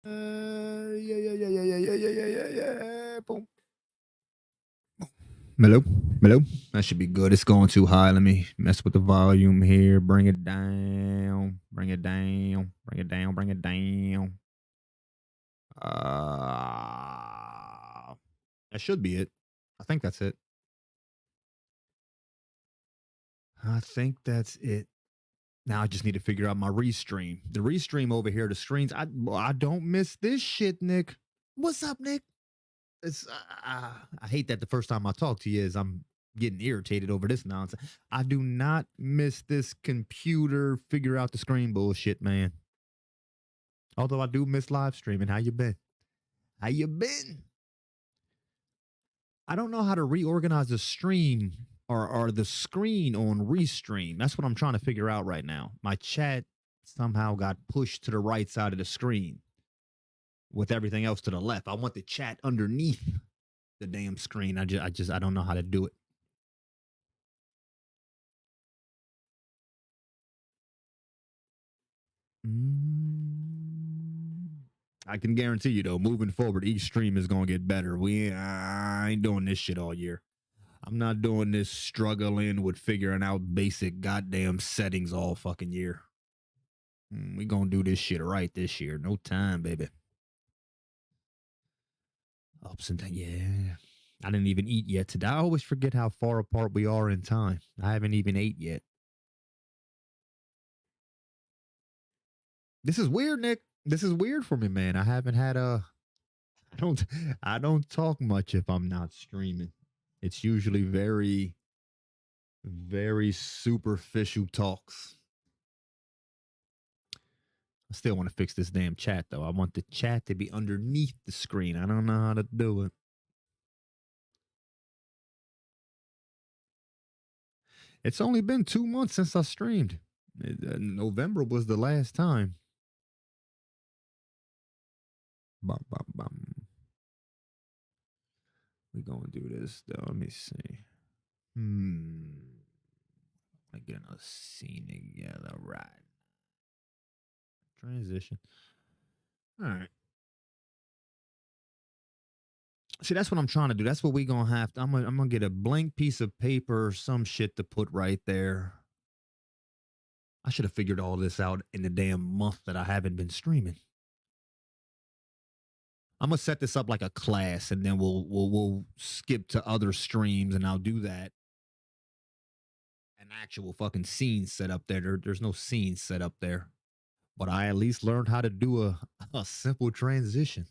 Yeah. Boom. Hello, hello. That should be good. It's going too high. Let me mess with the volume here. Bring it down. Bring it down. Bring it down. Bring it down. That should be it. I think that's it. I think that's it. Now I just need to figure out my restream. The restream over here, the screens. I don't miss this shit, Nick. What's up, Nick? It's I hate that the first time I talk to you is I'm getting irritated over this nonsense. I do not miss this computer figure out the screen bullshit, man. Although I do miss live streaming. How you been? How you been? I don't know how to reorganize the stream or the screen on restream. That's what I'm trying to figure out right now. My chat somehow got pushed to the right side of the screen with everything else to the left. I want the chat underneath the damn screen. I don't know how to do it. I can guarantee you though, moving forward, each stream is gonna get better. I ain't doing this shit all year. I'm not doing this struggling with figuring out basic goddamn settings all fucking year. We gonna do this shit right this year. No time, baby. Ups and downs. Yeah. I didn't even eat yet today. I always forget how far apart we are in time. I haven't even ate yet. This is weird, Nick. This is weird for me, man. I haven't had a I don't I don't talk much if I'm not streaming. It's usually very very superficial talks. I still want to fix this damn chat though. I want the chat to be underneath the screen. I don't know how to do it. It's only been 2 months since I streamed. November was the last time. Bum, bum, bum. We gonna do this though. Let me see. I get a scene together, right? Transition. All right. See, that's what I'm trying to do. That's what we gonna have to. I'm gonna get a blank piece of paper, some shit to put right there. I should have figured all this out in the damn month that I haven't been streaming. I'm gonna set this up like a class, and then we'll skip to other streams, and I'll do that. An actual fucking scene set up there's no scene set up there, but I at least learned how to do a simple transition.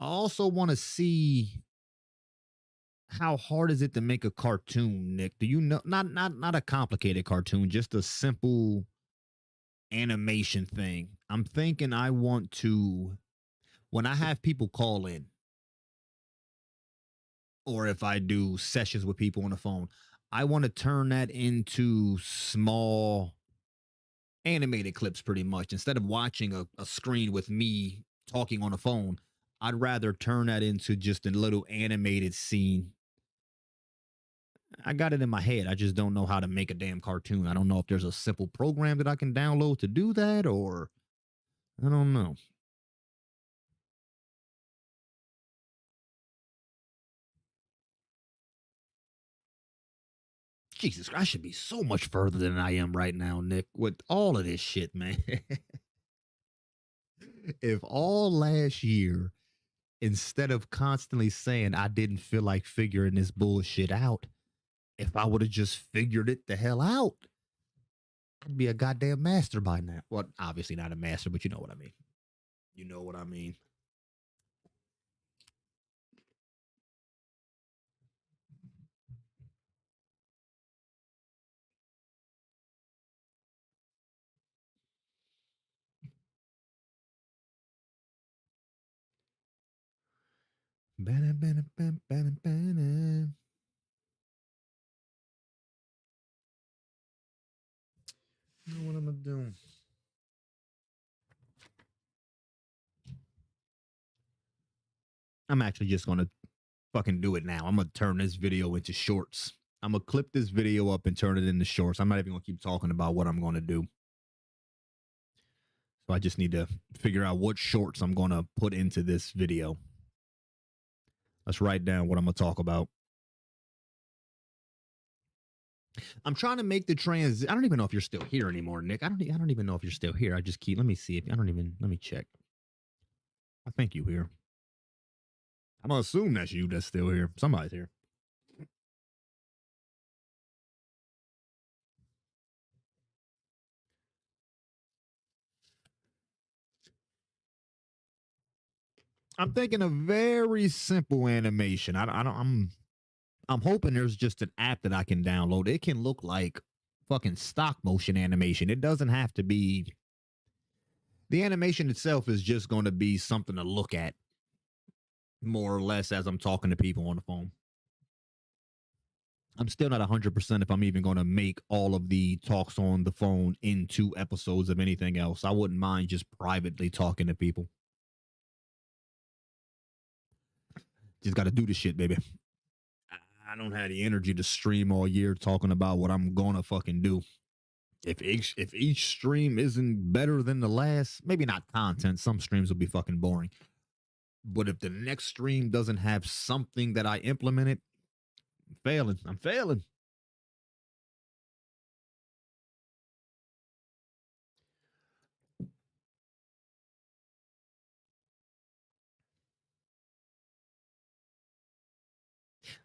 I also want to see how hard is it to make a cartoon, Nick? Do you know not a complicated cartoon, just a simple animation thing. I'm thinking I want to when I have people call in or if I do sessions with people on the phone, I want to turn that into small animated clips pretty much. Instead of watching a screen with me talking on the phone, I'd rather turn that into just a little animated scene. I got it in my head. I just don't know how to make a damn cartoon. I don't know if there's a simple program that I can download to do that, or I don't know. Jesus, I should be so much further than I am right now, Nick, with all of this shit, man. If all last year, instead of constantly saying I didn't feel like figuring this bullshit out, if I would have just figured it the hell out, I'd be a goddamn master by now. Well, obviously not a master, but you know what I mean. You know what I mean. Banana, banana, banana, banana, banana. You know what I'm gonna do? I'm actually just gonna fucking do it now. I'm gonna turn this video into shorts. I'm gonna clip this video up and turn it into shorts. I'm not even gonna keep talking about what I'm gonna do. So I just need to figure out what shorts I'm gonna put into this video. Let's write down what I'm gonna talk about. I'm trying to make the I don't even know if you're still here anymore, Nick. I don't even know if you're still here. I just keep. Let me see if I don't even. Let me check. I think you here. I'm gonna assume that's you that's still here. Somebody's here. I'm thinking a very simple animation. I don't. I'm hoping there's just an app that I can download. It can look like fucking stop motion animation. It doesn't have to be. The animation itself is just going to be something to look at, more or less, as I'm talking to people on the phone. I'm still not 100% if I'm even going to make all of the talks on the phone into episodes of anything else. I wouldn't mind just privately talking to people. Just got to do the shit, baby. I don't have the energy to stream all year talking about what I'm going to fucking do. If each stream isn't better than the last, maybe not content, some streams will be fucking boring. But if the next stream doesn't have something that I implemented, I'm failing. I'm failing.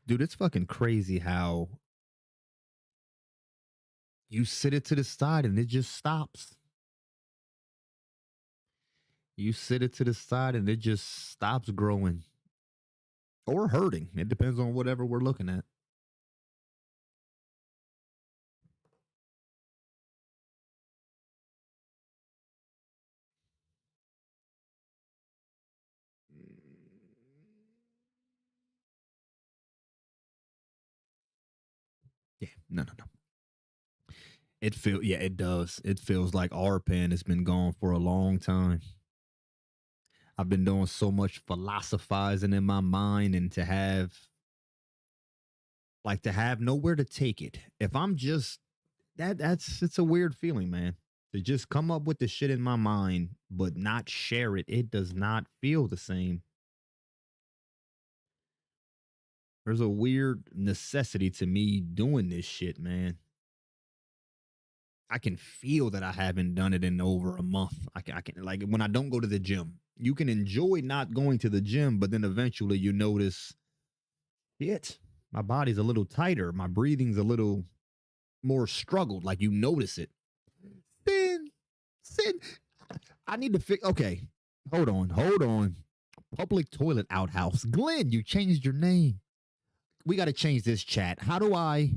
Dude, it's fucking crazy how you sit it to the side and it just stops. You sit it to the side and it just stops growing or hurting. It depends on whatever we're looking at. Yeah, no, no, no. It does. It feels like our pen has been gone for a long time. I've been doing so much philosophizing in my mind, and to have nowhere to take it. If I'm just it's a weird feeling, man. To just come up with the shit in my mind but not share it, it does not feel the same. There's a weird necessity to me doing this shit, man. I can feel that I haven't done it in over a month. I can like when I don't go to the gym. You can enjoy not going to the gym, but then eventually you notice, shit, my body's a little tighter. My breathing's a little more struggled. Like you notice it. Sin, sin. I need to fix. Okay, hold on. Public toilet outhouse. Glenn, you changed your name. We got to change this chat. How do I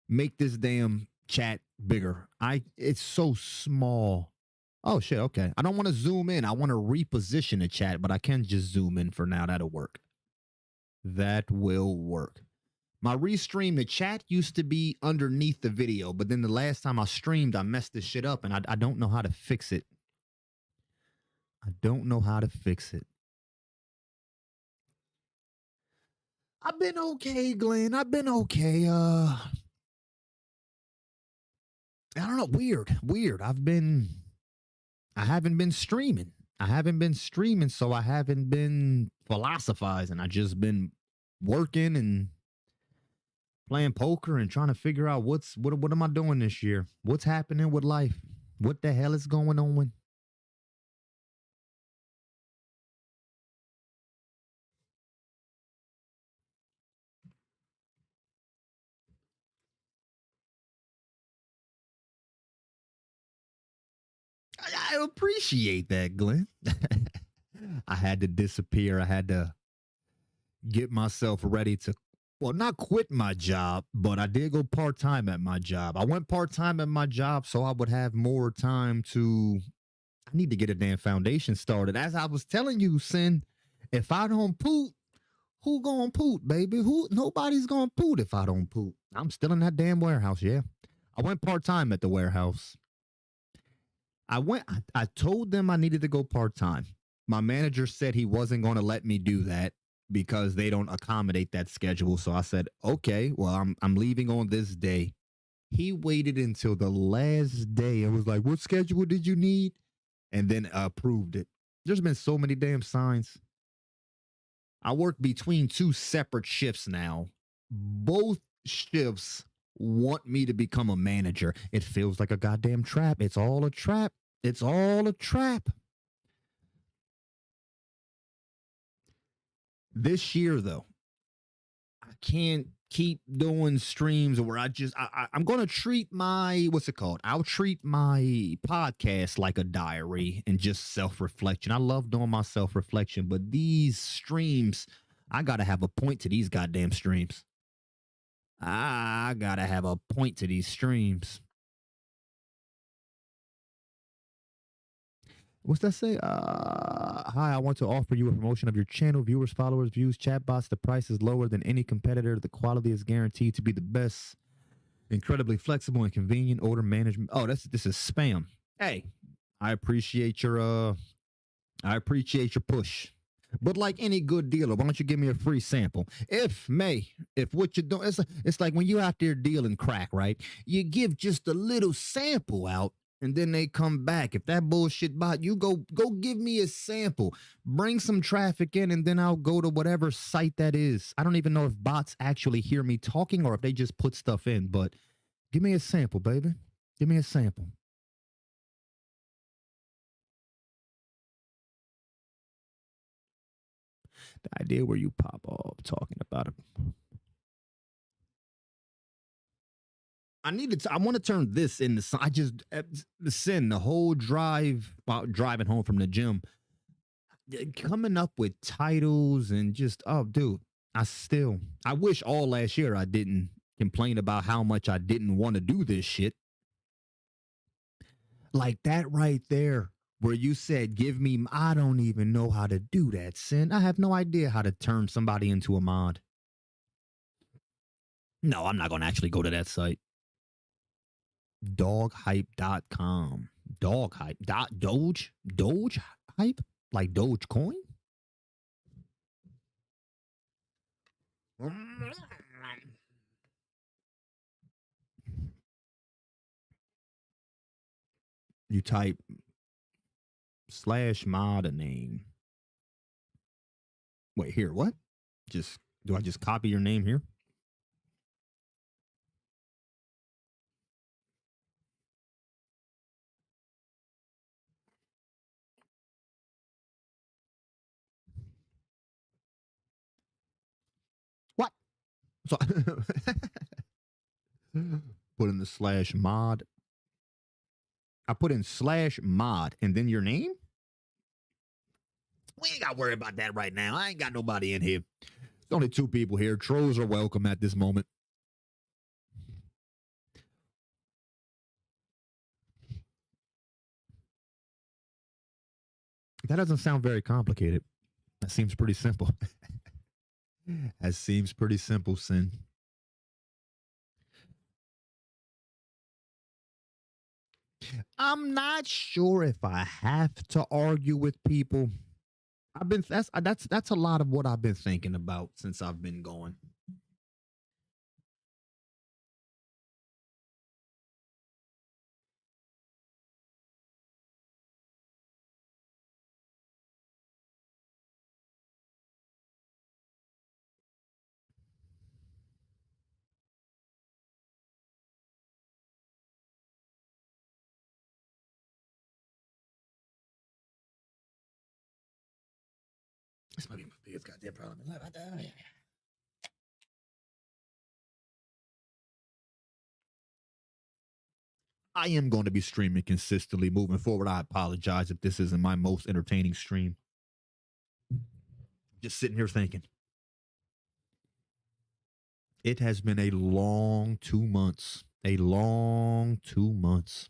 make this damn chat bigger? It's so small. Oh shit, okay. I don't want to zoom in. I want to reposition the chat, but I can just zoom in for now. That'll work. That will work. My restream, the chat used to be underneath the video, but then the last time I streamed, I messed this shit up and I don't know how to fix it. I don't know how to fix it. I've been okay, Glenn. I've been okay. I don't know. Weird. I haven't been streaming. So I haven't been philosophizing. I just been working and playing poker and trying to figure out what am I doing this year? What's happening with life? What the hell is going on? I appreciate that, Glenn. I had to disappear. I had to get myself ready to, well, not quit my job, but I did go part time at my job. I went part time at my job so I would have more time to. I need to get a damn foundation started. As I was telling you, Sin, if I don't poop, who gonna poop, baby? Nobody's gonna poop if I don't poop. I'm still in that damn warehouse, yeah. I went part time at the warehouse. I told them I needed to go part time. My manager said he wasn't going to let me do that. because they don't accommodate that schedule. So I said, okay, well, I'm leaving on this day. He waited until the last day and was like, what schedule did you need? And then approved it. There's been so many damn signs. I work between two separate shifts now. Both shifts want me to become a manager. It feels like a goddamn trap. It's all a trap. It's all a trap. This year, though, I can't keep doing streams where I'm gonna treat my what's it called? I'll treat my podcast like a diary and just self-reflection. I love doing my self-reflection, but these streams, I gotta have a point to these goddamn streams. I gotta have a point to these streams. What's that say? Hi, I want to offer you a promotion of your channel. Viewers, followers, views, chatbots. The price is lower than any competitor. The quality is guaranteed to be the best. Incredibly flexible and convenient. Order management. Oh, this is spam. Hey, I appreciate your push. But like any good dealer, why don't you give me a free sample? If what you're doing, it's like when you're out there dealing crack, right? You give just a little sample out, and then they come back. If that bullshit bot, you go give me a sample, bring some traffic in, and then I'll go to whatever site that is. I don't even know if bots actually hear me talking or if they just put stuff in. But give me a sample, baby. Give me a sample. The idea where you pop off talking about it. I want to turn this into. I just the sin the whole drive while driving home from the gym, coming up with titles and just dude, I wish all last year I didn't complain about how much I didn't want to do this shit. Like that right there, where you said, "Give me." I don't even know how to do that, sin. I have no idea how to turn somebody into a mod. No, I'm not going to actually go to that site. Doghype.com. Dog hype. Doge hype? Like Dogecoin? You type slash mod a name. Wait, here, what? Do I just copy your name here? What? So put in the slash mod. I put in slash mod and then your name? We ain't got to worry about that right now. I ain't got nobody in here. There's only two people here. Trolls are welcome at this moment. That doesn't sound very complicated. That seems pretty simple. That seems pretty simple, Sin. I'm not sure if I have to argue with people. That's a lot of what I've been thinking about since I've been going. This might be my biggest goddamn problem in life. I am going to be streaming consistently moving forward. I apologize if this isn't my most entertaining stream. Just sitting here thinking. It has been a long 2 months. A long 2 months.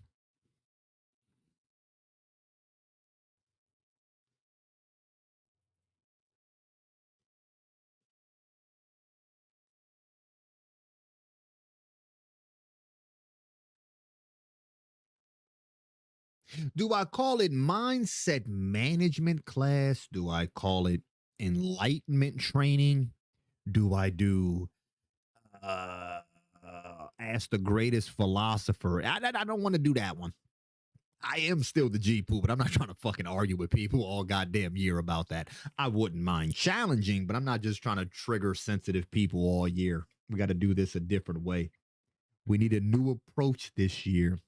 Do I call it mindset management class? Do I call it enlightenment training? Do I do uh, ask the greatest philosopher? I don't want to do that one. I am still the G poo, but I'm not trying to fucking argue with people all goddamn year about that. I wouldn't mind challenging, but I'm not just trying to trigger sensitive people all year. We got to do this a different way. We need a new approach this year.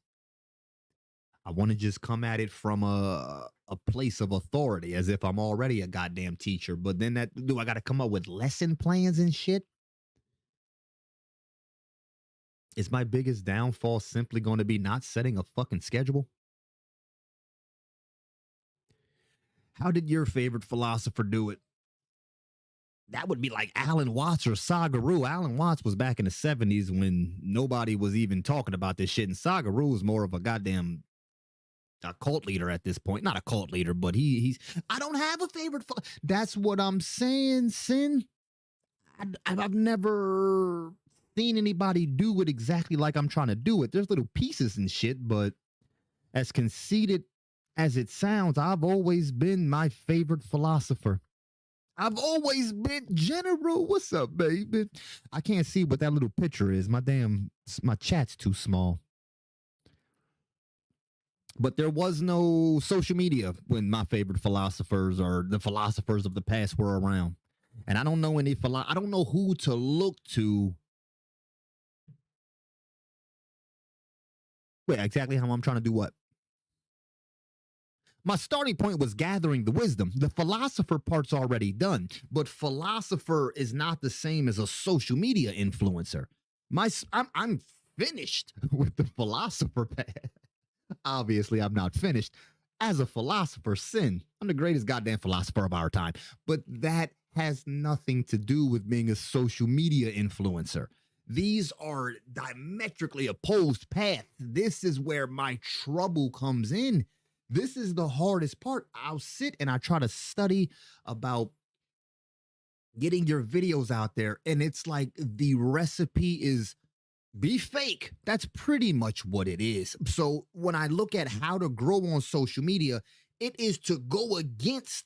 I want to just come at it from a place of authority, as if I'm already a goddamn teacher. But then that do I got to come up with lesson plans and shit? Is my biggest downfall simply going to be not setting a fucking schedule? How did your favorite philosopher do it? That would be like Alan Watts or Sagaru. Alan Watts was back in the 70s when nobody was even talking about this shit. And Sagaru was more of a goddamn a cult leader at this point. Not a cult leader, but he's I don't have a favorite. That's what I'm saying, Sin. I've never seen anybody do it exactly like I'm trying to do it. There's little pieces and shit, but as conceited as it sounds, I've always been my favorite philosopher. I've always been General. What's up, baby? I can't see what that little picture is. My chat's too small. But there was no social media when my favorite philosophers or the philosophers of the past were around. And I don't know I don't know who to look to. Wait, exactly how I'm trying to do what? My starting point was gathering the wisdom. The philosopher part's already done, but philosopher is not the same as a social media influencer. I'm finished with the philosopher path. Obviously, I'm not finished. As a philosopher, Sin, I'm the greatest goddamn philosopher of our time. But that has nothing to do with being a social media influencer. These are diametrically opposed paths. This is where my trouble comes in. This is the hardest part. I'll sit and I try to study about getting your videos out there, and it's like the recipe is be fake. That's pretty much what it is. So when I look at how to grow on social media, it is to go against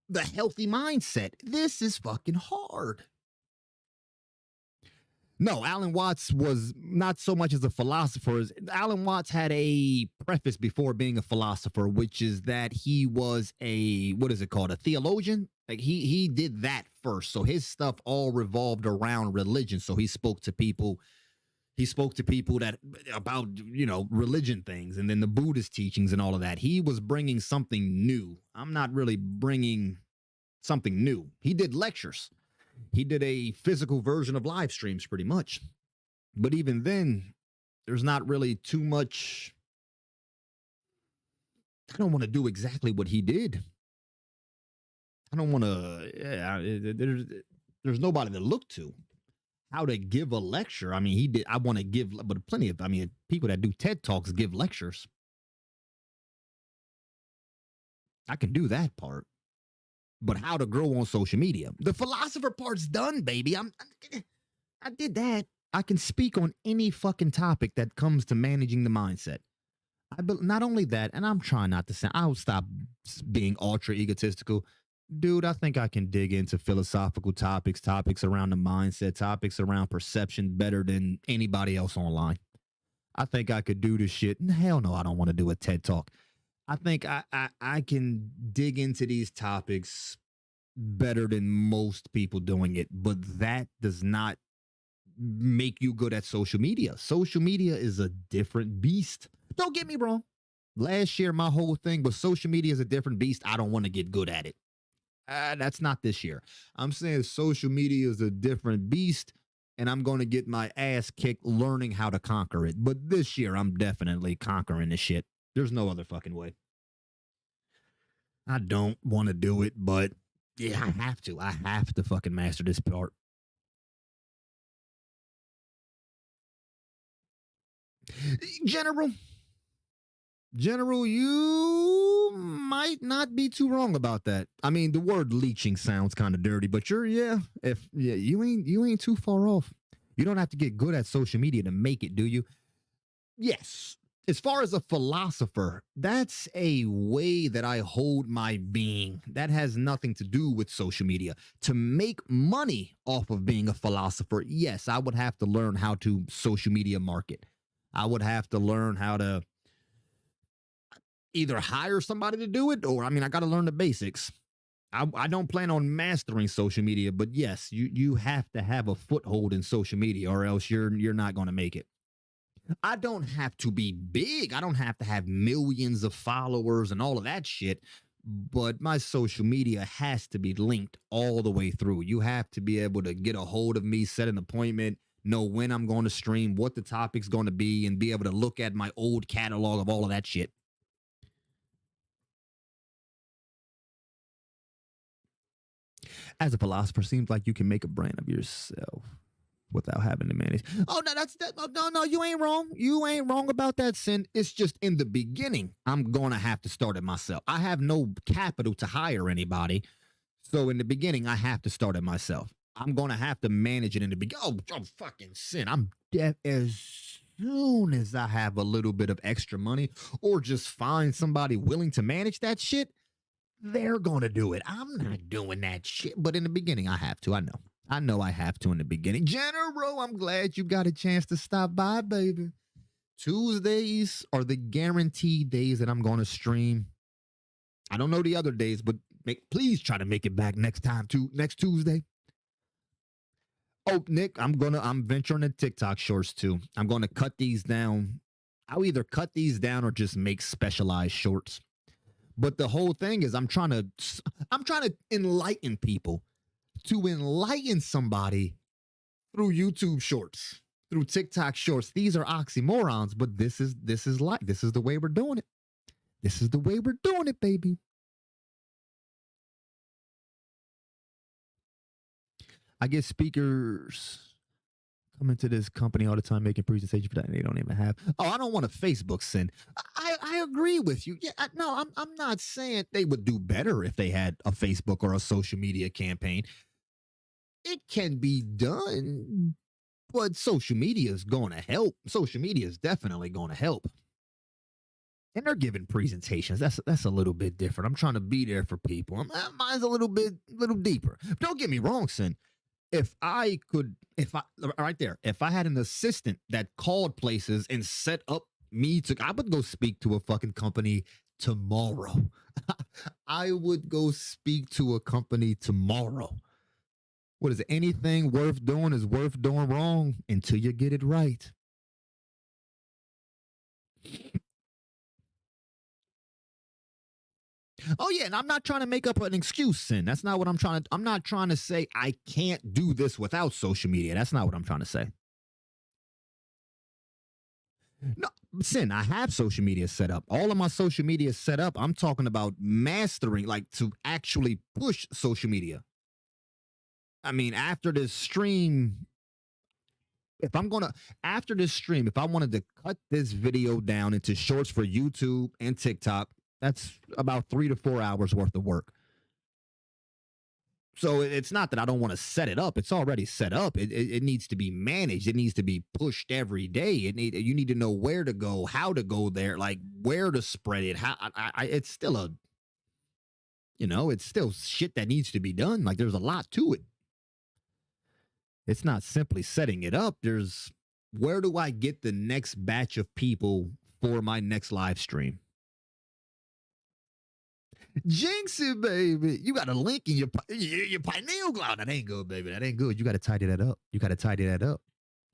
the healthy mindset. This is fucking hard. No, Alan Watts was not so much as a philosopher. Alan Watts had a preface before being a philosopher, which is that he was what is it called? A theologian? Like he did that first. So his stuff all revolved around religion. So he spoke to people that about, religion things and then the Buddhist teachings and all of that. He was bringing something new. I'm not really bringing something new. He did lectures. He did a physical version of live streams pretty much. But even then, there's not really too much. I don't want to do exactly what he did. I don't want to. There's nobody to look to. How to give a lecture. I mean, he did. I want to give, but plenty of, people that do TED Talks give lectures. I can do that part. But how to grow on social media. The philosopher part's done, baby. I did that. I can speak on any fucking topic that comes to managing the mindset. Not only that, and I'm trying not to sound, I'll stop being ultra egotistical. Dude, I think I can dig into philosophical topics around the mindset, topics around perception better than anybody else online. I think I could do this shit. Hell no, I don't want to do a TED Talk. I think I can dig into these topics better than most people doing it, but that does not make you good at social media. Social media is a different beast. Don't get me wrong. Last year, my whole thing was social media is a different beast. I don't want to get good at it. That's not this year. I'm saying social media is a different beast, and I'm going to get my ass kicked learning how to conquer it. But this year, I'm definitely conquering this shit. There's no other fucking way. I don't want to do it, but yeah, I have to. I have to fucking master this part. General, you might not be too wrong about that. I mean, the word leeching sounds kind of dirty, but you ain't too far off. You don't have to get good at social media to make it, do you? Yes. As far as a philosopher, that's a way that I hold my being. That has nothing to do with social media. To make money off of being a philosopher, yes, I would have to learn how to social media market. I would have to learn how to either hire somebody to do it, or I mean, I got to learn the basics. I don't plan on mastering social media, but yes, you have to have a foothold in social media, or else you're not going to make it. I don't have to be big. I don't have to have millions of followers and all of that shit. But my social media has to be linked all the way through. You have to be able to get a hold of me, set an appointment, know when I'm going to stream, what the topic's going to be, and be able to look at my old catalog of all of that shit. As a philosopher, seems like you can make a brand of yourself without having to manage. Oh no, that's that. Oh, no, you ain't wrong. You ain't wrong about that, Sin. It's just in the beginning, I'm gonna have to start it myself. I have no capital to hire anybody, so in the beginning, I have to start it myself. I'm gonna have to manage it in the beginning. Oh, fucking Sin. I'm deaf as soon as I have a little bit of extra money, or just find somebody willing to manage that shit. They're gonna do it. I'm not doing that shit. But in the beginning, I have to. I know. I know I have to in the beginning. General, I'm glad you got a chance to stop by, baby. Tuesdays are the guaranteed days that I'm gonna stream. I don't know the other days, but please try to make it back next time too. Next Tuesday. Oh, Nick, I'm venturing into TikTok shorts too. I'm gonna cut these down. I'll either cut these down or just make specialized shorts. But the whole thing is I'm trying to enlighten people. To enlighten somebody through YouTube shorts, through TikTok shorts. These are oxymorons, but this is the way we're doing it. This is the way we're doing it, baby. I get speakers coming to this company all the time making presentations for that and they don't even have. Oh, I don't want a Facebook send. I agree with you. Yeah, no, I'm not saying they would do better if they had a Facebook or a social media campaign. It can be done, but social media is going to help. Social media is definitely going to help. And they're giving presentations. That's a little bit different. I'm trying to be there for people. Mine's a little deeper. Don't get me wrong, Sin. If I could, if I right there, if I had an assistant that called places and set up me to, I would go speak to a fucking company tomorrow. I would go speak to a company tomorrow. What is it? Anything worth doing is worth doing wrong until you get it right. Oh yeah, and I'm not trying to make up an excuse, Sin. That's not what I'm trying to. I'm not trying to say I can't do this without social media. That's not what I'm trying to say. No, Sin, I have social media set up. All of my social media is set up. I'm talking about mastering, like to actually push social media. I mean, after this stream, if I'm gonna after this stream, if I wanted to cut this video down into shorts for YouTube and TikTok, that's about 3 to 4 hours worth of work. So it's not that I don't want to set it up. It's already set up. It needs to be managed. It needs to be pushed every day. You need to know where to go, how to go there, like where to spread it. How it's still it's still shit that needs to be done. Like there's a lot to it. It's not simply setting it up. There's where do I get the next batch of people for my next live stream? Jinx it, baby. You got a link in your pineal gland. That ain't good, baby. That ain't good. You got to tidy that up. You got to tidy that up.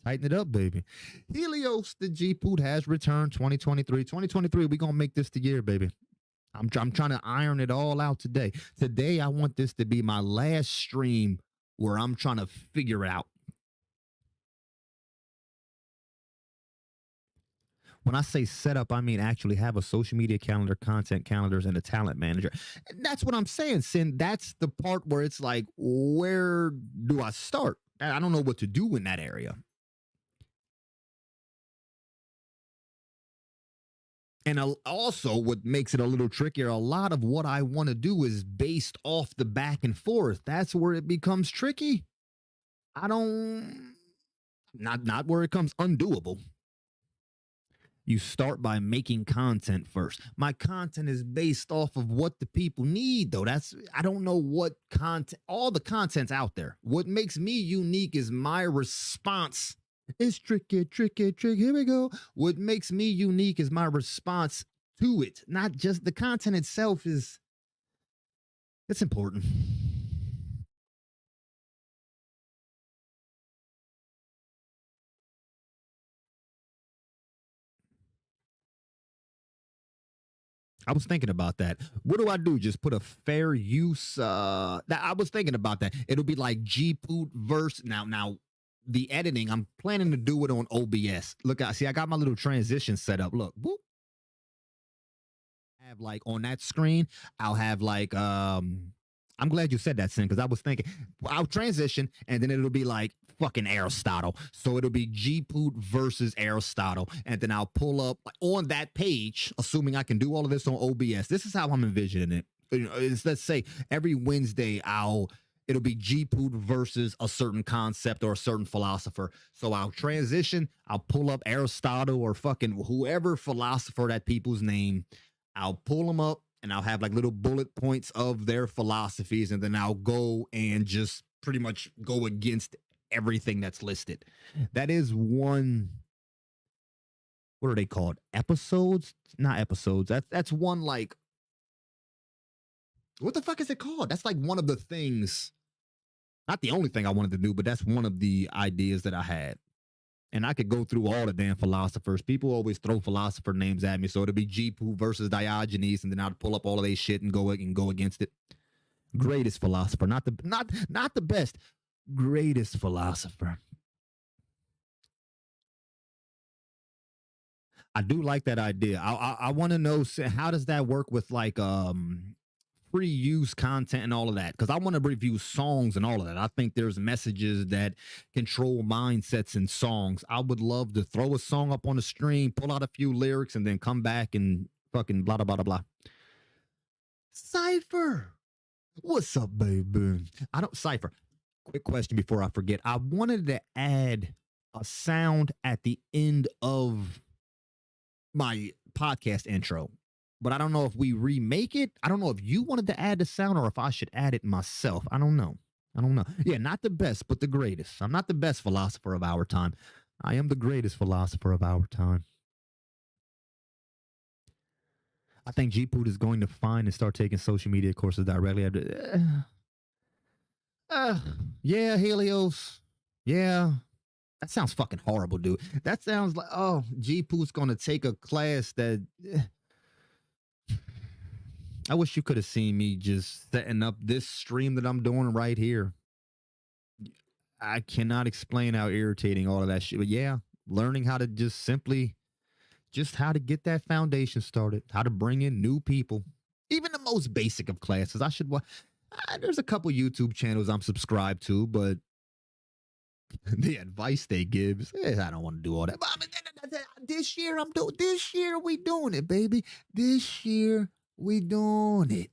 Tighten it up, baby. Helios, the G Poot has returned 2023. 2023, we going to make this the year, baby. I'm trying to iron it all out today. Today, I want this to be my last stream where I'm trying to figure it out. When I say setup, I mean actually have a social media calendar, content calendars, and a talent manager. That's what I'm saying, Sin. That's the part where it's like, where do I start? I don't know what to do in that area. And also, what makes it a little trickier, a lot of what I want to do is based off the back and forth. That's where it becomes tricky. I don't, not where it comes undoable. You start by making content first. My content is based off of what the people need, though. I don't know what content, all the content's out there. What makes me unique is my response. It's tricky, tricky, tricky. Here we go. What makes me unique is my response to it, not just the content itself it's important. I was thinking about that. What do I do? Just put a fair use. I was thinking about that. It'll be like G Poot verse. Now, the editing. I'm planning to do it on OBS. Look, I got my little transition set up. Look, boop. Have like on that screen. I'll have like I'm glad you said that, Sin, because I was thinking I'll transition and then it'll be like fucking Aristotle. So it'll be G Poot versus Aristotle. And then I'll pull up on that page, assuming I can do all of this on OBS. This is how I'm envisioning it. Let's say every Wednesday it'll be G Poot versus a certain concept or a certain philosopher. So I'll transition, I'll pull up Aristotle or fucking whoever philosopher that people's name. I'll pull them up and I'll have like little bullet points of their philosophies, and then I'll go and just pretty much go against everything that's listed. That is one. What are they called? Episodes? Not episodes. That's one like. What the fuck is it called? That's like one of the things. Not the only thing I wanted to do, but that's one of the ideas that I had. And I could go through all the damn philosophers. People always throw philosopher names at me, so it'll be Jipu versus Diogenes, and then I'd pull up all of their shit and go against it. Greatest philosopher, not the best, greatest philosopher. I do like that idea. I want to know how does that work with like free use content and all of that, because I want to review songs and all of that. I think there's messages that control mindsets in songs. I would love to throw a song up on the stream, pull out a few lyrics, and then come back and fucking blah blah blah blah. Cypher, what's up, baby? I don't Cypher. Quick question before I forget. I wanted to add a sound at the end of my podcast intro, but I don't know if we remake it. I don't know if you wanted to add the sound or if I should add it myself. I don't know. Yeah, not the best, but the greatest. I'm not the best philosopher of our time. I am the greatest philosopher of our time. I think Gpoot is going to find and start taking social media courses directly after. Yeah, Helios. Yeah. That sounds fucking horrible, dude. That sounds like, oh, Gpoot's going to take a class that. I wish you could have seen me just setting up this stream that I'm doing right here. I cannot explain how irritating all of that shit. But yeah, learning how to just how to get that foundation started, how to bring in new people, even the most basic of classes. There's a couple YouTube channels I'm subscribed to, but the advice they give is, I don't want to do all that. But this year this year we doing it, baby. This year we doing it.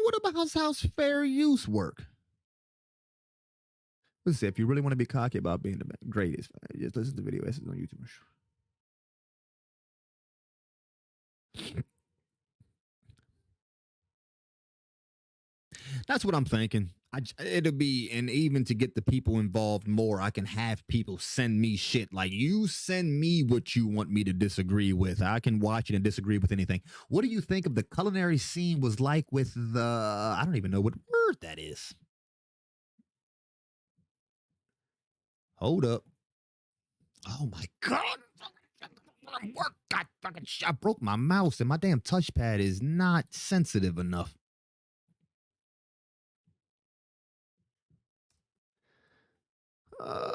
What about how's fair use work? Let's see. If you really want to be cocky about being the greatest, just listen to video essays on YouTube. That's what I'm thinking. It'll be, and even to get the people involved more, I can have people send me shit. Like, you send me what you want me to disagree with. I can watch it and disagree with anything. What do you think of the culinary scene was like with I don't even know what word that is. Hold up. Oh my God. I broke my mouse and my damn touchpad is not sensitive enough. I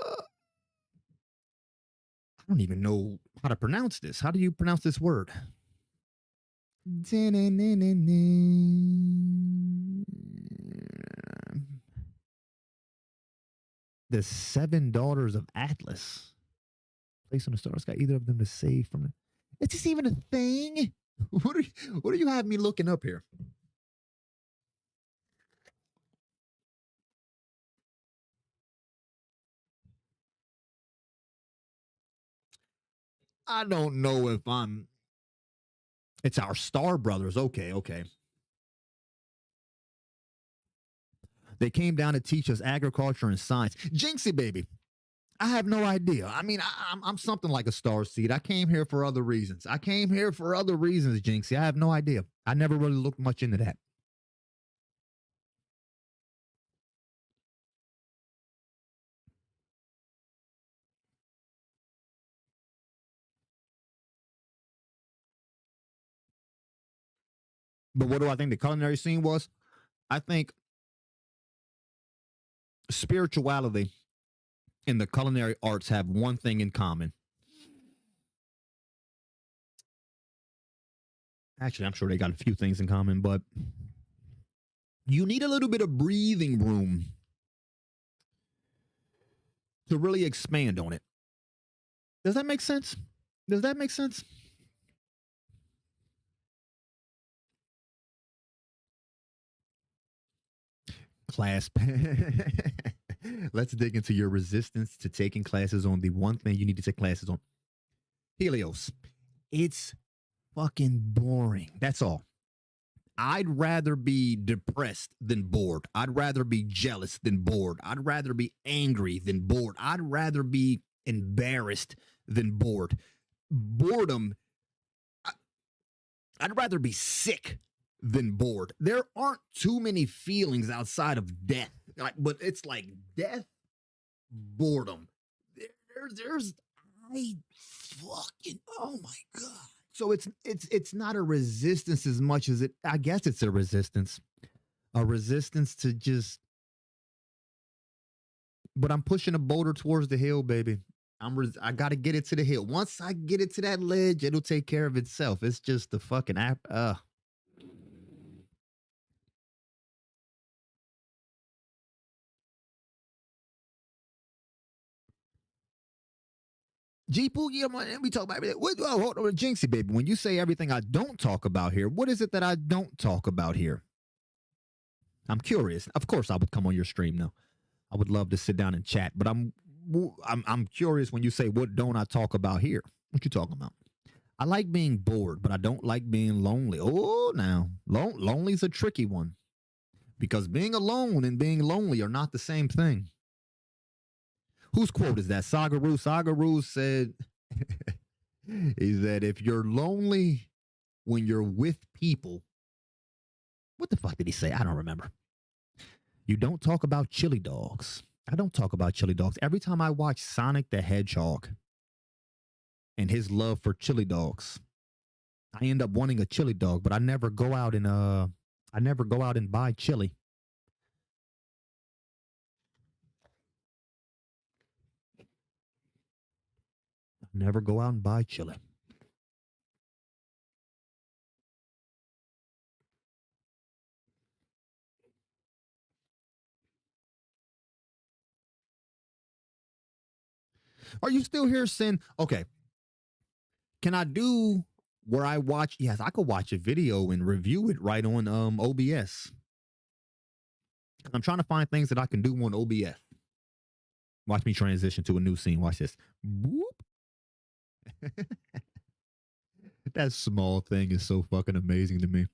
don't even know how to pronounce this. How do you pronounce this word? The seven daughters of Atlas. Place on the star sky, either of them to save from the. Is this even a thing? What do you have me looking up here? I don't know if I'm. It's our Star Brothers. Okay, okay. They came down to teach us agriculture and science. Jinxie, baby. I have no idea. I mean, I'm something like a star seed. I came here for other reasons. I came here for other reasons, Jinxie. I have no idea. I never really looked much into that. But what do I think the culinary scene was? I think spirituality and the culinary arts have one thing in common. Actually, I'm sure they got a few things in common, but you need a little bit of breathing room to really expand on it. Does that make sense? Does that make sense? Class. Let's dig into your resistance to taking classes on the one thing you need to take classes on. Helios. It's fucking boring. That's all. I'd rather be depressed than bored. I'd rather be jealous than bored. I'd rather be angry than bored. I'd rather be embarrassed than bored. Boredom, I'd rather be sick than bored. There aren't too many feelings outside of death. Like, but it's like death, boredom. There's I fucking oh my god. So it's not a resistance as much as it. I guess it's a resistance to just. But I'm pushing a boulder towards the hill, baby. I got to get it to the hill. Once I get it to that ledge, it'll take care of itself. It's just the fucking app. G Poogie, we talk about everything. Hold on, Jinxie, baby. When you say everything I don't talk about here, what is it that I don't talk about here? I'm curious. Of course, I would come on your stream now. I would love to sit down and chat, but I'm curious when you say what don't I talk about here? What you talking about? I like being bored, but I don't like being lonely. Oh, now lonely's a tricky one because being alone and being lonely are not the same thing. Whose quote is that? Sagaru. Sagaru said, he said, if you're lonely when you're with people, what the fuck did he say? I don't remember. You don't talk about chili dogs. I don't talk about chili dogs. Every time I watch Sonic the Hedgehog and his love for chili dogs, I end up wanting a chili dog, but I never go out and buy chili. I never go out and buy chili. Are you still here, Sin? Okay. Can I do where I watch? Yes, I could watch a video and review it right on OBS. I'm trying to find things that I can do on OBS. Watch me transition to a new scene. Watch this. Boop. That small thing is so fucking amazing to me.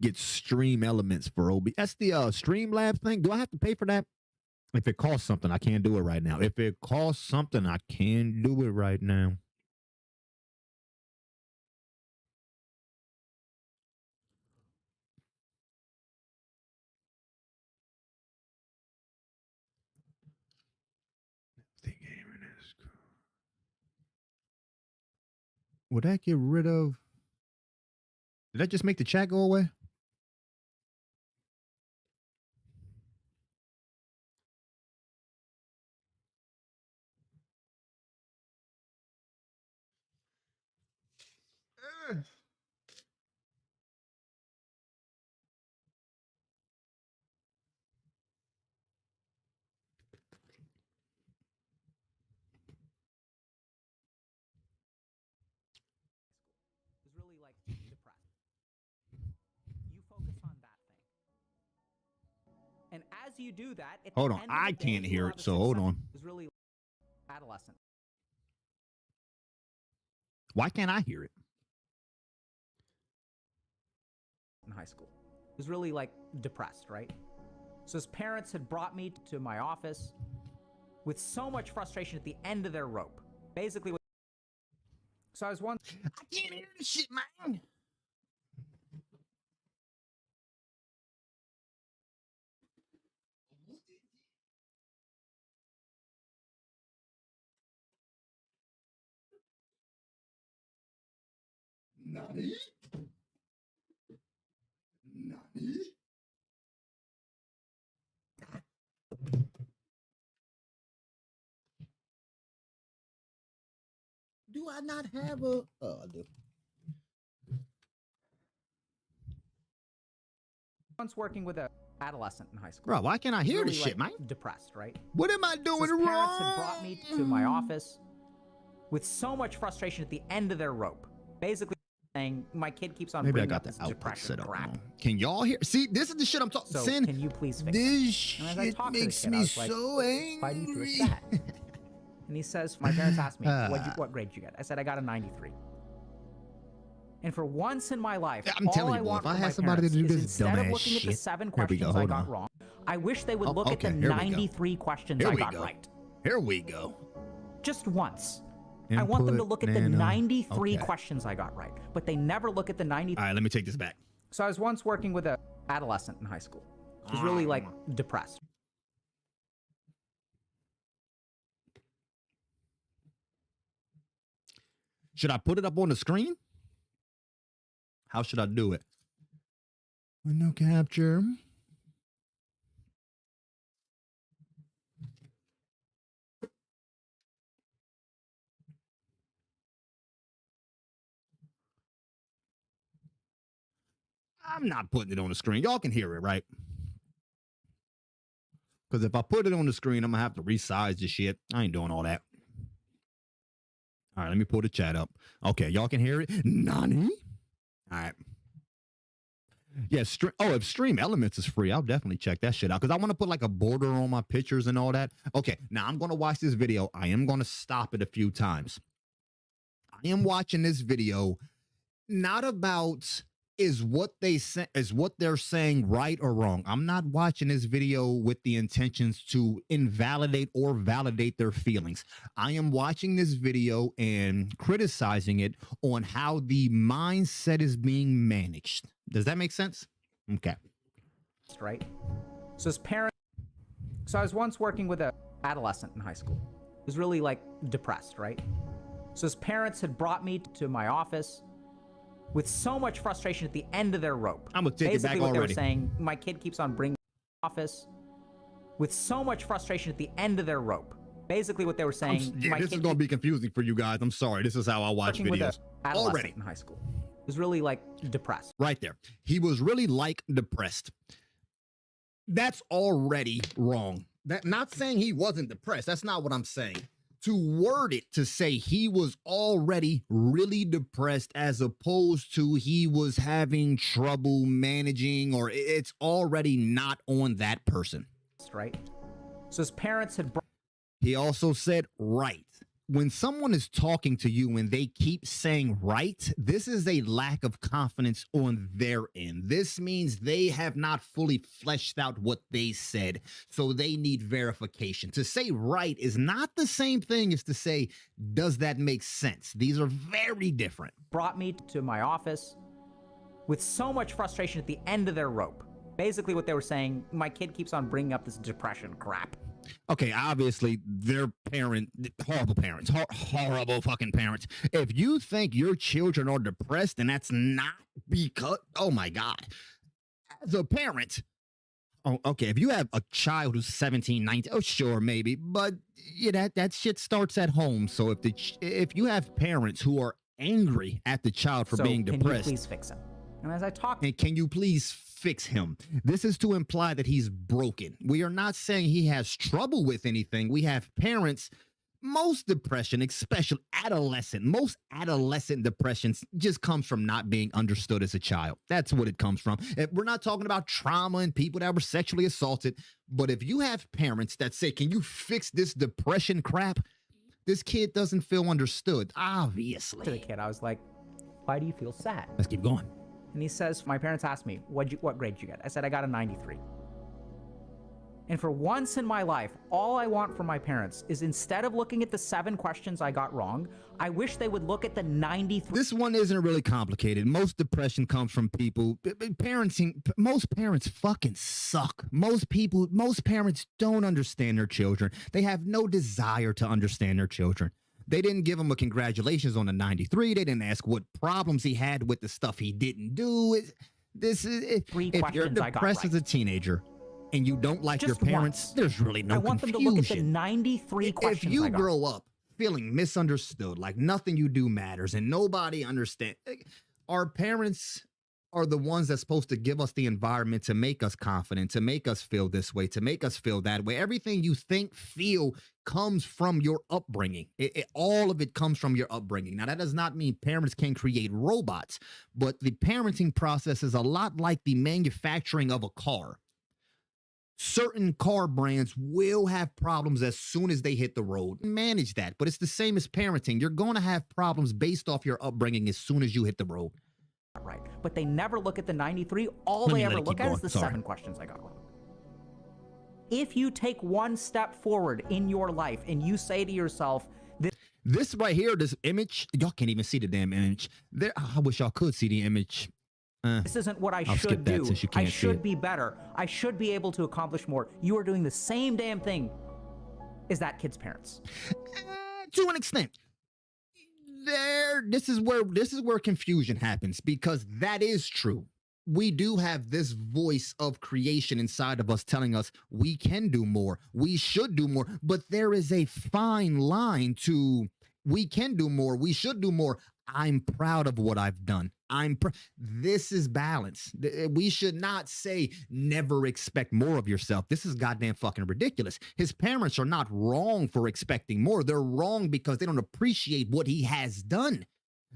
Get stream elements for OB. That's the Streamlab thing. Do I have to pay for that? If it costs something, I can't do it right now. If it costs something, I can do it right now. Would that get rid of? Did that just make the chat go away? Is really like depressed. You focus on that thing. And as you do that, at Hold the on, end of I the day, can't you hear will it, have a so hold success- on. Is really adolescent. Why can't I hear it? In high school. Was really like depressed, right? So his parents had brought me to my office with so much frustration at the end of their rope. Basically, so I was one. I can't hear this shit, man. Nani? Nani? Do I not have a? Oh, I do. Once working with a adolescent in high school. Bro, why can't I hear really this shit, man? Depressed, right? What am I So doing his wrong? parents had brought me to my office with so much frustration at the end of their rope. Basically saying, my kid keeps on Maybe I bringing got up the this output depression set up crap. wrong. Can y'all hear? See, this is the shit I'm talking. So Sin, can you please fix this it? And as I shit talked to the makes kid, I me was like, so why do you feel angry. sad? And he says, my parents asked me, what grade did you get? I said, I got a 93. And for once in my life, I'm telling all you, I boy, want if I from had my somebody to parents do is this instead of dumbass looking at the shit. 7 Here we questions go, I hold got on. wrong, I wish they would look at okay, the here we go. 93 questions Here I we got go. right. Here we go. Just once. I want them to Input, look at the nano. 93 Okay. questions I got right, but they never look at the 90. All right, let me take this back. So I was once working with a adolescent in high school. He was really like depressed. Should I put it up on the screen? How should I do it? Window capture. I'm not putting it on the screen. Y'all can hear it, right? Because if I put it on the screen, I'm going to have to resize the shit. I ain't doing all that. All right, let me pull the chat up. Okay, y'all can hear it? Nani? All right. Yeah, if Stream Elements is free, I'll definitely check that shit out because I want to put like a border on my pictures and all that. Okay, now I'm going to watch this video. I am going to stop it a few times. I am watching this video not about is what they're saying right or wrong. I'm not watching this video with the intentions to invalidate or validate their feelings. I am watching this video and criticizing it on how the mindset is being managed. Does that make sense? Okay. Right? So his parents. So I was once working with a adolescent in high school. He was really like depressed, right? So his parents had brought me to my office with so much frustration at the end of their rope. I'm gonna take Basically, it back what already. they were saying, my kid keeps on bringing office with so much frustration at the end of their rope. Basically, what they were saying. This is gonna be confusing for you guys. I'm sorry. This is how I watch videos already. In high school, he was really like depressed. Right there, he was really like depressed. That's already wrong. That not saying he wasn't depressed. That's not what I'm saying. To word it to say he was already really depressed as opposed to he was having trouble managing or it's already not on that person. Right? So his parents had He also said right. When someone is talking to you and they keep saying right, this is a lack of confidence on their end. This means they have not fully fleshed out what they said, so they need verification. To say right is not the same thing as to say, does that make sense? These are very different. Brought me to my office with so much frustration at the end of their rope. Basically, what they were saying, my kid keeps on bringing up this depression crap. Okay, obviously they're horrible parents, horrible fucking parents. If you think your children are depressed and that's not because, oh my God, as a parent, oh, okay, if you have a child who's 17, 19, oh, sure, maybe, but yeah, that shit starts at home. So if you have parents who are angry at the child for So being can you depressed, please fix him? And as I talk, and can you please fix him? This is to imply that he's broken. We are not saying he has trouble with anything. We have parents, most depression, especially most adolescent depressions just comes from not being understood as a child. That's what it comes from. We're not talking about trauma and people that were sexually assaulted, but if you have parents that say, can you fix this depression crap? This kid doesn't feel understood, obviously. to the kid, I was like, why do you feel sad? Let's keep going. And he says, my parents asked me, what grade did you get? I said, I got a 93. And for once in my life, all I want from my parents is, instead of looking at the 7 questions I got wrong, I wish they would look at the 93. This one isn't really complicated. Most depression comes from people. Parenting, most parents fucking suck. Most parents don't understand their children. They have no desire to understand their children. They didn't give him a congratulations on the 93. They didn't ask what problems he had with the stuff he didn't do. If you're depressed as a teenager and you don't like your parents, there's really no confusion. I want them to look at the 93 questions If you grow up feeling misunderstood, like nothing you do matters and nobody understands, our parents are the ones that's supposed to give us the environment to make us confident, to make us feel this way, to make us feel that way. Everything you think, feel comes from your upbringing. All of it comes from your upbringing. Now, that does not mean parents can create robots, but the parenting process is a lot like the manufacturing of a car. Certain car brands will have problems as soon as they hit the road. Manage that, but it's the same as parenting. You're going to have problems based off your upbringing as soon as you hit the road. Right, but they never look at the 93. All they ever look at is the 7 questions I got wrong. If you take one step forward in your life and you say to yourself, this right here, this image, y'all can't even see the damn image. I wish y'all could see the image. This isn't what I should do. I should be better. I should be able to accomplish more. You are doing the same damn thing as that kid's parents. To an extent. This is where confusion happens, because that is true. We do have this voice of creation inside of us telling us we can do more, we should do more, but there is a fine line to we can do more, we should do more. I'm proud of what I've done. This is balance. We should not say never expect more of yourself. This is goddamn fucking ridiculous. His parents are not wrong for expecting more. They're wrong because they don't appreciate what he has done.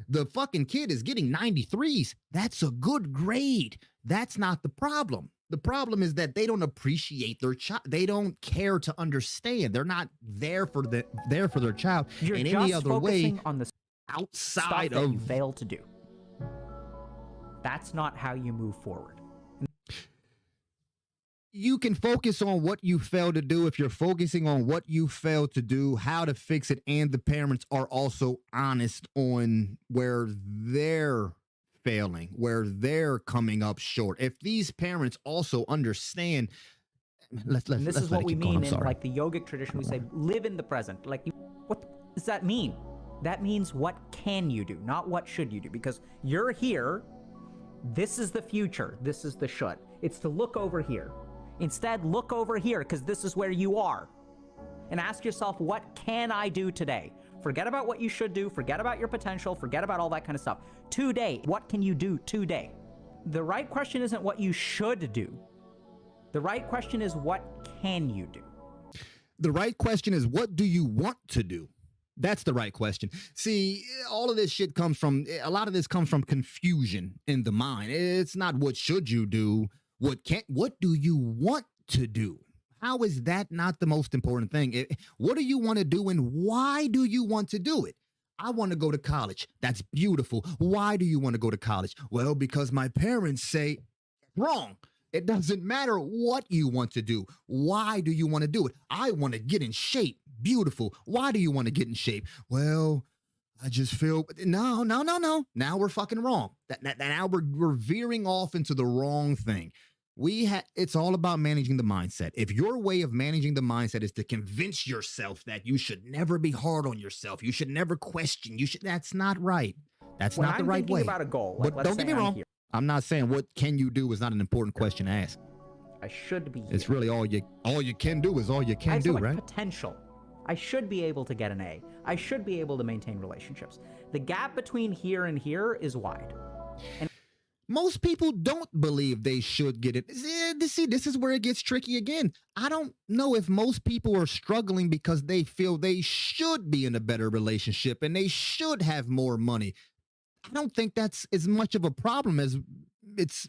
The fucking kid is getting 93s. That's a good grade. That's not the problem. The problem is that they don't appreciate their child. They don't care to understand. They're not there for their child in any other way on the outside stuff that of you fail to do. That's not how you move forward. You can focus on what you failed to do. If you're focusing on what you failed to do, how to fix it, and the parents are also honest on where they're failing, where they're coming up short. If these parents also understand, this is what we mean in like the yogic tradition. We say live in the present. Like, what does that mean? That means what can you do, not what should you do, because you're here. This is the future. This is the should. It's to look over here. Instead, look over here, because this is where you are. And ask yourself, what can I do today? Forget about what you should do. Forget about your potential. Forget about all that kind of stuff. Today, what can you do today? The right question isn't what you should do. The right question is, what can you do? The right question is, what do you want to do? That's the right question. See, all of this shit a lot of this comes from confusion in the mind. It's not what should you do? What do you want to do? How is that not the most important thing? What do you want to do, and why do you want to do it? I want to go to college. That's beautiful. Why do you want to go to college? Well, because my parents say, wrong. It doesn't matter what you want to do. Why do you want to do it? I want to get in shape. Beautiful. Why do you want to get in shape? Well, I just feel no. Now we're fucking wrong. Now we're veering off into the wrong thing. It's all about managing the mindset. If your way of managing the mindset is to convince yourself that you should never be hard on yourself, you should never question, that's not right. That's When not the I'm right thinking way. about a goal, But let's don't get say me I'm wrong. here. I'm not saying what can you do is not an important question to ask. I should be here. It's really all you can do is all you can do, right? Potential. I should be able to get an A. I should be able to maintain relationships. The gap between here and here is wide. And most people don't believe they should get it. See, this is where it gets tricky again. I don't know if most people are struggling because they feel they should be in a better relationship and they should have more money. I don't think that's as much of a problem as it's.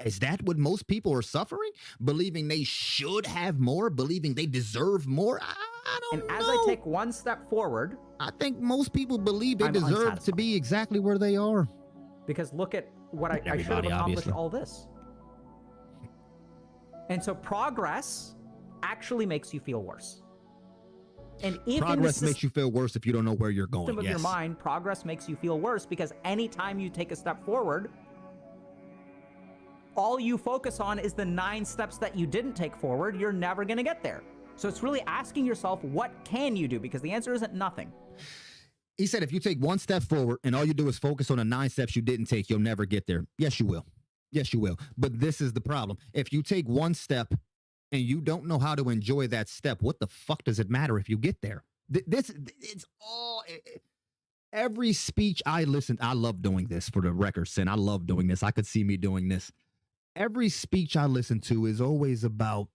Is that what most people are suffering? Believing they should have more, believing they deserve more? I don't know. And as I take one step forward, I think most people believe they I'm deserve unsatisfied. to be exactly where they are. Because look at what I should have Everybody, accomplished obviously. all this. And so progress actually makes you feel worse. And if Progress makes you feel worse if you don't know where you're going. system of Yes. your mind, progress makes you feel worse because anytime you take a step forward, all you focus on is the 9 steps that you didn't take forward. You're never going to get there. So it's really asking yourself, what can you do? Because the answer isn't nothing. He said if you take one step forward and all you do is focus on the 9 steps you didn't take, you'll never get there. Yes, you will. Yes, you will. But this is the problem. If you take one step and you don't know how to enjoy that step, what the fuck does it matter if you get there? It's all... Every speech I listened, I love doing this for the record, Sin. I love doing this. I could see me doing this. Every speech I listen to is always about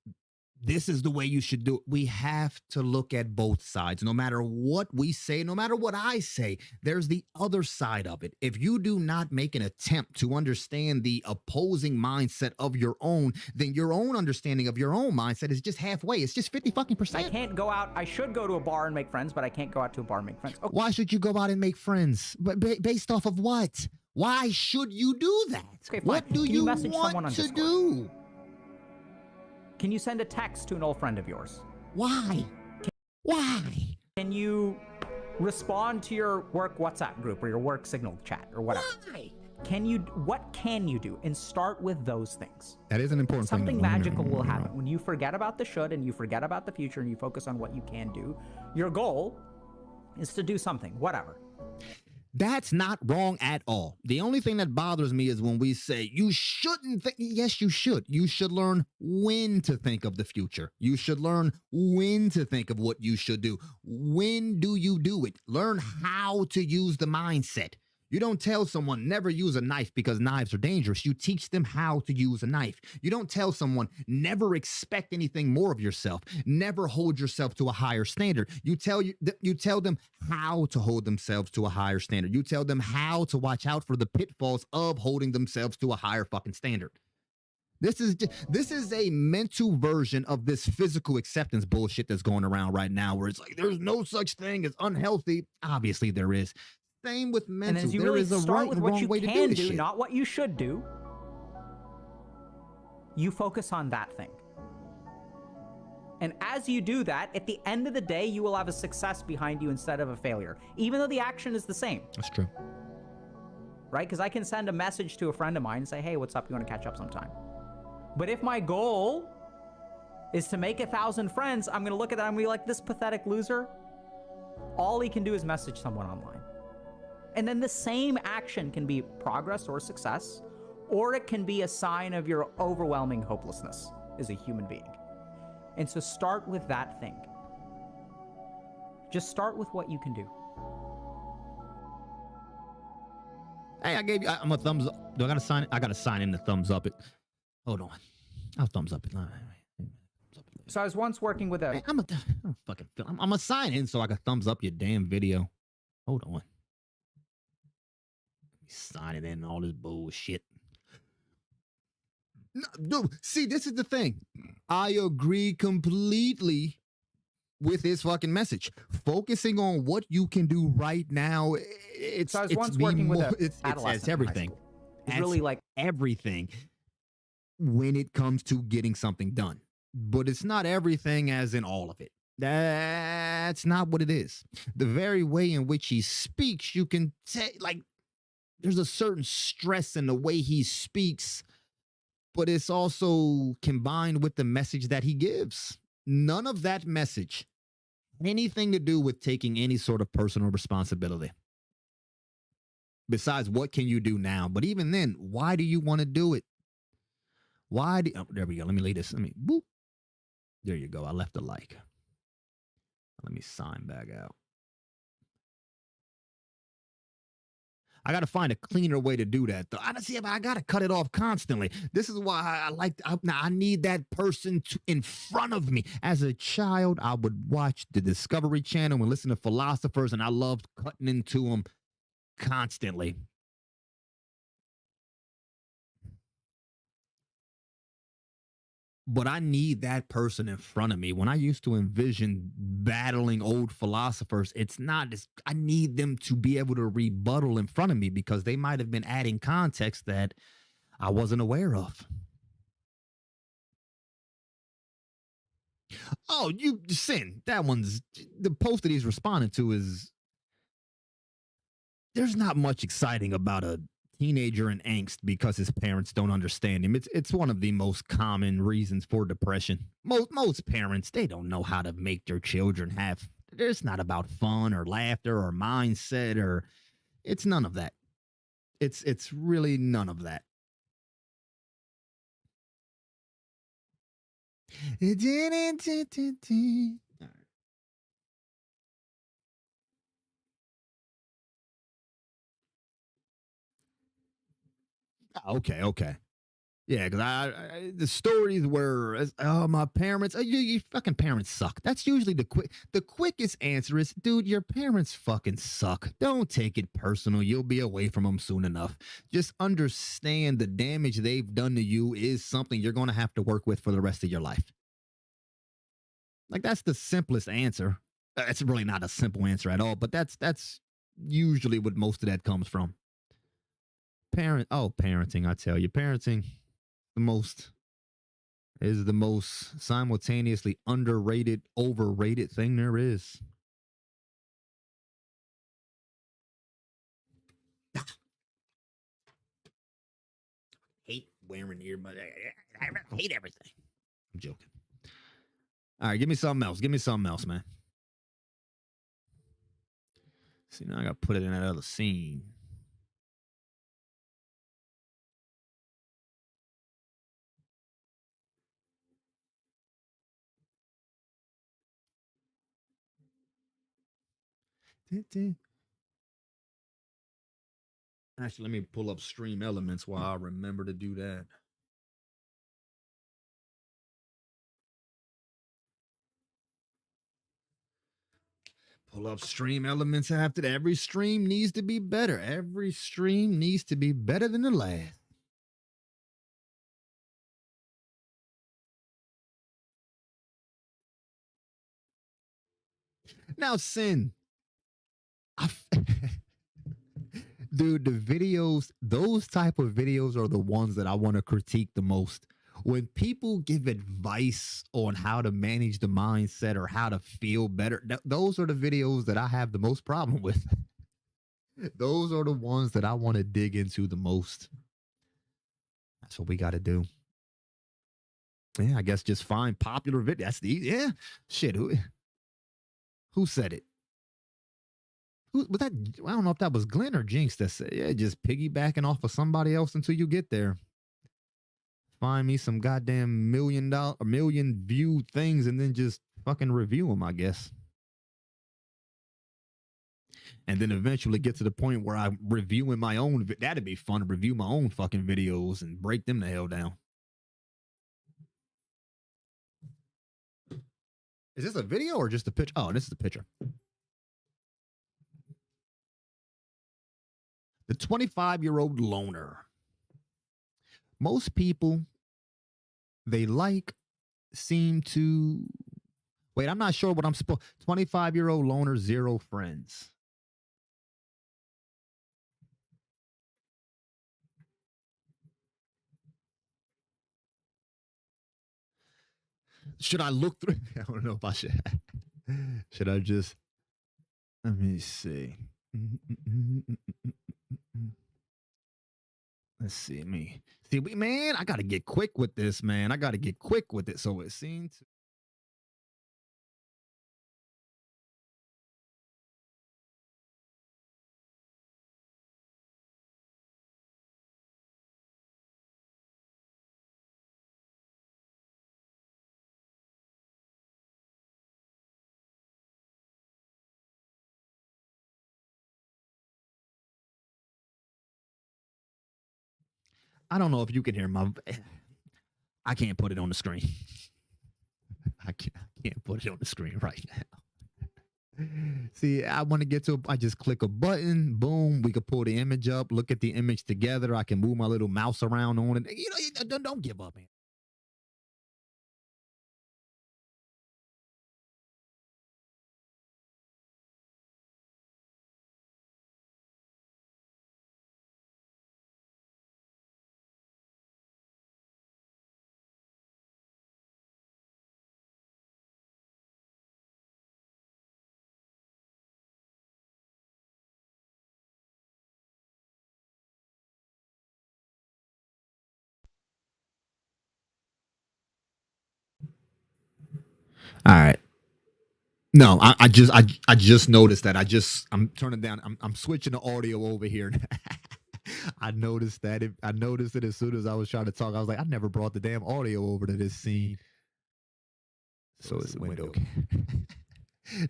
this is the way you should do it. We have to look at both sides. No matter what we say, no matter what I say, there's the other side of it. If you do not make an attempt to understand the opposing mindset of your own, then your own understanding of your own mindset is just halfway. It's just 50 fucking percent. I can't go out. I should go to a bar and make friends, but I can't go out to a bar and make friends. Okay. Why should you go out and make friends? But based off of what? Why should you do that? Okay, fine. What do Can you message someone want on to Discord? do? Can you send a text to an old friend of yours? Why? Why? Can you respond to your work WhatsApp group or your work Signal chat or whatever? Why? What can you do? And start with those things. That is an important thing. Something magical will happen. When you forget about the should and you forget about the future and you focus on what you can do, your goal is to do something, whatever. That's not wrong at all. The only thing that bothers me is when we say you shouldn't think. Yes, you should. You should learn when to think of the future. You should learn when to think of what you should do. When do you do it? Learn how to use the mindset. You don't tell someone never use a knife because knives are dangerous. You teach them how to use a knife. You don't tell someone never expect anything more of yourself. Never hold yourself to a higher standard. You tell them how to hold themselves to a higher standard. You tell them how to watch out for the pitfalls of holding themselves to a higher fucking standard. This is a mental version of this physical acceptance bullshit that's going around right now, where it's like there's no such thing as unhealthy. Obviously there is. Same with mental. And as you there really is a start right with and what wrong you way to can do this do, shit. not what you should do, you focus on that thing. And as you do that, at the end of the day, you will have a success behind you instead of a failure, even though the action is the same. That's true. Right? Because I can send a message to a friend of mine and say, hey, what's up? You want to catch up sometime? But if my goal is to make 1,000 friends, I'm going to look at that and be like, this pathetic loser, all he can do is message someone online. And then the same action can be progress or success, or it can be a sign of your overwhelming hopelessness as a human being. And so start with that thing. Just start with what you can do. Hey, I'm a thumbs up. Do I gotta sign it? I gotta sign in the thumbs up it. Hold on. I'll thumbs up it. So I was once working with a... Hey, I'm gonna sign in so I can thumbs up your damn video. Hold on. Signing in and all this bullshit. No, dude, see, this is the thing. I agree completely with his fucking message. Focusing on what you can do right now. So I was once working with an it's adolescent in high everything. school. It's really like everything when it comes to getting something done. But it's not everything as in all of it. That's not what it is. The very way in which he speaks, you can take, like, there's a certain stress in the way he speaks but it's also combined with the message that he gives. None of that message had anything to do with taking any sort of personal responsibility. Besides, what can you do now? But even then, why do you want to do it? There we go. Let me lay this. Boop. There you go. I left a like. Let me sign back out. I got to find a cleaner way to do that, though. I got to cut it off constantly. This is why I need that person in front of me. As a child, I would watch the Discovery Channel and listen to philosophers, and I loved cutting into them constantly. But I need that person in front of me. When I used to envision battling old philosophers, it's not, I need them to be able to rebuttal in front of me because they might have been adding context that I wasn't aware of. Oh, you sin. That one's the post that he's responding to is there's not much exciting about a teenager in angst because his parents don't understand him. It's one of the most common reasons for depression. Most parents, they don't know how to make their children have. It's not about fun or laughter or mindset or it's none of that. It's really none of that. Okay. Yeah, because the stories where my parents, you fucking parents suck. That's usually the quickest answer is, dude, your parents fucking suck. Don't take it personal. You'll be away from them soon enough. Just understand the damage they've done to you is something you're going to have to work with for the rest of your life. Like that's the simplest answer. It's really not a simple answer at all, but that's usually what most of that comes from. Parenting, I tell you, parenting is the most simultaneously underrated, overrated thing there is. Hate wearing earbuds. I hate everything. I'm joking. All right, give me something else. Give me something else, man. See, now I got to put it in that other scene. Actually, let me pull up Stream Elements while I remember to do that. Pull up Stream Elements after that. Every stream needs to be better. Every stream needs to be better than the last. Now, Sin. Dude, the videos, those type of videos are the ones that I want to critique the most. When people give advice on how to manage the mindset or how to feel better, those are the videos that I have the most problem with. Those are the ones that I want to dig into the most. That's what we got to do. Yeah, I guess just find popular video. That's shit. Who said it? Was that? I don't know if that was Glenn or Jinx that said, yeah, just piggybacking off of somebody else until you get there. Find me some goddamn million view things and then just fucking review them, I guess. And then eventually get to the point where I'm reviewing my own. That'd be fun to review my own fucking videos and break them the hell down. Is this a video or just a picture? Oh, this is the picture. The 25-year-old loner. Most people they seem to wait, I'm not sure what I'm supposed 25-year-old loner, 0 friends. Should I look through? I don't know if I should. Should I just let me see. Let's see me. See, man, I gotta get quick with this, man. I gotta get quick with it. So it seems. I don't know if you can hear my. I can't put it on the screen. I can't put it on the screen right now. See, I want to get to. I just click a button. Boom. We can pull the image up. Look at the image together. I can move my little mouse around on it. Don't give up, man. All right. No, I just noticed that. I'm turning down. I'm switching the audio over here. I noticed that. I noticed it as soon as I was trying to talk. I was like, I never brought the damn audio over to this scene. So it's a window.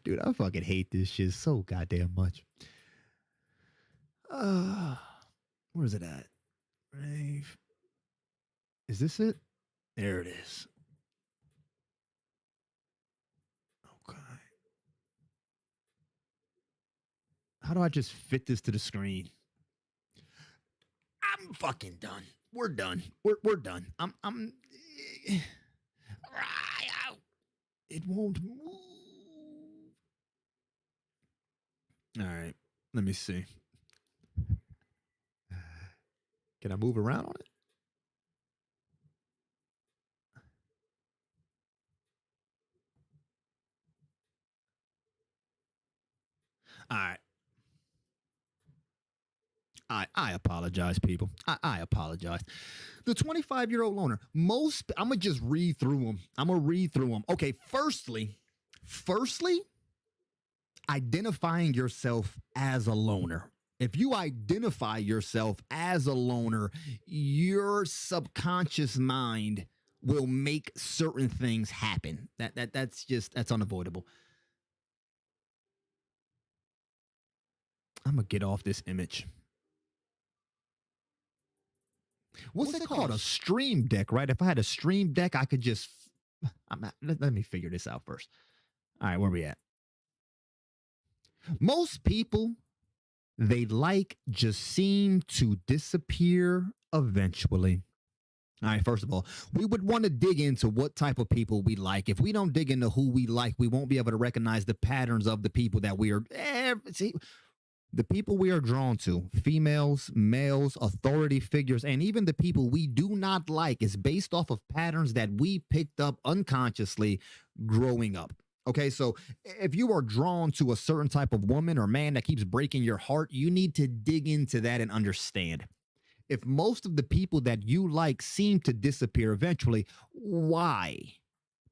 Dude, I fucking hate this shit so goddamn much. Where's it at? Rave. Is this it? There it is. Okay. How do I just fit this to the screen? I'm fucking done. We're done. We're done. I'm it won't move. All right. Let me see. Can I move around on it? All right. I apologize, people. I apologize. The 25-year-old loner. I'm gonna just read through them. Okay, firstly, identifying yourself as a loner. If you identify yourself as a loner, your subconscious mind will make certain things happen. That's unavoidable. I'm gonna get off this image. What's it called? A stream deck, right? If I had a stream deck, I could just. Let me figure this out first. All right, where we at? Most people they like just seem to disappear eventually. All right, first of all, we would want to dig into what type of people we like. If we don't dig into who we like, we won't be able to recognize the patterns of the people that we are. See, the people we are drawn to, females, males, authority figures, and even the people we do not like is based off of patterns that we picked up unconsciously growing up. Okay, so if you are drawn to a certain type of woman or man that keeps breaking your heart, you need to dig into that and understand. If most of the people that you like seem to disappear eventually, why?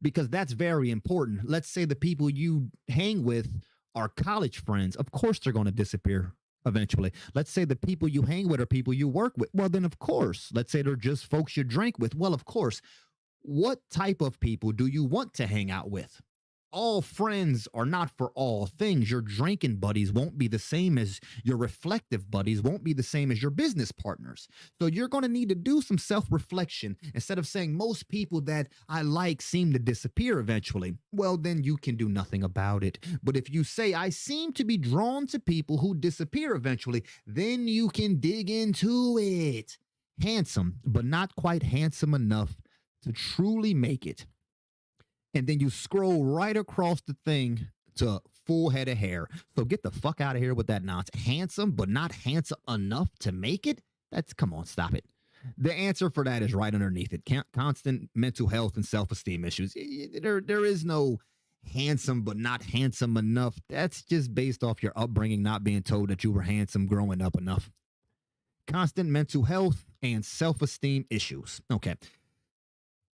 Because that's very important. Let's say the people you hang with are college friends. Of course, they're going to disappear eventually. Let's say the people you hang with are people you work with. Well, then, of course. Let's say they're just folks you drink with. Well, of course. What type of people do you want to hang out with? All friends are not for all things. Your drinking buddies won't be the same as your reflective buddies, won't be the same as your business partners. So you're going to need to do some self reflection instead of saying most people that I like seem to disappear eventually. Well, then you can do nothing about it. But if you say I seem to be drawn to people who disappear eventually, then you can dig into it. Handsome, but not quite handsome enough to truly make it. And then you scroll right across the thing to full head of hair. So get the fuck out of here with that nonsense. Handsome, but not handsome enough to make it? Come on, stop it. The answer for that is right underneath it. Constant mental health and self-esteem issues. There is no handsome, but not handsome enough. That's just based off your upbringing, not being told that you were handsome growing up enough. Constant mental health and self-esteem issues. Okay.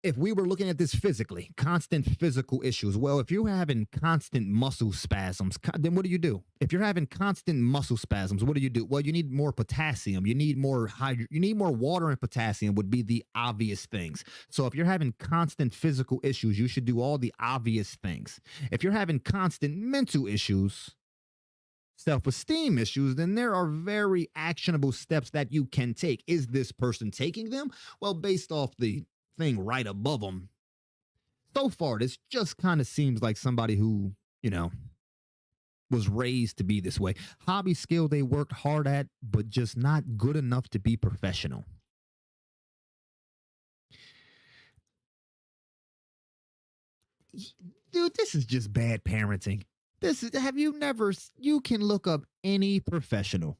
If we were looking at this physically, constant physical issues, well, if you're having constant muscle spasms, then what do? If you're having constant muscle spasms, what do? Well, you need more potassium. You need more you need more water and potassium would be the obvious things. So if you're having constant physical issues, you should do all the obvious things. If you're having constant mental issues, self-esteem issues, then there are very actionable steps that you can take. Is this person taking them? Well, based off the thing right above them, so far, this just kind of seems like somebody who, was raised to be this way. Hobby skill they worked hard at, but just not good enough to be professional. Dude, this is just bad parenting. You can look up any professional.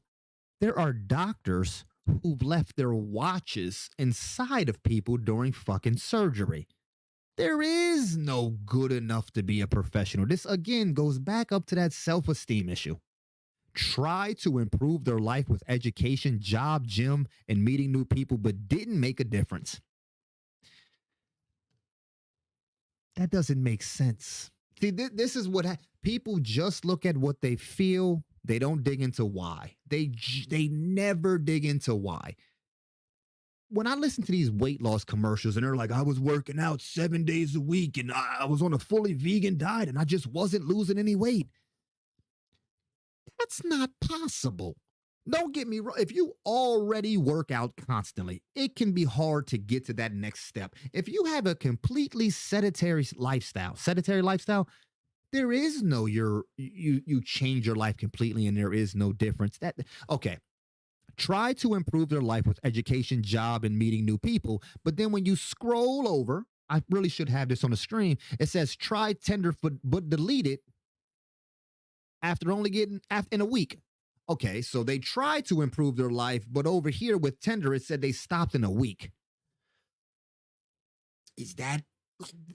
There are doctors who've left their watches inside of people during fucking surgery. There is no good enough to be a professional. This again goes back up to that self-esteem issue. Try to improve their life with education, job, gym, and meeting new people, but didn't make a difference. That doesn't make sense. See, this is what people just look at what they feel. They don't dig into why. They never dig into why. When I listen to these weight loss commercials and they're like, I was working out 7 days a week and I was on a fully vegan diet and I just wasn't losing any weight. That's not possible. Don't get me wrong. If you already work out constantly, it can be hard to get to that next step. If you have a completely sedentary lifestyle, there is no you change your life completely and there is no difference. Okay. Try to improve their life with education, job, and meeting new people. But then when you scroll over, I really should have this on the screen. It says try tenderfoot, but delete it after only getting in a week. Okay, so they tried to improve their life, but over here with Tinder, it said they stopped in a week. Is that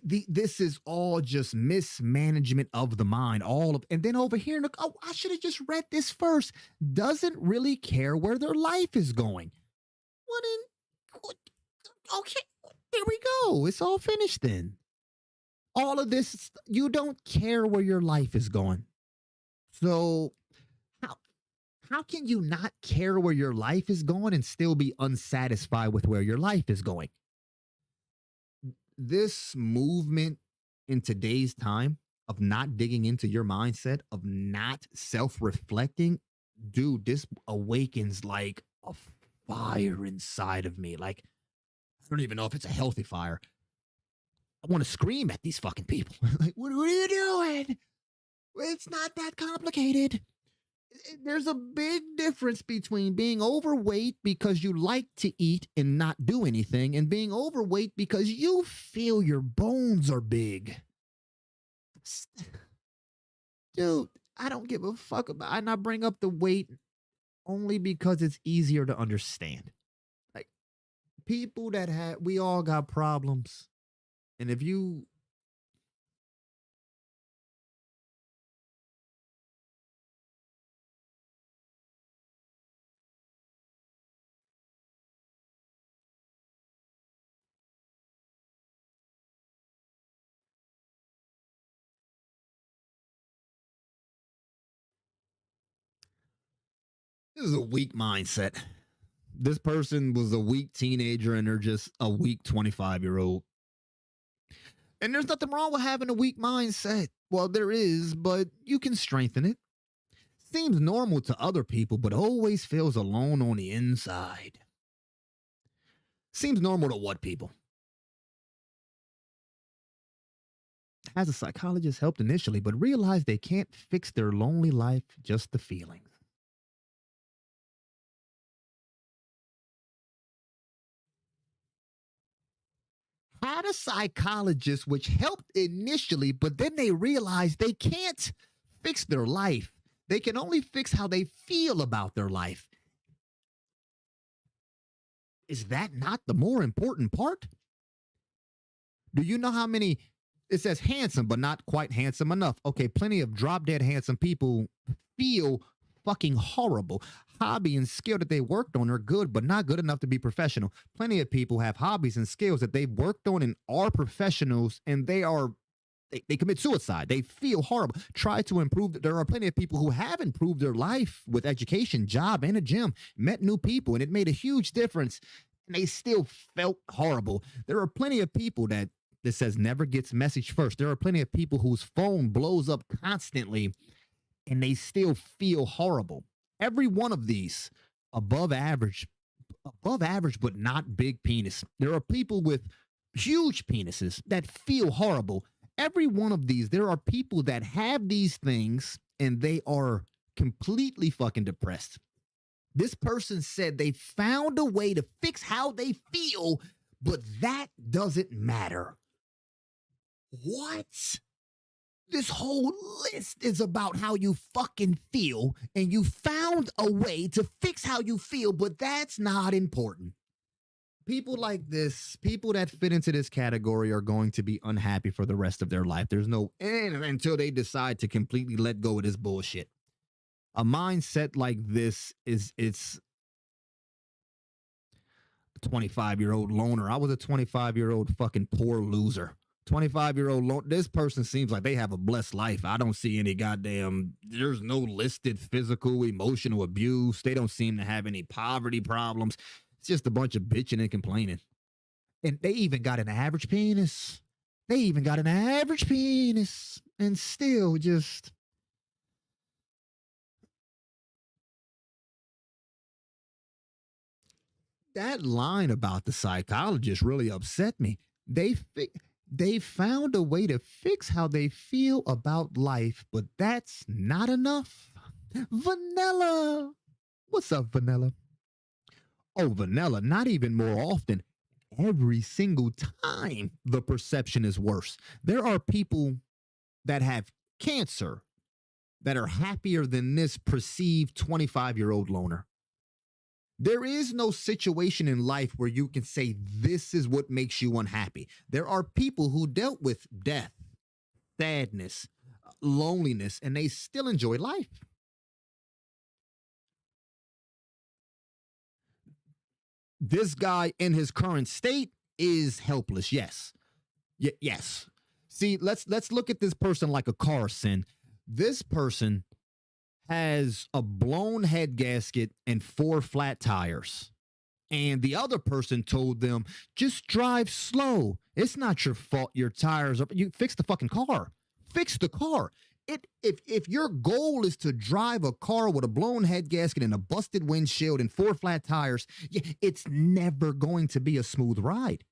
this is all just mismanagement of the mind? And then over here, look, oh, I should have just read this first. Doesn't really care where their life is going. Okay, there we go. It's all finished then. All of this, you don't care where your life is going. So how can you not care where your life is going and still be unsatisfied with where your life is going? This movement in today's time of not digging into your mindset, of not self-reflecting, dude, this awakens like a fire inside of me. Like, I don't even know if it's a healthy fire. I want to scream at these fucking people. Like, what are you doing? It's not that complicated. There's a big difference between being overweight because you like to eat and not do anything and being overweight because you feel your bones are big. Dude, I don't give a fuck about it. And I bring up the weight only because it's easier to understand. Like, people we all got problems. And if you This is a weak mindset. This person was a weak teenager and they're just a weak 25-year-old. And there's nothing wrong with having a weak mindset. Well, there is, but you can strengthen it. Seems normal to other people, but always feels alone on the inside. Seems normal to what people? Has a psychologist helped initially, but realized they can't fix their lonely life, just the feelings. Had a psychologist which helped initially, but then they realized they can't fix their life. They can only fix how they feel about their life. Is that not the more important part? Do you know how many, it says handsome, but not quite handsome enough. Okay, plenty of drop dead handsome people feel fucking horrible. hobby and skill that they worked on are good, but not good enough to be professional. Plenty of people have hobbies and skills that they've worked on and are professionals, and they commit suicide. They feel horrible. Try to improve. There are plenty of people who have improved their life with education, job, and a gym, met new people, and it made a huge difference. And they still felt horrible. There are plenty of people that this says never gets message first. There are plenty of people whose phone blows up constantly and they still feel horrible. Every one of these above average, but not big penis. There are people with huge penises that feel horrible. Every one of these, there are people that have these things and they are completely fucking depressed. This person said they found a way to fix how they feel, but that doesn't matter. What? This whole list is about how you fucking feel, and you found a way to fix how you feel, but that's not important. People like this, people that fit into this category are going to be unhappy for the rest of their life. There's no end until they decide to completely let go of this bullshit. A mindset like this it's a 25-year-old loner. I was a 25-year-old fucking poor loser. 25-year-old this person seems like they have a blessed life. I don't see any goddamn, there's no listed physical, emotional abuse. They don't seem to have any poverty problems. It's just a bunch of bitching and complaining. And they even got an average penis. And still just. That line about the psychologist really upset me. They found a way to fix how they feel about life, but that's not enough. Vanilla. What's up, Vanilla? Oh, Vanilla, not even more often. Every single time the perception is worse. There are people that have cancer that are happier than this perceived 25-year-old loner. There is no situation in life where you can say this is what makes you unhappy. There are people who dealt with death, sadness, loneliness, and they still enjoy life. This guy in his current state is helpless. Yes. Yes. See, let's look at this person like a car, Sin. This person has a blown head gasket and 4 flat tires. And the other person told them, just drive slow. It's not your fault your tires are. You fix the fucking car. Fix the car. If your goal is to drive a car with a blown head gasket and a busted windshield and 4 flat tires, it's never going to be a smooth ride.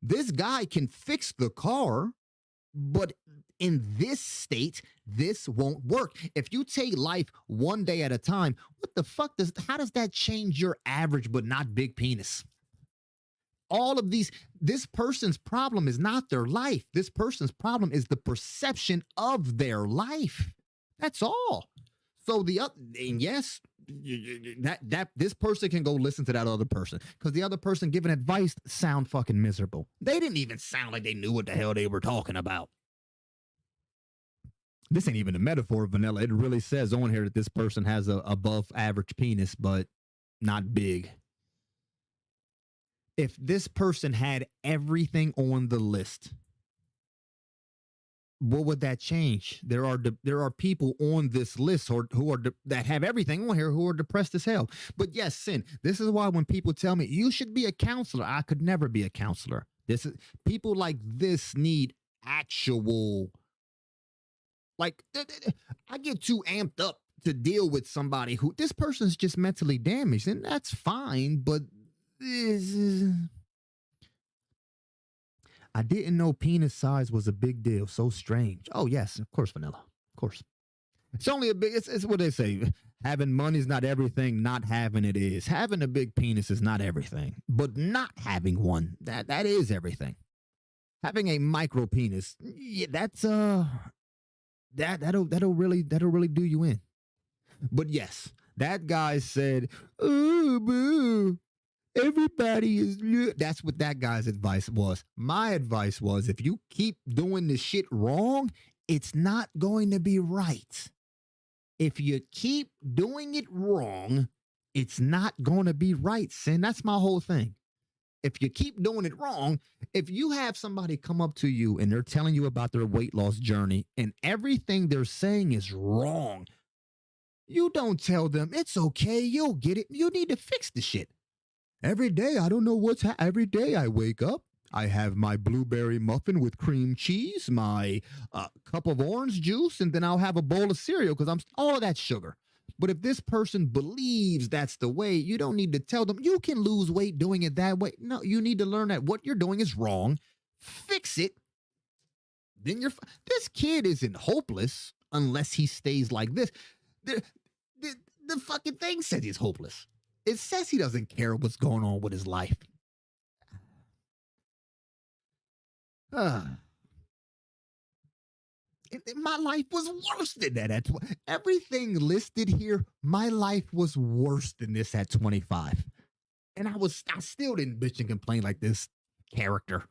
This guy can fix the car, but in this state, this won't work. If you take life one day at a time, what the fuck how does that change your average but not big penis? All of these, this person's problem is not their life. This person's problem is the perception of their life. That's all. So and yes, that this person can go listen to that other person, because the other person giving advice sound fucking miserable. They didn't even sound like they knew what the hell they were talking about. This ain't even a metaphor, Vanilla. It really says on here that this person has a above average penis, but not big. If this person had everything on the list, what would that change? There are people on this list that have everything on here who are depressed as hell. But yes, Sin, this is why when people tell me you should be a counselor, I could never be a counselor. People like this need actual, like, I get too amped up to deal with somebody who, this person's just mentally damaged, and that's fine, but I didn't know penis size was a big deal. So strange. Oh, yes, of course, Vanilla. Of course. It's only it's what they say. Having money is not everything. Not having it is. Having a big penis is not everything. But not having one, that is everything. Having a micro penis, that's that'll really do you in. But yes, that guy said, "Oh, boo. Everybody is." That's what that guy's advice was. My advice was, if you keep doing this shit wrong, it's not going to be right. If you keep doing it wrong, it's not going to be right, Sin. That's my whole thing. If you keep doing it wrong, if you have somebody come up to you and they're telling you about their weight loss journey and everything they're saying is wrong, you don't tell them it's okay, you'll get it. You need to fix the shit. Every day, I don't know every day I wake up, I have my blueberry muffin with cream cheese, my cup of orange juice, and then I'll have a bowl of cereal because I'm all that's sugar. But if this person believes that's the way, you don't need to tell them you can lose weight doing it that way. No, you need to learn that what you're doing is wrong. Fix it. Then this kid isn't hopeless unless he stays like this. The, the, the fucking thing says he's hopeless. It says he doesn't care what's going on with his life. My life was worse than that. Everything listed here, my life was worse than this at 25. And I still didn't bitch and complain like this character.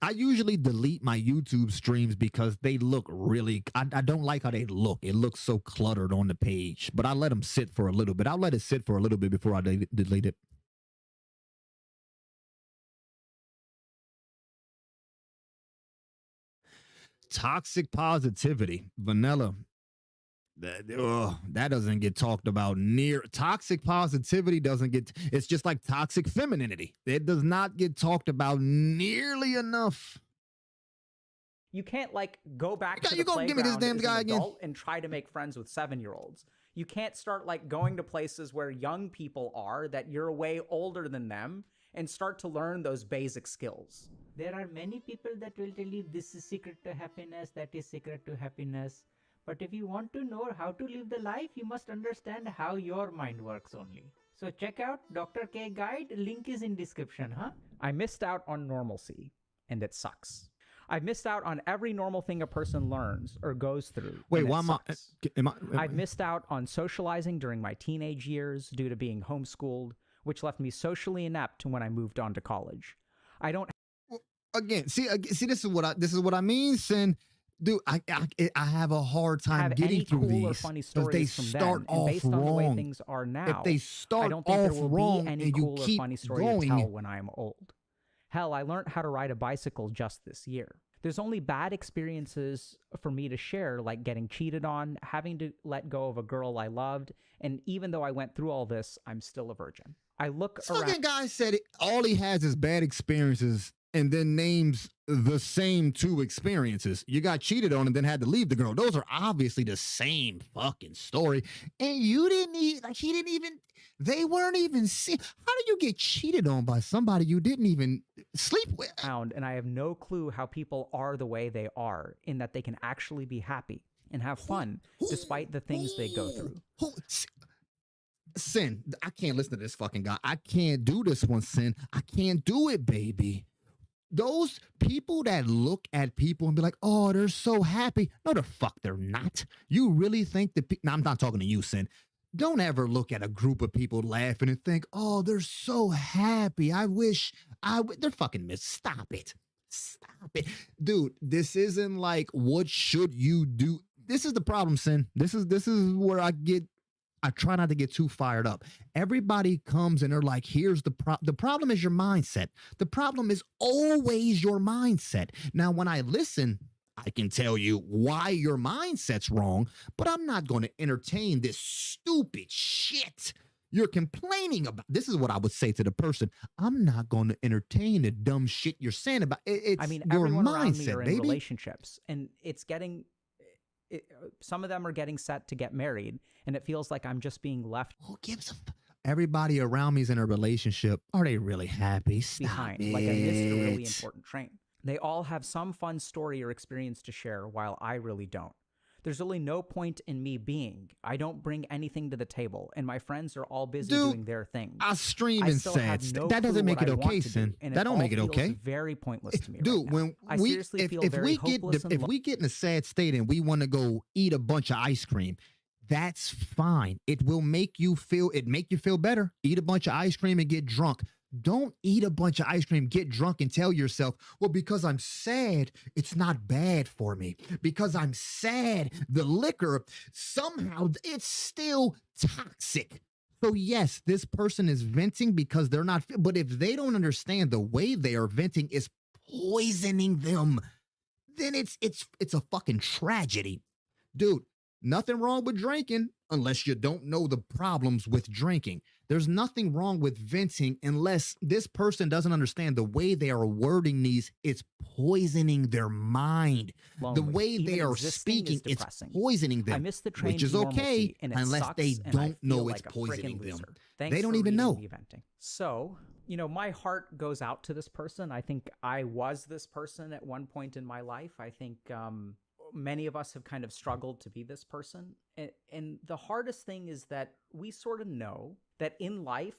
I usually delete my YouTube streams because they look really. I don't like how they look. It looks so cluttered on the page, but I let them sit for a little bit. I'll let it sit for a little bit before I delete it. Toxic positivity, vanilla. That doesn't get talked about near. Toxic positivity doesn't get. It's just like toxic femininity. It does not get talked about nearly enough. You can't like go back to the you gonna give me this damn as guy an again adult and try to make friends with 7-year-olds. You can't start like going to places where young people are that you're way older than them and start to learn those basic skills. There are many people that will tell you this is secret to happiness, that is secret to happiness. But if you want to know how to live the life, you must understand how your mind works only. So check out Dr. K Guide, link is in description, huh? I missed out on normalcy, and it sucks. I've missed out on every normal thing a person learns or goes through. Wait, why I've missed out on socializing during my teenage years due to being homeschooled, which left me socially inept when I moved on to college. I don't. Again, see, this is what I mean, Sin. Dude, I have a hard time getting through these or funny stories they from start then, off based on wrong. The way things are now, if they start I don't think off there will wrong be any and cool you or keep funny story going, to tell when I'm old. Hell, I learned how to ride a bicycle just this year. There's only bad experiences for me to share, like getting cheated on, having to let go of a girl I loved, and even though I went through all this, I'm still a virgin. I look this around. fucking guy said all he has is bad experiences and then names the same 2 experiences. You got cheated on and then had to leave the girl. Those are obviously the same fucking story. And you didn't even, they weren't even see. How do you get cheated on by somebody you didn't even sleep with? And I have no clue how people are the way they are, in that they can actually be happy and have fun despite the things they go through. Sin, I can't listen to this fucking guy. I can't do this one, Sin. I can't do it, baby. Those people that look at people and be like, oh, they're so happy. No, the fuck they're not. You really think that... No, I'm not talking to you, Sin. Don't ever look at a group of people laughing and think, oh, they're so happy. I wish they're fucking Stop it. Stop it. Dude, this isn't like, what should you do? This is the problem, Sin. This is where I try not to get too fired up. Everybody comes and they're like, here's the problem is your mindset. The problem is always your mindset. Now, when I listen, I can tell you why your mindset's wrong, but I'm not going to entertain this stupid shit you're complaining about. This is what I would say to the person. I'm not going to entertain the dumb shit you're saying about it. It's your everyone around mindset, me are in baby. relationships, and it's getting... some of them are getting set to get married, and it feels like I'm just being left. Who gives a everybody around me is in a relationship. Are they really happy? Stop behind. it. Like I missed a really important train. They all have some fun story or experience to share, while I really don't. there's really no point in me being. I don't bring anything to the table, and my friends are all busy Dude, doing their thing. I stream I and still have sad. no That doesn't clue make what it I want okay, to do, Sin. and That it don't all make it feels okay. very pointless to me Dude, right now. when I we seriously feel if very we get hopeless and if we get in a sad state and we want to go eat a bunch of ice cream, that's fine. It will make you feel better. Eat a bunch of ice cream and get drunk. Don't eat a bunch of ice cream, get drunk, and tell yourself, well, because I'm sad, it's not bad for me. Because I'm sad, the liquor, somehow it's still toxic. So yes, this person is venting because they're not, but if they don't understand the way they are venting is poisoning them, then it's a fucking tragedy. Dude, nothing wrong with drinking unless you don't know the problems with drinking. There's nothing wrong with venting unless this person doesn't understand the way they are wording these, it's poisoning their mind. lonely. The way Even they are existing speaking, is it's depressing. poisoning them. I miss the train which is to okay normalcy, and it unless sucks, they and I don't know feel it's like a poisoning freaking them. loser. Thanks They don't for even reading know. me venting. So, my heart goes out to this person. I think I was this person at one point in my life. I think many of us have kind of struggled to be this person. And the hardest thing is that we sort of know that in life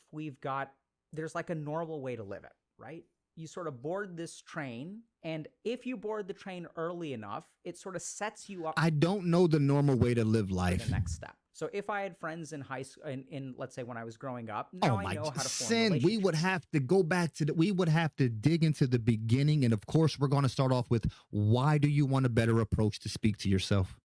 there's like a normal way to live it, right? You sort of board this train, and if you board the train early enough, it sort of sets you up I don't know the normal way to live for life. the next step. So if I had friends in high school, in let's say when I was growing up, now I know how to form Sin, we relationships. would have to go back to we would have to dig into the beginning. And of course, we're going to start off with, why do you want a better approach to speak to yourself?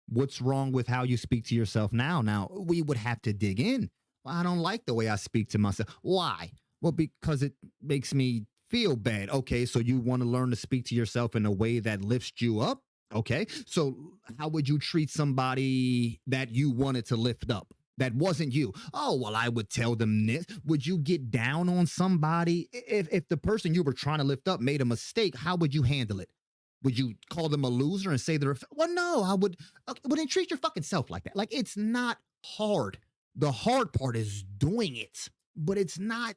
What's wrong with how you speak to yourself now? Now, we would have to dig in. Well, I don't like the way I speak to myself. Why? Well, because it makes me feel bad. Okay, so you want to learn to speak to yourself in a way that lifts you up? Okay, so how would you treat somebody that you wanted to lift up? That wasn't you. Oh, well, I would tell them this. Would you get down on somebody? If the person you were trying to lift up made a mistake, how would you handle it? Would you call them a loser and say they're, well, no, I would, okay, well, then treat your fucking self like that. Like, it's not hard. The hard part is doing it, but it's not.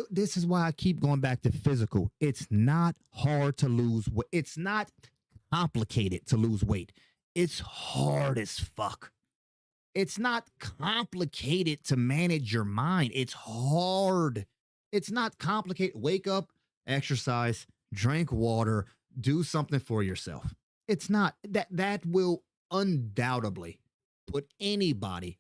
This is why I keep going back to physical. It's not hard to lose weight. It's not complicated to lose weight. It's hard as fuck. It's not complicated to manage your mind. It's hard. It's not complicated. Wake up, exercise, drink water, do something for yourself. It's not that will undoubtedly put anybody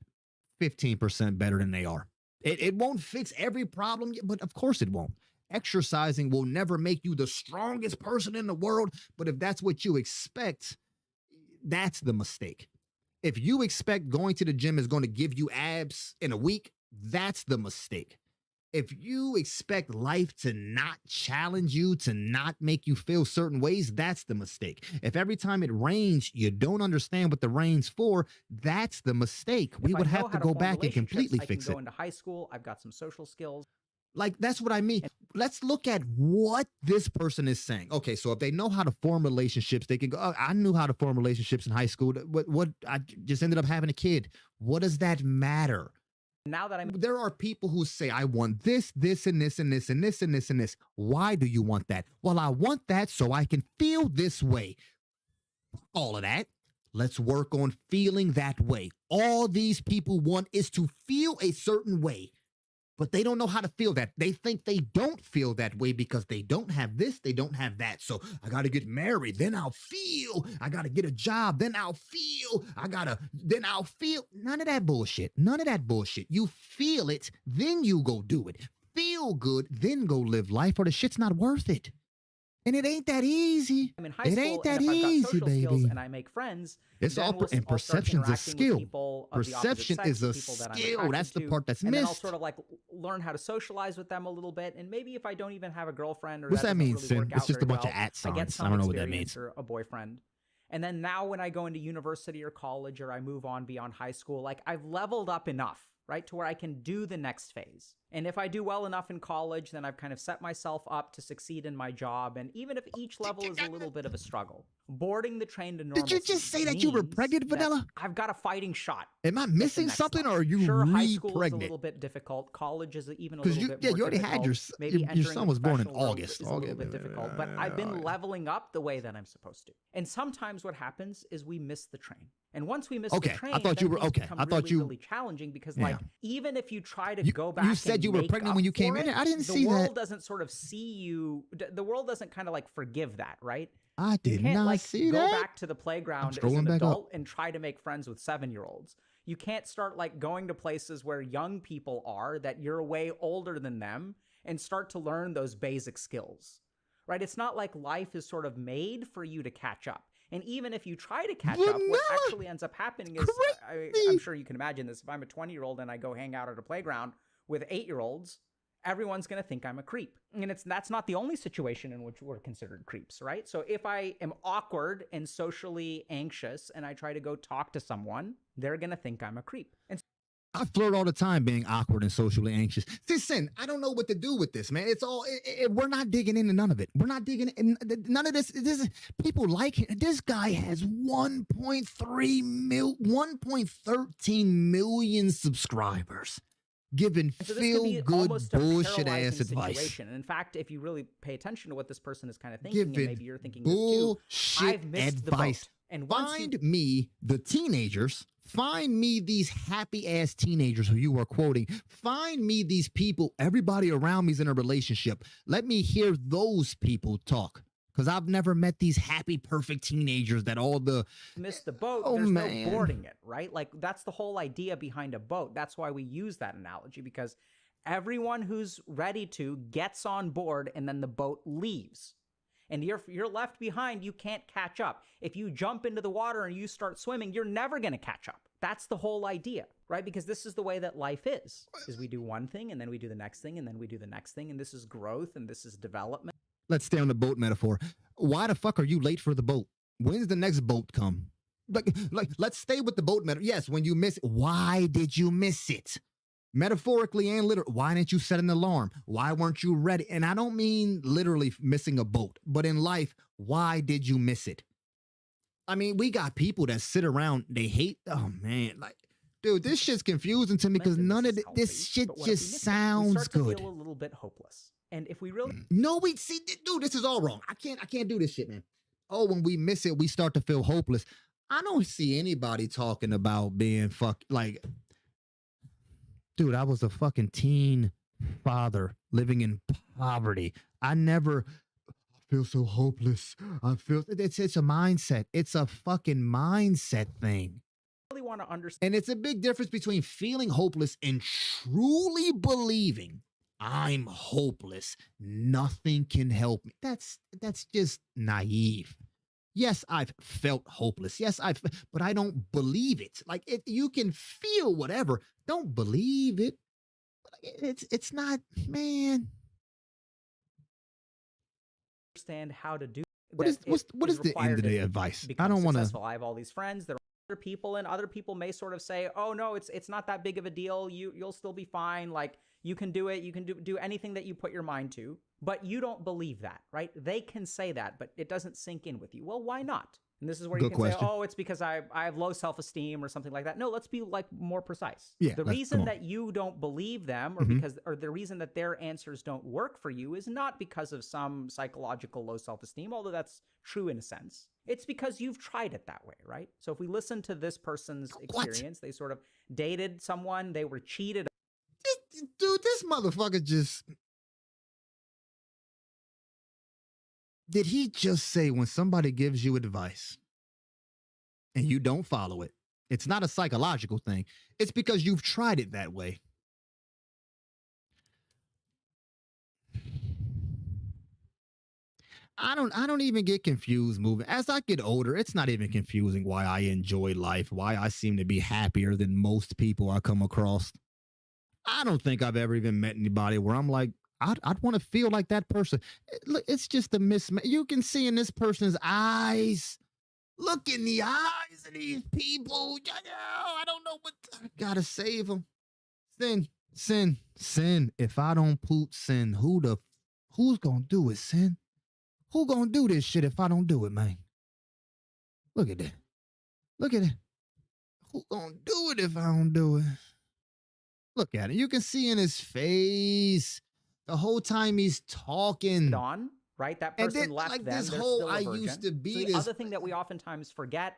15% better than they are. It won't fix every problem, but of course it won't. Exercising will never make you the strongest person in the world, but if that's what you expect, that's the mistake. If you expect going to the gym is going to give you abs in a week, that's the mistake. If you expect life to not challenge you, to not make you feel certain ways, that's the mistake. If every time it rains, you don't understand what the rain's for, that's the mistake. We would have to go back and completely fix it. I can go into high school. I've got some social skills. Like, that's what I mean. Let's look at what this person is saying. Okay, so if they know how to form relationships, they can go, oh, I knew how to form relationships in high school. What I just ended up having a kid. What does that matter? Now that there are people who say, I want this, this, and this, and this, and this, and this, and this. Why do you want that? Well, I want that so I can feel this way. All of that. Let's work on feeling that way. All these people want is to feel a certain way, but they don't know how to feel that. They think they don't feel that way because they don't have this, they don't have that. So I got to get married, then I'll feel. I got to get a job, then I'll feel. Then I'll feel. None of that bullshit. None of that bullshit. You feel it, then you go do it. Feel good, then go live life, or the shit's not worth it. And it ain't that easy. I'm in high it school, ain't that and if I've got easy, social baby. skills and I make friends, It's then all, and I'll start perception's a interacting with skill. people of the opposite Perception sex, is a people that I'm skill. attracted That's the to, part that's and then I'll missed. sort of like learn how to socialize with them a little bit. And maybe if I don't even have a girlfriend, or What's that doesn't mean, really Sin? work It's out just a very bunch of well, at I get signs. some I don't know what that experience means. or a boyfriend. And then now when I go into university or college, or I move on beyond high school, like I've leveled up enough, right, to where I can do the next phase. And if I do well enough in college, then I've kind of set myself up to succeed in my job. And even if each level is a little bit of a struggle, boarding the train to normalcy. Did you just say that you were pregnant, Vanilla? I've got a fighting shot. Am I missing something, or are you sure, high school is a pregnant? little bit difficult. College is even a little bit more Yeah, you already difficult. had Maybe your son was born in professional world August. is a little bit difficult, but I've been leveling up the way that I'm supposed to. And sometimes what happens is we miss the train. And once we miss the train, I thought you were okay. I thought you really challenging because like even if you try to go back, you said you were pregnant when you came in. I didn't see that. The world doesn't sort of see you. The world doesn't kind of like forgive that, right? I did not see that. Go back to the playground as an adult and try to make friends with 7-year-olds. You can't start like going to places where young people are that you're way older than them and start to learn those basic skills, right? It's not like life is sort of made for you to catch up. And even if you try to catch up, what actually ends up happening is, I'm sure you can imagine this, if I'm a 20-year-old and I go hang out at a playground with 8-year-olds, everyone's going to think I'm a creep. And that's not the only situation in which we're considered creeps, right? So if I am awkward and socially anxious and I try to go talk to someone, they're going to think I'm a creep. And I flirt all the time being awkward and socially anxious. Listen, I don't know what to do with this, man. It's all, we're not digging into none of it. We're not digging in. None of this. People like him. This guy has 1.13 million subscribers. Giving feel-good bullshit-ass advice. And in fact, if you really pay attention to what this person is kind of thinking, and maybe you're thinking this too, I've missed advice. The boat. And find me the teenagers. Find me these happy-ass teenagers who you are quoting. Find me these people. Everybody around me is in a relationship. Let me hear those people talk. Because I've never met these happy, perfect teenagers that all the... Missed the boat, there's no boarding it, right? Like, that's the whole idea behind a boat. That's why we use that analogy, because everyone who's ready to gets on board and then the boat leaves. And you're left behind, you can't catch up. If you jump into the water and you start swimming, you're never going to catch up. That's the whole idea, right? Because this is the way that life is we do one thing and then we do the next thing and then we do the next thing. And this is growth and this is development. Let's stay on the boat metaphor. Why the fuck are you late for the boat? When's the next boat come? Like, let's stay with the boat metaphor. Yes, when you miss it, why did you miss it? Metaphorically and literally, why didn't you set an alarm? Why weren't you ready? And I don't mean literally missing a boat, but in life, why did you miss it? I mean, we got people that sit around, they hate, oh man, like, dude, this shit's confusing to me because none of this shit just sounds good. We start to feel a little bit hopeless. And if we really... No, we see, dude, this is all wrong. I can't do this shit, man. Oh, when we miss it, we start to feel hopeless. I don't see anybody talking about being like, dude, I was a fucking teen father living in poverty. I feel so hopeless. It's a mindset. It's a fucking mindset thing. Really want to understand. And it's a big difference between feeling hopeless and truly believing I'm hopeless. Nothing can help me. That's just naive. Yes, I've felt hopeless. Yes, but I don't believe it. Like you can feel whatever. Don't believe it. It's not, man. Understand how to do. What is the end of the advice? I don't want to. I have all these friends. There are other people, and other people may sort of say, "Oh no, it's not that big of a deal. You'll still be fine. Like you can do it. You can do anything that you put your mind to." But you don't believe that, right? They can say that, but it doesn't sink in with you. Well, why not? And this is where you can say, "Oh, it's because I have low self-esteem or something like that." No, let's be like more precise. Yeah, the reason that you don't believe them, or the reason that their answers don't work for you, is not because of some psychological low self-esteem, although that's true in a sense. It's because you've tried it that way, right? So if we listen to this person's experience, they sort of dated someone, they were cheated. Dude, this motherfucker just... Did he just say when somebody gives you advice and you don't follow it, it's not a psychological thing. It's because you've tried it that way. I don't even get confused moving. As I get older, it's not even confusing why I enjoy life, why I seem to be happier than most people I come across. I don't think I've ever even met anybody where I'm like, I'd want to feel like that person. It's just a mismatch. You can see in this person's eyes. Look in the eyes of these people. I don't know what. I gotta save them. Then Sin. If I don't poop, sin, who's gonna do it, sin? Who gonna do this shit if I don't do it, man? Look at that. Look at it. Who gonna do it if I don't do it? Look at it. You can see in his face the whole time he's talking. On, right? That And person then, left like, them. this They're whole still a I virgin. used to So be the this. other thing that we oftentimes forget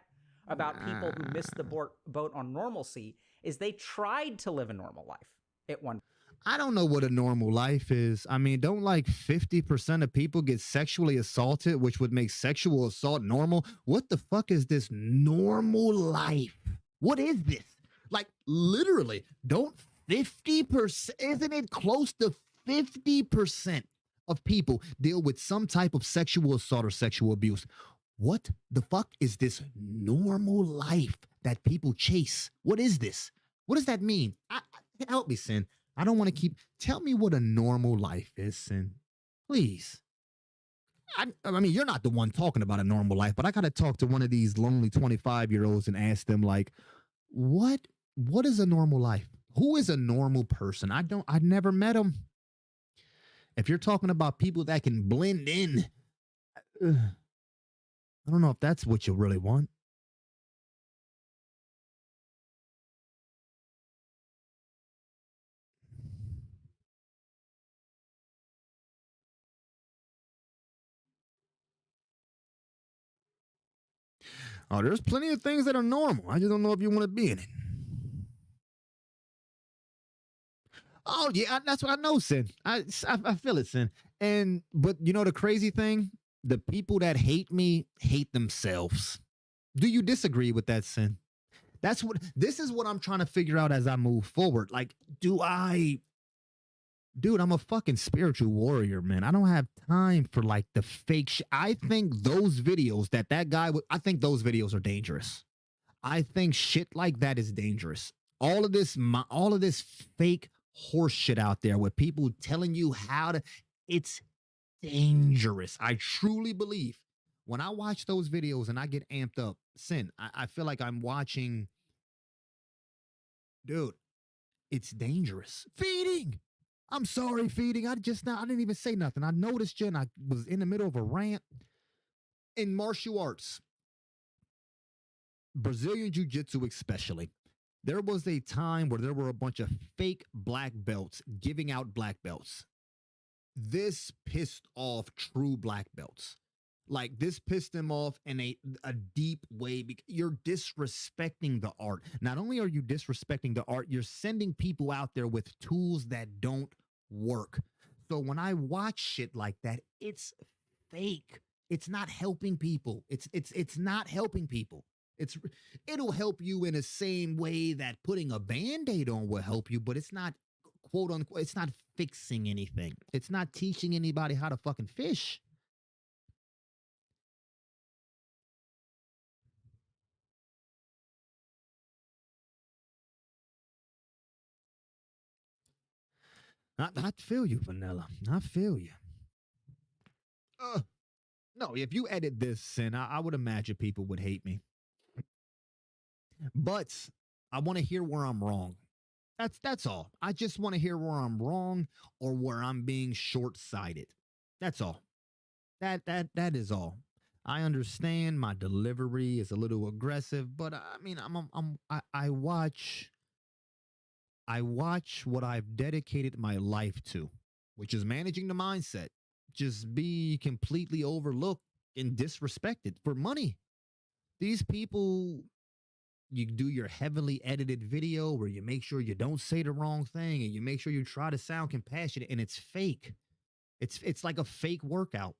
about people who miss the boat on normalcy is they tried to live a normal life at one. I don't know what a normal life is. I mean, don't like 50% of people get sexually assaulted, which would make sexual assault normal? What the fuck is this normal life? What is this? Like, literally, don't 50%, isn't it close to 50% of people deal with some type of sexual assault or sexual abuse? What the fuck is this normal life that people chase? What is this? What does that mean? Help me, Sin. I don't want to keep. Tell me what a normal life is, Sin. Please. I mean, you're not the one talking about a normal life, but I got to talk to one of these lonely 25-year-olds and ask them, like, what is a normal life? Who is a normal person? I never met them. If you're talking about people that can blend in, I don't know if that's what you really want. Oh, there's plenty of things that are normal. I just don't know if you want to be in it. Oh yeah, that's what I know, Sin. I feel it, Sin. But you know the crazy thing, the people that hate me hate themselves. Do you disagree with that, Sin? This is what I'm trying to figure out as I move forward. Like, dude, I'm a fucking spiritual warrior, man. I don't have time for like the fake shit. I think those videos that guy would, I think those videos are dangerous. I think shit like that is dangerous. All of this fake horse shit out there with people telling you how to, it's dangerous. I truly believe when I watch those videos and I get amped up, Sin, I feel like I'm watching, dude, it's dangerous. Feeding. I'm sorry, feeding. I didn't even say nothing. I noticed you and I was in the middle of a rant. In martial arts, Brazilian Jiu Jitsu especially, there was a time where there were a bunch of fake black belts giving out black belts. This pissed off true black belts. Like this pissed them off in a deep way. You're disrespecting the art. Not only are you disrespecting the art, you're sending people out there with tools that don't work. So when I watch shit like that, it's fake. It's not helping people. It's not helping people. It's it'll help you in the same way that putting a band-aid on will help you, but it's not quote unquote, it's not fixing anything. It's not teaching anybody how to fucking fish. I feel you, Vanilla. I feel you. Uh, no, if you edit this, and I would imagine people would hate me. But I want to hear where I'm wrong. That's all. I just want to hear where I'm wrong or where I'm being short-sighted. That's all. That is all. I understand my delivery is a little aggressive, but I mean, I watch what I've dedicated my life to, which is managing the mindset, just be completely overlooked and disrespected for money. These people, you do your heavily edited video where you make sure you don't say the wrong thing and you make sure you try to sound compassionate and it's fake. It's like a fake workout.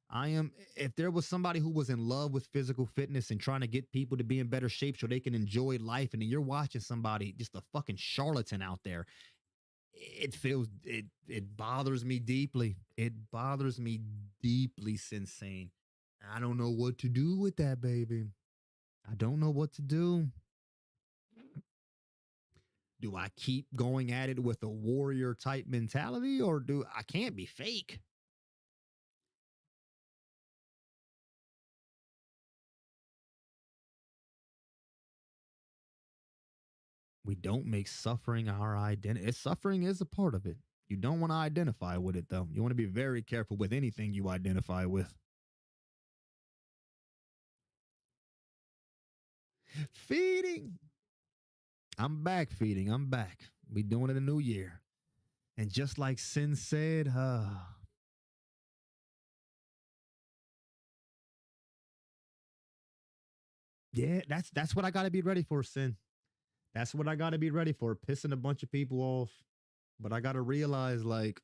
I am if there was somebody who was in love with physical fitness and trying to get people to be in better shape so they can enjoy life and then you're watching somebody just a fucking charlatan out there, it bothers me deeply. It bothers me deeply, Sensane. I don't know what to do with that, baby. I don't know what to do. Do I keep going at it with a warrior type mentality or do I can't be fake? We don't make suffering our identity. Suffering is a part of it. You don't want to identify with it, though. You want to be very careful with anything you identify with. Feeding. I'm back feeding. I'm back. We doing it a new year. And just like Sin said, yeah, that's what I got to be ready for, Sin. That's what I got to be ready for, pissing a bunch of people off. But I got to realize, like,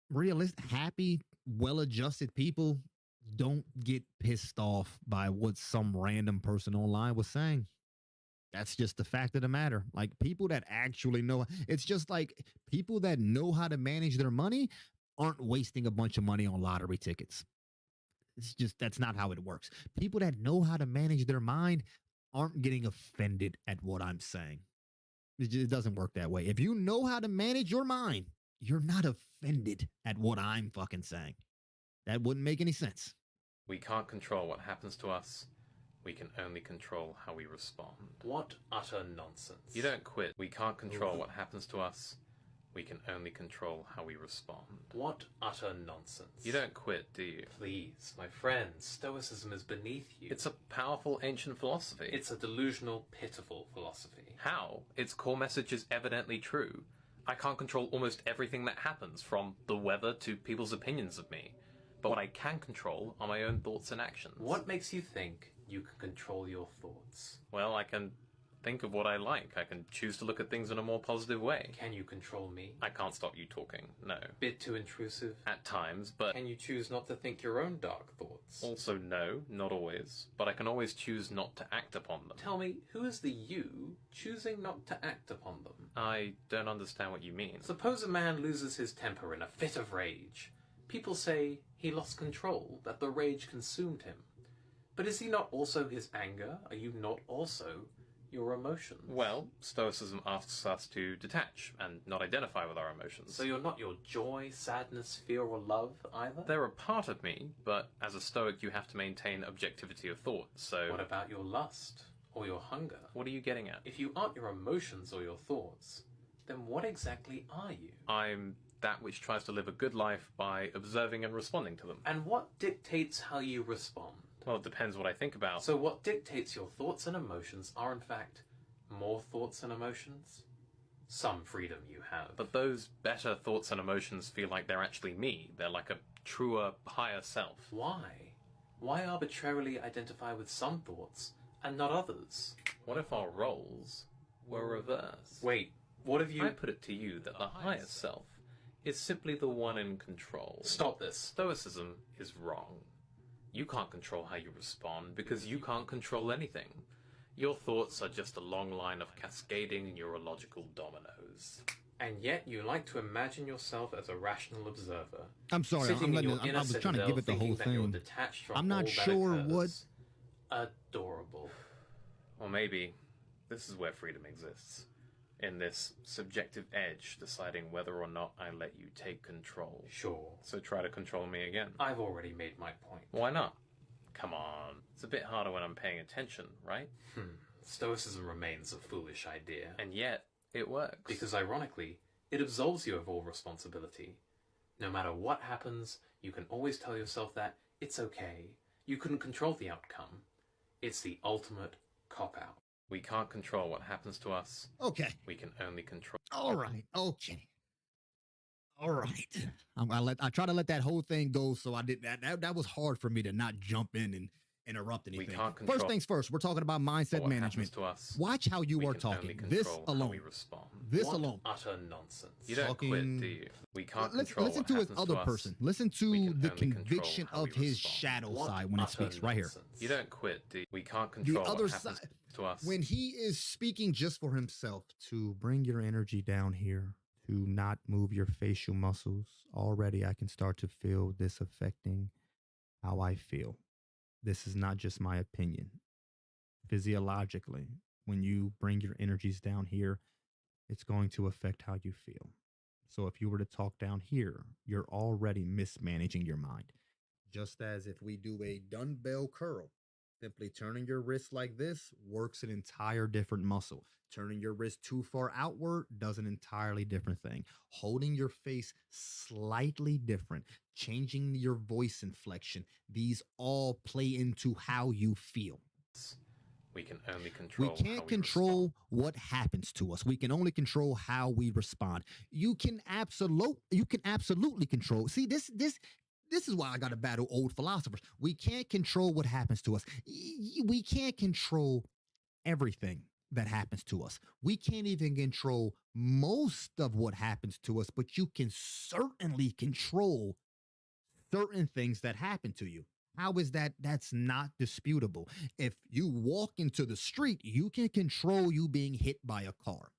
realistic, happy, well-adjusted people don't get pissed off by what some random person online was saying. That's just the fact of the matter. Like, people that actually know, it's just like people that know how to manage their money aren't wasting a bunch of money on lottery tickets. It's just, that's not how it works. People that know how to manage their mind aren't getting offended at what I'm saying. It doesn't work that way. If you know how to manage your mind, you're not offended at what I'm fucking saying. That wouldn't make any sense. We can't control what happens to us. We can only control how we respond. What utter nonsense. You don't quit. We can't control what happens to us. We can only control how we respond. What utter nonsense. You don't quit, do you? Please, my friend, Stoicism is beneath you. It's a powerful ancient philosophy. It's a delusional, pitiful philosophy. How? Its core message is evidently true. I can't control almost everything that happens, from the weather to people's opinions of me. But what I can control are my own thoughts and actions. What makes you think you can control your thoughts? Well, I can think of what I like. I can choose to look at things in a more positive way. Can you control me? I can't stop you talking, no. Bit too intrusive? At times, but can you choose not to think your own dark thoughts? Also no, not always. But I can always choose not to act upon them. Tell me, who is the you choosing not to act upon them? I don't understand what you mean. Suppose a man loses his temper in a fit of rage. People say he lost control, that the rage consumed him. But is he not also his anger? Are you not also your emotions? Well, Stoicism asks us to detach and not identify with our emotions. So you're not your joy, sadness, fear, or love either? They're a part of me, but as a Stoic you have to maintain objectivity of thought, so... What about your lust? Or your hunger? What are you getting at? If you aren't your emotions or your thoughts, then what exactly are you? I'm that which tries to live a good life by observing and responding to them. And what dictates how you respond? Well, it depends what I think about. So what dictates your thoughts and emotions are in fact more thoughts and emotions? Some freedom you have. But those better thoughts and emotions feel like they're actually me. They're like a truer, higher self. Why? Why arbitrarily identify with some thoughts and not others? What if our roles were reversed? Wait, what if you... I put it to you that the higher self is simply the one in control. Stop this. Stoicism is wrong. You can't control how you respond because you can't control anything. Your thoughts are just a long line of cascading neurological dominoes. And yet you like to imagine yourself as a rational observer. I'm sorry, I was trying to give it the whole thing. I'm not sure what... Adorable. Or maybe this is where freedom exists. In this subjective edge, deciding whether or not I let you take control. Sure. So try to control me again. I've already made my point. Why not? Come on. It's a bit harder when I'm paying attention, right? Stoicism remains a foolish idea. And yet, it works. Because ironically, it absolves you of all responsibility. No matter what happens, you can always tell yourself that it's okay. You couldn't control the outcome. It's the ultimate cop-out. We can't control what happens to us. Okay. We can only control... All right. Okay. All right. I try to let that whole thing go, so I did that. That was hard for me to not jump in and interrupt anything. We can't control... First things first, we're talking about mindset management. To us, watch how you are talking. This alone. This what alone. Utter nonsense. You don't quit, do you? We can't control listen to his other person. Listen to the conviction of his shadow side when he speaks right here. You don't quit, do you? We can't control the other side to us. When he is speaking just for himself, to bring your energy down here, to not move your facial muscles. Already I can start to feel this affecting how I feel. This is not just my opinion. Physiologically, when you bring your energies down here, it's going to affect how you feel. So if you were to talk down here, you're already mismanaging your mind. Just as if we do a dumbbell curl Simply turning your wrist like this works an entire different muscle. Turning your wrist too far outward does an entirely different thing. Holding your face slightly different, changing your voice inflection, these all play into how you feel. We can only We control how can't we control respond. what happens to us. We can only control how we respond. You can absolutely control. See, this is why I got to battle old philosophers. We can't control what happens to us. We can't control everything that happens to us. We can't even control most of what happens to us, but you can certainly control certain things that happen to you. How is that? That's not disputable. If you walk into the street, you can control you being hit by a car.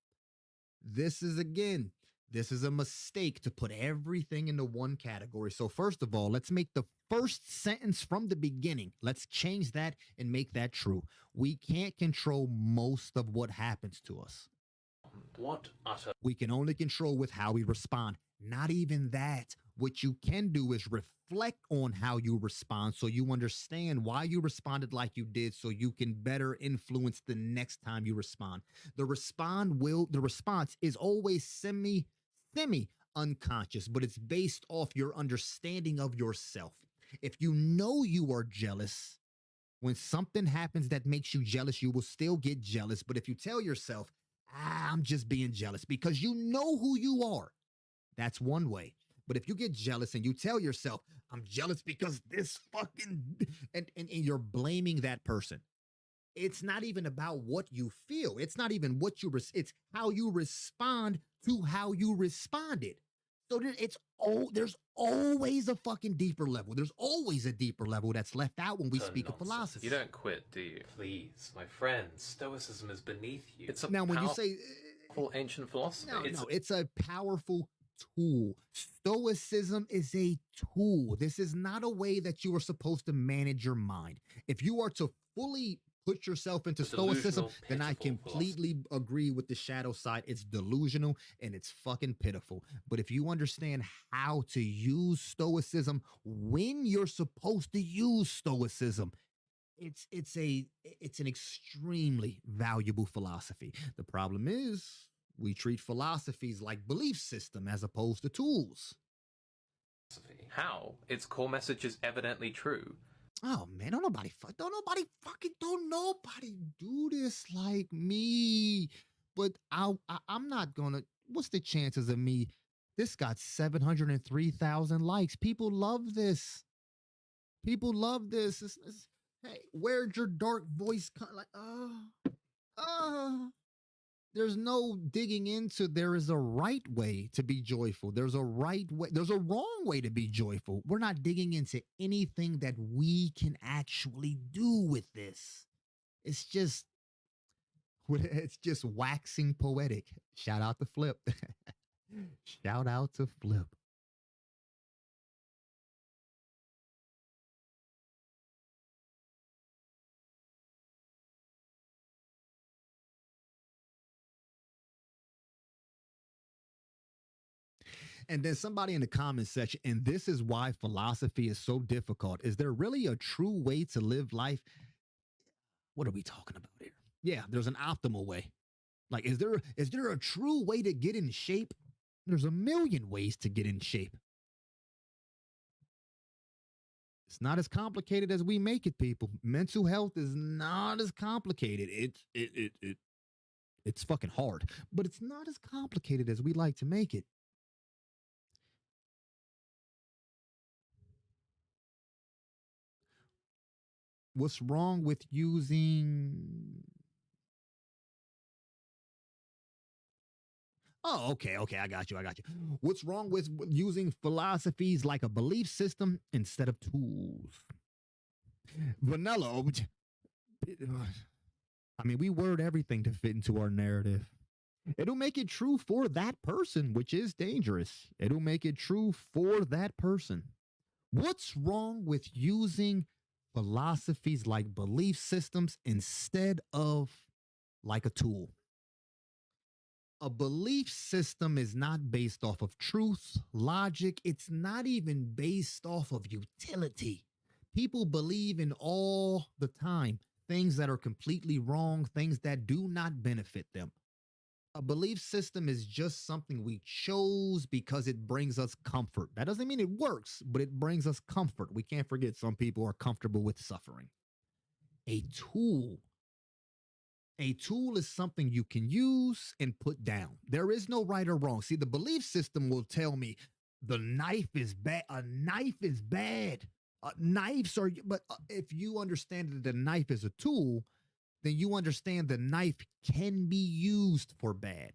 This is again, this is a mistake to put everything into one category. So, first of all, let's make the first sentence from the beginning. Let's change that and make that true. We can't control most of what happens to us. What utter We can only control with how we respond. Not even that. What you can do is reflect on how you respond so you understand why you responded like you did so you can better influence the next time you respond. The response is always semi unconscious, but it's based off your understanding of yourself. If you know you are jealous, when something happens that makes you jealous, you will still get jealous. But if you tell yourself, I'm just being jealous because you know who you are, that's one way. But if you get jealous and you tell yourself, I'm jealous because this fucking, and you're blaming that person, it's not even about what you feel. It's not even what it's how you respond to how you responded. So there's always a fucking deeper level. There's always a deeper level that's left out when we speak of philosophy. You don't quit, do you? Please, my friend, Stoicism is beneath you. It's a Now, when you say powerful ancient philosophy. it's a powerful tool. Stoicism is a tool. This is not a way that you are supposed to manage your mind. If you are to fully put yourself into stoicism, then I completely agree with the shadow side. It's delusional and it's fucking pitiful. But if you understand how to use stoicism when you're supposed to use stoicism, it's an extremely valuable philosophy. The problem is we treat philosophies like belief system as opposed to tools. How? Its core message is evidently true. Oh man, don't nobody do this like me. But I'm not gonna. What's the chances of me? This got 703,000 likes. People love this. People love this. Hey, where'd your dark voice come? Like, there's no digging into there is a right way to be joyful. There's a right way. There's a wrong way to be joyful. We're not digging into anything that we can actually do with this. It's just waxing poetic. Shout out to Flip. Shout out to Flip. And then somebody in the comment section, and this is why philosophy is so difficult. Is there really a true way to live life? What are we talking about here? Yeah, there's an optimal way. Like, is there a true way to get in shape? There's a million ways to get in shape. It's not as complicated as we make it, people. Mental health is not as complicated. It's fucking hard, but it's not as complicated as we like to make it. What's wrong with using? Oh, okay, I got you. What's wrong with using philosophies like a belief system instead of tools? Vanilla. I mean, we word everything to fit into our narrative. It'll make it true for that person, which is dangerous. It'll make it true for that person. What's wrong with using philosophies like belief systems instead of like a tool? A belief system is not based off of truth, logic. It's not even based off of utility. People believe in all the time things that are completely wrong, things that do not benefit them. A belief system is just something we chose because it brings us comfort. That doesn't mean it works, but it brings us comfort. We can't forget some people are comfortable with suffering. A tool. A tool is something you can use and put down. There is no right or wrong. See, the belief system will tell me the knife is bad. A knife is bad. Knives are, but if you understand that the knife is a tool, then you understand the knife can be used for bad.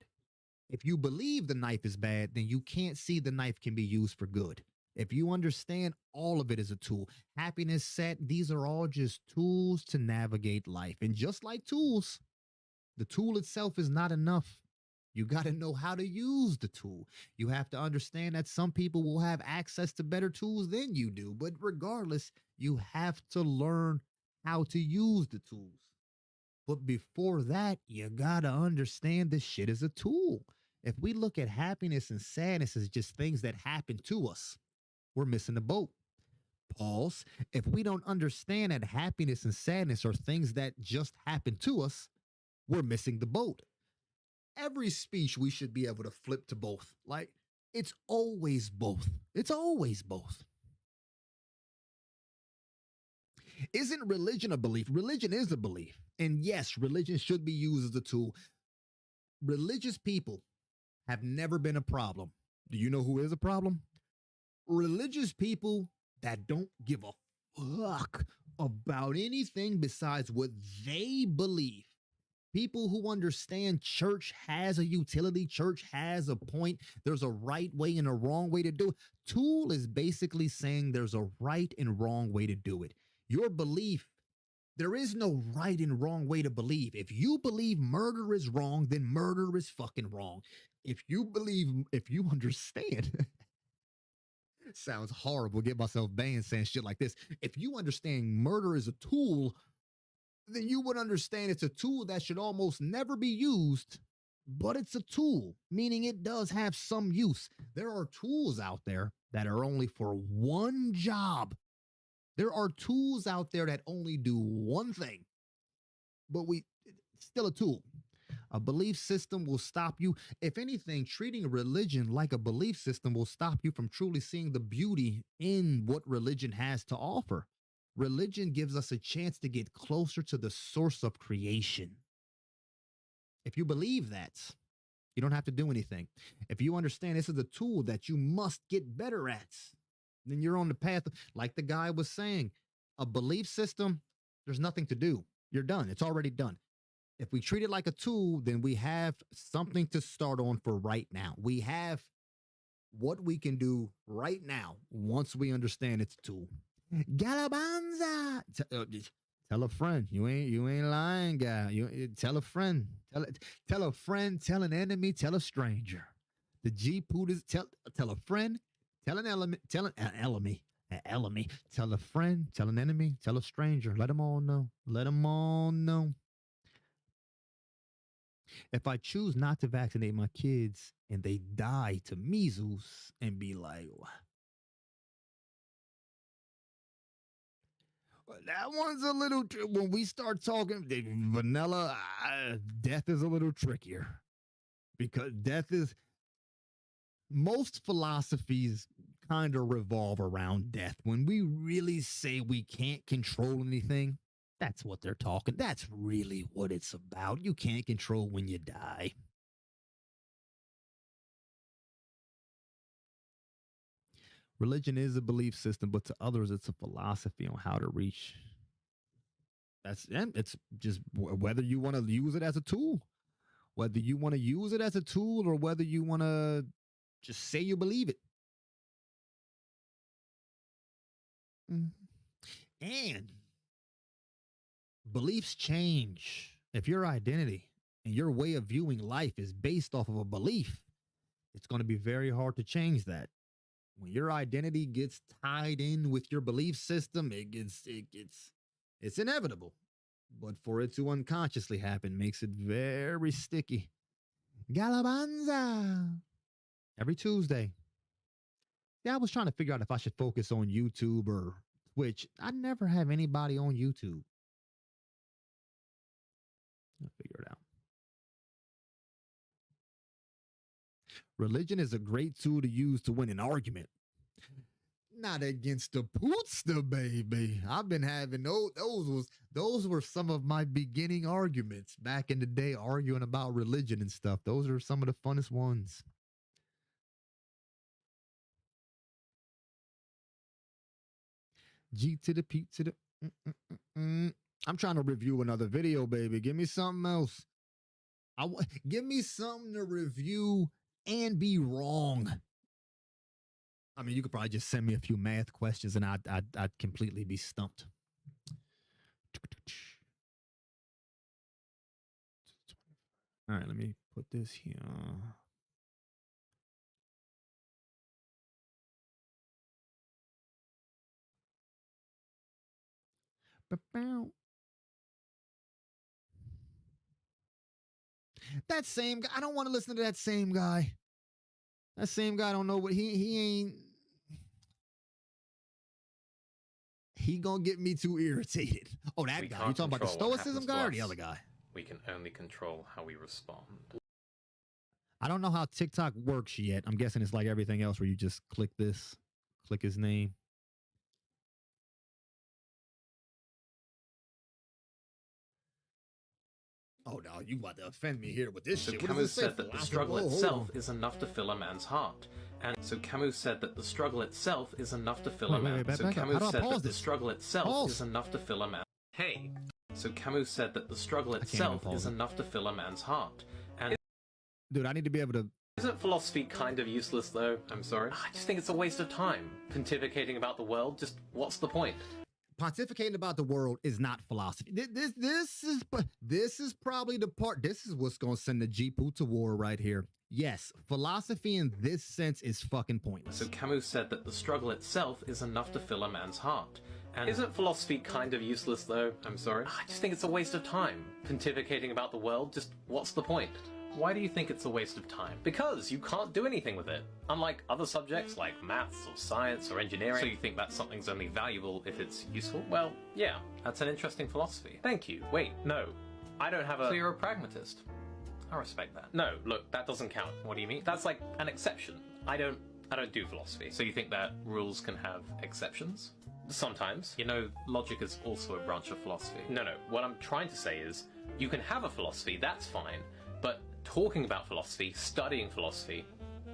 If you believe the knife is bad, then you can't see the knife can be used for good. If you understand all of it is a tool, happiness, set, these are all just tools to navigate life. And just like tools, the tool itself is not enough. You got to know how to use the tool. You have to understand that some people will have access to better tools than you do. But regardless, you have to learn how to use the tools. But before that, you got to understand this shit is a tool. If we look at happiness and sadness as just things that happen to us, we're missing the boat. Pause. If we don't understand that happiness and sadness are things that just happen to us, we're missing the boat. Every speech we should be able to flip to both. Like, it's always both. It's always both. Isn't religion a belief? Religion is a belief. And yes, religion should be used as a tool. Religious people have never been a problem. Do you know who is a problem? Religious people that don't give a fuck about anything besides what they believe. People who understand church has a utility, church has a point, there's a right way and a wrong way to do it. Tool is basically saying there's a right and wrong way to do it. Your belief, there is no right and wrong way to believe. If you believe murder is wrong, then murder is fucking wrong. If you understand, sounds horrible, get myself banned saying shit like this. If you understand murder is a tool, then you would understand it's a tool that should almost never be used, but it's a tool, meaning it does have some use. There are tools out there that are only for one job. There are tools out there that only do one thing, but it's still a tool. A belief system will stop you. If anything, treating religion like a belief system will stop you from truly seeing the beauty in what religion has to offer. Religion gives us a chance to get closer to the source of creation. If you believe that, you don't have to do anything. If you understand this is a tool that you must get better at, then you're on the path. Like the guy was saying, a belief system, there's nothing to do. You're done. It's already done. If we treat it like a tool, then we have something to start on for right now. We have what we can do right now once we understand it's a tool. Galabanza. Tell a friend. You ain't lying, guy. Tell a friend. Tell a friend. Tell an enemy. Tell a stranger. The G Pooters. Tell a friend. Tell an element. Tell an enemy. Tell a friend. Tell an enemy. Tell a stranger. Let them all know. Let them all know. If I choose not to vaccinate my kids and they die to measles and be like, that one's a little, when we start talking vanilla, death is a little trickier because most philosophies kind of revolve around death. When we really say we can't control anything, that's what they're talking. That's really what it's about. You can't control when you die. Religion is a belief system, but to others, it's a philosophy on how to reach. It's just whether you want to use it as a tool, whether you want to use it as a tool or whether you want to just say you believe it. And beliefs change. If your identity and your way of viewing life is based off of a belief, it's going to be very hard to change that. When your identity gets tied in with your belief system, it's inevitable. But for it to unconsciously happen makes it very sticky. Galabanza. Every Tuesday. Yeah, I was trying to figure out if I should focus on YouTube or Twitch. I never have anybody on YouTube. I'll figure it out. Religion is a great tool to use to win an argument. Not against the pootster, baby. I've been having those were some of my beginning arguments back in the day, arguing about religion and stuff. Those are some of the funnest ones. G to the P to the. I'm trying to review another video, baby. Give me something else. Give me something to review and be wrong. I mean, you could probably just send me a few math questions and I'd completely be stumped. All right, let me put this here. That same guy, I don't want to listen to that same guy. That same guy don't know what he ain't. He gonna get me too irritated. Oh, that guy. You talking about the stoicism guy or the other guy? We can only control how we respond. I don't know how TikTok works yet. I'm guessing it's like everything else where you just click this, click his name. Oh, no, you about to offend me here with this so shit. Camus said that the struggle itself is enough to fill a man's heart. And so Camus said that the struggle itself is enough to fill a man. So Camus said that the struggle itself is enough to fill a man. Hey. So Camus said that the struggle itself is enough to fill a man's heart. And dude, I need to be able to. Isn't philosophy kind of useless though? I'm sorry. I just think it's a waste of time. Pontificating about the world, just what's the point? Pontificating about the world is not philosophy. This is probably the part. This is what's going to send the Jeepu to war right here. Yes, philosophy in this sense is fucking pointless. So Camus said that the struggle itself is enough to fill a man's heart. And isn't philosophy kind of useless though? I'm sorry. I just think it's a waste of time. Pontificating about the world, just what's the point? Why do you think it's a waste of time? Because you can't do anything with it. Unlike other subjects like maths or science or engineering. So you think that something's only valuable if it's useful? Well, yeah, that's an interesting philosophy. Thank you. Wait, no. I don't have a... So you're a pragmatist. I respect that. No, look, that doesn't count. What do you mean? That's like an exception. I don't do philosophy. So you think that rules can have exceptions? Sometimes. You know, logic is also a branch of philosophy. No, what I'm trying to say is, you can have a philosophy, that's fine, but talking about philosophy, studying philosophy,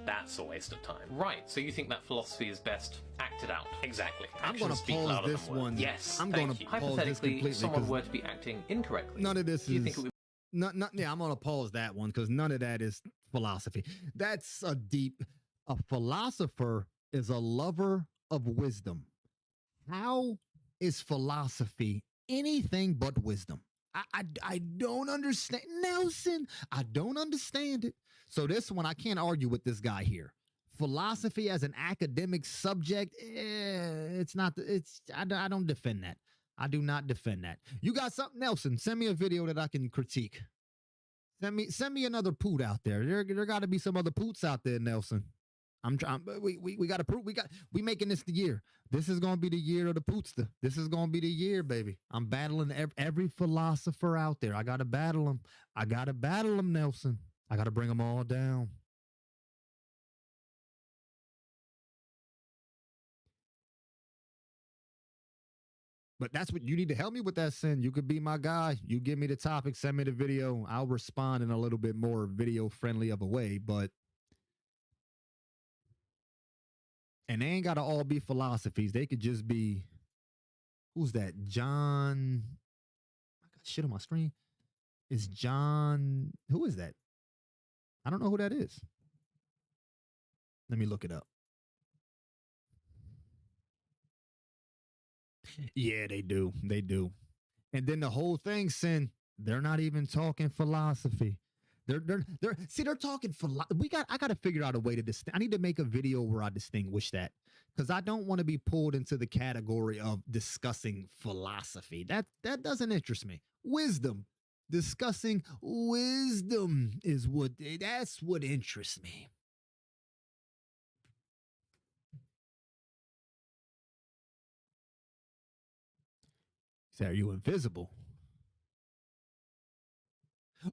that's a waste of time. Right, so you think that philosophy is best acted out. Exactly. I'm going to pause this one. Yes, I'm going to pause this completely. If someone were to be acting incorrectly, none of this do you think it would... Yeah, I'm going to pause that one because none of that is philosophy. That's a deep... A philosopher is a lover of wisdom. How is philosophy anything but wisdom? I don't understand. Nelson, I don't understand it. So this one, I can't argue with this guy here. Philosophy as an academic subject, it's not, I don't defend that. I do not defend that. You got something, Nelson? Send me a video that I can critique. Send me another poot out there. There got to be some other poots out there, Nelson. I'm trying. We got to prove. We making this the year. This is gonna be the year of the pootster. This is gonna be the year, baby. I'm battling every philosopher out there. I gotta battle them. I gotta battle them, Nelson. I gotta bring them all down. But that's what you need to help me with that, Sin. You could be my guy. You give me the topic, send me the video. I'll respond in a little bit more video friendly of a way, but. And they ain't got to all be philosophies. They could just be, who's that? John. I got shit on my screen. It's John. Who is that? I don't know who that is. Let me look it up. Yeah, they do. They do. And then the whole thing, Sin, they're not even talking philosophy. They're talking I got to figure out a way to I need to make a video where I distinguish that, because I don't want to be pulled into the category of discussing philosophy. That doesn't interest me. Wisdom, discussing wisdom is that's what interests me. Say, are you invisible?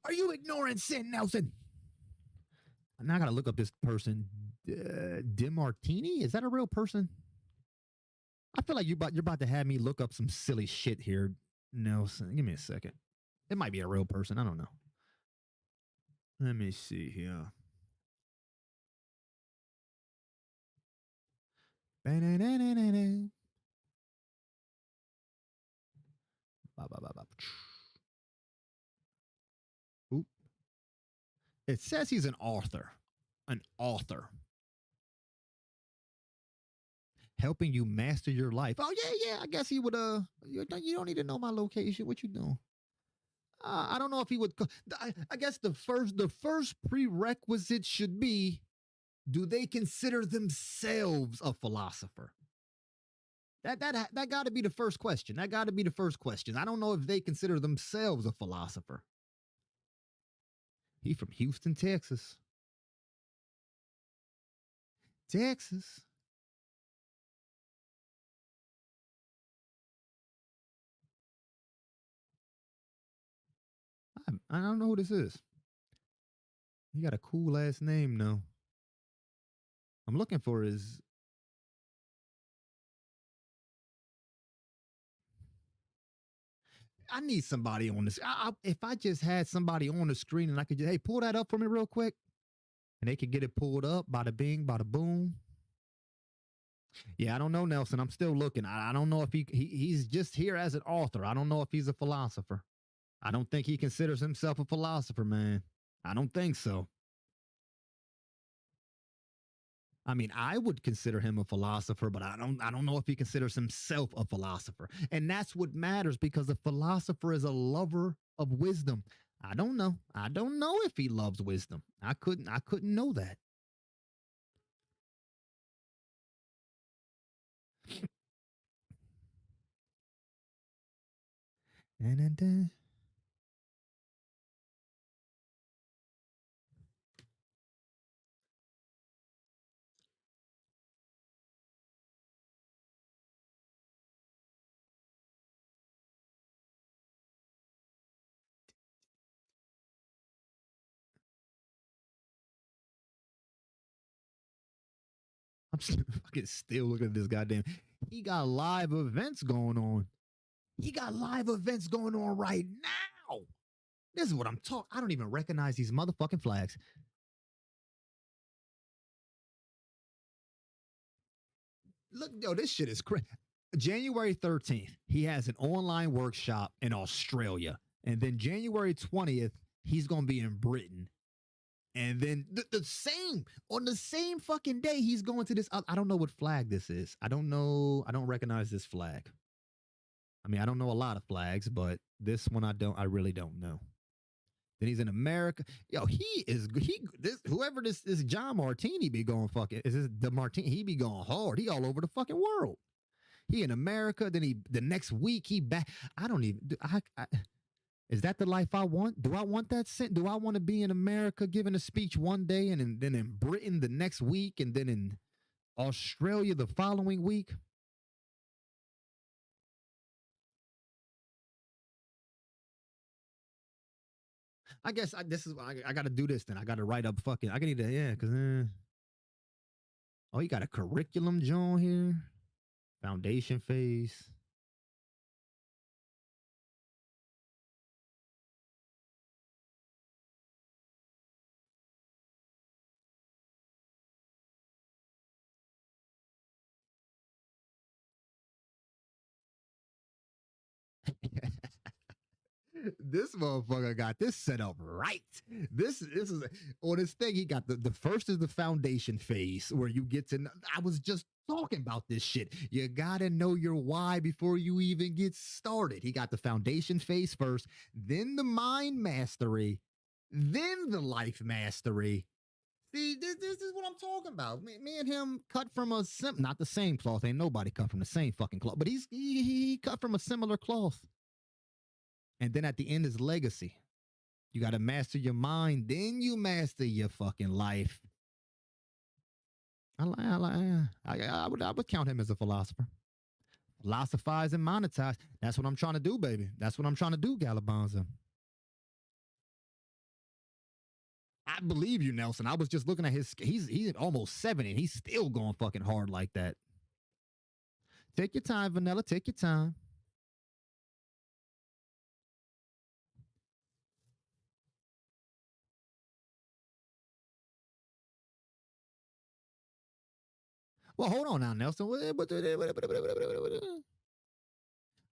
Are you ignoring sin, Nelson? Now I gotta look up this person. DeMartini? Is that a real person? I feel like you're about to have me look up some silly shit here, Nelson. Give me a second. It might be a real person. I don't know. Let me see here. Oop. It says he's an author. An author. Helping you master your life. Oh, yeah. I guess he would, you don't need to know my location. What you doing? I don't know if he would. I guess the first prerequisite should be, do they consider themselves a philosopher? That got to be the first question. That got to be the first question. I don't know if they consider themselves a philosopher. He from Houston, Texas. Texas. I don't know who this is. He got a cool ass name though. I'm looking for his. I need somebody on this. If I just had somebody on the screen and I could just, hey, pull that up for me real quick, and they could get it pulled up, bada bing, bada boom. Yeah, I don't know, Nelson. I'm still looking. I don't know if he's just here as an author. I don't know if he's a philosopher. I don't think he considers himself a philosopher, man. I don't think so. I mean, I would consider him a philosopher, but I don't know if he considers himself a philosopher. And that's what matters, because a philosopher is a lover of wisdom. I don't know. I don't know if he loves wisdom. I couldn't know that. I'm fucking still looking at this goddamn. He got live events going on. He got live events going on right now. This is what I'm talking. I don't even recognize these motherfucking flags. Look, yo, this shit is crazy. January 13th, he has an online workshop in Australia. And then January 20th, he's going to be in Britain. And then on the same fucking day, he's going to this. I don't know what flag this is. I don't know. I don't recognize this flag. I mean, I don't know a lot of flags, but this one I really don't know. Then he's in America. Yo, whoever this John Martini be going fucking, is this the Martini? He be going hard. He all over the fucking world. He in America. Then the next week he back. I don't even, is that the life I want? Do I want that? Do I want to be in America giving a speech one day and then in Britain the next week and then in Australia the following week? I guess this is I got to do this then. I got to write up fucking. I need to because oh, you got a curriculum, John here, foundation phase. This motherfucker got this set up right. This is on this thing. He got the first is the foundation phase where you get to. I was just talking about this shit. You gotta know your why before you even get started. He got the foundation phase first, then the mind mastery, then the life mastery. See, this is what I'm talking about. Me and him cut from not the same cloth. Ain't nobody cut from the same fucking cloth, but he cut from a similar cloth. And then at the end is legacy. You got to master your mind, then you master your fucking life. I would count him as a philosopher. Philosophize and monetize. That's what I'm trying to do, baby. That's what I'm trying to do, Galabanza. I believe you, Nelson. I was just looking at he's almost 70 and he's still going fucking hard like that. Take your time, Vanilla. Take your time. Well, hold on now, Nelson.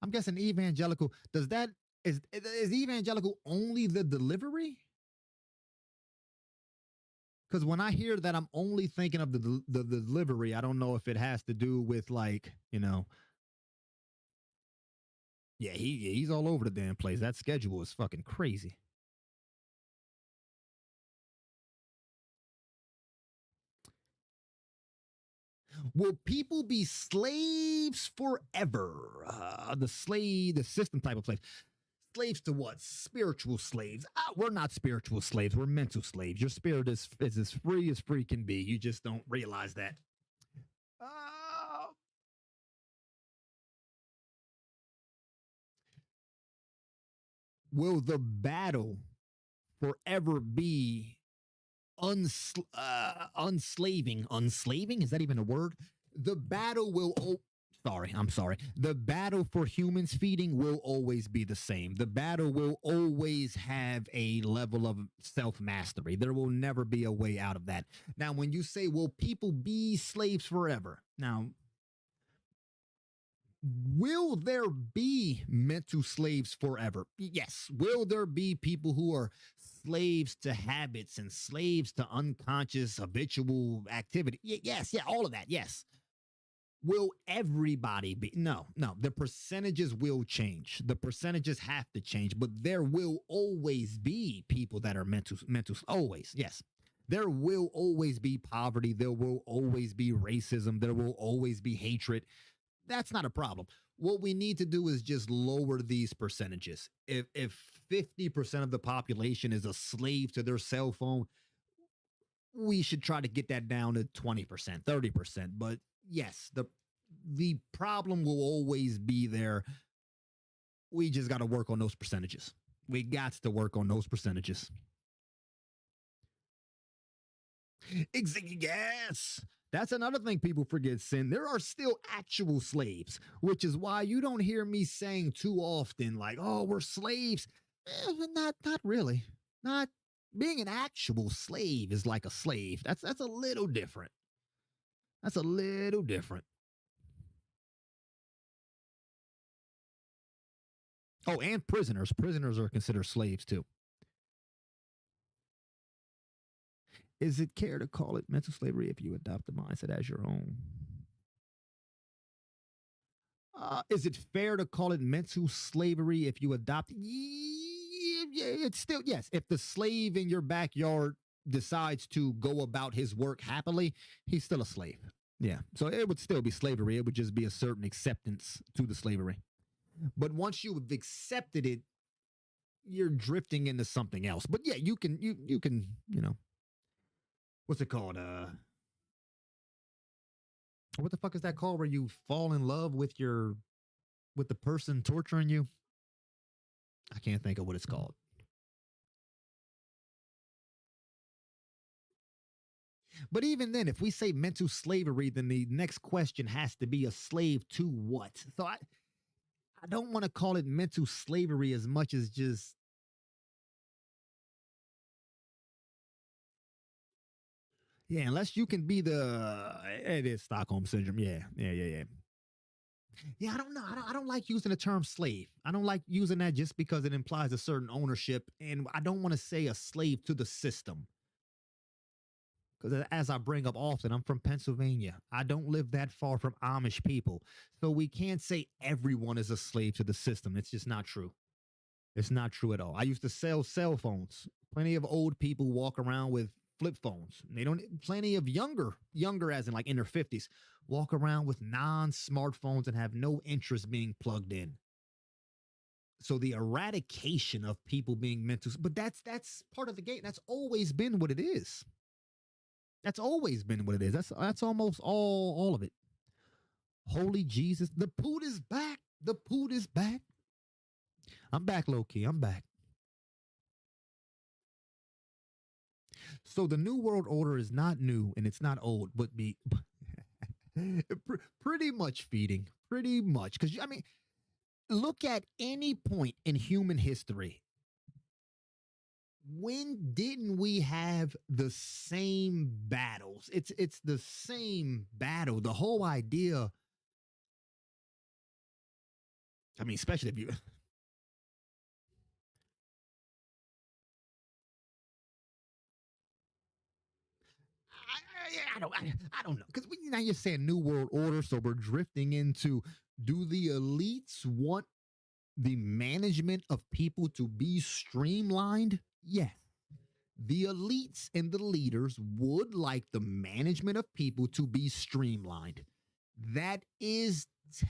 I'm guessing evangelical. Does that is evangelical only the delivery? Because when I hear that, I'm only thinking of the delivery. I don't know if it has to do with like, yeah, he's all over the damn place. That schedule is fucking crazy. Will people be slaves forever? The system type of slaves. Slaves to what? Spiritual slaves. We're not spiritual slaves. We're mental slaves. Your spirit is as free can be. You just don't realize that. Will the battle forever be unslaving? Unslaving? Is that even a word? The battle will. I'm sorry. The battle for humans feeding will always be the same. The battle will always have a level of self-mastery. There will never be a way out of that. Now, when you say, will people be slaves forever? Now, will there be mental slaves forever? Yes. Will there be people who are slaves to habits and slaves to unconscious habitual activity? Yes. Yeah. All of that. Yes. Will everybody be? No. The percentages will change. The percentages have to change, but there will always be people that are mental. Always. Yes. There will always be poverty. There will always be racism. There will always be hatred. That's not a problem. What we need to do is just lower these percentages. If 50% of the population is a slave to their cell phone, we should try to get that down to 20%, 30%. But yes, the problem will always be there. We just got to work on those percentages. We got to work on those percentages. Yes. That's another thing people forget, Sin. There are still actual slaves, which is why you don't hear me saying too often, like, oh, we're slaves. Not really. Not being an actual slave is like a slave. That's a little different. That's a little different. Oh, and prisoners. Prisoners are considered slaves too. Is it care to call it mental slavery if you adopt the mindset as your own? Is it fair to call it mental slavery if you adopt? Yeah, it's still, yes. If the slave in your backyard decides to go about his work happily, he's still a slave. Yeah. So it would still be slavery. It would just be a certain acceptance to the slavery. But once you have accepted it, you're drifting into something else. But yeah, you can, what's it called? What the fuck is that called where you fall in love with the person torturing you? I can't think of what it's called. But even then, if we say mental slavery, then the next question has to be a slave to what? So I don't want to call it mental slavery as much as just, yeah, unless you can be it is Stockholm syndrome. Yeah. Yeah, I don't know. I don't like using the term slave. I don't like using that just because it implies a certain ownership. And I don't want to say a slave to the system. Because as I bring up often, I'm from Pennsylvania. I don't live that far from Amish people. So we can't say everyone is a slave to the system. It's just not true. It's not true at all. I used to sell cell phones. Plenty of old people walk around with flip phones. They don't, plenty of younger as in like in their 50s, walk around with non-smartphones and have no interest being plugged in. So the eradication of people being mental, but that's part of the game. That's always been what it is. That's always been what it is. That's almost all of it. Holy Jesus. The poot is back. The poot is back. I'm back, low key. I'm back. So the New World Order is not new and it's not old, but pretty much feeding. Pretty much. Because, I mean, look at any point in human history. When didn't we have the same battles? It's the same battle. The whole idea. I mean, especially if you. I don't know, because now you're saying New World Order, so we're drifting into, do the elites want the management of people to be streamlined? Yes. The elites and the leaders would like the management of people to be streamlined. That is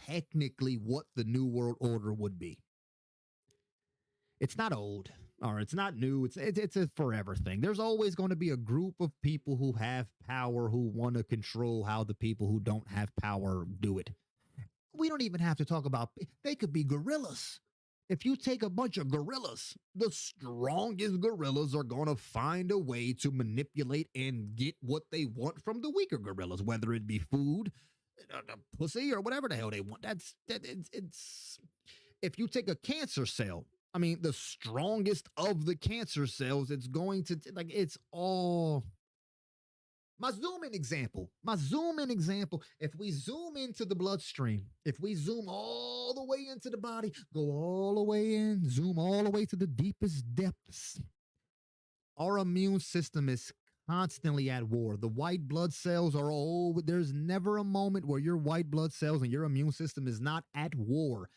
technically what the New World Order would be. It's not old, or it's not new. It's a forever thing. There's always going to be a group of people who have power who want to control how the people who don't have power do it. We don't even have to talk about, they could be gorillas. If you take a bunch of gorillas, the strongest gorillas are going to find a way to manipulate and get what they want from the weaker gorillas, whether it be food, pussy, or whatever the hell they want. It's if you take a cancer cell, I mean, the strongest of the cancer cells, it's going to, like, it's all. My zoom in example, if we zoom into the bloodstream, if we zoom all the way into the body, go all the way in, zoom all the way to the deepest depths, our immune system is constantly at war. The white blood cells are all, there's never a moment where your white blood cells and your immune system is not at war.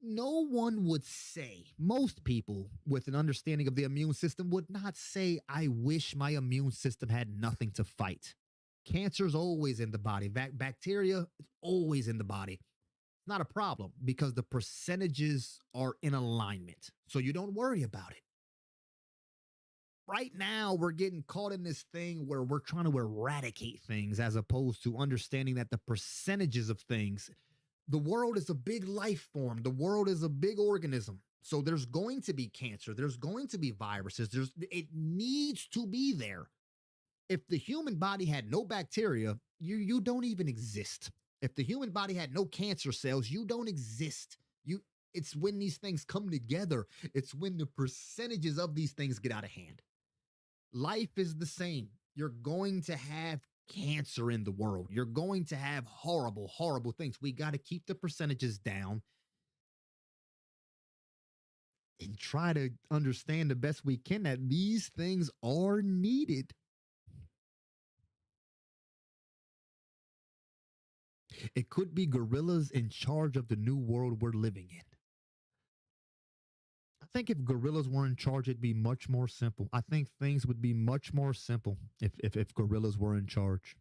No one would say, most people with an understanding of the immune system would not say, I wish my immune system had nothing to fight. Cancer's always in the body. Bacteria is always in the body. It's not a problem because the percentages are in alignment. So you don't worry about it. Right now, we're getting caught in this thing where we're trying to eradicate things as opposed to understanding that the percentages of things. The world is a big life form. The world is a big organism. So there's going to be cancer. There's going to be viruses. It needs to be there. If the human body had no bacteria, you don't even exist. If the human body had no cancer cells, you don't exist. It's when these things come together. It's when the percentages of these things get out of hand. Life is the same. You're going to have cancer in the world. You're going to have horrible, horrible things. We got to keep the percentages down and try to understand the best we can that these things are needed. It could be gorillas in charge of the new world we're living in. I think if gorillas were in charge, it'd be much more simple. I think things would be much more simple if gorillas were in charge.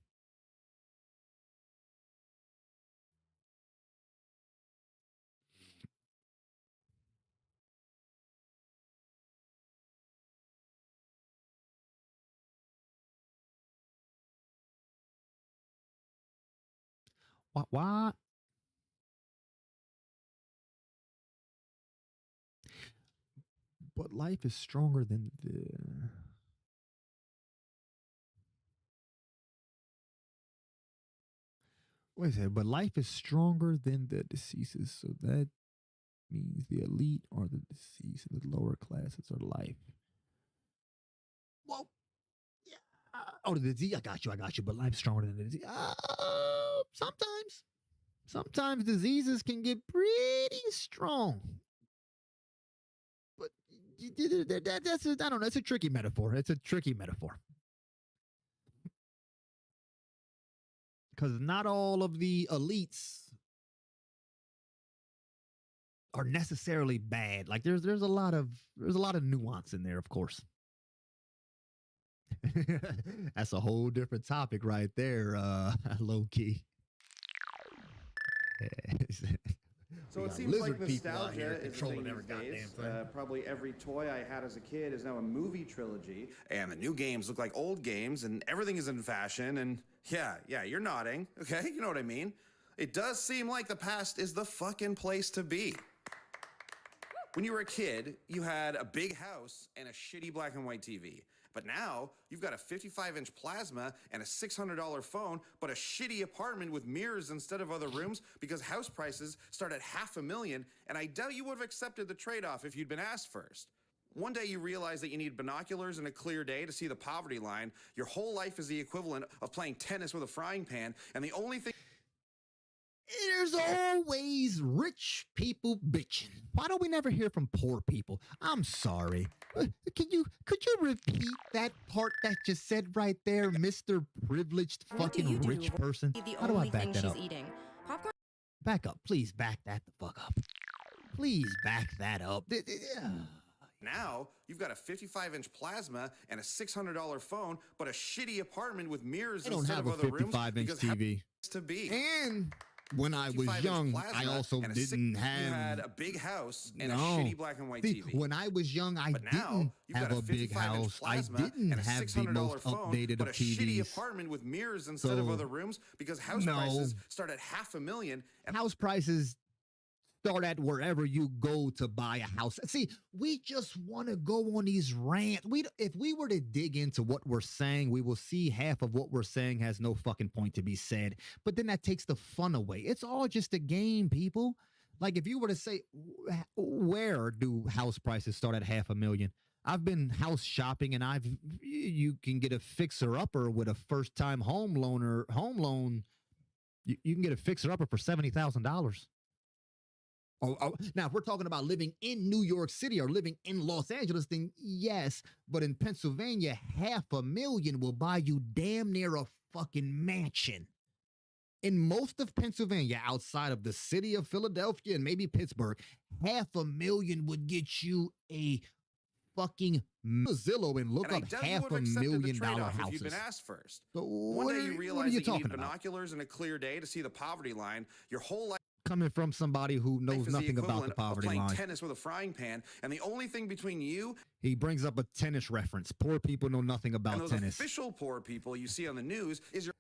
Why? But life is stronger than the. Wait a second, but life is stronger than the diseases, so that means the elite are the disease and the lower classes are life. Well, yeah. Oh, the disease, I got you, but life's stronger than the disease. Sometimes diseases can get pretty strong. But that's I don't know, it's a tricky metaphor. Because not all of the elites are necessarily bad. Like there's a lot of nuance in there, of course. That's a whole different topic right there, low key. So it seems like nostalgia is a thing these days. Probably every toy I had as a kid is now a movie trilogy. And the new games look like old games, and everything is in fashion. And yeah, you're nodding. Okay, you know what I mean. It does seem like the past is the fucking place to be. When you were a kid, you had a big house and a shitty black and white TV. But now, you've got a 55-inch plasma and a $600 phone, but a shitty apartment with mirrors instead of other rooms because house prices start at $500,000, and I doubt you would have accepted the trade-off if you'd been asked first. One day you realize that you need binoculars and a clear day to see the poverty line. Your whole life is the equivalent of playing tennis with a frying pan, and the only thing... There's always rich people bitching. Why don't we never hear from poor people? I'm sorry. Could you repeat that part that you said right there, Mr. Privileged fucking rich person? How do I back that up? Popcorn. Back up. Please back that the fuck up. Please back that up. Now, you've got a 55-inch plasma and a $600 phone, but a shitty apartment with mirrors instead of other rooms. I don't have a 55-inch TV. To be. And when I was young, I also didn't have... You had a big house and a shitty black and white TV. When I was young, I didn't have a big house. I didn't have the most updated but of a shitty TVs. apartment with mirrors instead of other rooms because house prices start at $500,000. And house prices start at wherever you go to buy a house. See, we just want to go on these rants. If we were to dig into what we're saying, we will see half of what we're saying has no fucking point to be said. But then that takes the fun away. It's all just a game, people. Like if you were to say, where do house prices start at $500,000? I've been house shopping and you can get a fixer-upper with a first-time home loan. You can get a fixer-upper for $70,000. Now, if we're talking about living in New York City or living in Los Angeles, then yes. But in Pennsylvania, $500,000 will buy you damn near a fucking mansion. In most of Pennsylvania, outside of the city of Philadelphia and maybe Pittsburgh, $500,000 would get you a fucking Zillow and look up $500,000 houses. If you'd been asked first. So One day you realize that you need about? binoculars and a clear day to see the poverty line. Your whole life coming from somebody who knows nothing about the poverty playing line. Tennis with a frying pan, and the only thing between you, he brings up a tennis reference. Poor people know nothing about and those tennis. Official poor people you see on the news is your.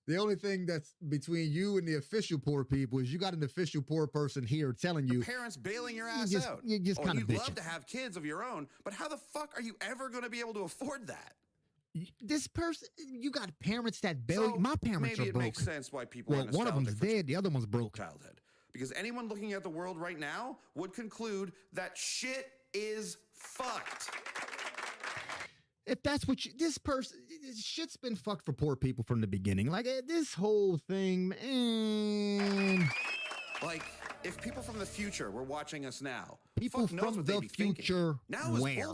The only thing that's between you and the official poor people is you got an official poor person here telling you. Parents bailing your ass out. You just kind of you'd love to have kids of your own, but how the fuck are you ever going to be able to afford that? This person, you got parents that bail. So my parents maybe are broke. It makes sense why people. Well, one of them's dead. The other one's broke. Childhood. Because anyone looking at the world right now would conclude that shit is fucked. If that's what this shit's been fucked for poor people from the beginning. Like this whole thing, man. Like if people from the future were watching us now, people from the future, where?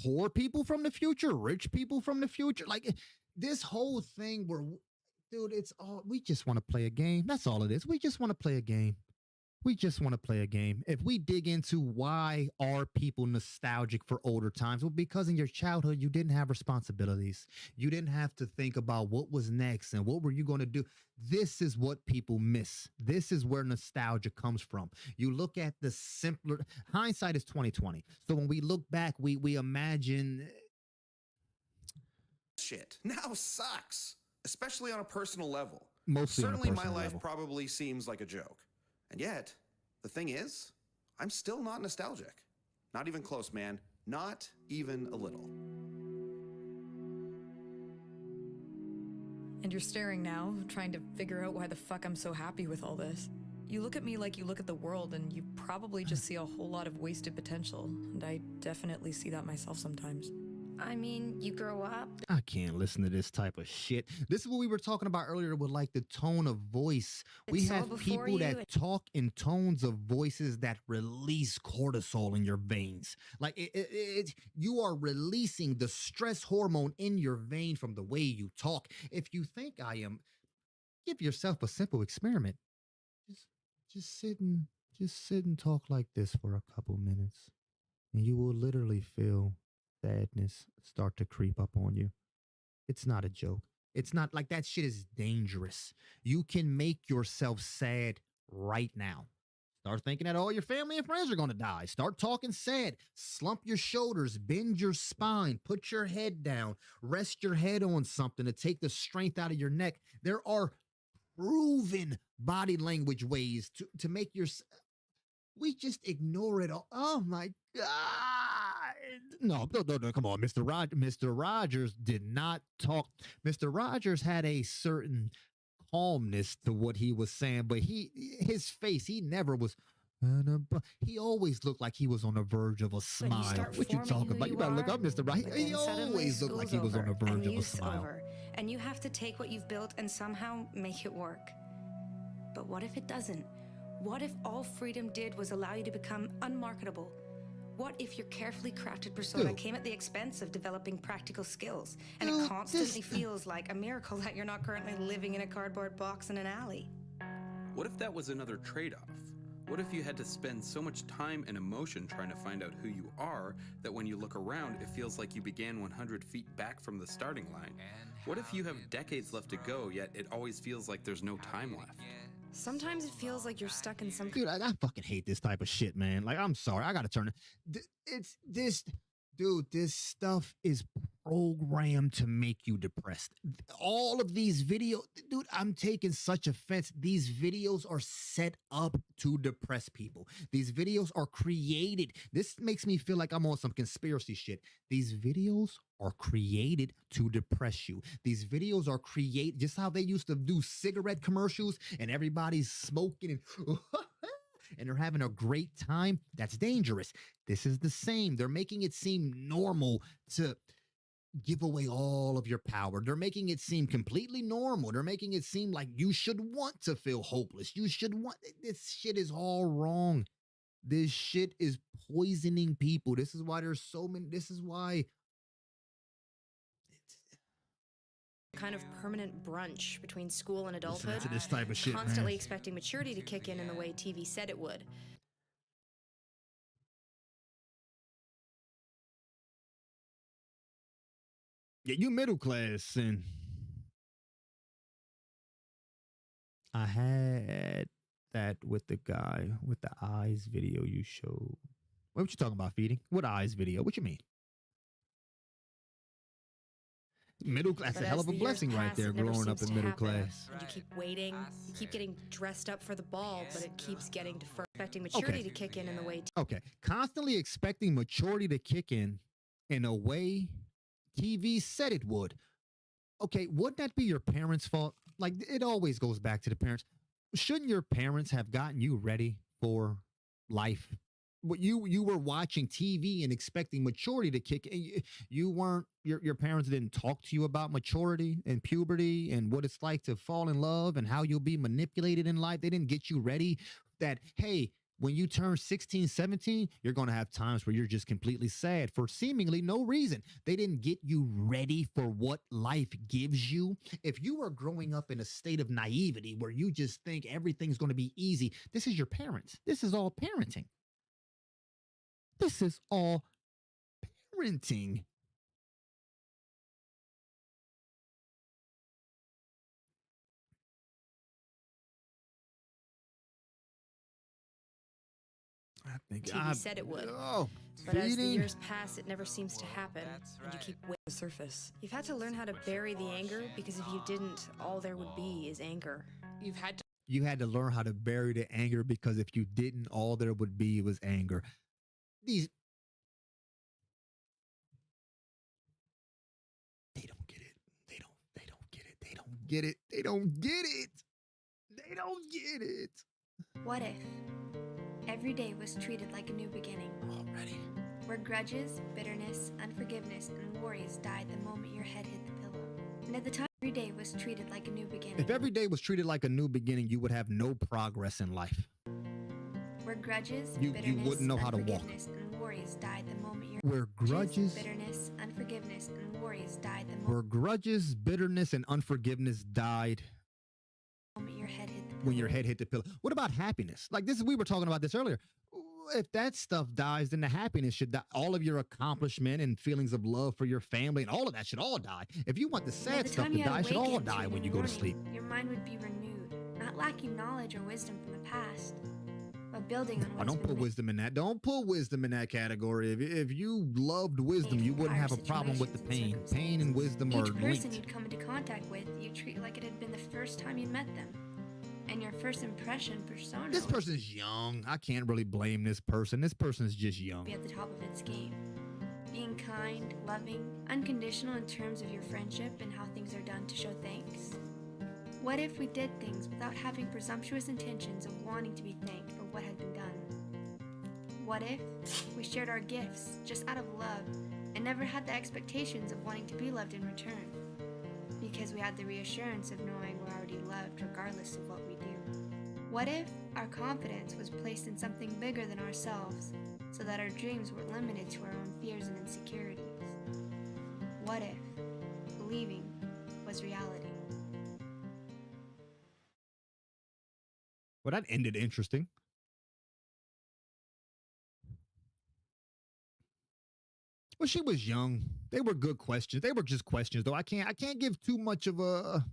Poor people from the future, rich people from the future. Like this whole thing where. Dude, it's all, we just want to play a game. That's all it is. We just want to play a game. We just want to play a game. If we dig into why are people nostalgic for older times, well, because in your childhood, you didn't have responsibilities. You didn't have to think about what was next and what were you going to do. This is what people miss. This is where nostalgia comes from. You look at the simpler, hindsight is 2020. So when we look back, we imagine. Shit now sucks. Especially on a personal level. Mostly Certainly my life level. probably seems like a joke. And yet, the thing is, I'm still not nostalgic. Not even close, man. Not even a little. And you're staring now, trying to figure out why the fuck I'm so happy with all this. You look at me like you look at the world, and you probably just see a whole lot of wasted potential. And I definitely see that myself sometimes. I mean, you grow up. I can't listen to this type of shit. This is what we were talking about earlier with like the tone of voice. We have people that talk in tones of voices that release cortisol in your veins. Like you are releasing the stress hormone in your vein from the way you talk. If you think I am, give yourself a simple experiment. Just sit and talk like this for a couple minutes, and you will literally feel sadness start to creep up on you. It's not a joke. It's not like that shit is dangerous. You can make yourself sad right now. Start thinking that all your family and friends are going to die. Start talking sad. Slump your shoulders, bend your spine, put your head down, rest your head on something to take the strength out of your neck. There are proven body language ways to make your. We just ignore it all. Oh my God. No, no, no, no. Come on. Mr. Rogers did not talk. Mr. Rogers had a certain calmness to what he was saying, but his face, he never was. He always looked like he was on the verge of a smile. What you talking about? You better look up, Mr. Right. He always looked like he was on the verge of a smile. And you have to take what you've built and somehow make it work. But what if it doesn't? What if all freedom did was allow you to become unmarketable? What if your carefully crafted persona came at the expense of developing practical skills, and it constantly feels like a miracle that you're not currently living in a cardboard box in an alley? What if that was another trade-off? What if you had to spend so much time and emotion trying to find out who you are that when you look around, it feels like you began 100 feet back from the starting line? What if you have decades left to go, yet it always feels like there's no time left? Sometimes it feels like you're stuck in some... Dude, I fucking hate this type of shit, man. Like, I'm sorry. I gotta turn it. It's this... Dude, this stuff is programmed to make you depressed. All of these videos, dude, I'm taking such offense. These videos are set up to depress people. These videos are created. This makes me feel like I'm on some conspiracy shit. These videos are created to depress you. These videos are created just how they used to do cigarette commercials and everybody's smoking and and they're having a great time. That's dangerous. This is the same. They're making it seem normal to give away all of your power. They're making it seem completely normal. They're making it seem like you should want to feel hopeless. You should want... This shit is all wrong. This shit is poisoning people. This is why there's so many... This is why... kind of permanent brunch between school and adulthood, to this type of shit, constantly man. expecting maturity to kick in the way TV said it would. Yeah, you middle class, and I had that with the guy with the eyes video you showed. What you talking about, feeding? What eyes video? What you mean? Middle class, But a hell as of a the blessing years right pass, there, it never growing up seems in to middle happen. class. And you keep waiting, you keep getting dressed up for the ball, but it keeps getting deferred, expecting maturity to kick in the way... Okay, constantly expecting maturity to kick in a way TV said it would. Okay, wouldn't that be your parents' fault? Like, it always goes back to the parents. Shouldn't your parents have gotten you ready for life? What you were watching TV and expecting maturity to kick in. You weren't, your parents didn't talk to you about maturity and puberty and what it's like to fall in love and how you'll be manipulated in life. They didn't get you ready that, hey, when you turn 16, 17, you're going to have times where you're just completely sad for seemingly no reason. They didn't get you ready for what life gives you. If you are growing up in a state of naivety where you just think everything's going to be easy, this is your parents. This is all parenting. This is all parenting. I think TV said it would. Oh, but as the years pass, it never seems to happen, and you keep waiting the surface. You've had to learn how to bury the anger, because if you didn't, all there would be is anger. You had to learn how to bury the anger, because if you didn't, all there would be was anger. They don't get it. They don't get it. They don't get it. They don't get it. They don't get it. What if every day was treated like a new beginning? Already. Where grudges, bitterness, unforgiveness, and worries died the moment your head hit the pillow. And at the time, every day was treated like a new beginning. If every day was treated like a new beginning, you would have no progress in life. Where grudges, You bitterness, wouldn't know how to walk. unforgiveness, and worries died the moment your Where grudges, bitterness, unforgiveness, and worries died the where grudges, bitterness, and unforgiveness died moment your head hit the pillow. when your head hit the pillow. What about happiness? Like this, we were talking about this earlier. If that stuff dies, then the happiness should die. All of your accomplishment and feelings of love for your family and all of that should all die. If you want the By sad the stuff time to you had die, it should all awakened die to when the you go to morning, sleep. Your mind would be renewed, not lacking knowledge or wisdom from the past, but building on Oh, what has don't been put made. wisdom in that. Don't put wisdom in that category. If you loved wisdom, you wouldn't have a problem with the pain. Pain and wisdom are Each person linked. you'd come into contact with, you treat like it had been the first time you'd met them. And your first impression persona This would person's young. I can't really blame this person. This person's just young. be at the top of its game. Being kind, loving, unconditional in terms of your friendship and how things are done to show thanks. What if we did things without having presumptuous intentions of wanting to be thanked for what had been done? What if we shared our gifts just out of love and never had the expectations of wanting to be loved in return? Because we had the reassurance of knowing we're already loved regardless of what we do. What if our confidence was placed in something bigger than ourselves, so that our dreams weren't limited to our own fears and insecurities? What if believing was reality? Well, that ended interesting. Well, she was young. They were good questions. They were just questions, though. I can't give too much of a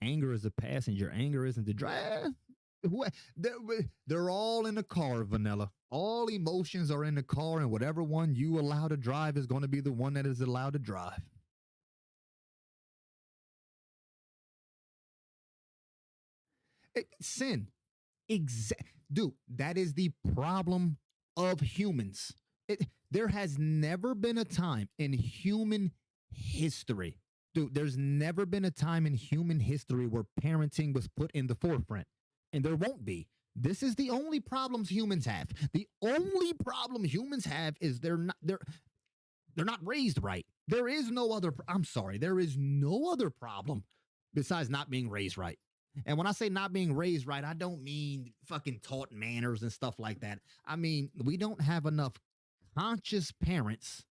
anger as a passenger. Anger isn't the drive. They're all in the car, Vanilla. All emotions are in the car, and whatever one you allow to drive is going to be the one that is allowed to drive. Sin. Dude, that is the problem of humans. There has never been a time in human history, dude, there's never been a time in human history where parenting was put in the forefront, and there won't be. This is the only problems humans have. The only problem humans have is they're not raised right. There is no other. I'm sorry. There is no other problem besides not being raised right. And when I say not being raised right, I don't mean fucking taught manners and stuff like that. I mean, we don't have enough conscious parents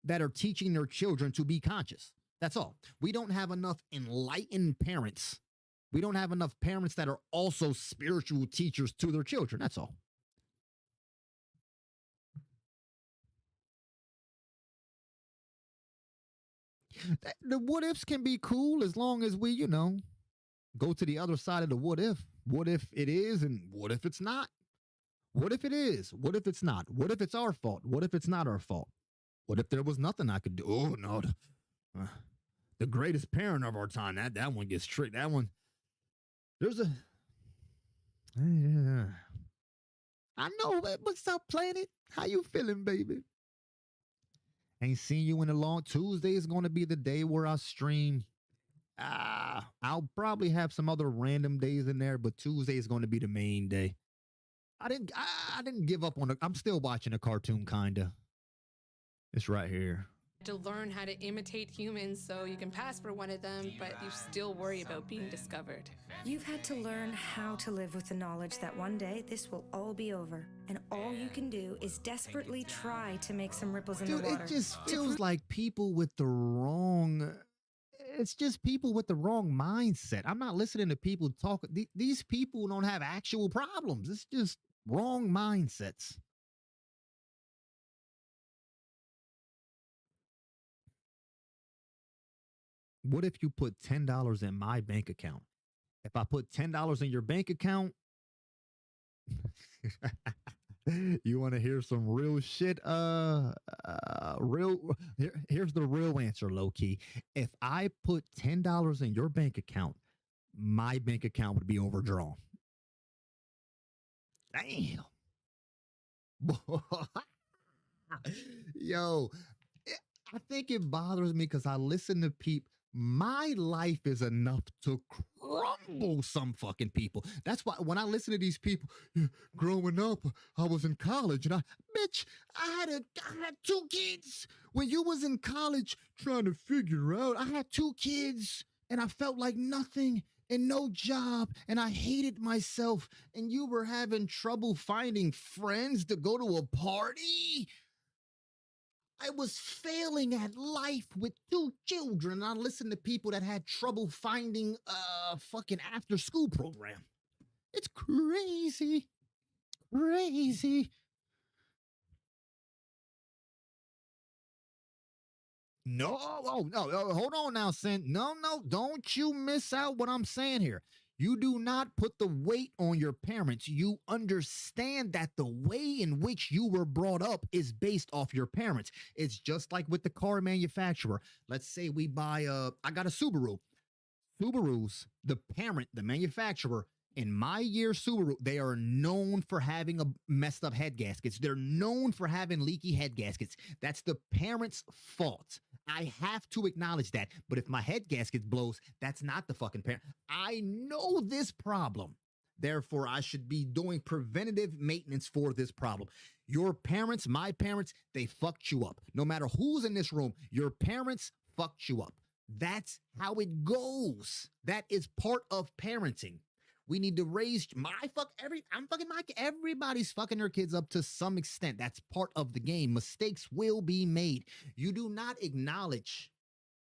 that are teaching their children to be conscious. That's all. We don't have enough enlightened parents. We don't have enough parents that are also spiritual teachers to their children. That's all. The what ifs can be cool as long as we, go to the other side of the what if. What if it is and what if it's not? What if it is? What if it's not? What if it's our fault? What if it's not our fault? What if there was nothing I could do? Oh, no. The greatest parent of our time. That one gets tricked. That one. There's a. I know, what's up, planet? How you feeling, baby? Ain't seen you in a long. Tuesday is going to be the day where I stream. I'll probably have some other random days in there, but Tuesday is going to be the main day. I didn't give up on it. I'm still watching a cartoon, kinda. It's right here. To learn how to imitate humans so you can pass for one of them, but you still worry about being discovered. You've had to learn how to live with the knowledge that one day this will all be over, and all you can do is desperately try to make some ripples in the water. Dude, it just feels like people with the wrong. It's just people with the wrong mindset. I'm not listening to people talk. These people don't have actual problems. It's just wrong mindsets. What if you put $10 in my bank account? If I put $10 in your bank account, you want to hear some real shit? Here's the real answer, low key. If I put $10 in your bank account, my bank account would be overdrawn. Damn. Yo, I think it bothers me because I listen to people. My life is enough to crumble some fucking people. That's why when I listen to these people, growing up, I was in college and I had 2 kids. When you was in college trying to figure out, I had 2 kids and I felt like nothing and no job and I hated myself, and you were having trouble finding friends to go to a party. I was failing at life with 2 children. I listened to people that had trouble finding a fucking after school program. It's crazy. Crazy. No, hold on now, Sin. No, don't you miss out what I'm saying here. You do not put the weight on your parents. You understand that the way in which you were brought up is based off your parents. It's just like with the car manufacturer. Let's say we buy I got a Subaru. Subarus, the parent, the manufacturer, in my year Subaru, they are known for having a messed up head gaskets. They're known for having leaky head gaskets. That's the parent's fault. I have to acknowledge that. But if my head gasket blows, that's not the fucking parent. I know this problem. Therefore, I should be doing preventative maintenance for this problem. Your parents, my parents, they fucked you up. No matter who's in this room, your parents fucked you up. That's how it goes. That is part of parenting. We need to raise everybody's fucking their kids up to some extent. That's part of the game. Mistakes will be made. You do not acknowledge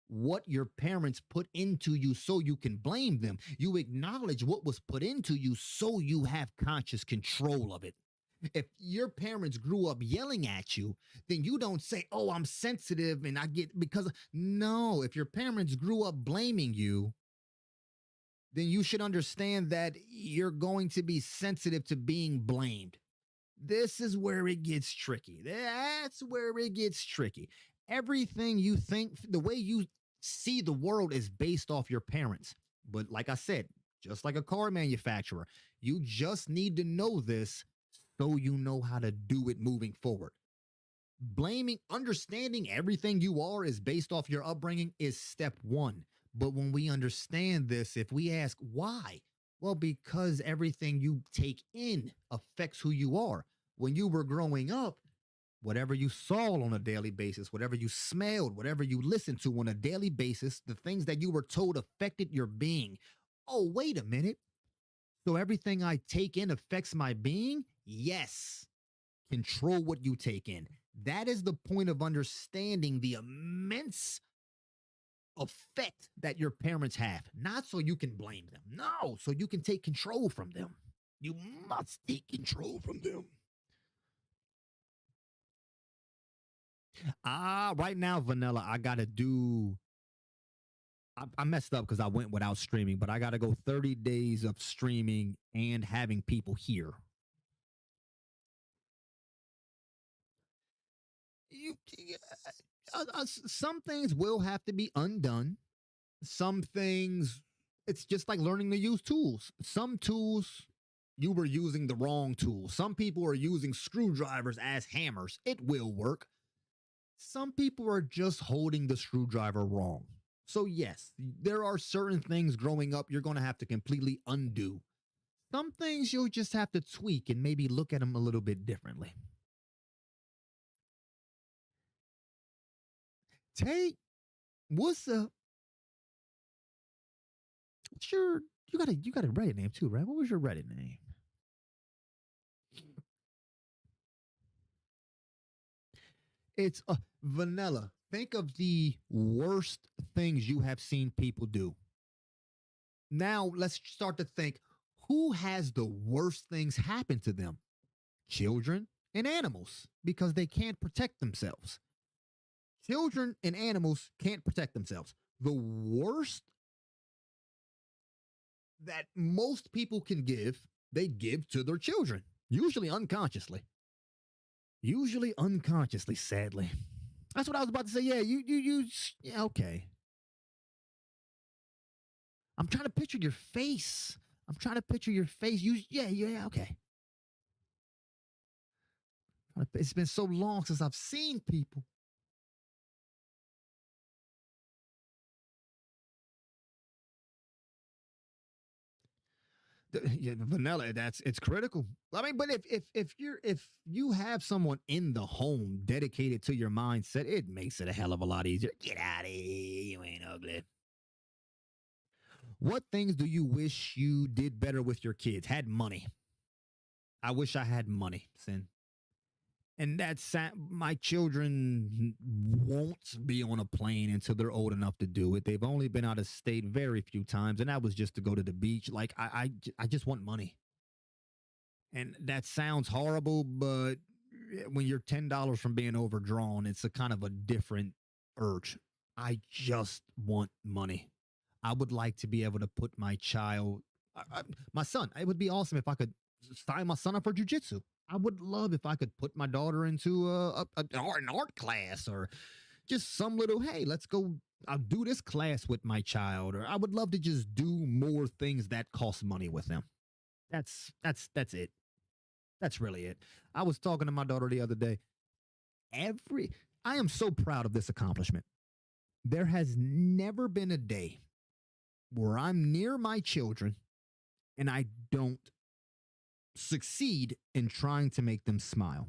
what your parents put into you so you can blame them. You acknowledge what was put into you so you have conscious control of it. If your parents grew up yelling at you, then you don't say, oh, I'm sensitive and I get because no, if your parents grew up blaming you, then you should understand that you're going to be sensitive to being blamed. This is where it gets tricky. That's where it gets tricky. Everything you think, the way you see the world is based off your parents. But like I said, just like a car manufacturer, you just need to know this so you know how to do it moving forward. Understanding everything you are is based off your upbringing is step one. But when we understand this, if we ask why, well, because everything you take in affects who you are. When you were growing up, whatever you saw on a daily basis, whatever you smelled, whatever you listened to on a daily basis, the things that you were told affected your being. Oh, wait a minute. So everything I take in affects my being? Yes. Control what you take in. That is the point of understanding the immense effect that your parents have. Not so you can blame them. No, so you can take control from them. You must take control from them. Right now, Vanilla, I got to do... I messed up because I went without streaming, but I got to go 30 days of streaming and having people here. Some things will have to be undone. Some things, it's just like learning to use tools. Some tools, you were using the wrong tools. Some people are using screwdrivers as hammers. It will work. Some people are just holding the screwdriver wrong. So yes, there are certain things growing up you're going to have to completely undo. Some things you'll just have to tweak and maybe look at them a little bit differently. Tate, what's up? You got a Reddit name too, right? What was your Reddit name? It's Vanilla. Think of the worst things you have seen people do. Now let's start to think, who has the worst things happen to them? Children and animals, because they can't protect themselves. Children and animals can't protect themselves. The worst that most people can give, they give to their children, usually unconsciously. Usually unconsciously, sadly. That's what I was about to say. Yeah, yeah, okay. I'm trying to picture your face. Yeah, okay. It's been so long since I've seen people. Yeah, Vanilla, it's critical. I mean, but if you have someone in the home dedicated to your mindset, it makes it a hell of a lot easier. Get out of here, you ain't ugly. What things do you wish you did better with your kids? Had money. I wish I had money, Sin. And that's my children won't be on a plane until they're old enough to do it. They've only been out of state very few times, and that was just to go to the beach. Like I just want money. And that sounds horrible, but when you're $10 from being overdrawn, it's a kind of a different urge. I just want money. I would like to be able to put my child My son, it would be awesome if I could sign my son up for jujitsu. I would love if I could put my daughter into an art class or just some little, hey, let's go. I'll do this class with my child, or I would love to just do more things that cost money with them. That's it. That's really it. I was talking to my daughter the other day. I am so proud of this accomplishment. There has never been a day where I'm near my children and I don't succeed in trying to make them smile.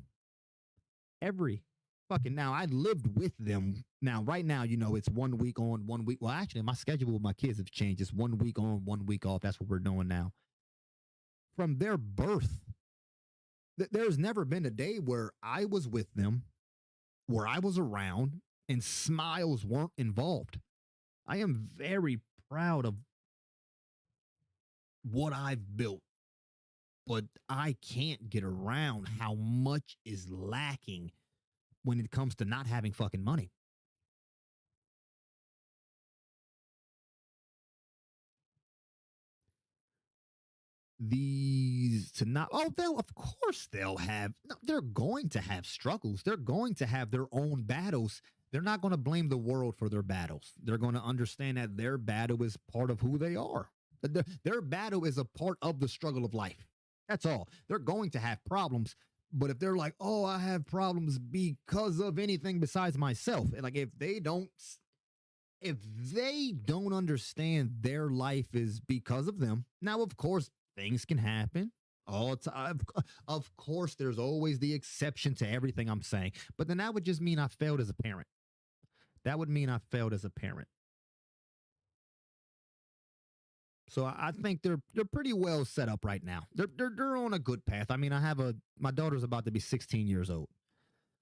Every fucking now, I lived with them. Now, right now, it's 1 week on, 1 week. Well, actually, my schedule with my kids have changed. It's 1 week on, 1 week off. That's what we're doing now. From their birth, there's never been a day where I was with them, where I was around, and smiles weren't involved. I am very proud of what I've built, but I can't get around how much is lacking when it comes to not having fucking money. These to not, oh, of course they'll have, no, they're going to have struggles. They're going to have their own battles. They're not going to blame the world for their battles. They're going to understand that their battle is part of who they are. Their battle is a part of the struggle of life. That's all. They're going to have problems. But if they're like, oh, I have problems because of anything besides myself, and like if they don't understand their life is because of them, now of course things can happen all the time. Of course, there's always the exception to everything I'm saying. But then that would just mean I failed as a parent. That would mean I failed as a parent. So I think they're pretty well set up right now. They're on a good path. I mean, my daughter's about to be 16 years old.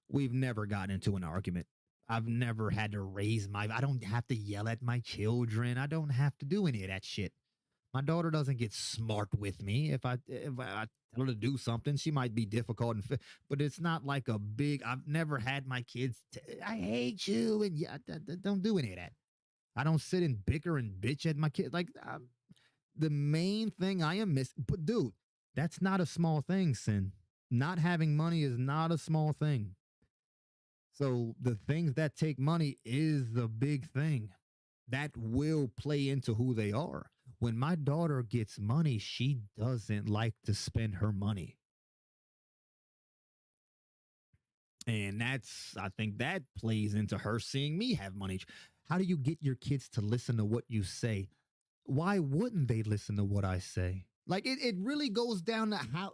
We've never gotten into an argument. I've never had to I don't have to yell at my children. I don't have to do any of that shit. My daughter doesn't get smart with me. If I tell her to do something, she might be difficult, but it's not like a big. I've never had my kids. I hate you, and yeah, don't do any of that. I don't sit and bicker and bitch at my kid. Like the main thing I am missing, but dude, that's not a small thing, Sin. Not having money is not a small thing. So the things that take money is the big thing that will play into who they are. When my daughter gets money, she doesn't like to spend her money. And I think that plays into her seeing me have money. How do you get your kids to listen to what you say? Why wouldn't they listen to what I say? Like it really goes down to how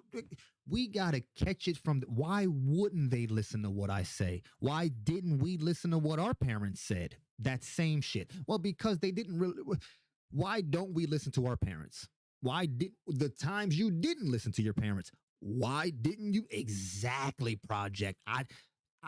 we got to catch it from. Why wouldn't they listen to what I say? Why didn't we listen to what our parents said? That same shit. Well, because they didn't really. Why don't we listen to our parents? Why did the times you didn't listen to your parents? Why didn't you exactly, Project? I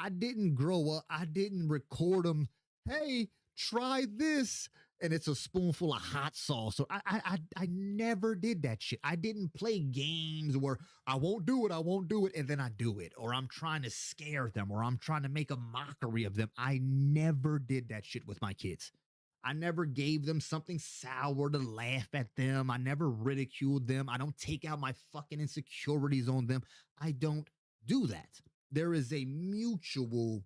didn't grow up. I didn't record them. Hey, try this. And it's a spoonful of hot sauce. So I never did that shit. I didn't play games where I won't do it, and then I do it. Or I'm trying to scare them, or I'm trying to make a mockery of them. I never did that shit with my kids. I never gave them something sour to laugh at them. I never ridiculed them. I don't take out my fucking insecurities on them. I don't do that. There is a mutual.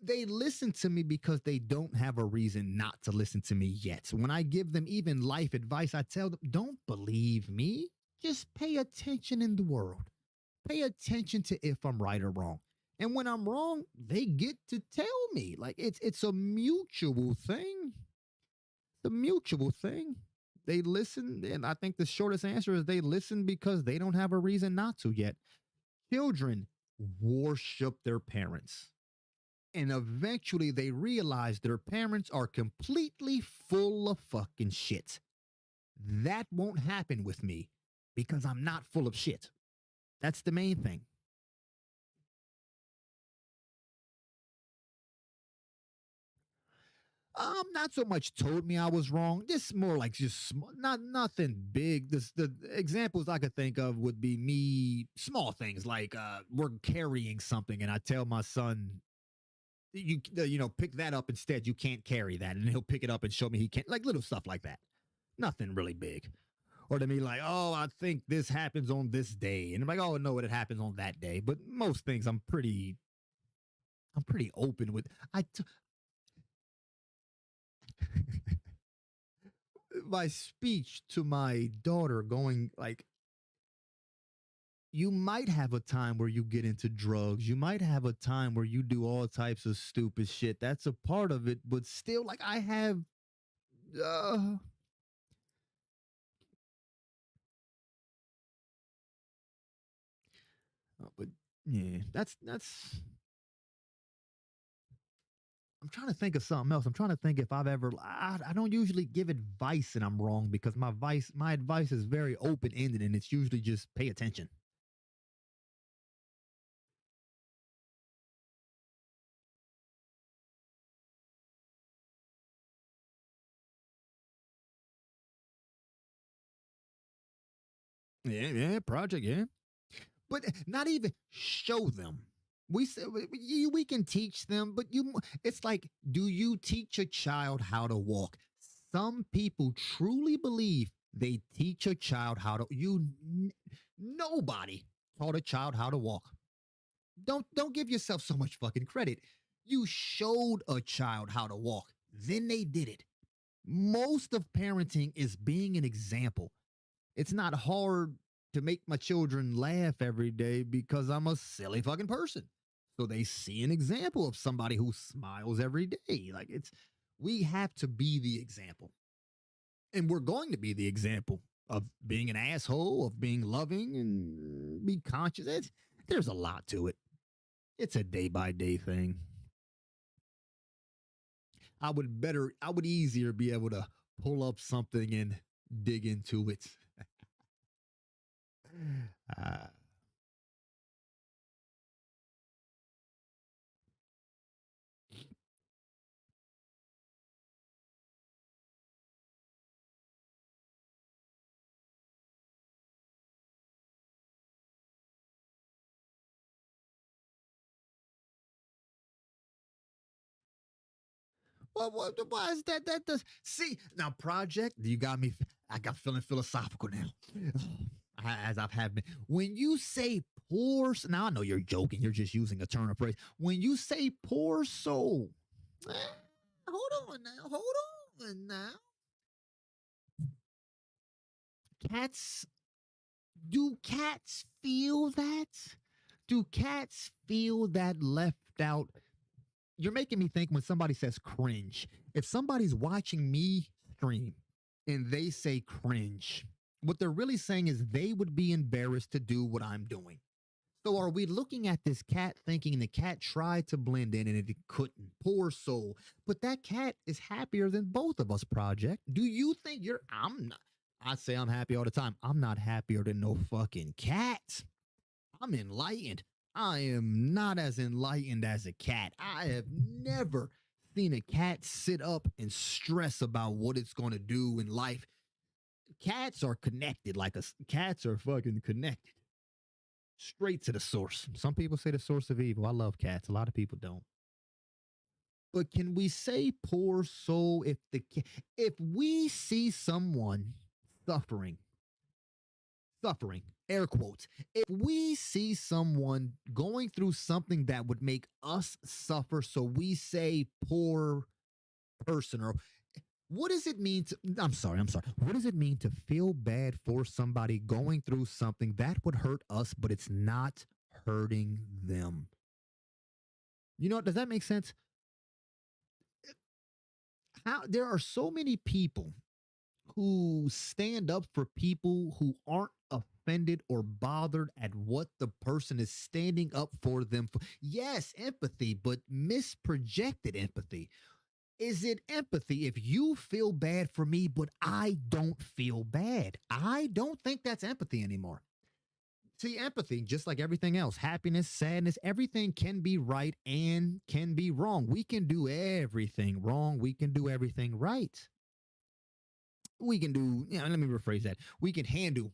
They listen to me because they don't have a reason not to listen to me yet. When I give them even life advice, I tell them, don't believe me. Just pay attention in the world. Pay attention to if I'm right or wrong. And when I'm wrong, they get to tell me. Like it's a mutual thing. It's a mutual thing. They listen, and I think the shortest answer is they listen because they don't have a reason not to yet. Children worship their parents. And eventually they realize their parents are completely full of fucking shit. That won't happen with me because I'm not full of shit. That's the main thing. Not so much told me I was wrong. This more like just not nothing big. The examples I could think of would be me small things like we're carrying something and I tell my son, you pick that up instead. You can't carry that, and he'll pick it up and show me he can't. Like little stuff like that. Nothing really big. Or to be like, oh, I think this happens on this day. And I'm like, oh no, it happens on that day. But most things I'm pretty open with. My speech to my daughter going like, you might have a time where you get into drugs. You might have a time where you do all types of stupid shit. That's a part of it, but still, like I have, uh, but yeah, that's. I'm trying to think of something else. I'm trying to think if I've ever. I don't usually give advice, and I'm wrong because my advice is very open ended, and it's usually just pay attention. Yeah, yeah, project, yeah. But not even show them. We can teach them, but it's like, do you teach a child how to walk? Some people truly believe they teach a child how to. Nobody taught a child how to walk. Don't give yourself so much fucking credit. You showed a child how to walk, then they did it. Most of parenting is being an example. It's not hard to make my children laugh every day because I'm a silly fucking person. So they see an example of somebody who smiles every day. Like we have to be the example. And we're going to be the example of being an asshole, of being loving and be conscious. There's a lot to it. It's a day by day thing. I would easier be able to pull up something and dig into it. uh, why is that? That does see now, project. You got me. I got feeling philosophical now, as I've had been. When you say poor, now I know you're joking. You're just using a turn of phrase. When you say poor soul, hold on now, hold on now. Cats, do cats feel that? Do cats feel that left out? You're making me think when somebody says cringe. If somebody's watching me stream and they say cringe, what they're really saying is they would be embarrassed to do what I'm doing. So are we looking at this cat thinking the cat tried to blend in and it couldn't? Poor soul. But that cat is happier than both of us, Project. Do you think I'm not. I say I'm happy all the time. I'm not happier than no fucking cat. I'm enlightened. I am not as enlightened as a cat. I have never seen a cat sit up and stress about what it's going to do in life. Cats are connected cats are fucking connected. Straight to the source. Some people say the source of evil. I love cats. A lot of people don't. But can we say poor soul if we see someone suffering, air quotes, if we see someone going through something that would make us suffer, so we say poor person, or what does it mean to, I'm sorry. What does it mean to feel bad for somebody going through something that would hurt us, but it's not hurting them? You know, does that make sense? There are so many people who stand up for people who aren't offended or bothered at what the person is standing up for them for. Yes, empathy, but misprojected empathy. Is it empathy if you feel bad for me, but I don't feel bad? I don't think that's empathy anymore. See, empathy, just like everything else, happiness, sadness, everything can be right and can be wrong. We can do everything wrong. We can do everything right. We can do, let me rephrase that. We can handle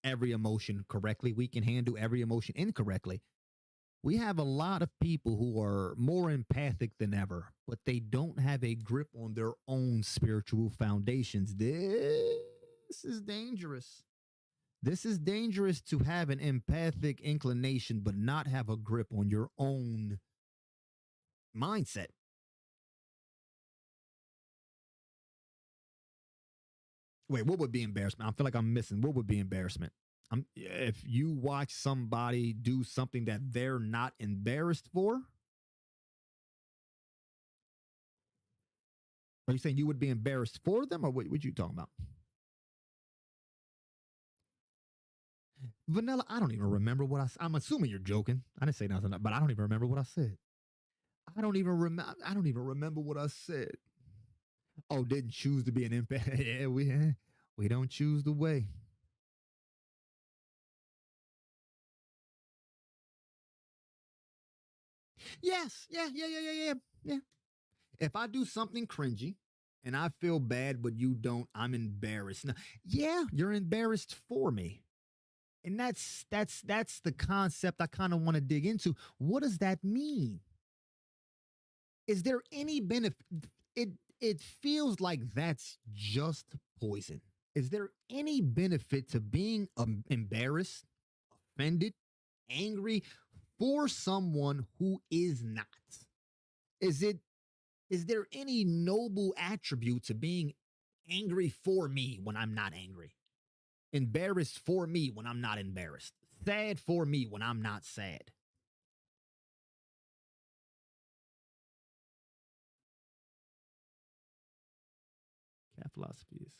every emotion correctly. We can handle every emotion incorrectly. We have a lot of people who are more empathic than ever, but they don't have a grip on their own spiritual foundations. This is dangerous. This is dangerous to have an empathic inclination, but not have a grip on your own mindset. Wait, what would be embarrassment? I feel like I'm missing. What would be embarrassment? If you watch somebody do something that they're not embarrassed for, are you saying you would be embarrassed for them, or what you talking about? Vanilla, I don't even remember what I'm assuming you're joking. I didn't say nothing, but I don't even remember what I said. I don't even remember. I don't even remember what I said. Oh, didn't choose to be an empath. Yeah, we don't choose the way. Yes, yeah. If I do something cringy and I feel bad, but you don't, I'm embarrassed. Now, yeah, you're embarrassed for me. And that's the concept I kind of want to dig into. What does that mean? Is there any benefit? It feels like that's just poison. Is there any benefit to being embarrassed, offended, angry for someone who is not? Is it is there any noble attribute to being angry for me when I'm not angry? Embarrassed for me when I'm not embarrassed? Sad for me when I'm not sad? Cat philosophy is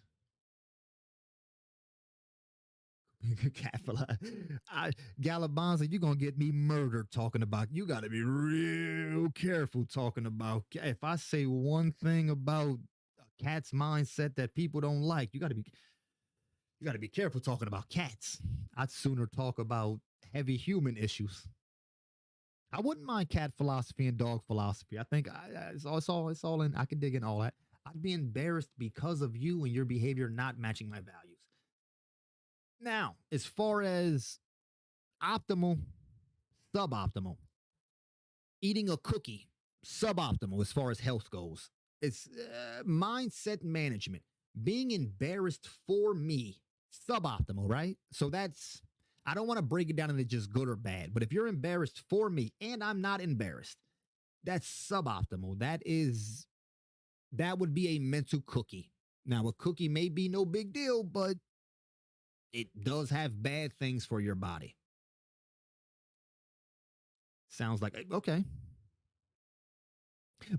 cat philosophy. Galabanza, you're gonna get me murdered talking about. You got to be real careful talking about. If I say one thing about a cat's mindset that people don't like, you got to be careful talking about cats. I'd sooner talk about heavy human issues. I wouldn't mind cat philosophy and dog philosophy. I think it's all in. I can dig in all that. I'd be embarrassed because of you and your behavior not matching my values. Now, as far as optimal, suboptimal, eating a cookie, suboptimal as far as health goes. It's mindset management. Being embarrassed for me, suboptimal, right? So that's, I don't want to break it down into just good or bad, but if you're embarrassed for me and I'm not embarrassed, that's suboptimal. That would be a mental cookie. Now, a cookie may be no big deal, but it does have bad things for your body. Sounds like, okay.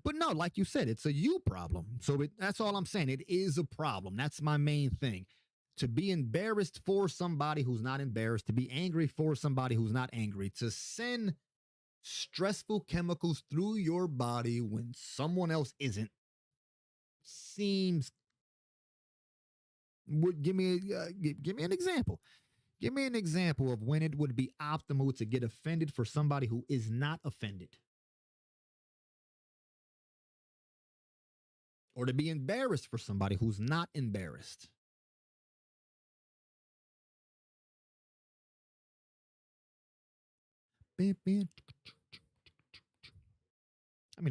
But no, like you said, it's a you problem. So that's all I'm saying. It is a problem. That's my main thing. To be embarrassed for somebody who's not embarrassed, to be angry for somebody who's not angry, to send stressful chemicals through your body when someone else isn't, seems. Give me an example. Give me an example of when it would be optimal to get offended for somebody who is not offended. Or to be embarrassed for somebody who's not embarrassed. I mean,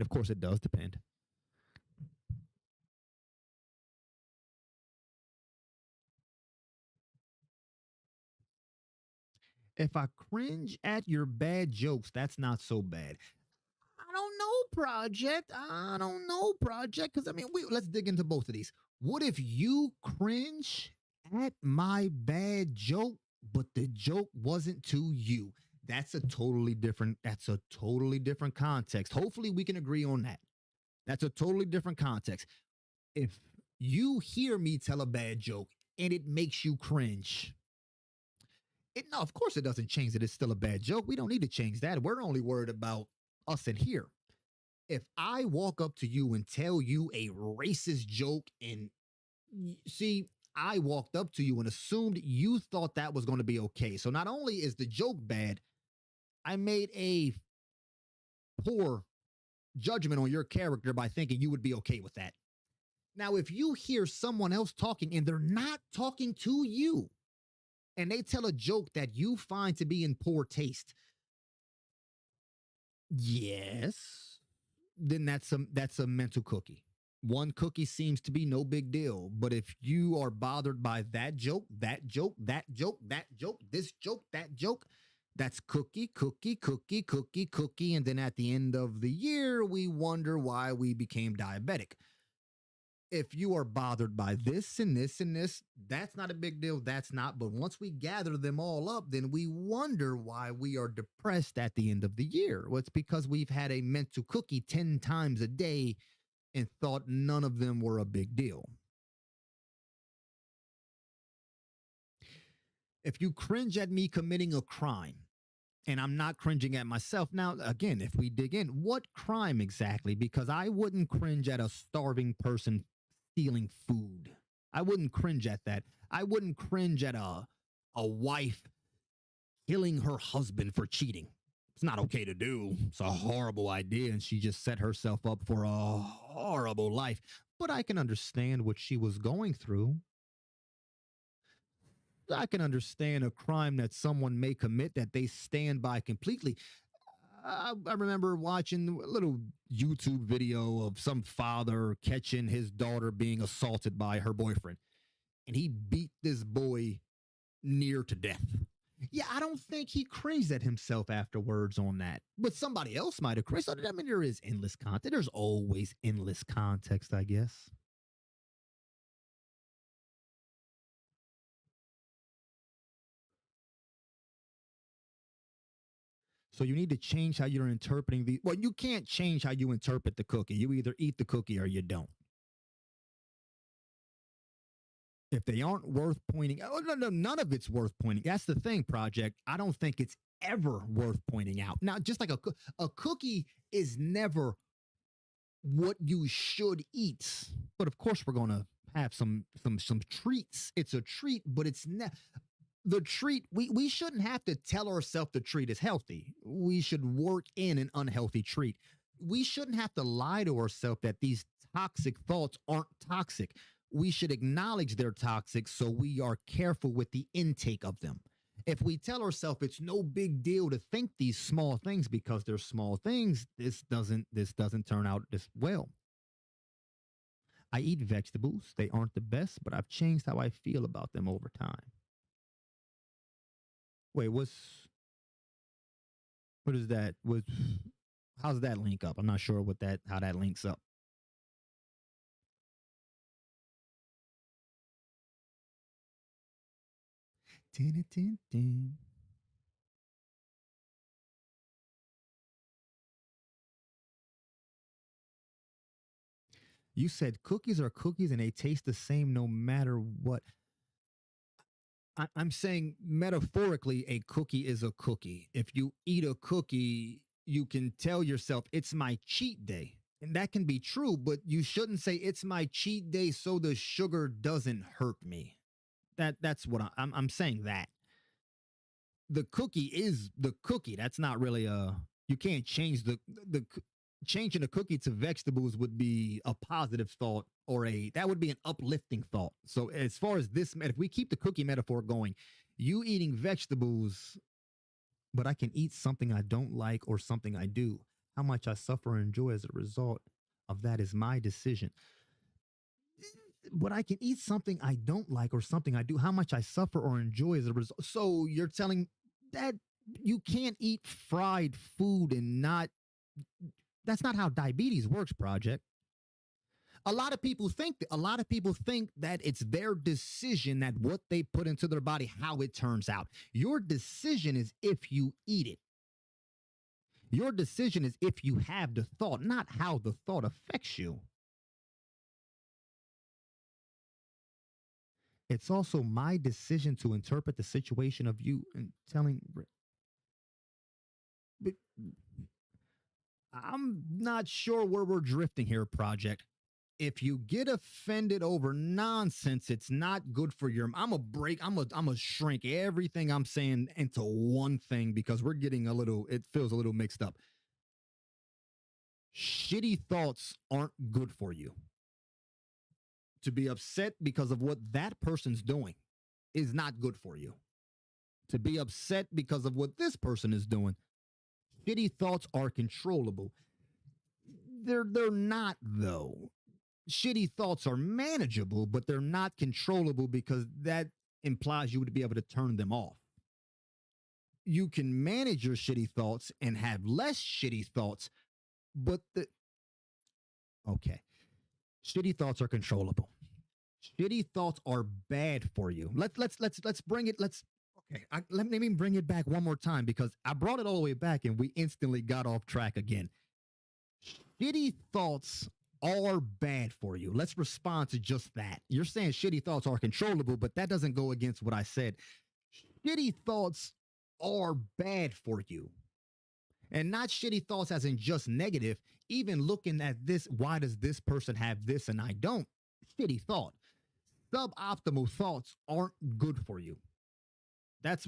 of course, it does depend. If I cringe at your bad jokes, that's not so bad. I don't know, Project. I don't know, Project. Because, I mean, let's dig into both of these. What if you cringe at my bad joke, but the joke wasn't to you? That's a totally different context. Hopefully we can agree on that. That's a totally different context. If you hear me tell a bad joke and it makes you cringe, no, of course it doesn't change that it's still a bad joke. We don't need to change that. We're only worried about us in here. If I walk up to you and tell you a racist joke and see, I walked up to you and assumed you thought that was going to be okay. So not only is the joke bad, I made a poor judgment on your character by thinking you would be okay with that. Now, if you hear someone else talking and they're not talking to you, and they tell a joke that you find to be in poor taste, yes, then that's a mental cookie. One cookie seems to be no big deal. But if you are bothered by that joke, that joke, that joke, that joke, this joke, that joke, that's cookie, cookie, cookie, cookie, cookie. And then at the end of the year, we wonder why we became diabetic. If you are bothered by this and this and this, that's not a big deal. That's not. But once we gather them all up, then we wonder why we are depressed at the end of the year. Well, it's because we've had a mental cookie 10 times a day and thought none of them were a big deal. If you cringe at me committing a crime, and I'm not cringing at myself. Now, again, if we dig in, what crime exactly? Because I wouldn't cringe at a starving person stealing food. I wouldn't cringe at that. I wouldn't cringe at a wife killing her husband for cheating. It's not okay to do. It's a horrible idea, and she just set herself up for a horrible life. But I can understand what she was going through. I can understand a crime that someone may commit that they stand by completely. I remember watching a little YouTube video of some father catching his daughter being assaulted by her boyfriend, and he beat this boy near to death. Yeah, I don't think he cringed at himself afterwards on that, but somebody else might have cringed. I mean, there is endless content. There's always endless context, I guess. So you need to change how you're interpreting the. Well, you can't change how you interpret the cookie. You either eat the cookie or you don't. If they aren't worth pointing, oh no, none of it's worth pointing. That's the thing, Project. I don't think it's ever worth pointing out. Now, just like a cookie is never what you should eat, but of course we're gonna have some treats. It's a treat, but it's not the treat. We shouldn't have to tell ourselves the treat is healthy. We should work in an unhealthy treat. We shouldn't have to lie to ourselves that these toxic thoughts aren't toxic. We should acknowledge they're toxic so we are careful with the intake of them. If we tell ourselves it's no big deal to think these small things because they're small things, this doesn't turn out this well. I eat vegetables. They aren't the best, but I've changed how I feel about them over time. Wait, what is that? How's that link up? I'm not sure how that links up. You said cookies are cookies and they taste the same no matter what. I'm saying metaphorically, a cookie is a cookie. If you eat a cookie, you can tell yourself it's my cheat day. And that can be true, but you shouldn't say it's my cheat day so the sugar doesn't hurt me. That's what I'm saying. That the cookie is the cookie. That's not really you can't change the changing a cookie to vegetables would be a positive thought or that would be an uplifting thought. So as far as this, if we keep the cookie metaphor going, you eating vegetables, but I can eat something I don't like or something I do. How much I suffer or enjoy as a result of that is my decision. But I can eat something I don't like or something I do. How much I suffer or enjoy as a result. So you're telling that you can't eat fried food and not. That's not how diabetes works, Project. A lot of people think that it's their decision that what they put into their body, how it turns out. Your decision is if you eat it. Your decision is if you have the thought, not how the thought affects you. It's also my decision to interpret the situation of you and telling. But I'm not sure where we're drifting here, Project. If you get offended over nonsense, it's not good for your. I'm a shrink everything I'm saying into one thing because we're getting it feels a little mixed up. Shitty thoughts aren't good for you. To be upset because of what that person's doing is not good for you. To be upset because of what this person is doing, shitty thoughts are controllable. They're not though. shitty thoughts are manageable, but they're not controllable because that implies you would be able to turn them off. You can manage your shitty thoughts and have less shitty thoughts, but okay. Shitty thoughts are controllable. Shitty thoughts are bad for you. Let's bring it. Let me bring it back one more time because I brought it all the way back and we instantly got off track again. Shitty thoughts are bad for you. Let's respond to just that. You're saying shitty thoughts are controllable, but that doesn't go against what I said. Shitty thoughts are bad for you. And not shitty thoughts as in just negative. Even looking at this, why does this person have this and I don't? Shitty thought. Suboptimal thoughts aren't good for you. That's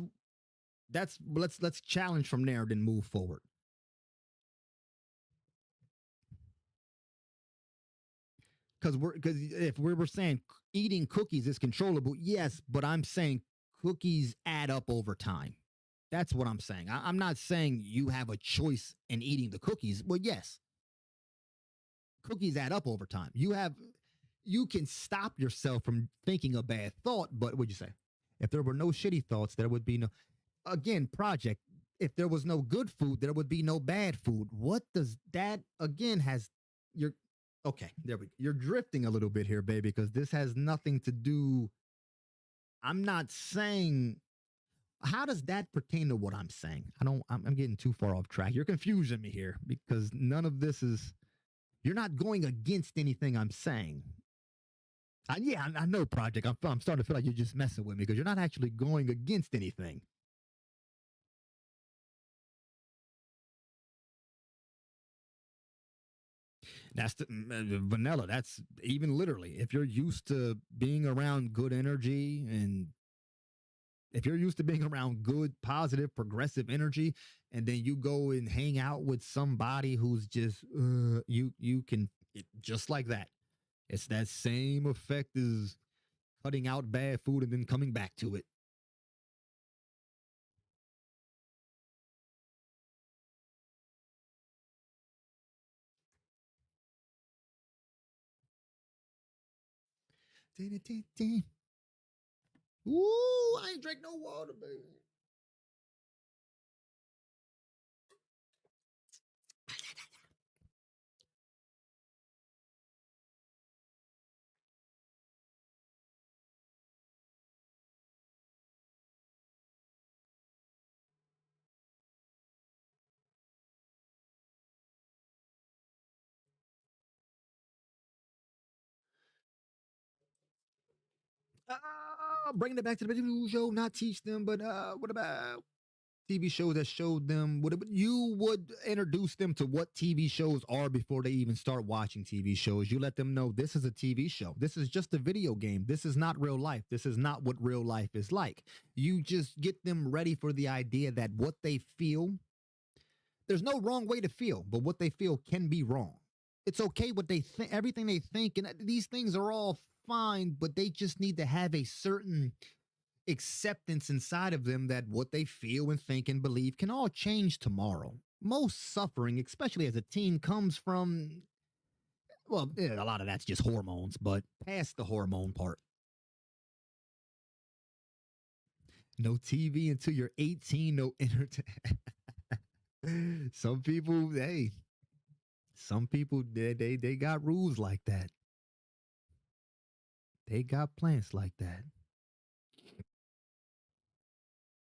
let's challenge from there, then move forward. Because if we were saying eating cookies is controllable, yes, but I'm saying cookies add up over time. That's what I'm saying. I'm not saying you have a choice in eating the cookies, but yes, cookies add up over time. You can stop yourself from thinking a bad thought, but what'd you say? If there were no shitty thoughts, there would be no, again, project. If there was no good food, there would be no bad food. What does that, again, okay, there we go. You're drifting a little bit here, baby, because this has nothing to do. I'm not saying, how does that pertain to what I'm saying? I'm getting too far off track. You're confusing me here because none of this is, you're not going against anything I'm saying. I know, Project. I'm starting to feel like you're just messing with me because you're not actually going against anything. That's the vanilla. That's even literally. If you're used to being around good energy and if you're used to being around good, positive, progressive energy, and then you go and hang out with somebody who's just, you can, just like that. It's that same effect as cutting out bad food and then coming back to it. Ooh, I ain't drink no water, baby. Bringing it back to the video show, not teach them, but what about TV shows that showed them what you would introduce them to what TV shows are before they even start watching TV shows. You let them know this is a TV show. This is just a video game. This is not real life. This is not what real life is like. You just get them ready for the idea that what they feel, there's no wrong way to feel, but what they feel can be wrong. It's okay what they think, everything they think, and these things are all fine, but they just need to have a certain acceptance inside of them that what they feel and think and believe can all change tomorrow. Most suffering, especially as a teen, comes from, well, a lot of that's just hormones, but past the hormone part. No TV until you're 18, no entertainment. Some people, they got rules like that. They got plans like that.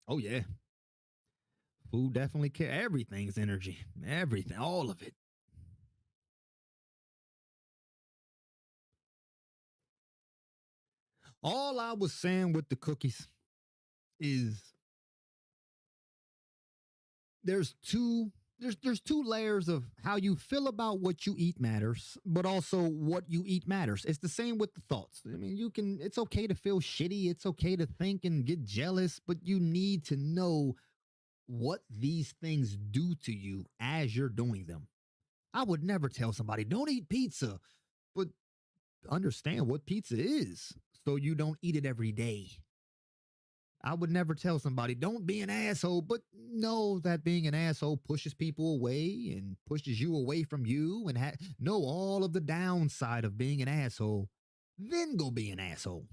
Oh yeah. Food definitely care. Everything's energy. Everything, all of it. All I was saying with the cookies is there's two layers of how you feel about what you eat matters, but also what you eat matters. It's the same with the thoughts. I mean, it's okay to feel shitty. It's okay to think and get jealous, but you need to know what these things do to you as you're doing them. I would never tell somebody, don't eat pizza, but understand what pizza is so you don't eat it every day. I would never tell somebody, don't be an asshole, but know that being an asshole pushes people away and pushes you away from you, and know all of the downside of being an asshole. Then go be an asshole.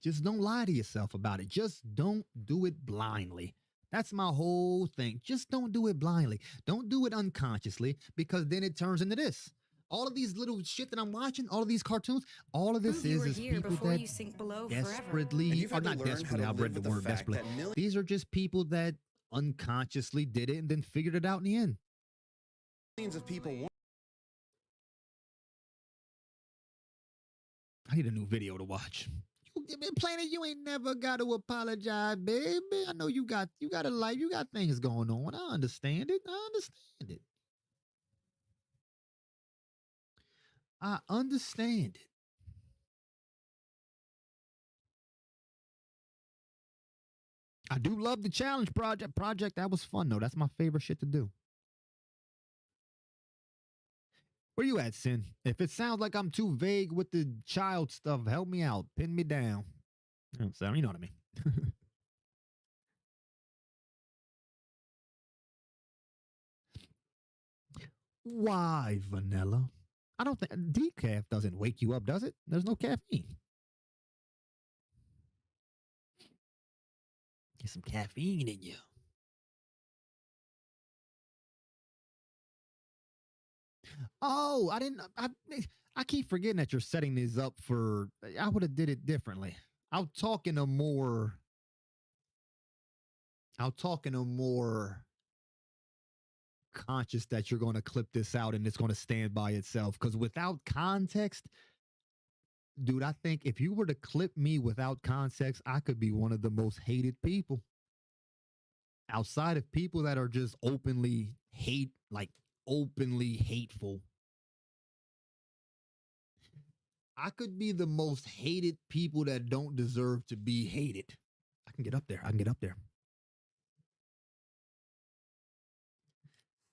Just don't lie to yourself about it. Just don't do it blindly. That's my whole thing. Just don't do it blindly. Don't do it unconsciously, because then it turns into this. All of these little shit that I'm watching, all of these cartoons, all of this Prove you were is here people before that you sink below forever. desperately, And you've or had to not learn how desperately, to I've live read the with the word fact desperately. that millions These are just people that unconsciously did it and then figured it out in the end. of people want. I need a new video to watch. Planet, you ain't never got to apologize, baby. I know you got a life, you got things going on. I understand it. I understand it. I understand it. I do love the challenge project. That was fun though. That's my favorite shit to do. Where you at, Sin? If it sounds like I'm too vague with the child stuff, help me out. Pin me down. So you know what I mean. Why vanilla? I don't think decaf doesn't wake you up, does it? There's no caffeine. Get some caffeine in you. Oh, I didn't. I keep forgetting that you're setting these up for. I would have did it differently. I'll talk in a more. I'll talk in a more conscious that you're going to clip this out and it's going to stand by itself. Because without context, dude, I think if you were to clip me without context, I could be one of the most hated people. Outside of people that are just openly openly hateful, I could be the most hated people that don't deserve to be hated. I can get up there. I can get up there.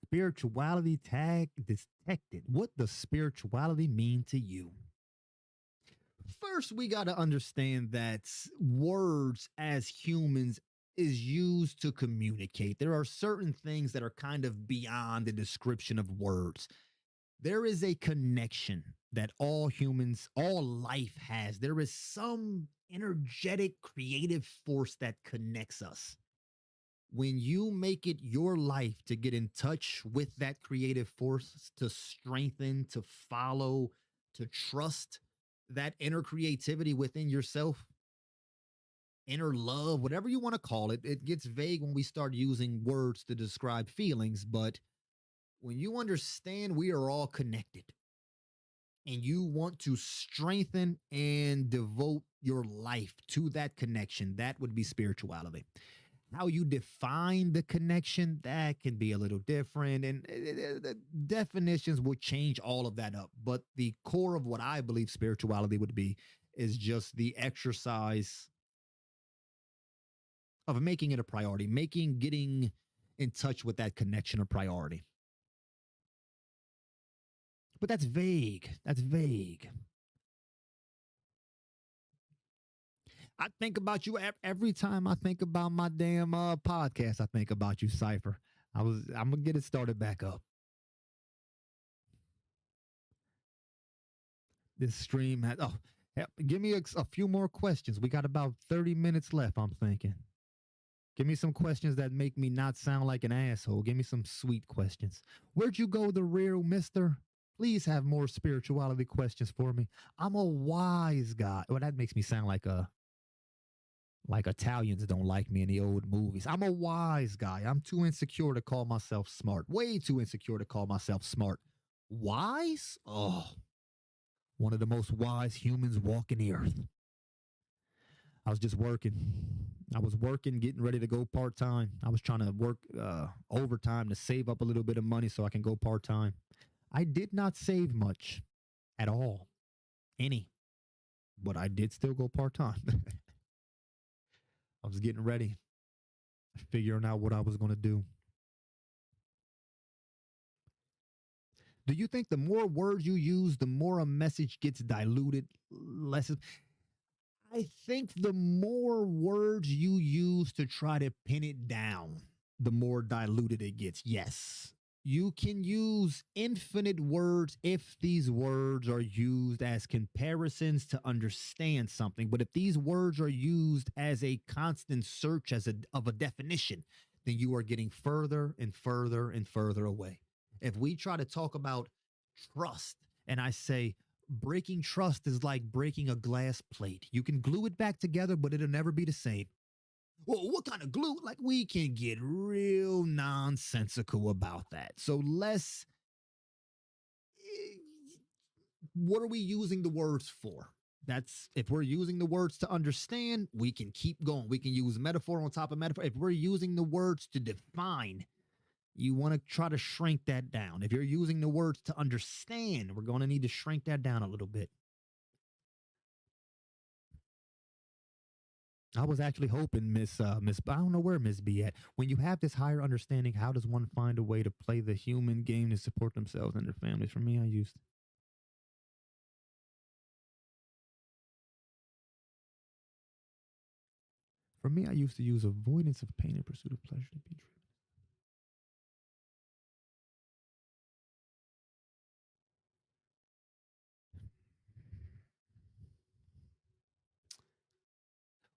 Spirituality tag detected. What does spirituality mean to you? First, we got to understand that words as humans is used to communicate. There are certain things that are kind of beyond the description of words. There is a connection that all humans, all life has. There is some energetic, creative force that connects us. When you make it your life to get in touch with that creative force, to strengthen, to follow, to trust that inner creativity within yourself, inner love, whatever you want to call it, it gets vague when we start using words to describe feelings. But when you understand we are all connected and you want to strengthen and devote your life to that connection, that would be spirituality. How you define the connection, that can be a little different, and the definitions will change all of that up. But the core of what I believe spirituality would be is just the exercise of making it a priority, making getting in touch with that connection a priority. But that's vague. That's vague. I think about you every time I think about my damn podcast. I think about you, Cypher. I'm gonna get it started back up. This stream has. Oh, give me a few more questions. We got about 30 minutes left. I'm thinking. Give me some questions that make me not sound like an asshole. Give me some sweet questions. Where'd you go, the real mister? Please have more spirituality questions for me. I'm a wise guy. Well, that makes me sound like Italians don't like me in the old movies. I'm a wise guy. I'm too insecure to call myself smart. Way too insecure to call myself smart. Wise? Oh, one of the most wise humans walking the earth. I was just working. I was working, getting ready to go part-time. I was trying to work overtime to save up a little bit of money so I can go part-time. I did not save much at all. Any. But I did still go part-time. I was getting ready, figuring out what I was going to do. Do you think the more words you use, the more a message gets diluted? Less. I think the more words you use to try to pin it down, the more diluted it gets. Yes. You can use infinite words if these words are used as comparisons to understand something. But if these words are used as a constant search of a definition, then you are getting further and further and further away. If we try to talk about trust and I say, breaking trust is like breaking a glass plate. You can glue it back together, but it'll never be the same. Well, what kind of glue? Like, we can get real nonsensical about that. So what are we using the words for? That's if we're using the words to understand, we can keep going. We can use metaphor on top of metaphor. If we're using the words to define, you want to try to shrink that down. If you're using the words to understand, we're going to need to shrink that down a little bit. I was actually hoping Miss I don't know where Miss B at. When you have this higher understanding, how does one find a way to play the human game to support themselves and their families? For me, I used to use avoidance of pain in pursuit of pleasure to be driven.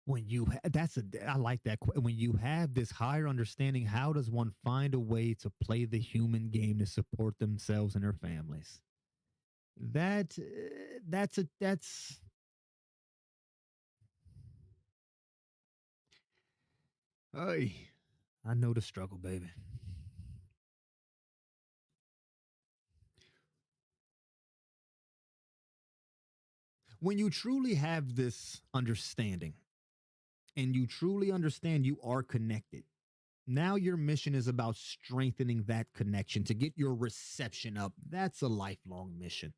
When you I like that. When you have this higher understanding, how does one find a way to play the human game to support themselves and their families? That's Hey, I know the struggle, baby. When you truly have this understanding and you truly understand you are connected, now your mission is about strengthening that connection to get your reception up. That's a lifelong mission.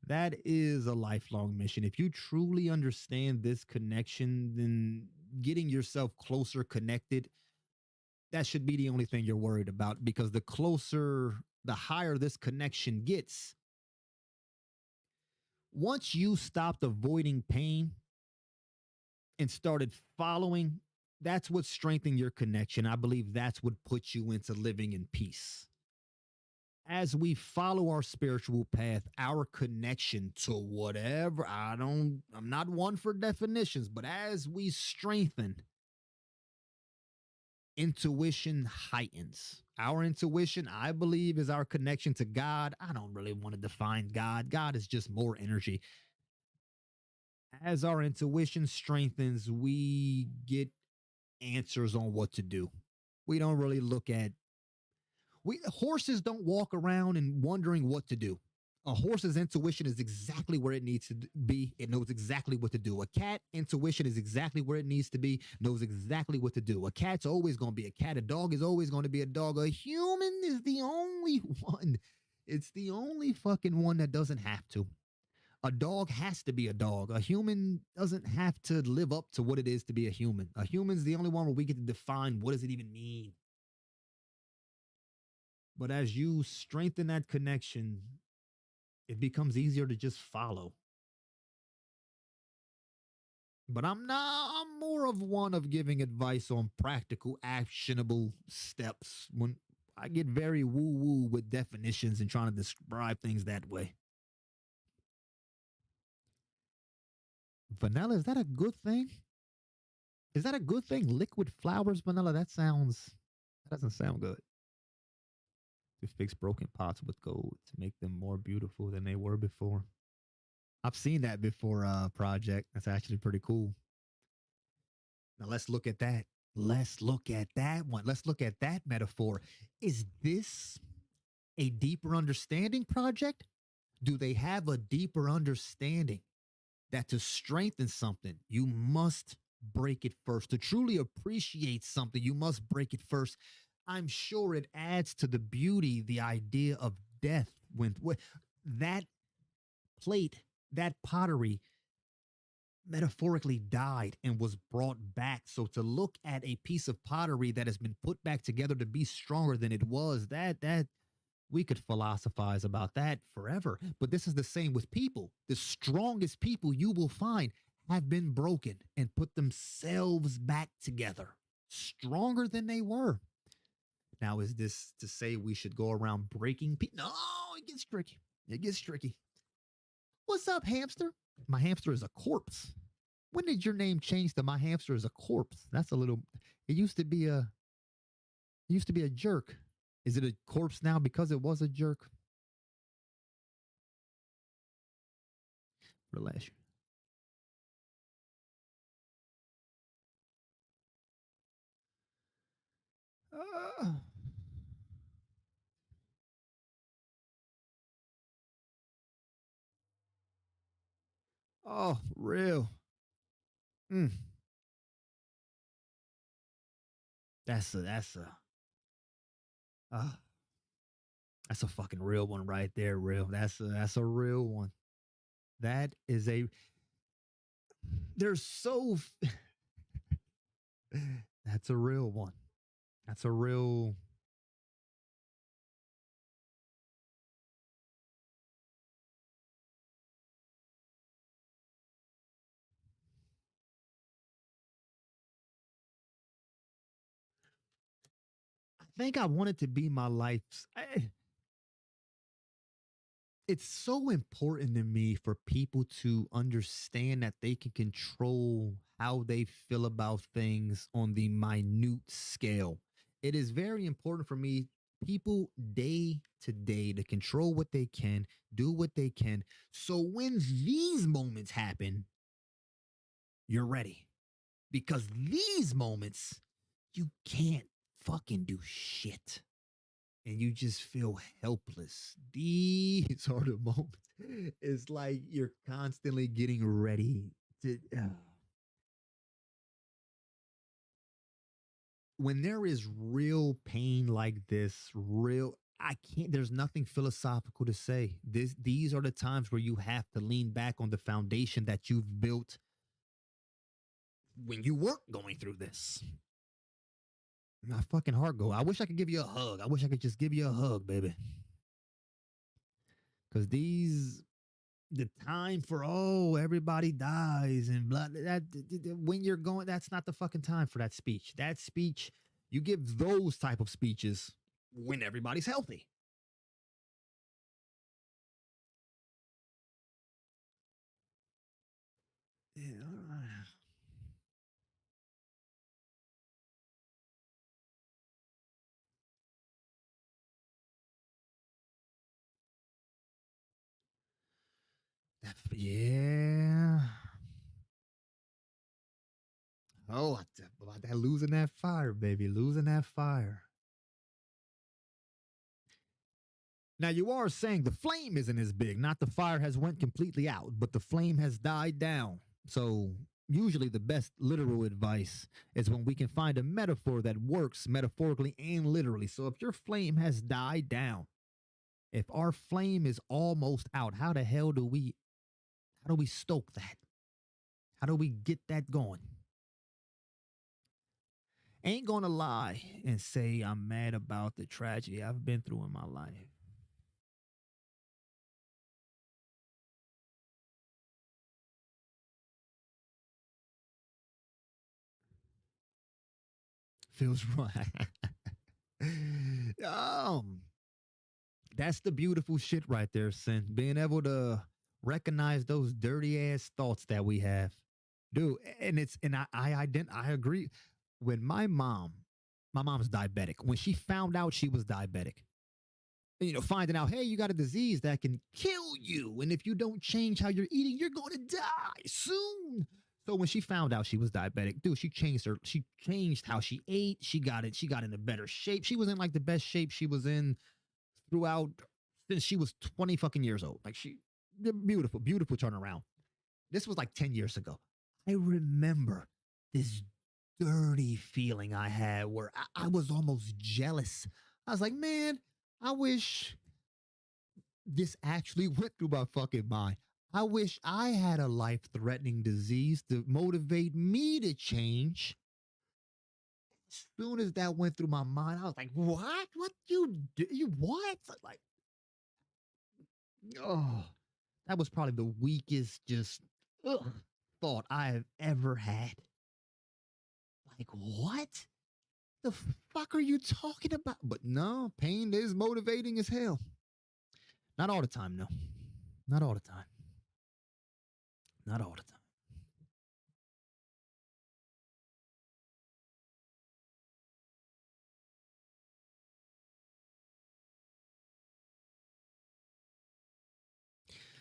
That is a lifelong mission. If you truly understand this connection, then getting yourself closer connected, that should be the only thing you're worried about because the higher this connection gets, once you stopped avoiding pain and started following, that's what strengthened your connection. I believe that's what puts you into living in peace. As we follow our spiritual path, our connection to whatever, I'm not one for definitions, but as we strengthen, intuition heightens. Our intuition, I believe, is our connection to God. I don't really want to define God. God is just more energy. As our intuition strengthens, we get answers on what to do. We don't really look at horses don't walk around and wondering what to do. A horse's intuition is exactly where it needs to be. It knows exactly what to do. A cat intuition is exactly where it needs to be, knows exactly what to do. A cat's always going to be a cat. A dog is always going to be a dog. A human is the only one. It's the only fucking one that doesn't have to. A dog has to be a dog. A human doesn't have to live up to what it is to be a human. A human's the only one where we get to define what does it even mean. But as you strengthen that connection, it becomes easier to just follow. But I'm more of one of giving advice on practical, actionable steps when I get very woo-woo with definitions and trying to describe things that way. Vanilla, is that a good thing? Is that a good thing? Liquid flowers, vanilla? That doesn't sound good. To fix broken pots with gold to make them more beautiful than they were before. I've seen that before, project. That's actually pretty cool. Now let's look at that. Let's look at that one. Let's look at that metaphor. Is this a deeper understanding project? Do they have a deeper understanding that to strengthen something, you must break it first? To truly appreciate something, you must break it first. I'm sure it adds to the beauty, the idea of death when that plate, that pottery metaphorically died and was brought back. So to look at a piece of pottery that has been put back together to be stronger than it was, that we could philosophize about that forever. But this is the same with people. The strongest people you will find have been broken and put themselves back together stronger than they were. Now, is this to say we should go around breaking people? No, it gets tricky. It gets tricky. What's up, hamster? My hamster is a corpse. When did your name change to my hamster is a corpse? That's a little. It used to be a jerk. Is it a corpse now because it was a jerk? Relax. Uh, oh, real. Mm. That's uh, that's a fucking real one right there, real. That's a real one. That is a there's so that's a real one. That's a real I think I want it to be my life's it's so important to me for people to understand that they can control how they feel about things on the minute scale. It is very important for me, people day to day, to control what they can, do what they can. So when these moments happen, you're ready. Because these moments, you can't fucking do shit and you just feel helpless. These are the moments. It's like you're constantly getting ready to. When there is real pain like this, real. I can't. There's nothing philosophical to say. These are the times where you have to lean back on the foundation that you've built when you weren't going through this. My fucking heart go. I wish I could give you a hug. I wish I could just give you a hug, baby. Because the time for everybody dies and blah that when you're going, that's not the fucking time for that speech. That speech, you give those type of speeches when everybody's healthy. Yeah. Yeah. Oh, about that losing that fire, baby. Losing that fire. Now you are saying the flame isn't as big, not the fire has went completely out, but the flame has died down. So usually the best literal advice is when we can find a metaphor that works metaphorically and literally. So if your flame has died down, if our flame is almost out, how do we stoke that? How do we get that going? Ain't gonna lie and say I'm mad about the tragedy I've been through in my life. Feels right. um, that's the beautiful shit right there, Sin. Being able to recognize those dirty ass thoughts that we have, dude. I agree. When my mom's diabetic. When she found out she was diabetic, finding out, hey, you got a disease that can kill you, and if you don't change how you're eating, you're going to die soon. So when she found out she was diabetic, dude, she changed how she ate. She got into better shape. She was in like the best shape she was in throughout since she was 20 fucking years old. Like beautiful, beautiful turnaround. This was like 10 years ago. I remember this dirty feeling I had where I was almost jealous. I was like, man, I wish this actually went through my fucking mind. I wish I had a life threatening disease to motivate me to change. As soon as that went through my mind, I was like, what? What you do? You what? Like, oh, that was probably the weakest just ugh, thought I have ever had. Like, what? The fuck are you talking about? But no, pain is motivating as hell. Not all the time, no. Not all the time. Not all the time.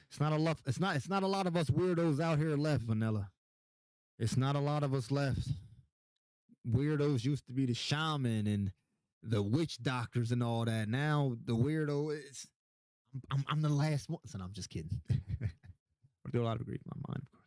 It's not a lot. It's not a lot of us weirdos out here left, Vanilla. It's not a lot of us left. Weirdos used to be the shaman and the witch doctors and all that. Now the weirdo is I'm the last one. So no, I'm just kidding. I do a lot of agree in my mind, of course.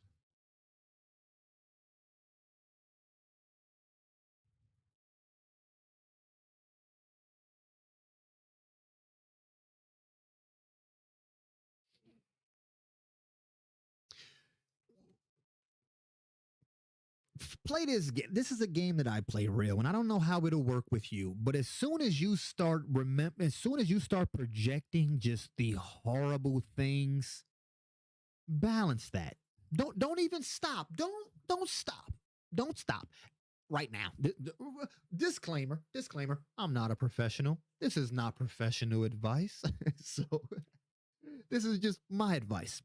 Play this game. This is a game that I play real, and I don't know how it'll work with you. But as soon as you start as soon as you start projecting just the horrible things, balance that. Don't even stop. Don't stop. Don't stop right now. Disclaimer. Disclaimer. I'm not a professional. This is not professional advice. So this is just my advice.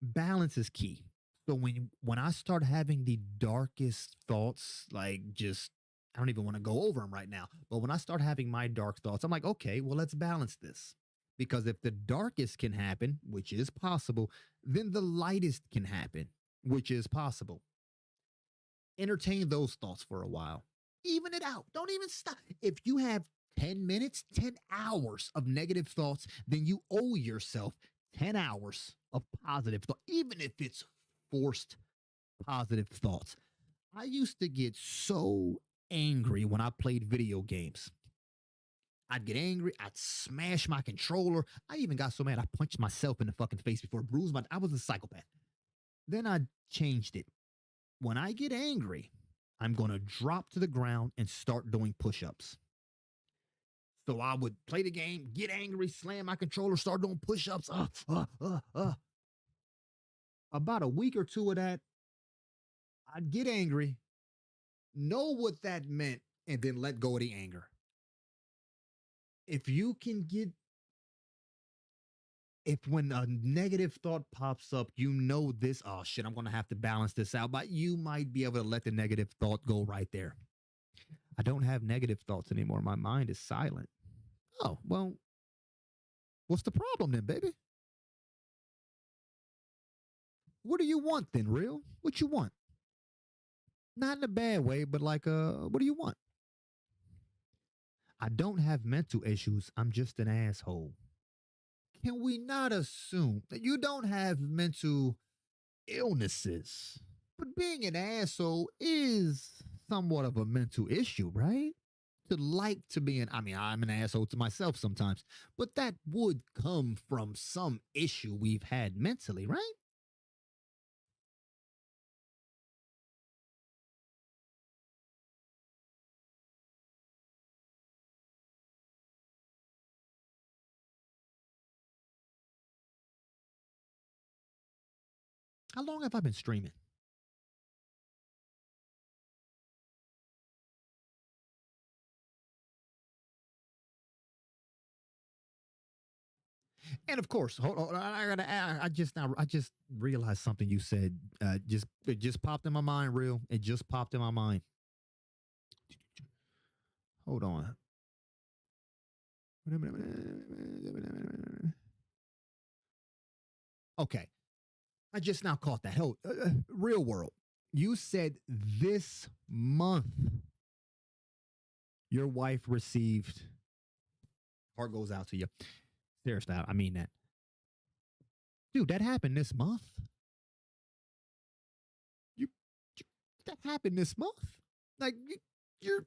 Balance is key. So when I start having the darkest thoughts, like just I don't even want to go over them right now, but when I start having my dark thoughts, I'm like, okay, well, let's balance this. Because if the darkest can happen, which is possible, then the lightest can happen, which is possible. Entertain those thoughts for a while. Even it out. Don't even stop. If you have 10 minutes, 10 hours of negative thoughts, then you owe yourself 10 hours of positive thought, even if it's forced positive thoughts. I used to get so angry when I played video games. I'd get angry. I'd smash my controller. I even got so mad I punched myself in the fucking face before it bruised my. I was a psychopath. Then I changed it. When I get angry, I'm going to drop to the ground and start doing push-ups. So I would play the game, get angry, slam my controller, start doing push-ups. About a week or two of that, I'd get angry, know what that meant, and then let go of the anger. If you can get, if when a negative thought pops up, you know this, oh shit, I'm going to have to balance this out, but you might be able to let the negative thought go right there. I don't have negative thoughts anymore. My mind is silent. Oh, well, what's the problem then, baby? What do you want then, real? What you want? Not in a bad way, but like, what do you want? I don't have mental issues. I'm just an asshole. Can we not assume that you don't have mental illnesses? But being an asshole is somewhat of a mental issue, right? To like to be an, I mean, I'm an asshole to myself sometimes, but that would come from some issue we've had mentally, right? How long have I been streaming? And of course, hold on, I just realized something you said. It just popped in my mind, real. It just popped in my mind. Hold on. Okay, I just now caught that. Hold, real world. You said this month your wife received. Heart goes out to you. Seriously, I mean that. Dude, that happened this month. You, that happened this month. Like you're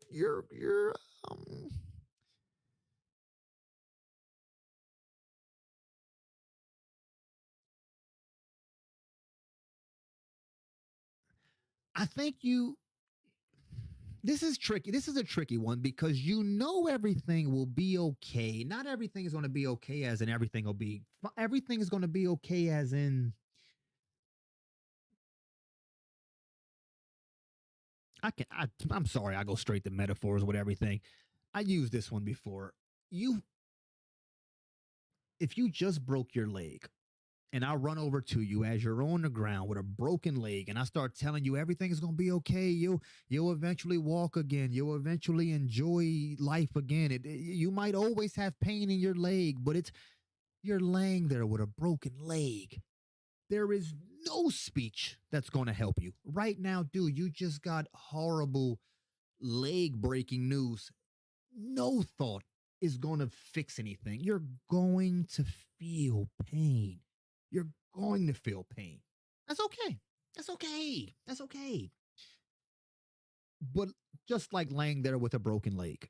I think you this is tricky. This is a tricky one because you know everything will be okay. Not everything is going to be okay as in everything is going to be okay as in I'm sorry, I go straight to metaphors with everything. I used this one before. You If you just broke your leg and I run over to you as you're on the ground with a broken leg and I start telling you everything is going to be okay, you'll eventually walk again, you'll eventually enjoy life again. You might always have pain in your leg, but you're laying there with a broken leg. There is no speech that's going to help you. Right now, dude, you just got horrible leg breaking news. No thought is going to fix anything. You're going to feel pain. You're going to feel pain. That's okay. That's okay. That's okay. But just like laying there with a broken leg,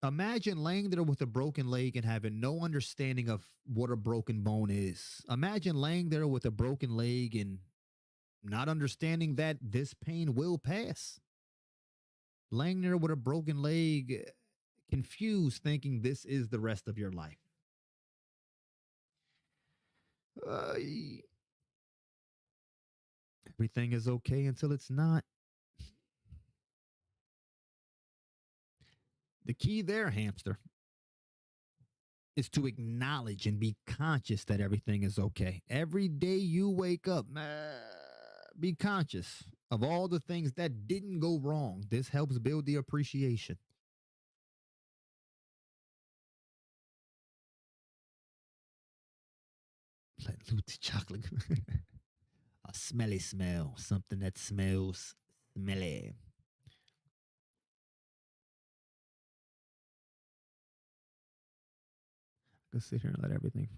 imagine laying there with a broken leg and having no understanding of what a broken bone is. Imagine laying there with a broken leg and not understanding that this pain will pass. Laying there with a broken leg, confused, thinking this is the rest of your life. Uh, Everything is okay until it's not. The key there, hamster, is to acknowledge and be conscious that everything is okay. Every day you wake up, be conscious of all the things that didn't go wrong. This helps build the appreciation. Let loose the chocolate. A smelly smell, something that smells smelly. Go sit here and let everything.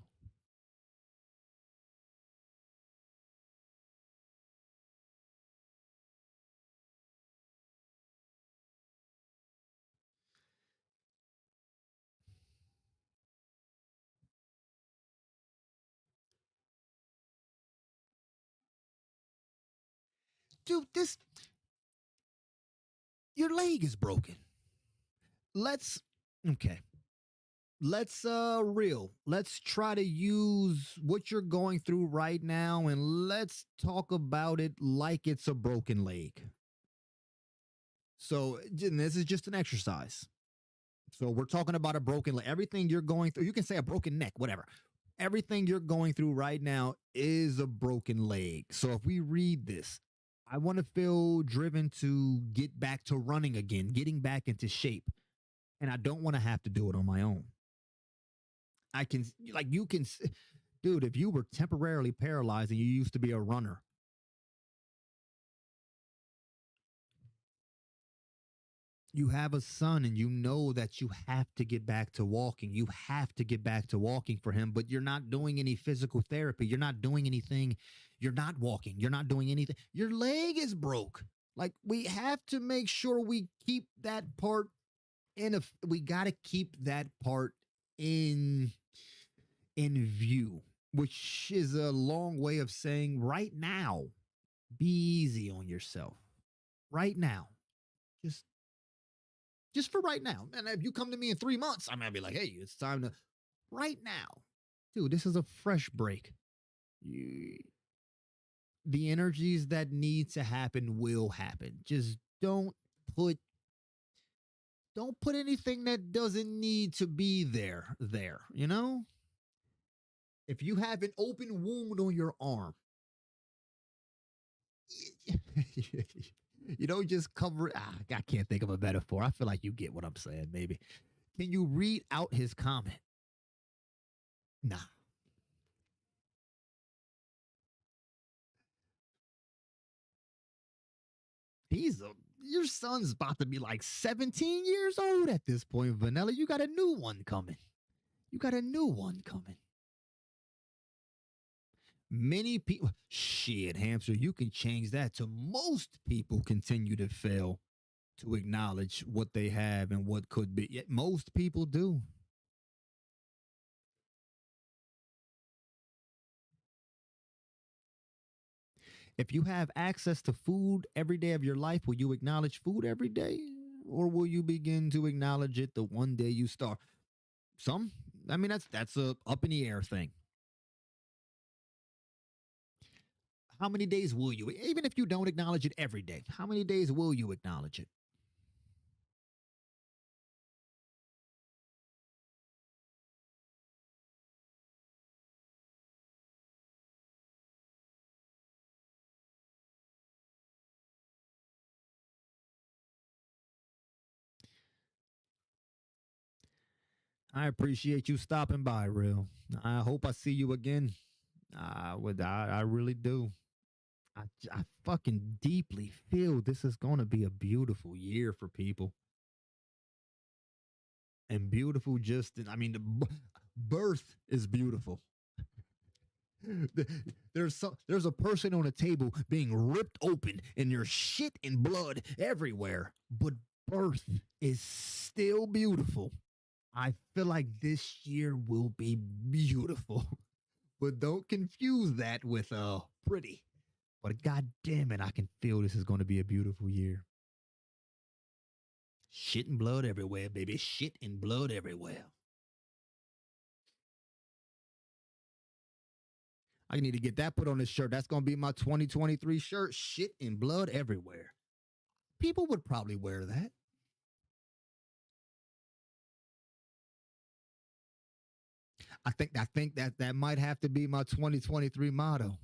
Dude, your leg is broken. Let's okay. Let's try to use what you're going through right now and let's talk about it like it's a broken leg. So this is just an exercise. So we're talking about a broken leg. Everything you're going through, you can say a broken neck, whatever. Everything you're going through right now is a broken leg. So if we read this, I want to feel driven to get back to running again, getting back into shape. And I don't want to have to do it on my own. I can, like, you can, dude, if you were temporarily paralyzed and you used to be a runner, you have a son and you know that you have to get back to walking. You have to get back to walking for him, but you're not doing any physical therapy. You're not doing anything. You're not walking. You're not doing anything. Your leg is broke. Like, we have to make sure we keep that part we got to keep that part in view, which is a long way of saying right now, be easy on yourself. Right now. Just for right now. And if you come to me in 3 months, I might be like, hey, it's time to right now. Dude, this is a fresh break. The energies that need to happen will happen. Just don't put anything that doesn't need to be there, you know? If you have an open wound on your arm, you don't just cover it. I can't think of a metaphor. I feel like you get what I'm saying, maybe. Can you read out his comment? Nah. Your son's about to be like 17 years old at this point, Vanilla. You got a new one coming. Many people, shit, hamster, you can change that to most people continue to fail to acknowledge what they have and what could be. Yet most people do. If you have access to food every day of your life, will you acknowledge food every day? Or will you begin to acknowledge it the one day you starve? I mean, that's a up in the air thing. How many days will you? Even if you don't acknowledge it every day, how many days will you acknowledge it? I appreciate you stopping by, real. I hope I see you again. I really do. I fucking deeply feel this is going to be a beautiful year for people. And beautiful just, I mean, birth is beautiful. There's a person on a table being ripped open and there's shit and blood everywhere. But birth is still beautiful. I feel like this year will be beautiful. But don't confuse that with pretty. But god damn it, I can feel this is going to be a beautiful year. Shit and blood everywhere, baby. Shit and blood everywhere. I need to get that put on this shirt. That's going to be my 2023 shirt. Shit and blood everywhere. People would probably wear that. I think that might have to be my 2023 motto.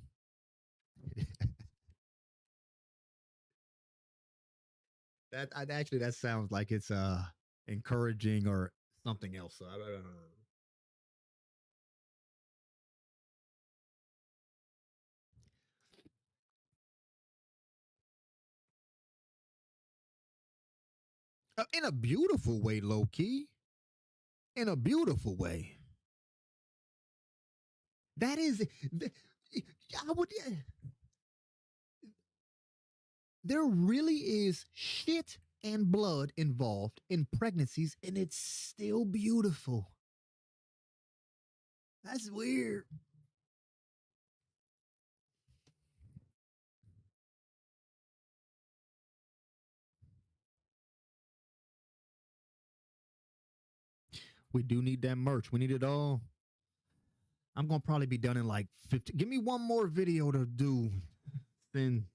That sounds like it's encouraging or something else. So I don't know. In a beautiful way, low key. In a beautiful way. That is, I would. There really is shit and blood involved in pregnancies, and it's still beautiful. That's weird. We do need that merch. We need it all. I'm gonna probably be done in like 50. Give me one more video to do. Then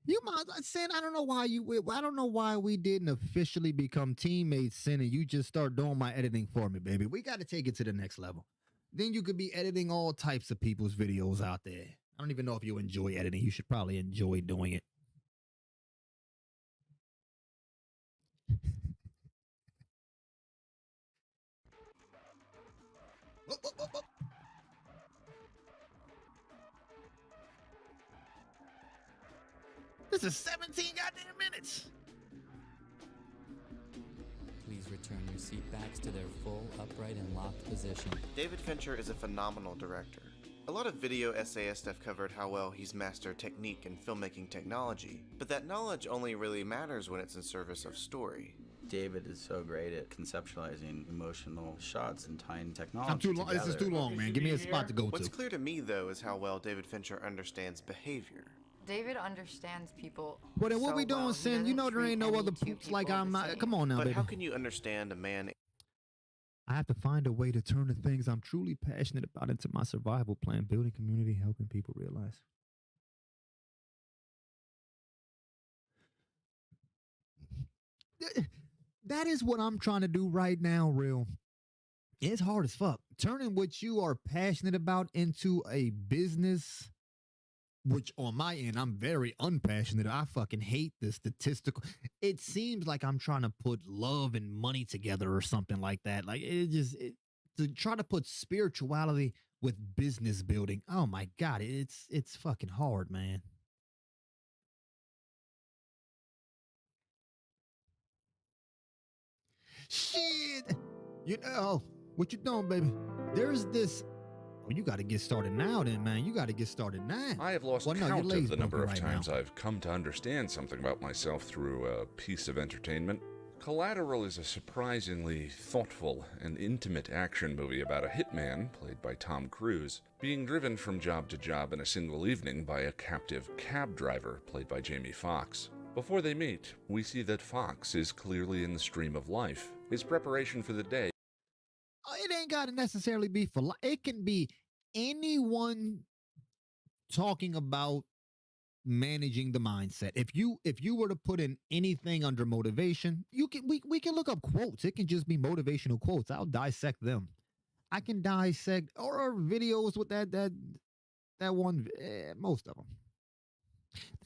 you might Sin. I don't know why I don't know why we didn't officially become teammates, Sin, and you just start doing my editing for me, baby. We got to take it to the next level. Then you could be editing all types of people's videos out there. I don't even know if you enjoy editing. You should probably enjoy doing it. Whoop, whoop, whoop, whoop. This is 17 goddamn minutes. Please return your seat backs to their full, upright, and locked position. David Fincher is a phenomenal director. A lot of video essayists have covered how well he's mastered technique and filmmaking technology, but that knowledge only really matters when it's in service of story. David is so great at conceptualizing emotional shots and tying technology together. This is too long, man. Give me a spot to go to. What's clear to me, though, is how well David Fincher understands behavior. David understands people. But then what we doing, Sin? You know there ain't no other poops like I'm not. Come on now, baby. But how can you understand a man? I have to find a way to turn the things I'm truly passionate about into my survival plan, building community, helping people realize. That is what I'm trying to do right now, real. It's hard as fuck. Turning what you are passionate about into a business, which on my end, I'm very unpassionate. I fucking hate the statistical. It seems like I'm trying to put love and money together or something like that. Like to try to put spirituality with business building. Oh my God, it's fucking hard, man. Shit. You know, what you doing, baby? There's this. Oh, you got to get started now then, man. You got to get started now. I have lost count of the number of times I've come to understand something about myself through a piece of entertainment. Collateral is a surprisingly thoughtful and intimate action movie about a hitman, played by Tom Cruise, being driven from job to job in a single evening by a captive cab driver, played by Jamie Foxx. Before they meet, we see that Fox is clearly in the stream of life. His preparation for the day. It ain't got to necessarily be for life. It can be anyone talking about managing the mindset. If you were to put in anything under motivation, we can look up quotes. It can just be motivational quotes. I'll dissect them. I can dissect or videos with that one. Most of them.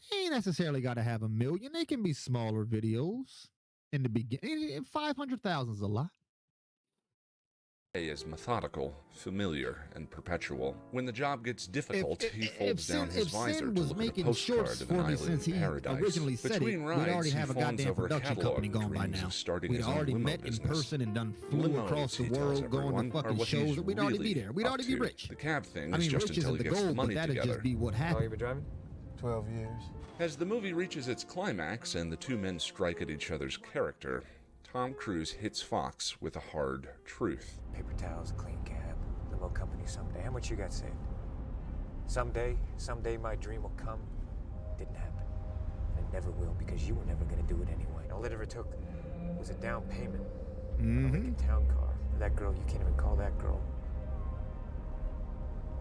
They ain't necessarily got to have 1,000,000. They can be smaller videos in the beginning. 500,000 is a lot. Is methodical, familiar, and perpetual. When the job gets difficult, he folds down his visor to look at a postcard of an island in paradise. Originally said Between it, rides, we'd already he have a fawns goddamn over a production catalog company going by dreams now. of starting We'd his own already limo met in business. person and done flew Limos, across the he tells world, going everyone, to are fucking what shows. he's We'd already really be there. We'd up already be to. rich. The cab thing I is mean, just rich until isn't he the gets goal, the but money that'd together. just be what How long happened. you been driving? 12 years. As the movie reaches its climax and the two men strike at each other's character, Tom Cruise hits Fox with a hard truth. Paper towels, clean cab, limo company someday. How much you got saved? Someday my dream will come. Didn't happen. And it never will because you were never going to do it anyway. All it ever took was a down payment on a Lincoln Town car. For that girl, you can't even call that girl.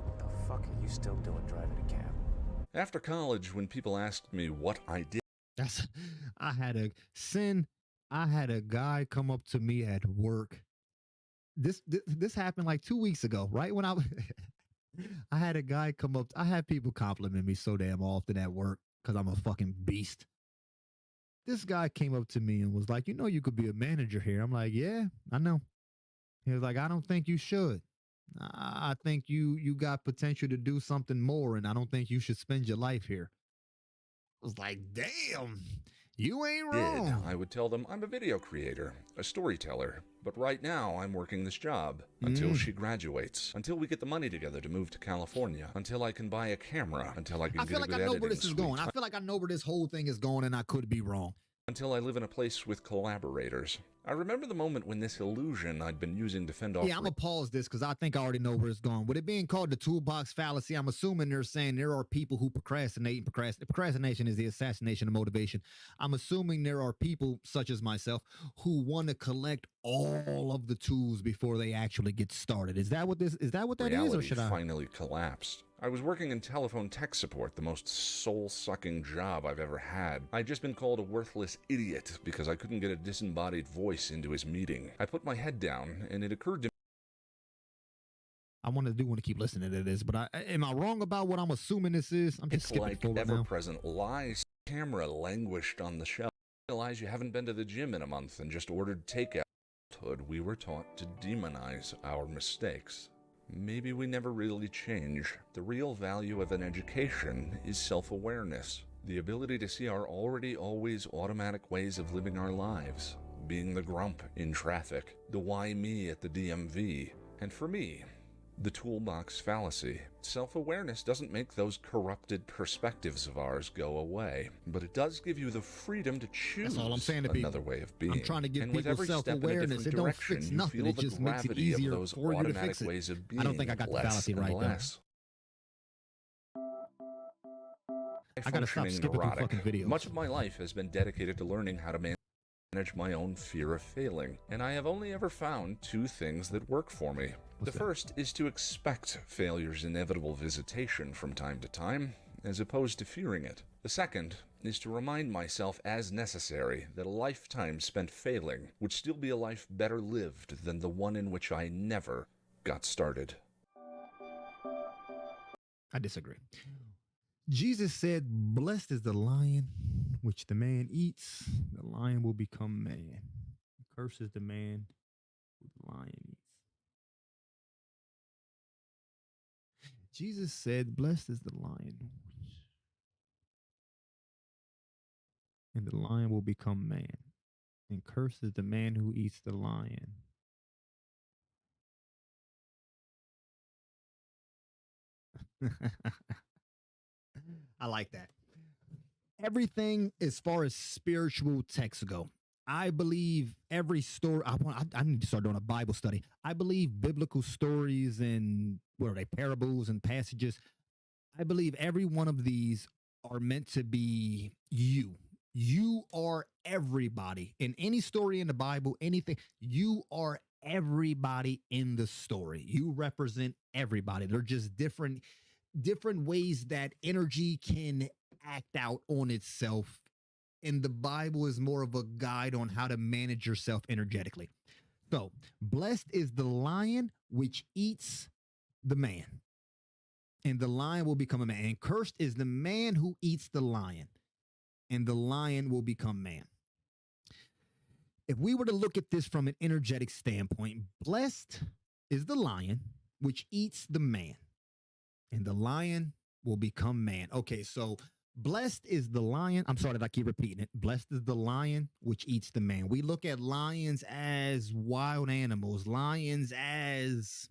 What the fuck are you still doing driving a cab? After college, when people asked me what I did, I had a guy come up to me at work. This happened like 2 weeks ago, right when I had a guy come up. I had people compliment me so damn often at work because I'm a fucking beast. This guy came up to me and was like, you could be a manager here. I'm like, yeah, I know. He was like, I don't think you should. I think you got potential to do something more, and I don't think you should spend your life here. I was like, damn, you ain't wrong. I would tell them I'm a video creator, a storyteller, but right now I'm working this job until she graduates, until we get the money together to move to California, until I can buy a camera, until I can I get feel a like good I know editing where this is suite, going. I feel like I know where this whole thing is going, and I could be wrong. until I live in a place with collaborators. I remember the moment when this illusion I'd been using to fend off... Yeah, I'm going to pause this because I think I already know where it's going. With it being called the toolbox fallacy, I'm assuming they're saying there are people who procrastinate. Procrastination is the assassination of motivation. I'm assuming there are people, such as myself, who want to collect all of the tools before they actually get started. Is that what that is, or should I... finally collapsed. I was working in telephone tech support, the most soul-sucking job I've ever had. I'd just been called a worthless idiot because I couldn't get a disembodied voice into his meeting. I put my head down, and it occurred to me... I want to keep listening to this, but am I wrong about what I'm assuming this is? I'm just skipping like forward now. ever-present lies. Camera languished on the shelf. Realize you haven't been to the gym in a month and just ordered takeout. We were taught to demonize our mistakes. Maybe we never really change. The real value of an education is self-awareness. The ability to see our already always automatic ways of living our lives. Being the grump in traffic. The why me at the DMV. And for me, the toolbox fallacy. Self-awareness doesn't make those corrupted perspectives of ours go away, but it does give you the freedom to choose. That's all I'm saying to people. Another way of being. I'm trying to give and with people every step in a self-awareness. different It don't direction, fix you nothing. feel It the just makes it gravity easier of those for you to automatic fix it. ways of being. I don't think I got the less fallacy and right, though. less. I gotta stop Functioning skipping through neurotic. fucking videos. Much of my life has been dedicated to learning how to manage my own fear of failing, and I have only ever found two things that work for me. The first is to expect failure's inevitable visitation from time to time, as opposed to fearing it. The second is to remind myself as necessary that a lifetime spent failing would still be a life better lived than the one in which I never got started. I disagree. Jesus said, blessed is the lion which the man eats. The lion will become man. Cursed is the man who the lion eats. Jesus said, blessed is the lion, and the lion will become man. And cursed is the man who eats the lion. I like that. Everything as far as spiritual texts go. I believe every story. I need to start doing a Bible study. I believe biblical stories and what are they, parables and passages. I believe every one of these are meant to be you. You are everybody in any story in the Bible, anything. You are everybody in the story. You represent everybody. They're just different different ways that energy can act out on itself. And the Bible is more of a guide on how to manage yourself energetically. So, blessed is the lion which eats the man, and the lion will become a man. And cursed is the man who eats the lion, and the lion will become man. If we were to look at this from an energetic standpoint, blessed is the lion which eats the man, and the lion will become man. Okay, so blessed is the lion. I'm sorry that I keep repeating it. Blessed is the lion which eats the man. We look at lions as wild animals, lions as,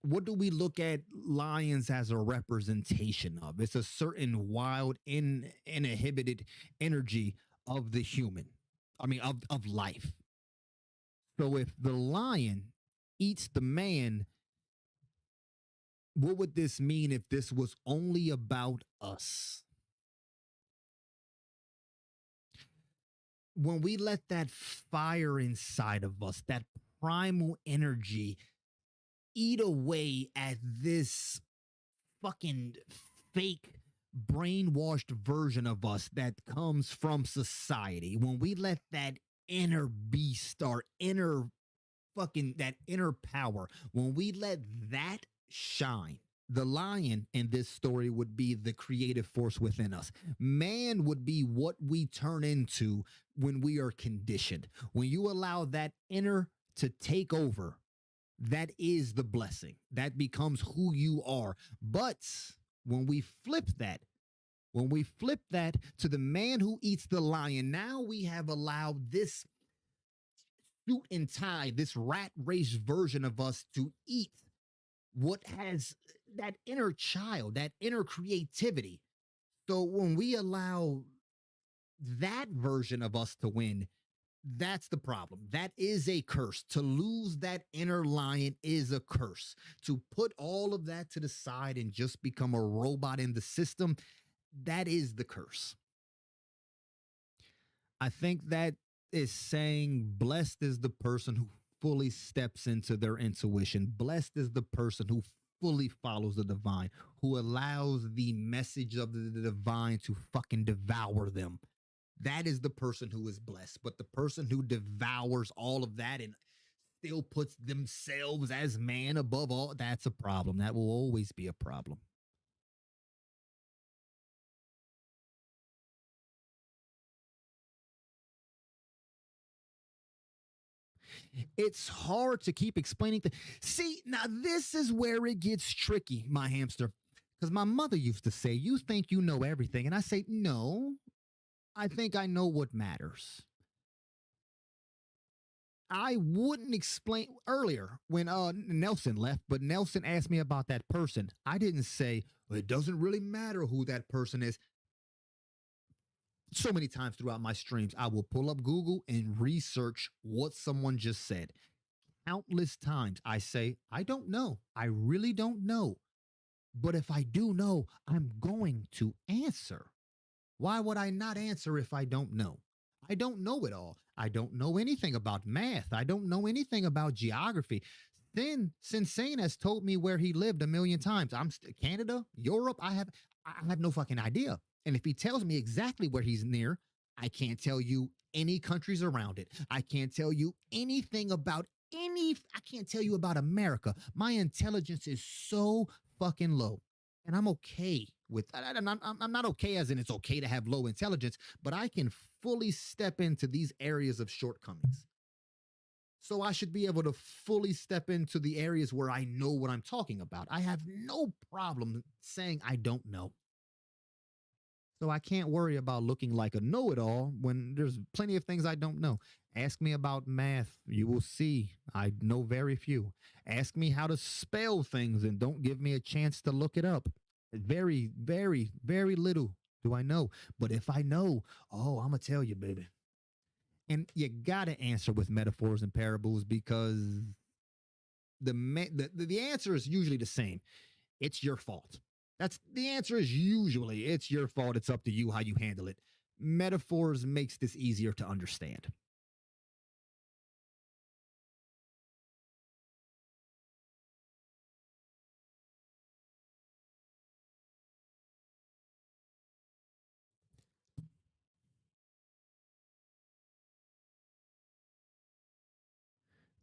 what do we look at lions as a representation of? It's a certain wild, inhibited energy of the human. I mean, of life. So if the lion eats the man, what would this mean if this was only about us? When we let that fire inside of us, that primal energy, eat away at this fucking fake brainwashed version of us that comes from society, when we let that inner beast or that inner power, when we let that shine, the lion in this story would be the creative force within us. Man would be what we turn into when we are conditioned. When you allow that inner to take over, that is the blessing. That becomes who you are. But when we flip that to the man who eats the lion, now we have allowed this suit and tie, this rat race version of us to eat what has that inner child, that inner creativity. So when we allow that version of us to win, that's the problem. That is a curse. To lose that inner lion is a curse. To put all of that to the side and just become a robot in the system, that is the curse. I think that is saying blessed is the person who fully steps into their intuition. Blessed is the person who fully follows the divine, who allows the message of the divine to fucking devour them. That is the person who is blessed. But the person who devours all of that and still puts themselves as man above all, that's a problem. That will always be a problem. It's hard to keep explaining. See, now this is where it gets tricky, my hamster. Because my mother used to say, you think you know everything. And I say, no, I think I know what matters. I wouldn't explain earlier when Nelson left, but Nelson asked me about that person. I didn't say, well, it doesn't really matter who that person is. So many times throughout my streams, I will pull up Google and research what someone just said. Countless times I say, I don't know. I really don't know. But if I do know, I'm going to answer. Why would I not answer if I don't know? I don't know it all. I don't know anything about math. I don't know anything about geography. Then Sensane has told me where he lived a million times. Canada, Europe. I have no fucking idea. And if he tells me exactly where he's near, I can't tell you any countries around it. I can't tell you anything about I can't tell you about America. My intelligence is so fucking low. And I'm okay with I'm not okay as in it's okay to have low intelligence, but I can fully step into these areas of shortcomings. So I should be able to fully step into the areas where I know what I'm talking about. I have no problem saying I don't know. So I can't worry about looking like a know-it-all when there's plenty of things I don't know. Ask me about math. You will see I know very few. Ask me how to spell things and don't give me a chance to look it up. Very, very, very little do I know. But if I know, oh, I'm going to tell you, baby. And you got to answer with metaphors and parables because the answer is usually the same. It's your fault. That's the answer is usually it's your fault. It's up to you how you handle it. Metaphors makes this easier to understand.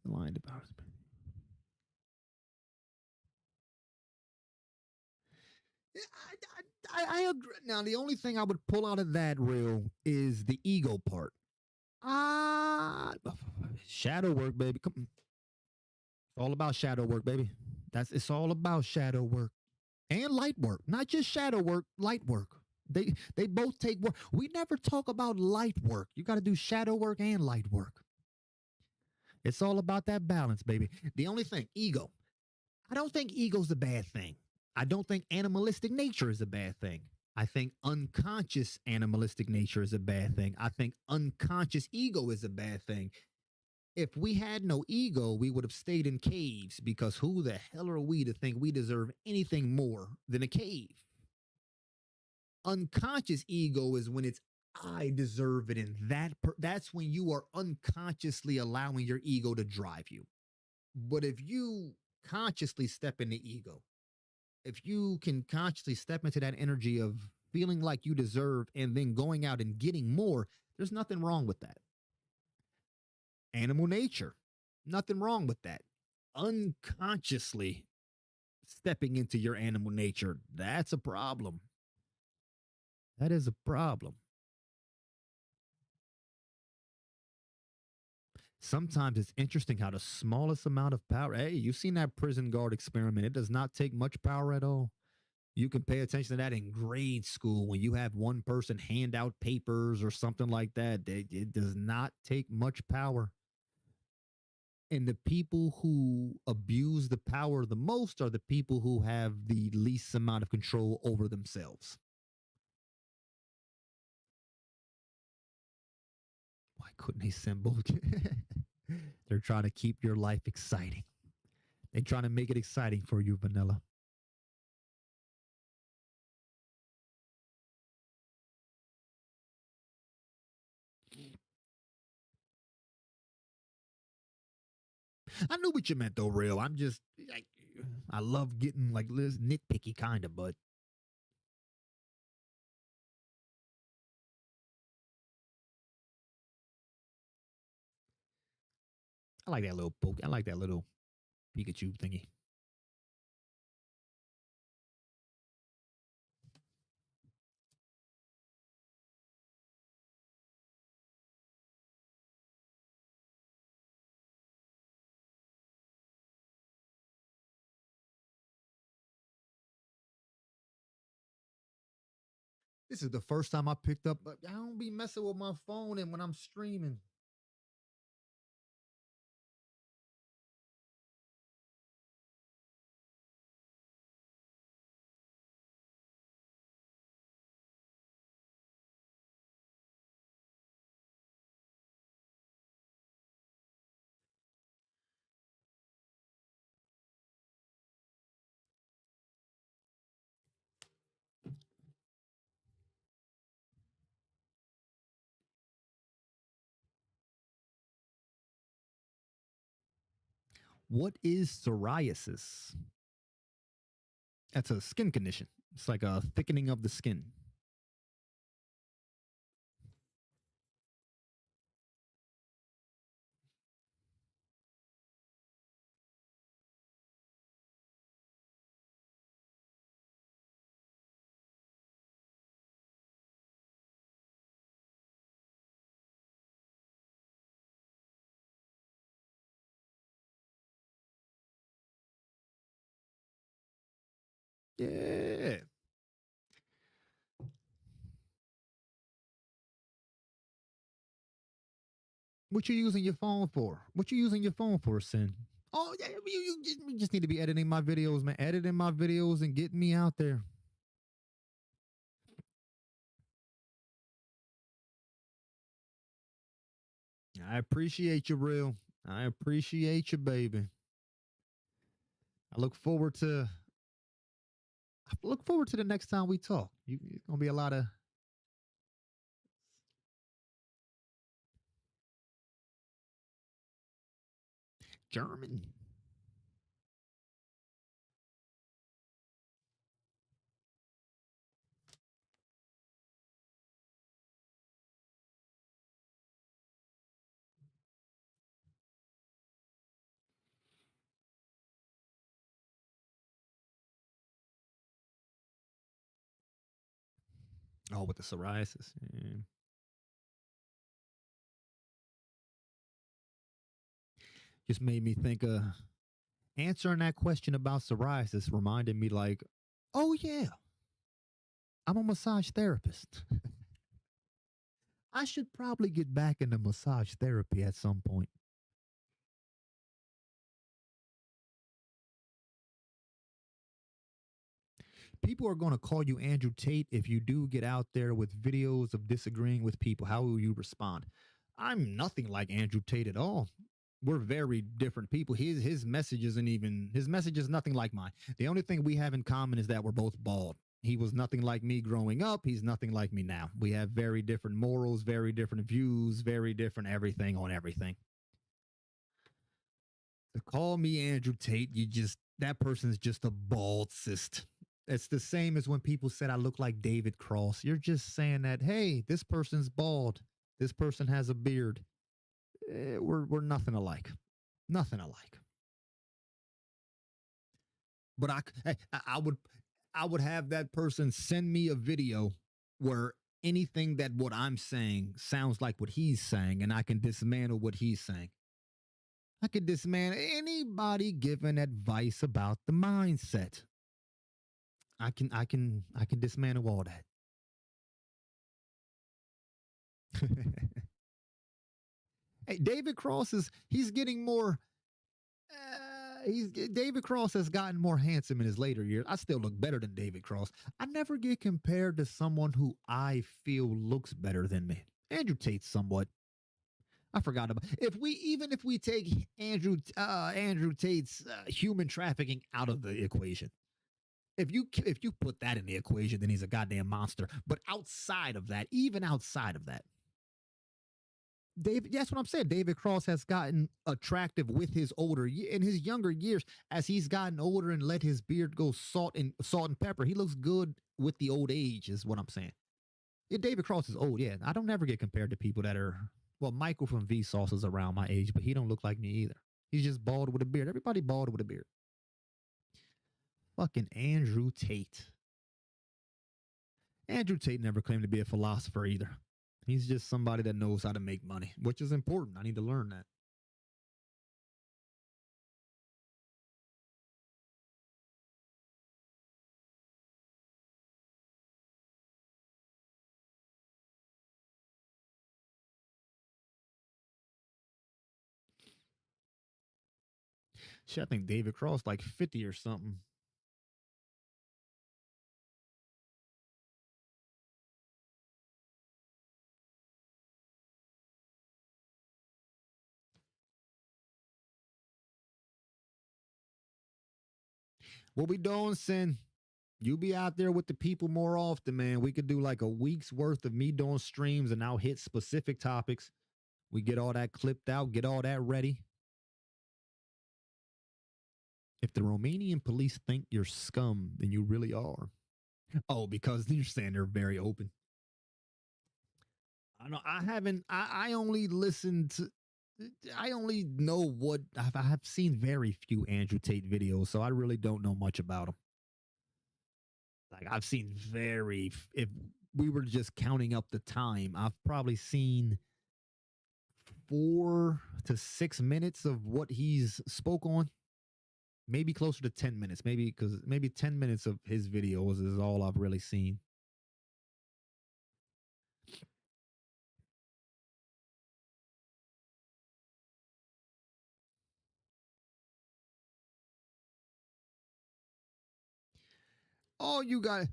Aligned about it. I agree. Now, the only thing I would pull out of that reel is the ego part. Shadow work, baby. Come on. It's all about shadow work, baby. It's all about shadow work and light work, not just shadow work, light work. They both take work. We never talk about light work. You got to do shadow work and light work. It's all about that balance, baby. The only thing, ego. I don't think ego's a bad thing. I don't think animalistic nature is a bad thing. I think unconscious animalistic nature is a bad thing. I think unconscious ego is a bad thing. If we had no ego, we would have stayed in caves, because who the hell are we to think we deserve anything more than a cave? Unconscious ego is when it's I deserve it, and that's when you are unconsciously allowing your ego to drive you. But if you consciously step into ego, if you can consciously step into that energy of feeling like you deserve and then going out and getting more, there's nothing wrong with that. Animal nature, nothing wrong with that. Unconsciously stepping into your animal nature, that's a problem. That is a problem. Sometimes it's interesting how the smallest amount of power, hey, you've seen that prison guard experiment. It does not take much power at all. You can pay attention to that in grade school when you have one person hand out papers or something like that. It does not take much power. And the people who abuse the power the most are the people who have the least amount of control over themselves. Why couldn't they send both? They're trying to keep your life exciting. They're trying to make it exciting for you, Vanilla. I knew what you meant, though, real. I love getting like this nitpicky kind of, but I like that little poke. I like that little Pikachu thingy. This is the first time I picked up. I don't be messing with my phone and when I'm streaming. What is psoriasis? That's a skin condition. It's like a thickening of the skin. Yeah. What you using your phone for? What you using your phone for, Sin? Oh, yeah, you just need to be editing my videos, man. Editing my videos and getting me out there. I appreciate you, real. I appreciate you, baby. I look forward to the next time we talk. It's gonna be a lot of German. Oh, with the psoriasis. Yeah. Just made me think answering that question about psoriasis reminded me like, oh yeah, I'm a massage therapist. I should probably get back into massage therapy at some point. People are going to call you Andrew Tate if you do get out there with videos of disagreeing with people. How will you respond? I'm nothing like Andrew Tate at all. We're very different people. His message isn't even his message is nothing like mine. The only thing we have in common is that we're both bald. He was nothing like me growing up. He's nothing like me now. We have very different morals, very different views, very different everything on everything. To call me Andrew Tate, that person's just a bald cyst. It's the same as when people said I look like David Cross. You're just saying that, hey, this person's bald. This person has a beard. We're nothing alike. Nothing alike. But I would have that person send me a video where anything that what I'm saying sounds like what he's saying, and I can dismantle what he's saying. I could dismantle anybody giving advice about the mindset. I can dismantle all that. Hey, David Cross he's getting more. David Cross has gotten more handsome in his later years. I still look better than David Cross. I never get compared to someone who I feel looks better than me. Andrew Tate, somewhat. I forgot about if we take Andrew Tate's human trafficking out of the equation. If you put that in the equation, then he's a goddamn monster. But outside of that, even outside of that, that's what I'm saying. David Cross has gotten attractive with his in his younger years. As he's gotten older and let his beard go salt and pepper, he looks good with the old age, is what I'm saying. Yeah, David Cross is old, yeah. I don't ever get compared to people that are Michael from Vsauce is around my age, but he don't look like me either. He's just bald with a beard. Everybody bald with a beard. Fucking Andrew Tate. Andrew Tate never claimed to be a philosopher either. He's just somebody that knows how to make money, which is important. I need to learn that. Shit, I think David Cross like 50 or something. What we doing, Sin? You be out there with the people more often, man. We could do like a week's worth of me doing streams and I'll hit specific topics. We get all that clipped out, get all that ready. If the Romanian police think you're scum, then you really are. Oh, because you're saying they're very open. I know I only listened to, I only know what I have seen very few Andrew Tate videos, so I really don't know much about him. Like I've seen if we were just counting up the time, I've probably seen 4 to 6 minutes of what he's spoke on. Maybe closer to 10 minutes. Maybe 10 minutes of his videos is all I've really seen. All you got,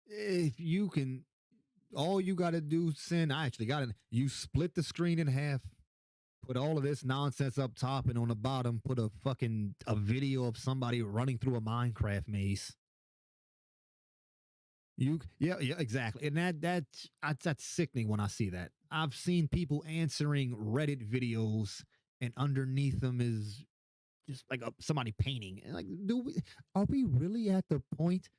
if you can, all you got to do, Sin, I actually got it. You split the screen in half, put all of this nonsense up top, and on the bottom, put a video of somebody running through a Minecraft maze. Yeah, exactly. And that's sickening when I see that. I've seen people answering Reddit videos, and underneath them is just like somebody painting. And like, are we really at the point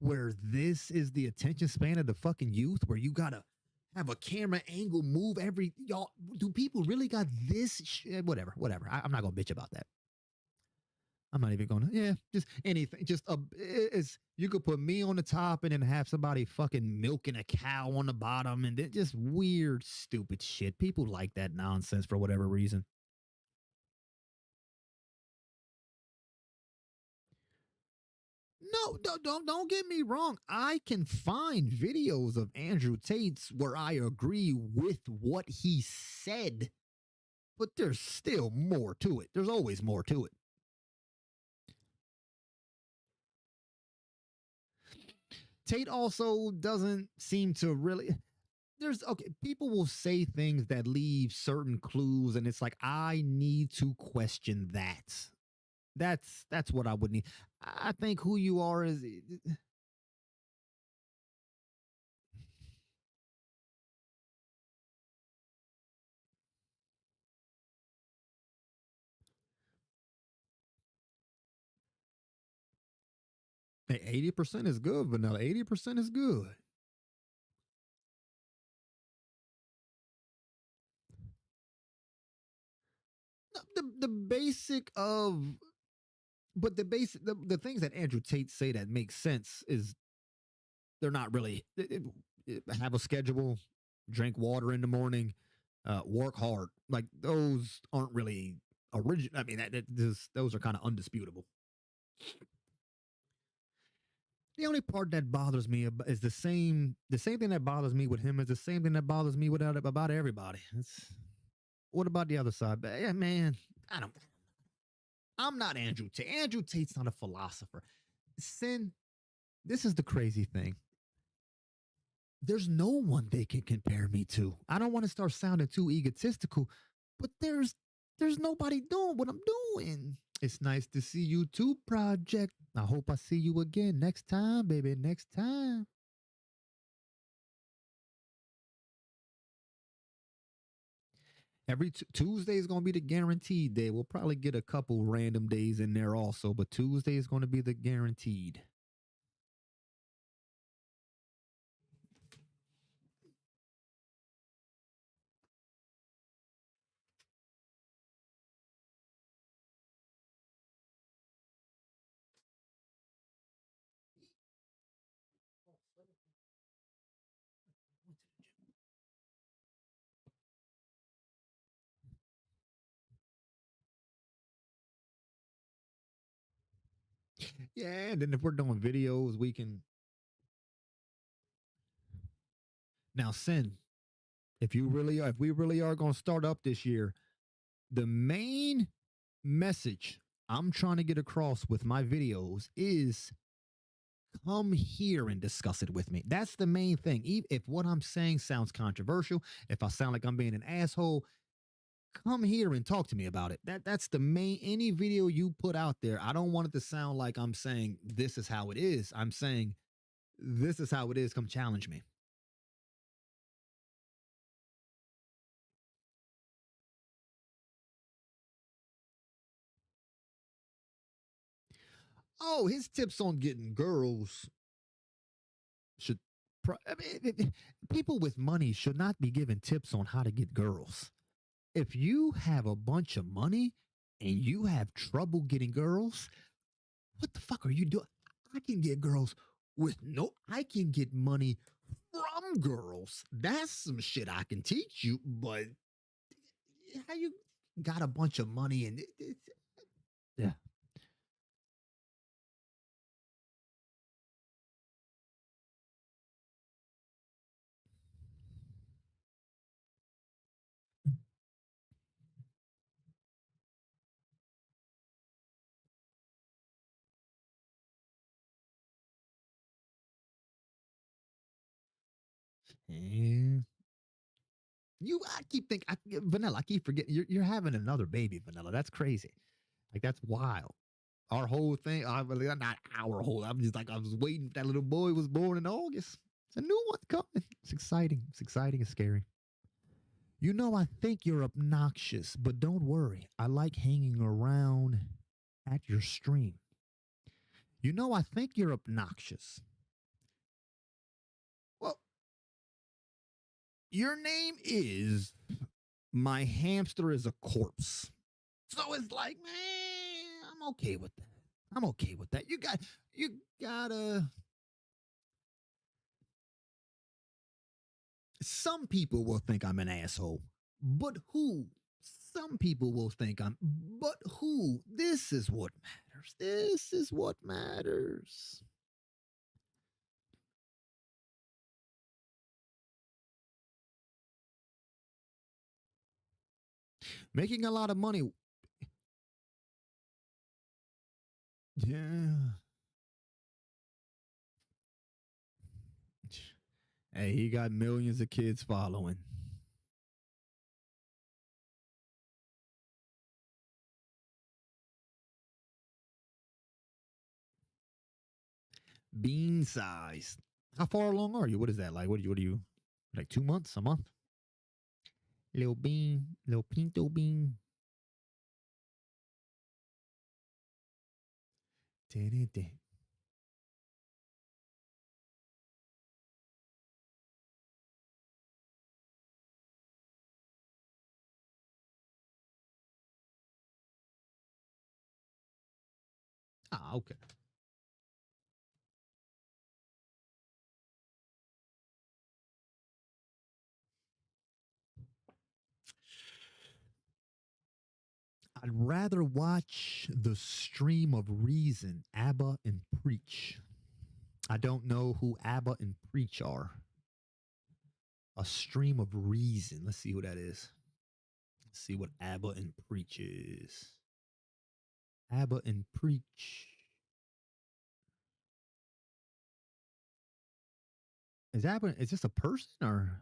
where this is the attention span of the fucking youth, where you gotta have a camera angle move y'all? Do people really got this? Whatever. I'm not gonna bitch about that. I'm not even gonna. Yeah, just anything. Just it's you could put me on the top and then have somebody fucking milking a cow on the bottom, and then just weird, stupid shit. People like that nonsense for whatever reason. No, don't get me wrong. I can find videos of Andrew Tate's where I agree with what he said, but there's still more to it. There's always more to it. Tate also doesn't seem to really. There's okay. People will say things that leave certain clues, and it's like I need to question that. That's what I would need. I think who you are is 80% is good, Vanilla. 80% is good. The basic of, but the basic the things that Andrew Tate say that make sense is they're not really have a schedule, drink water in the morning, work hard. Like those aren't really original. I mean, those are kind of undisputable. The only part that bothers me is the same thing that bothers me with him is the same thing that bothers me about everybody. What about the other side? Yeah, man, I'm not Andrew Tate. Andrew Tate's not a philosopher. Sin, this is the crazy thing. There's no one they can compare me to. I don't want to start sounding too egotistical, but there's nobody doing what I'm doing. It's nice to see you too, Project. I hope I see you again next time, baby. Next time. Every Tuesday is going to be the guaranteed day. We'll probably get a couple random days in there also, but Tuesday is going to be the guaranteed. Yeah, and then if we're doing videos, we can. Now, Sin, if we really are going to start up this year, the main message I'm trying to get across with my videos is come here and discuss it with me. That's the main thing. If what I'm saying sounds controversial, if I sound like I'm being an asshole, come here and talk to me about it. That's the main. Any video you put out there, I don't want it to sound like I'm saying this is how it is. I'm saying this is how it is. Come challenge me. Oh, his tips on getting girls should. I mean, people with money should not be given tips on how to get girls. If you have a bunch of money and you have trouble getting girls, what the fuck are you doing? I can get girls I can get money from girls. That's some shit I can teach you, but how you got a bunch of money and yeah. And I keep thinking, Vanilla, I keep forgetting you're having another baby, Vanilla. That's crazy. Like, that's wild. Our whole thing, not our whole, I'm just like, I was waiting. That little boy was born in August. It's a new one coming. It's exciting. It's exciting and scary. You know, I think you're obnoxious, but don't worry. I like hanging around at your stream. You know, I think you're obnoxious. Well, your name is My Hamster is a Corpse. So it's like, man, I'm okay with that. I'm okay with that. You gotta. Some people will think I'm an asshole, but who? Some people will think but who? This is what matters. This is what matters. Making a lot of money. Yeah. Hey, he got millions of kids following. Bean size. How far along are you? What is that like? What are you like 2 months, a month? Little bean, little pinto bean. Ah, okay. I'd rather watch the stream of reason, Abba and Preach. I don't know who Abba and Preach are. A stream of reason. Let's see who that is. Let's see what Abba and Preach is. Abba and Preach. Is this a person or?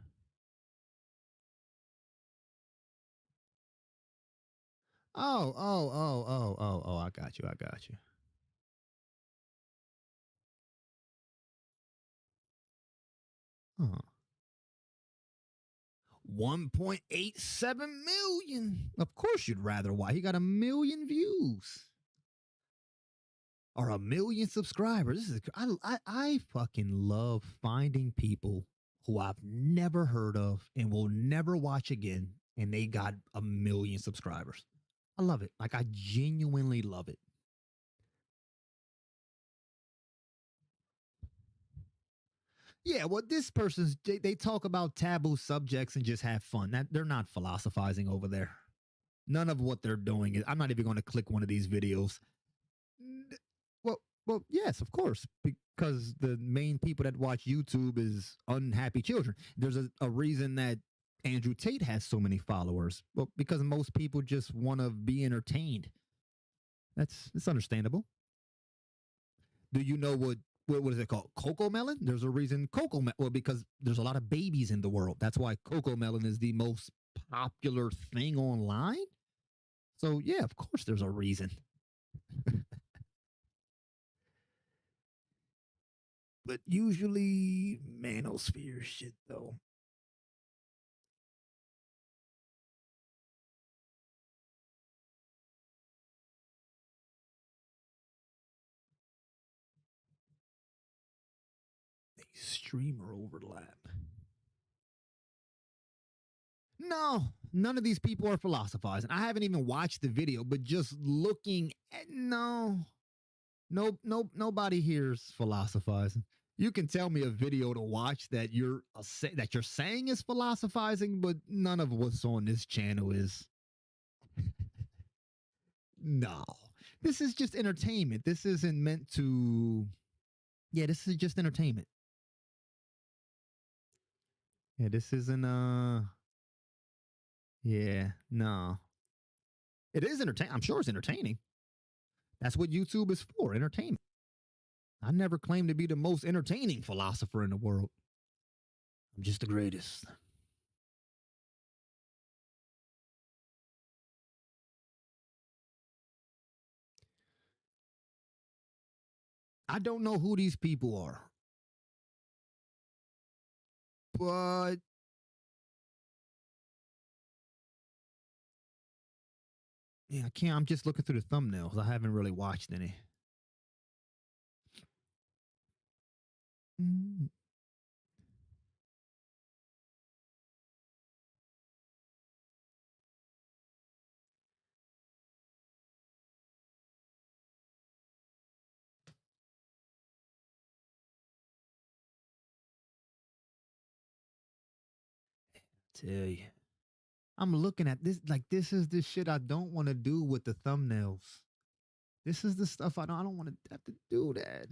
Oh, I got you. 1.87 million. Of course you'd rather why he got 1 million views. Or 1 million subscribers. I fucking love finding people who I've never heard of and will never watch again, and they got 1 million subscribers. I love it. Like, I genuinely love it. Yeah, well, this person's they talk about taboo subjects and just have fun. That they're not philosophizing over there. None of what they're doing is. I'm not even going to click one of these videos. Well, yes, of course, because the main people that watch YouTube is unhappy children. There's a reason that Andrew Tate has so many followers. Well, because most people just want to be entertained. It's understandable. Do you know what is it called? Cocoa melon? There's a reason well, because there's a lot of babies in the world. That's why cocoa melon is the most popular thing online. So yeah, of course there's a reason. But usually manosphere shit though. Streamer overlap. No, none of these people are philosophizing. I haven't even watched the video, but just looking at nobody here is philosophizing. You can tell me a video to watch that you're saying is philosophizing, but none of what's on this channel is. No, this is just entertainment. This isn't meant to. Yeah, this is just entertainment. Yeah, this isn't. Yeah, no. It is entertaining. I'm sure it's entertaining. That's what YouTube is for, entertainment. I never claimed to be the most entertaining philosopher in the world. I'm just the greatest. I don't know who these people are. But yeah, I can't. I'm just looking through the thumbnails. I haven't really watched any. Mm. Tell you. I'm looking at this like this is the shit I don't want to do with the thumbnails. This is the stuff I don't want to have to do that.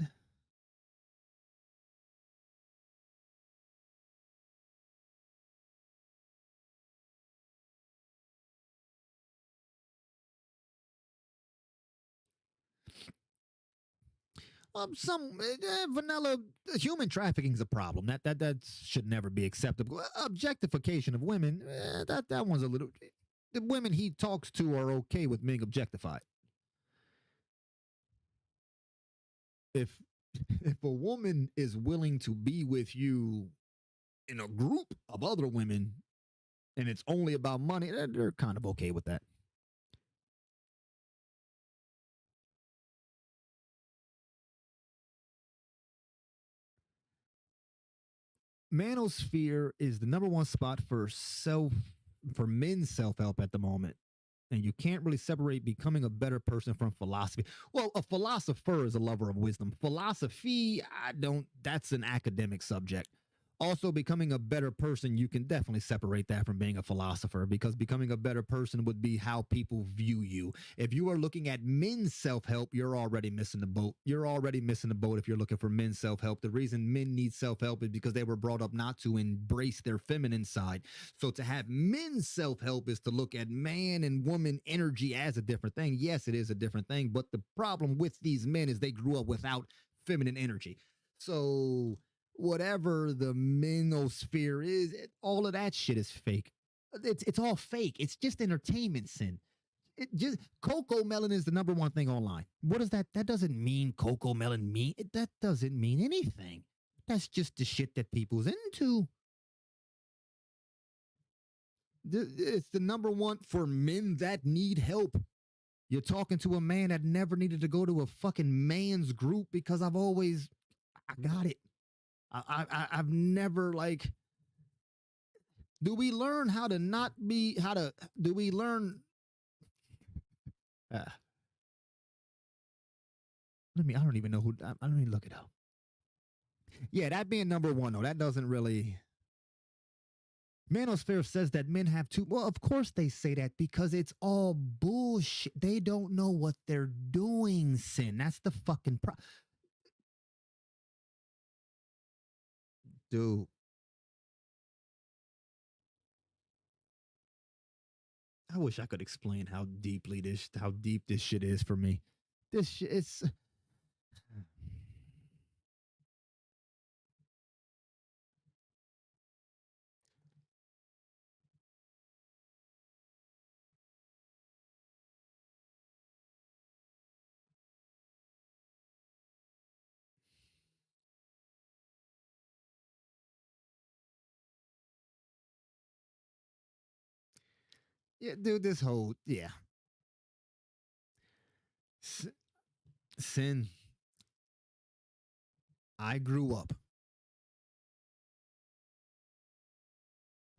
Some vanilla human trafficking is a problem. That should never be acceptable. Objectification of women, that one's a little. The women he talks to are okay with being objectified. If if a woman is willing to be with you in a group of other women, and it's only about money, they're kind of okay with that. Manosphere is the number one spot for men's self-help at the moment. And you can't really separate becoming a better person from philosophy. Well, a philosopher is a lover of wisdom. Philosophy, that's an academic subject. Also, becoming a better person, you can definitely separate that from being a philosopher, because becoming a better person would be how people view you. If you are looking at men's self-help, you're already missing the boat. You're already missing the boat if you're looking for men's self-help. The reason men need self-help is because they were brought up not to embrace their feminine side. So to have men's self-help is to look at man and woman energy as a different thing. Yes, it is a different thing, but the problem with these men is they grew up without feminine energy. So whatever the manosphere is, all of that shit is fake. It's all fake. It's just entertainment, Sin. Coco Melon is the number one thing online. What does that? That doesn't mean Coco Melon mean. That doesn't mean anything. That's just the shit that people's into. It's the number one for men that need help. You're talking to a man that never needed to go to a fucking man's group because I got it. I've never do we learn how to not be, do we learn, I don't even know who, I don't even look it up. Yeah, that being number one, though, that doesn't really, Manosphere says that men have too, well, of course they say that because it's all bullshit. They don't know what they're doing, Sin. That's the fucking problem. Dude. I wish I could explain how deep this shit is for me. This shit, it's. Yeah, dude, this whole, yeah. Sin. I grew up.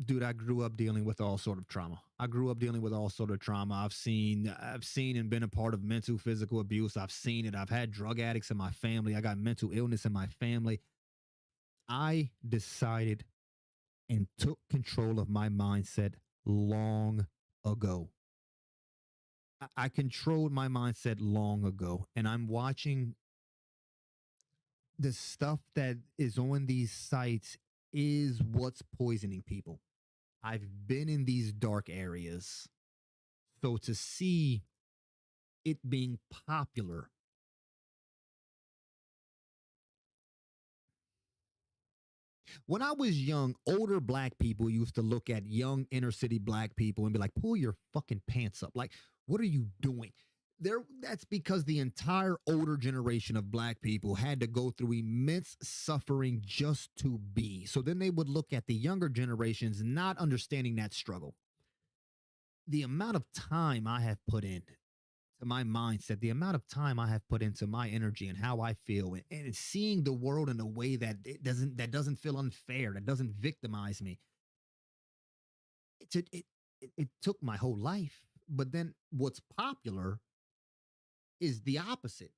Dude, I grew up dealing with all sort of trauma. I've seen and been a part of mental, physical abuse. I've seen it. I've had drug addicts in my family. I got mental illness in my family. I decided and took control of my mindset long ago. I controlled my mindset long ago, and I'm watching the stuff that is on these sites is what's poisoning people. I've been in these dark areas. So to see it being popular, when I was young, older black people used to look at young inner city black people and be like, pull your fucking pants up. Like, what are you doing? That's because the entire older generation of black people had to go through immense suffering just to be. So then they would look at the younger generations not understanding that struggle. The amount of time I have put in to my mindset, the amount of time I have put into my energy and how I feel, and seeing the world in a way that doesn't feel unfair, that doesn't victimize me. It took my whole life. But then what's popular is the opposite.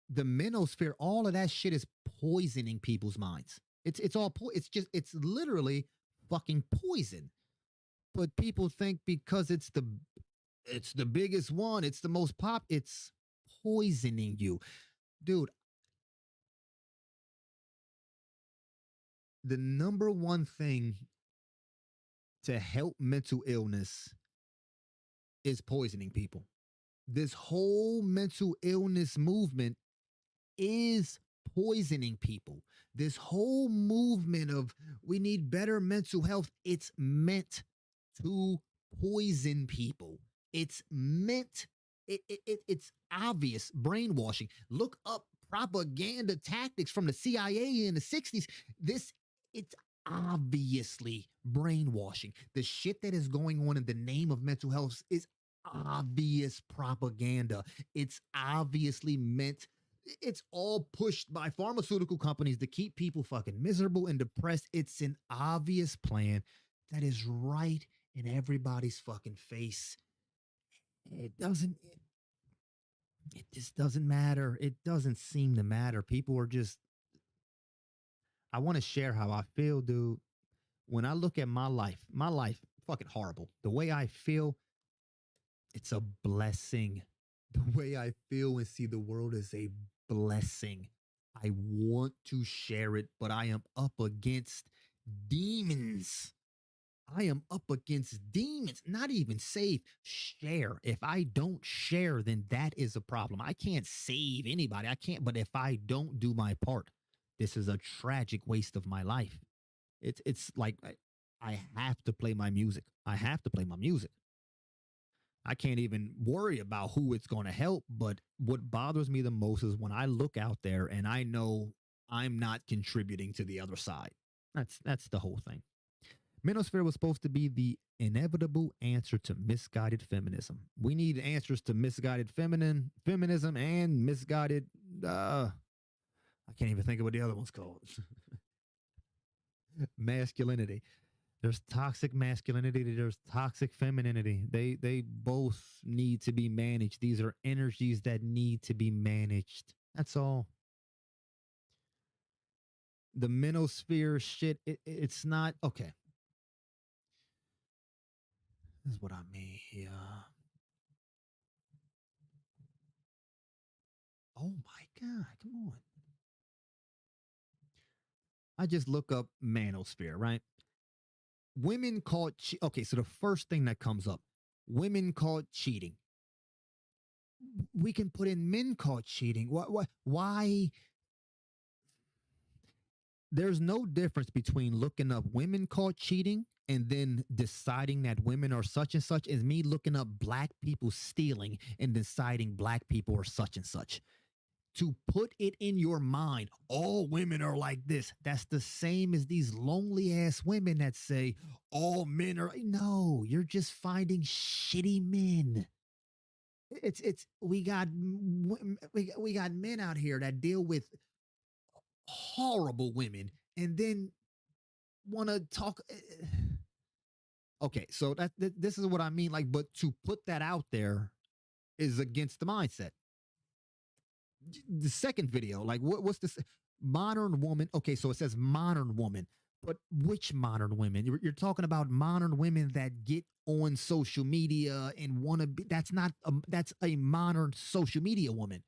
The manosphere, all of that shit is poisoning people's minds. It's literally fucking poison. But people think because it's the biggest one, it's the most pop, it's poisoning you. Dude, the number one thing to help mental illness is poisoning people. This whole mental illness movement is poisoning people. This whole movement of we need better mental health, it's meant to poison people. It's meant, it's obvious brainwashing. Look up propaganda tactics from the CIA in the 60s. It's obviously brainwashing. The shit that is going on in the name of mental health is obvious propaganda. It's obviously meant, it's all pushed by pharmaceutical companies to keep people fucking miserable and depressed. It's an obvious plan that is right in everybody's fucking face. It just doesn't matter. It doesn't seem to matter. People are just, I want to share how I feel, dude. When I look at my life, fucking horrible. The way I feel, it's a blessing. The way I feel and see the world is a blessing. I want to share it, but I am up against demons. I am up against demons. Not even save, share. If I don't share, then that is a problem. I can't save anybody. I can't, but if I don't do my part, this is a tragic waste of my life. It's like I have to play my music. I have to play my music. I can't even worry about who it's going to help. But what bothers me the most is when I look out there and I know I'm not contributing to the other side. That's the whole thing. Manosphere was supposed to be the inevitable answer to misguided feminism. We need answers to misguided feminism and misguided. I can't even think of what the other one's called. Masculinity. There's toxic masculinity. There's toxic femininity. They both need to be managed. These are energies that need to be managed. That's all. The manosphere shit, it's not okay. This is what I mean here. Oh my God, come on. I just look up manosphere, right? Women caught, okay, so the first thing that comes up, women caught cheating. We can put in men caught cheating. Why? There's no difference between looking up women caught cheating and then deciding that women are such and such as me looking up black people stealing and deciding black people are such and such. To put it in your mind, all women are like this. That's the same as these lonely ass women that say all men are. No, you're just finding shitty men. We got men out here that deal with horrible women and then want to talk. Okay, so this is what I mean. Like, but to put that out there is against the mindset. The second video, like what's this modern woman? Okay, so it says modern woman, but which modern women? You're talking about modern women that get on social media and want to be. That's not. That's a modern social media woman.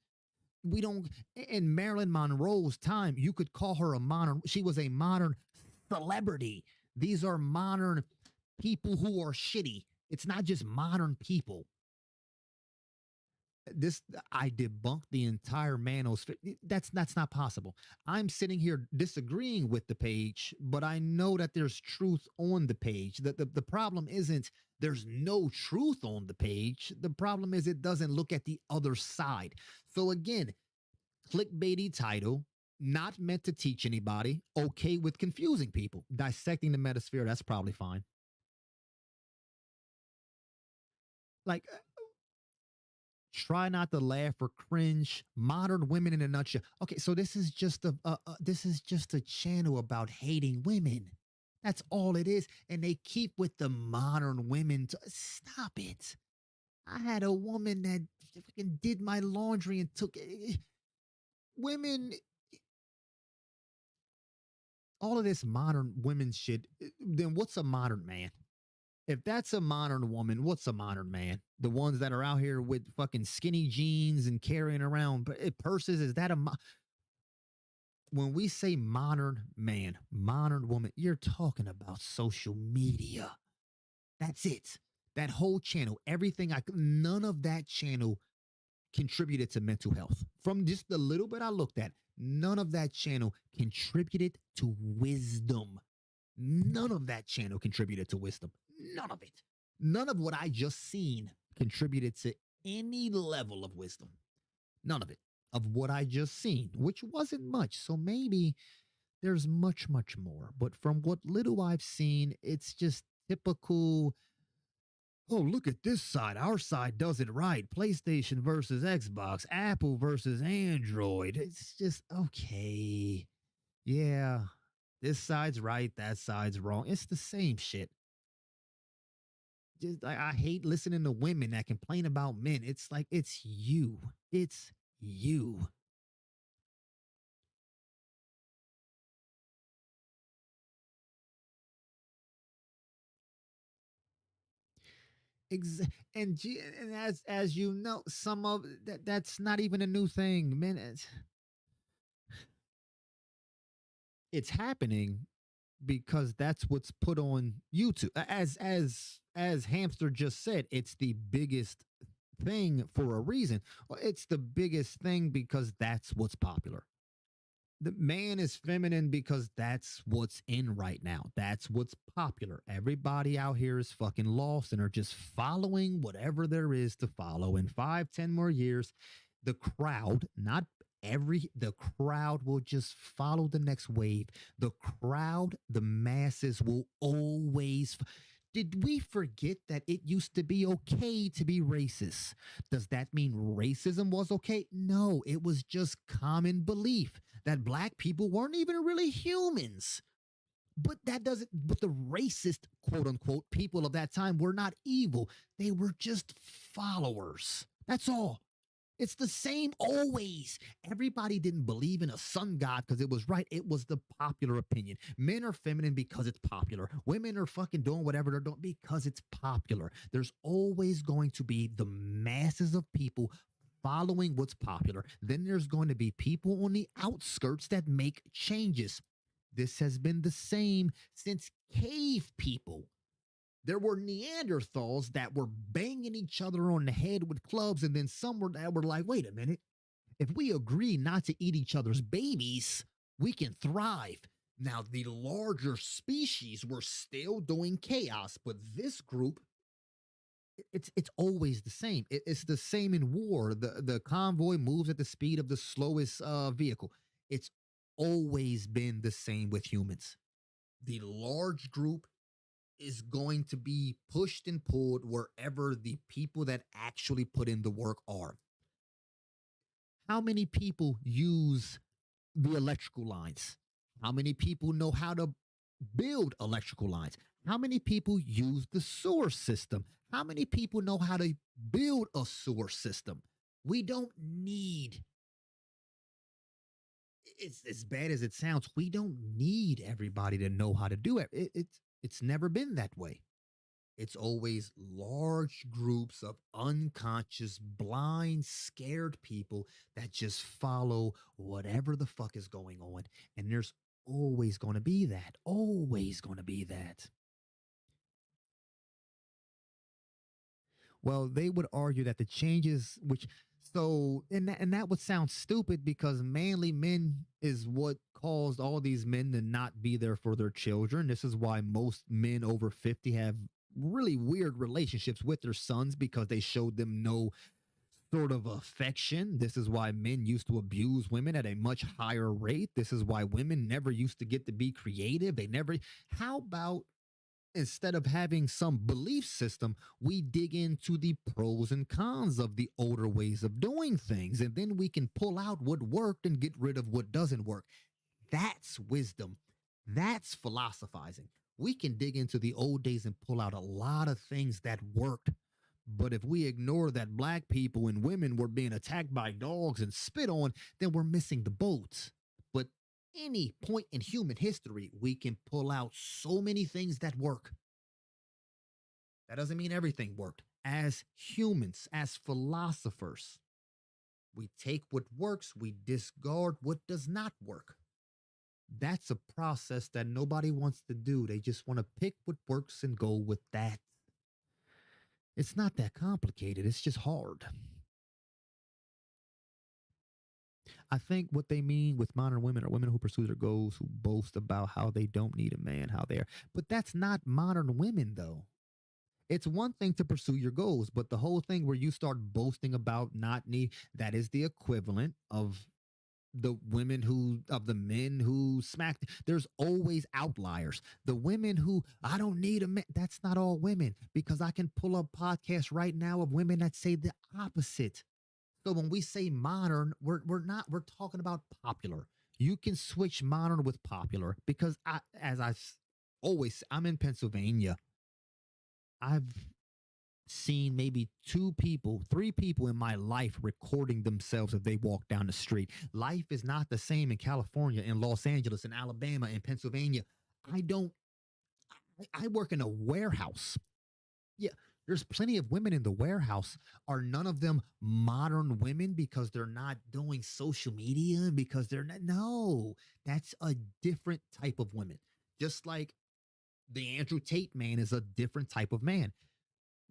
We don't. In Marilyn Monroe's time, you could call her a modern. She was a modern celebrity. These are modern people who are shitty. It's not just modern people. I debunked the entire manosphere. That's not possible. I'm sitting here disagreeing with the page, but I know that there's truth on the page. The problem isn't there's no truth on the page. The problem is it doesn't look at the other side. So again, clickbaity title, not meant to teach anybody, okay with confusing people. Dissecting the metasphere, that's probably fine. Like, try not to laugh or cringe. Modern women in a nutshell. Okay, so this is just a channel about hating women. That's all it is, and they keep with the modern women. Stop it! I had a woman that fucking did my laundry and took women. All of this modern women shit. Then what's a modern man? if that's a modern woman, what's a modern man? The ones that are out here with fucking skinny jeans and carrying around purses, is that when we say modern man, modern woman, you're talking about social media. That's it. That whole channel, none of that channel contributed to mental health. From just the little bit I looked at, none of that channel contributed to wisdom. None of that channel contributed to wisdom. None of it. None of what I just seen contributed to any level of wisdom. None of it. Of what I just seen, which wasn't much. So maybe there's much, much more. But from what little I've seen, it's just typical. Oh, look at this side. Our side does it right. PlayStation versus Xbox, Apple versus Android. It's just okay. Yeah, this side's right, that side's wrong. It's the same shit. Just I hate listening to women that complain about men. It's like it's you. It's you. And as you know, some of that's not even a new thing, man. It's happening because that's what's put on YouTube. As Hamster just said, it's the biggest thing for a reason. Well, it's the biggest thing because that's what's popular. The man is feminine because that's what's in right now. That's what's popular. Everybody out here is fucking lost and are just following whatever there is to follow. In 5-10 more years, the crowd, not the crowd will just follow the next wave. The crowd, the masses will always. Did we forget that it used to be okay to be racist? Does that mean racism was okay? No, it was just common belief that black people weren't even really humans. But but the racist, quote unquote, people of that time were not evil. They were just followers. That's all. It's the same always. Everybody didn't believe in a sun god because it was right. It was the popular opinion. Men are feminine because it's popular. Women are fucking doing whatever they're doing because it's popular. There's always going to be the masses of people following what's popular. Then there's going to be people on the outskirts that make changes. This has been the same since cave people. There were Neanderthals that were banging each other on the head with clubs, and then some that were like, wait a minute, if we agree not to eat each other's babies, we can thrive. Now, the larger species were still doing chaos, but this group, it's always the same. It's the same in war. The convoy moves at the speed of the slowest vehicle. It's always been the same with humans. The large group is going to be pushed and pulled wherever the people that actually put in the work are. How many people use the electrical lines? How many people know how to build electrical lines? How many people use the sewer system? How many people know how to build a sewer system? We don't need, it's as bad as it sounds, we don't need everybody to know how to do it. It's never been that way. It's always large groups of unconscious, blind, scared people that just follow whatever the fuck is going on. And there's always going to be that. Always going to be that. Well, they would argue that the changes, and that would sound stupid because manly men is what caused all these men to not be there for their children. This is why most men over 50 have really weird relationships with their sons because they showed them no sort of affection. This is why men used to abuse women at a much higher rate. This is why women never used to get to be creative. How about instead of having some belief system, we dig into the pros and cons of the older ways of doing things, and then we can pull out what worked and get rid of what doesn't work. That's wisdom. That's philosophizing. We can dig into the old days and pull out a lot of things that worked. But if we ignore that black people and women were being attacked by dogs and spit on, then we're missing the boat. But any point in human history, we can pull out so many things that work. That doesn't mean everything worked. As humans, as philosophers, we take what works, we discard what does not work. That's a process that nobody wants to do. They just want to pick what works and go with that. It's not that complicated, it's just hard. I think what they mean with modern women are women who pursue their goals, who boast about how they don't need a man, how they are. But that's not modern women, though. It's one thing to pursue your goals, but the whole thing where you start boasting about not need, that is the equivalent of the women who, of the men who smacked. There's always outliers. The women who, I don't need a man, that's not all women, because I can pull up podcasts right now of women that say the opposite. So when we say modern, we're talking about popular. You can switch modern with popular because always, I'm in Pennsylvania. I've seen maybe 3 people in my life recording themselves if they walk down the street. Life is not the same in California, in Los Angeles, in Alabama, in Pennsylvania. I work in a warehouse. Yeah, there's plenty of women in the warehouse. Are none of them modern women because they're not doing social media? Because they're not? No, that's a different type of woman. Just like the Andrew Tate man is a different type of man.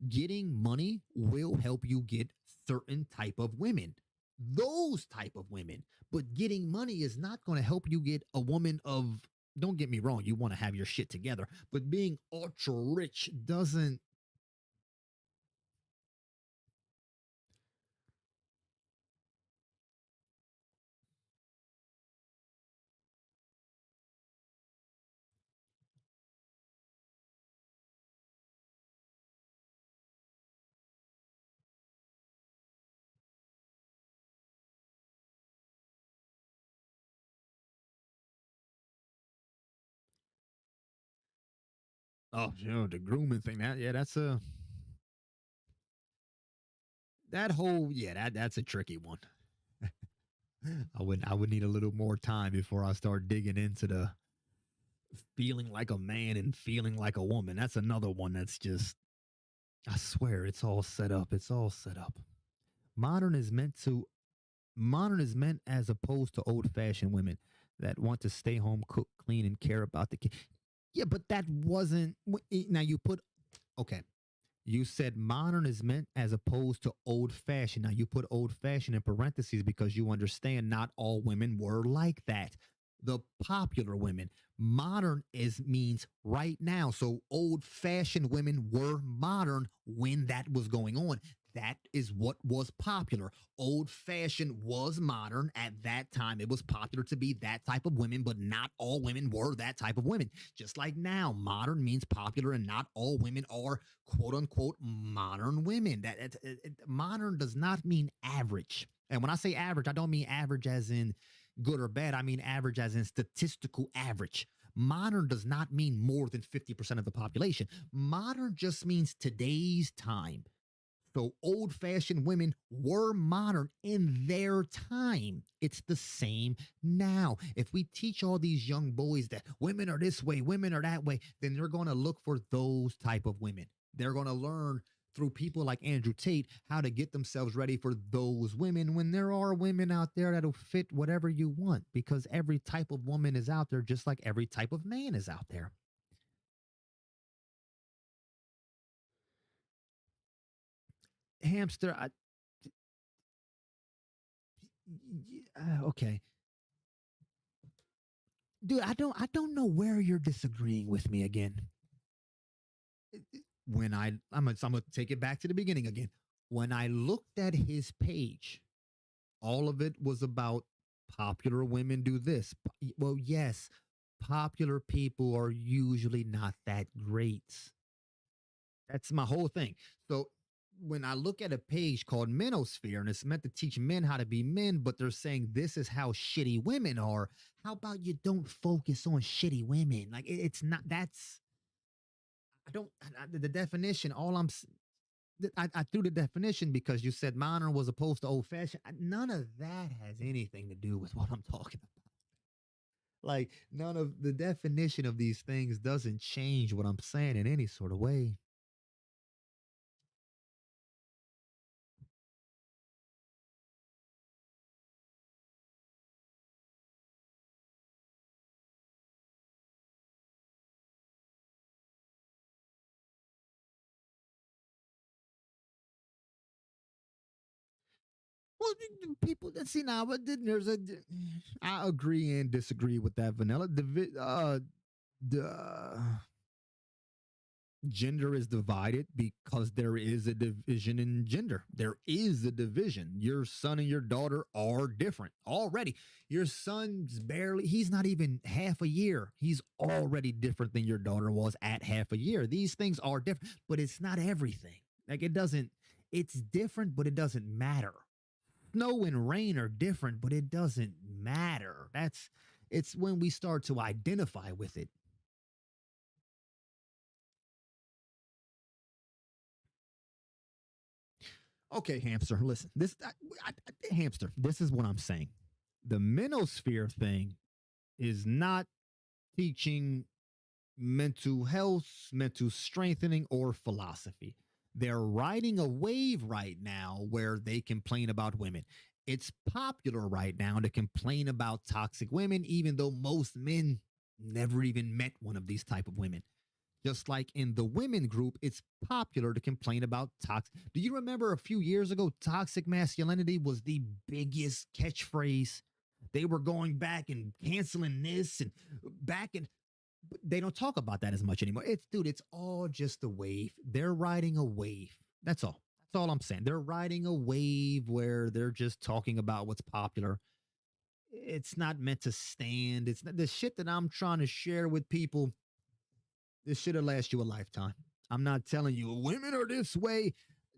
Getting money will help you get certain type of women. Those type of women. But getting money is not going to help you get a woman of, don't get me wrong, you want to have your shit together, but being ultra rich doesn't. Oh, the grooming thing. That's a tricky one. I would need a little more time before I start digging into the feeling like a man and feeling like a woman. That's another one that's just, I swear, it's all set up. It's all set up. Modern is meant to Modern is meant as opposed to old fashioned women that want to stay home, cook, clean, and care about the kid. Yeah, but that wasn't. Now you put, okay, you said modern is meant as opposed to old fashioned. Now you put old fashioned in parentheses because you understand not all women were like that. The popular women. Modern is means right now. So old fashioned women were modern when that was going on. That is what was popular. Old fashioned was modern at that time. It was popular to be that type of women, but not all women were that type of women. Just like now, modern means popular, and not all women are quote unquote modern women. Modern does not mean average. And when I say average, I don't mean average as in good or bad. I mean average as in statistical average. Modern does not mean more than 50% of the population. Modern just means today's time. So old fashioned women were modern in their time. It's the same now. If we teach all these young boys that women are this way, women are that way, then they're going to look for those type of women. They're going to learn through people like Andrew Tate how to get themselves ready for those women when there are women out there that'll fit whatever you want, because every type of woman is out there just like every type of man is out there. Hamster, okay, dude, I don't know where you're disagreeing with me again. When I'm gonna take it back to the beginning again. When I looked at his page, all of it was about popular women do this. Well, yes, popular people are usually not that great. That's my whole thing. So when I look at a page called Menosphere and it's meant to teach men how to be men, but they're saying this is how shitty women are, how about you don't focus on shitty women? Like it's not, that's, I don't, the definition, I threw the definition because you said modern was opposed to old fashioned. None of that has anything to do with what I'm talking about. Like none of the definition of these things doesn't change what I'm saying in any sort of way. Well, people see now, but there's a. I agree and disagree with that, Vanilla. The gender is divided because there is a division in gender. There is a division. Your son and your daughter are different already. Your son's barely, he's not even half a year. He's already different than your daughter was at half a year. These things are different, but it's not everything. Like it doesn't, it's different, but it doesn't matter. Snow and rain are different, but it doesn't matter. It's when we start to identify with it. Okay, hamster, listen. Hamster, this is what I'm saying. The menosphere thing is not teaching mental health, mental strengthening, or philosophy. They're riding a wave right now where they complain about women. It's popular right now to complain about toxic women, even though most men never even met one of these type of women. Just like in the women group, it's popular to complain about toxic. Do you remember a few years ago, toxic masculinity was the biggest catchphrase? They were going back and canceling this and back and they don't talk about that as much anymore. It's all just a wave. They're riding a wave. That's all. That's all I'm saying. They're riding a wave where they're just talking about what's popular. It's not meant to stand. It's not, the shit that I'm trying to share with people. This should have lasted you a lifetime. I'm not telling you women are this way.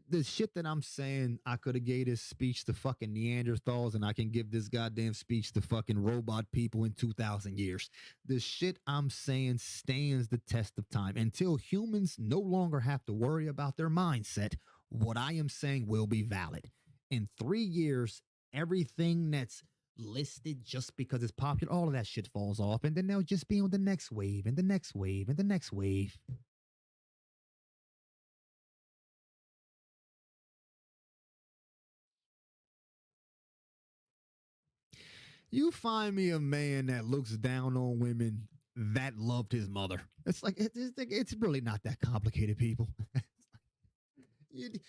The shit that I'm saying, I could have gave this speech to fucking Neanderthals and I can give this goddamn speech to fucking robot people in 2,000 years. The shit I'm saying stands the test of time. Until humans no longer have to worry about their mindset, what I am saying will be valid. In 3 years, everything that's listed just because it's popular, all of that shit falls off, and then they'll just be on the next wave and the next wave and the next wave. You find me a man that looks down on women that loved his mother. It's like it's really not that complicated, people.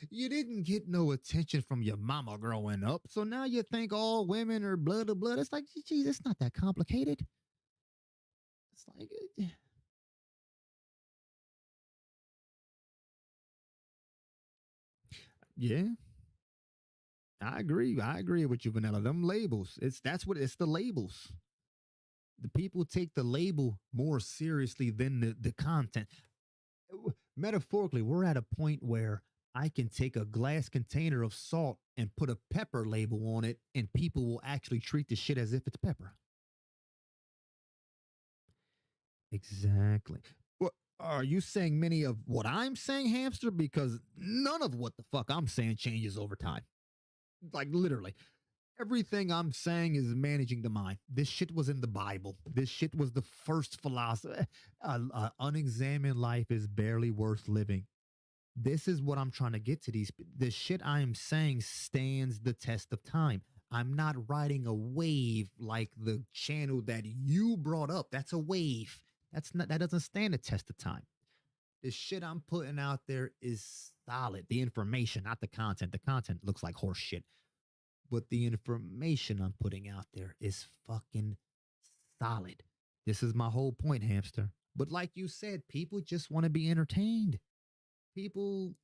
You didn't get no attention from your mama growing up, so now you think all women are blood of blood. It's like, geez, it's not that complicated. It's like, yeah, I agree. I agree with you, Vanilla. Them labels. It's the labels. The people take the label more seriously than the content. Metaphorically, we're at a point where I can take a glass container of salt and put a pepper label on it, and people will actually treat the shit as if it's pepper. Exactly. What are you saying? Many of what I'm saying, hamster? Because none of what the fuck I'm saying changes over time. Like literally. Everything I'm saying is managing the mind. This shit was in the Bible. This shit was the first philosophy. Unexamined life is barely worth living. This is what I'm trying to get to these. The shit I am saying stands the test of time. I'm not riding a wave like the channel that you brought up. That's a wave. That doesn't stand the test of time. The shit I'm putting out there is solid. The information, not the content. The content looks like horse shit. But the information I'm putting out there is fucking solid. This is my whole point, hamster. But like you said, people just want to be entertained. People,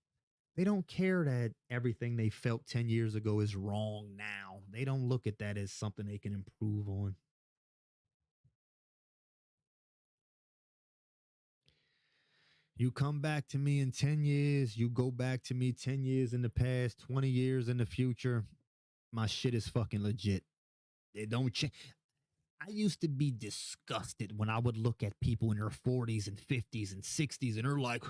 they don't care that everything they felt 10 years ago is wrong now. They don't look at that as something they can improve on. You come back to me in 10 years, you go back to me 10 years in the past, 20 years in the future. My shit is fucking legit. It don't change. I used to be disgusted when I would look at people in their 40s and 50s and 60s and they're like,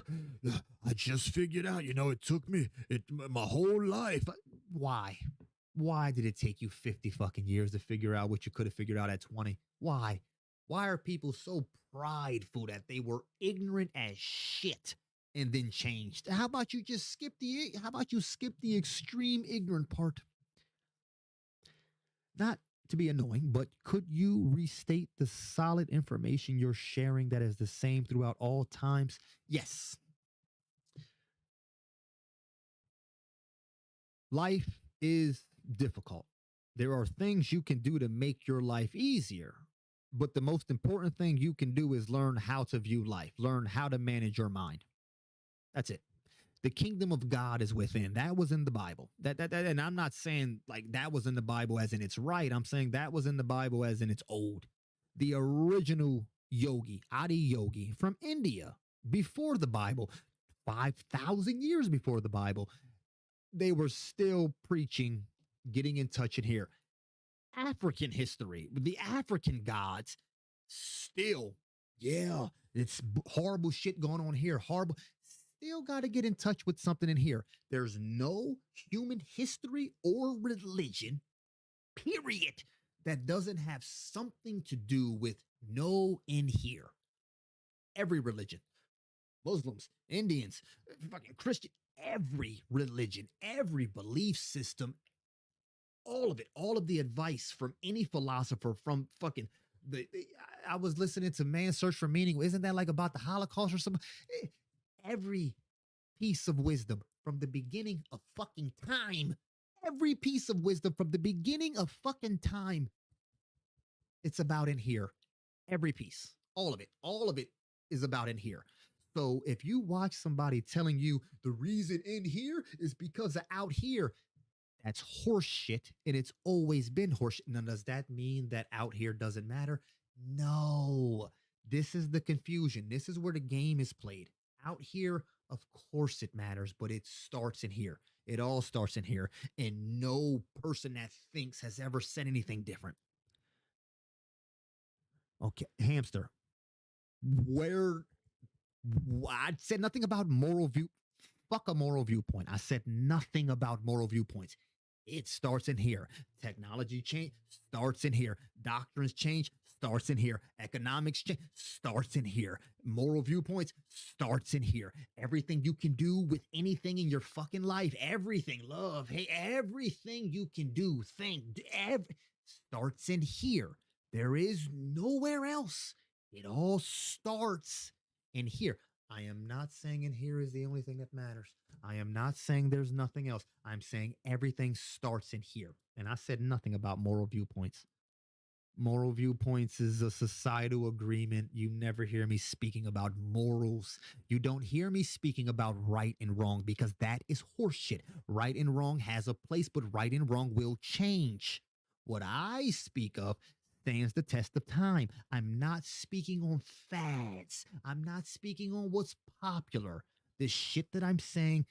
I just figured out, it took me my whole life. Why? Why did it take you 50 fucking years to figure out what you could have figured out at 20? Why? Why are people so prideful that they were ignorant as shit and then changed? How about you skip the extreme ignorant part? Not to be annoying, but could you restate the solid information you're sharing that is the same throughout all times? Yes. Life is difficult. There are things you can do to make your life easier. But the most important thing you can do is learn how to view life, learn how to manage your mind. That's it. The kingdom of God is within. That was in the Bible. And I'm not saying like that was in the Bible as in it's right. I'm saying that was in the Bible as in it's old. The original yogi, Adi Yogi from India, before the Bible, 5,000 years before the Bible, they were still preaching, getting in touch in here. African history, the African gods, still, yeah, it's horrible shit going on here. Horrible. Still got to get in touch with something in here. There's no human history or religion, period, that doesn't have something to do with no in here. Every religion, Muslims, Indians, fucking Christian, every religion, every belief system, all of it, all of the advice from any philosopher, from fucking I was listening to Man's Search for Meaning. Isn't that like about the Holocaust or something? Every piece of wisdom from the beginning of fucking time, every piece of wisdom from the beginning of fucking time, it's about in here. Every piece, all of it is about in here. So if you watch somebody telling you the reason in here is because of out here, that's horseshit, and it's always been horseshit. Now, does that mean that out here doesn't matter? No. This is the confusion. This is where the game is played. Out here, of course it matters, but it starts in here. It all starts in here, and no person that thinks has ever said anything different. Okay, hamster. Where I said nothing about moral view. Fuck a moral viewpoint. I said nothing about moral viewpoints. It starts in here. Technology change starts in here. Doctrines change starts in here. Economics change starts in here. Moral viewpoints starts in here. Everything you can do with anything in your fucking life, everything, love, hey, everything you can do, starts in here. There is nowhere else. It all starts in here. I am not saying in here is the only thing that matters. I am not saying there's nothing else. I'm saying everything starts in here. And I said nothing about moral viewpoints. Moral viewpoints is a societal agreement. You never hear me speaking about morals. You don't hear me speaking about right and wrong because that is horseshit. Right and wrong has a place, but right and wrong will change. What I speak of stands the test of time. I'm not speaking on fads. I'm not speaking on what's popular. The shit that I'm saying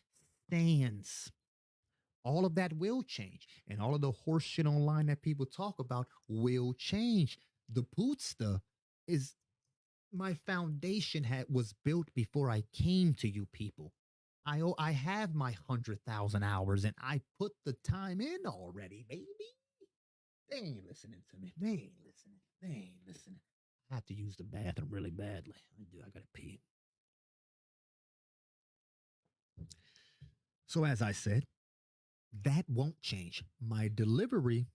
stands. All of that will change. And all of the horse shit online that people talk about will change. The Pootsta is my foundation was built before I came to you people. I have my 100,000 hours and I put the time in already, baby. They ain't listening to me. They ain't listening. They ain't listening. I have to use the bathroom really badly. I gotta pee. So as I said, that won't change. My delivery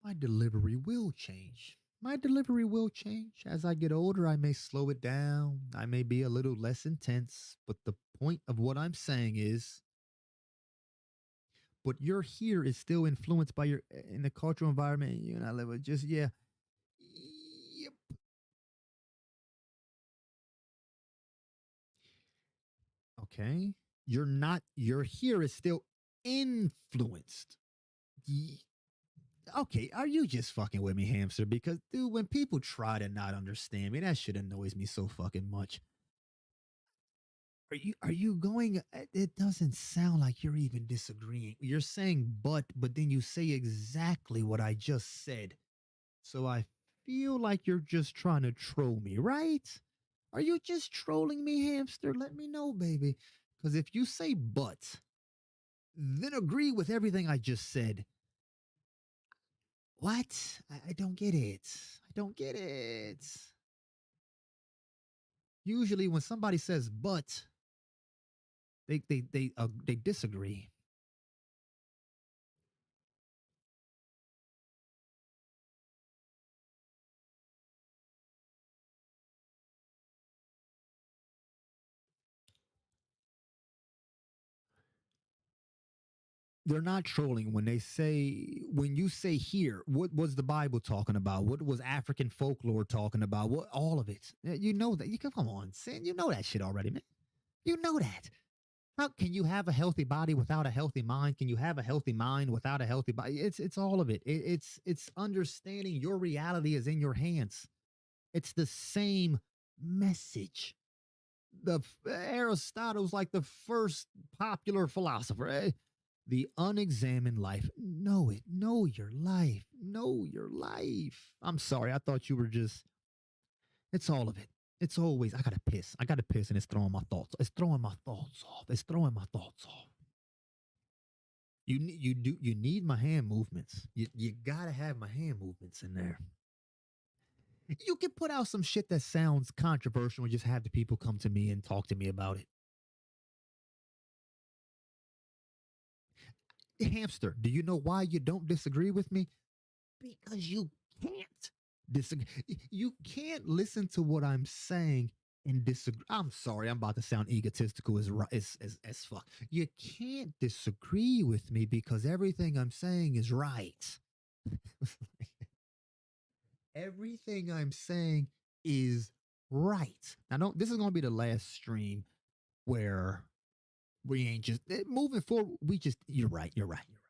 will change. My delivery will change. As I get older, I may slow it down. I may be a little less intense. But the point of what I'm saying is, but your here is still influenced by your in the cultural environment you and I live with. Just yeah. Yep. Okay. Your here is still influenced. Okay, are you just fucking with me, hamster? Because, dude, when people try to not understand me, that shit annoys me so fucking much. Are you going? It doesn't sound like you're even disagreeing. You're saying but then you say exactly what I just said. So I feel like you're just trying to troll me, right? Are you just trolling me, hamster? Let me know, baby. Because if you say but, then agree with everything I just said. What? I don't get it. I don't get it. Usually when somebody says but, they disagree. they're not trolling when they say, when you say here, what was the Bible talking about? What was African folklore talking about? What, all of it. You know that. You come on, Sin. You know that shit already, man. You know that. How can you have a healthy body without a healthy mind? Can you have a healthy mind without a healthy body? It's all of it. It's understanding your reality is in your hands. It's the same message. Aristotle's like the first popular philosopher. The unexamined life. Know it. Know your life. Know your life. I'm sorry. I thought you were just. It's all of it. It's always. I gotta piss. I gotta piss, and it's throwing my thoughts. It's throwing my thoughts off. It's throwing my thoughts off. You need my hand movements. You gotta have my hand movements in there. You can put out some shit that sounds controversial and just have the people come to me and talk to me about it. Hamster, do you know why you don't disagree with me? Because you can't disagree. You can't listen to what I'm saying and disagree. I'm sorry, I'm about to sound egotistical as fuck. You can't disagree with me because everything I'm saying is right. Everything I'm saying is right. Now, don't. This is going to be the last stream where we ain't just moving forward. We just. You're right. You're right. You're right.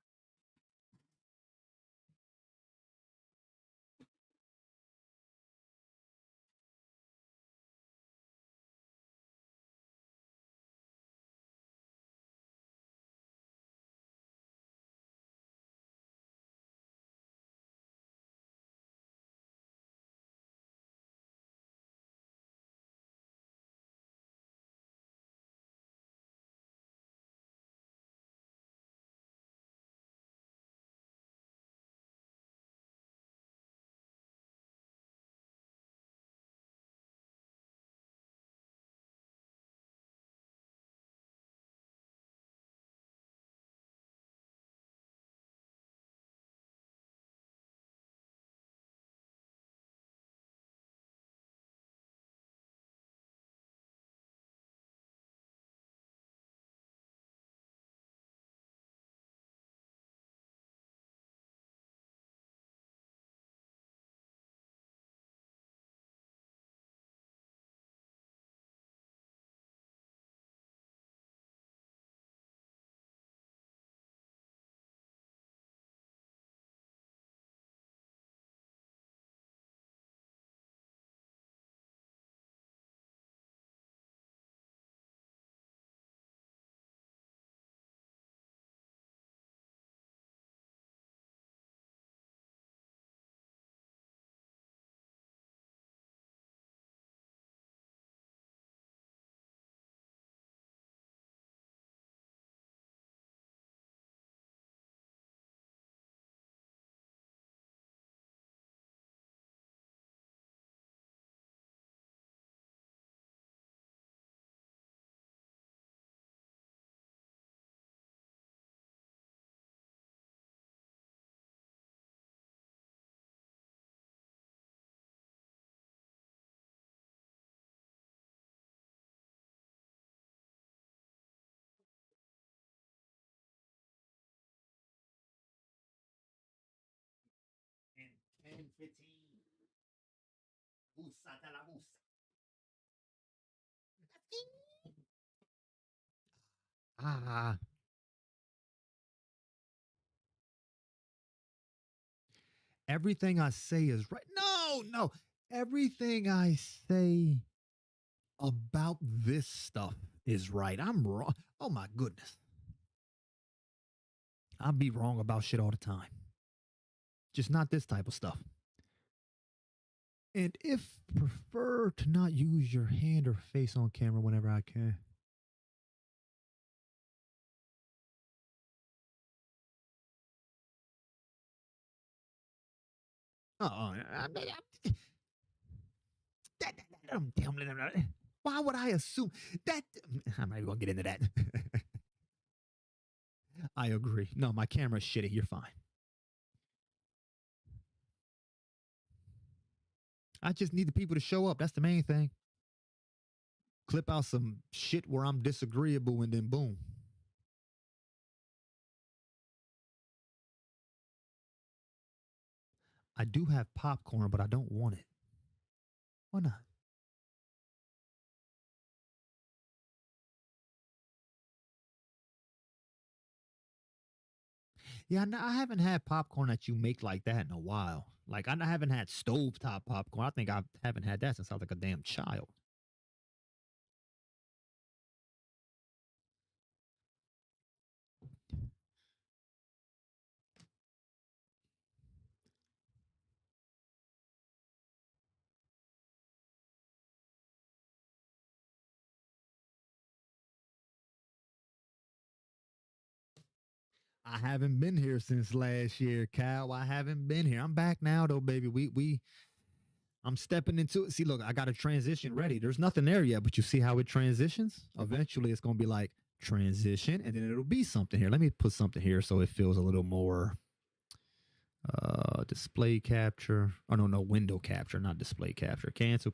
And 10, 15. Usata la musa. Ah. Everything I say is right. No, no. Everything I say about this stuff is right. I'm wrong. Oh my goodness. I'll be wrong about shit all the time. Just not this type of stuff. And if prefer to not use your hand or face on camera whenever I can. Why would I assume that? I'm not even gonna get into that. I agree. No, my camera's shitty. You're fine. I just need the people to show up. That's the main thing. Clip out some shit where I'm disagreeable and then boom. I do have popcorn, but I don't want it. Why not? Yeah, I haven't had popcorn that you make like that in a while. Like, I haven't had stovetop popcorn. I think I haven't had that since I was like a damn child. I haven't been here since last year, Cal. I haven't been here. I'm back now, though, baby. I'm stepping into it. See, look, I got a transition ready. There's nothing there yet, but you see how it transitions? Eventually, it's going to be like transition, and then it'll be something here. Let me put something here so it feels a little more display capture. Oh, no, window capture, not display capture. Cancel.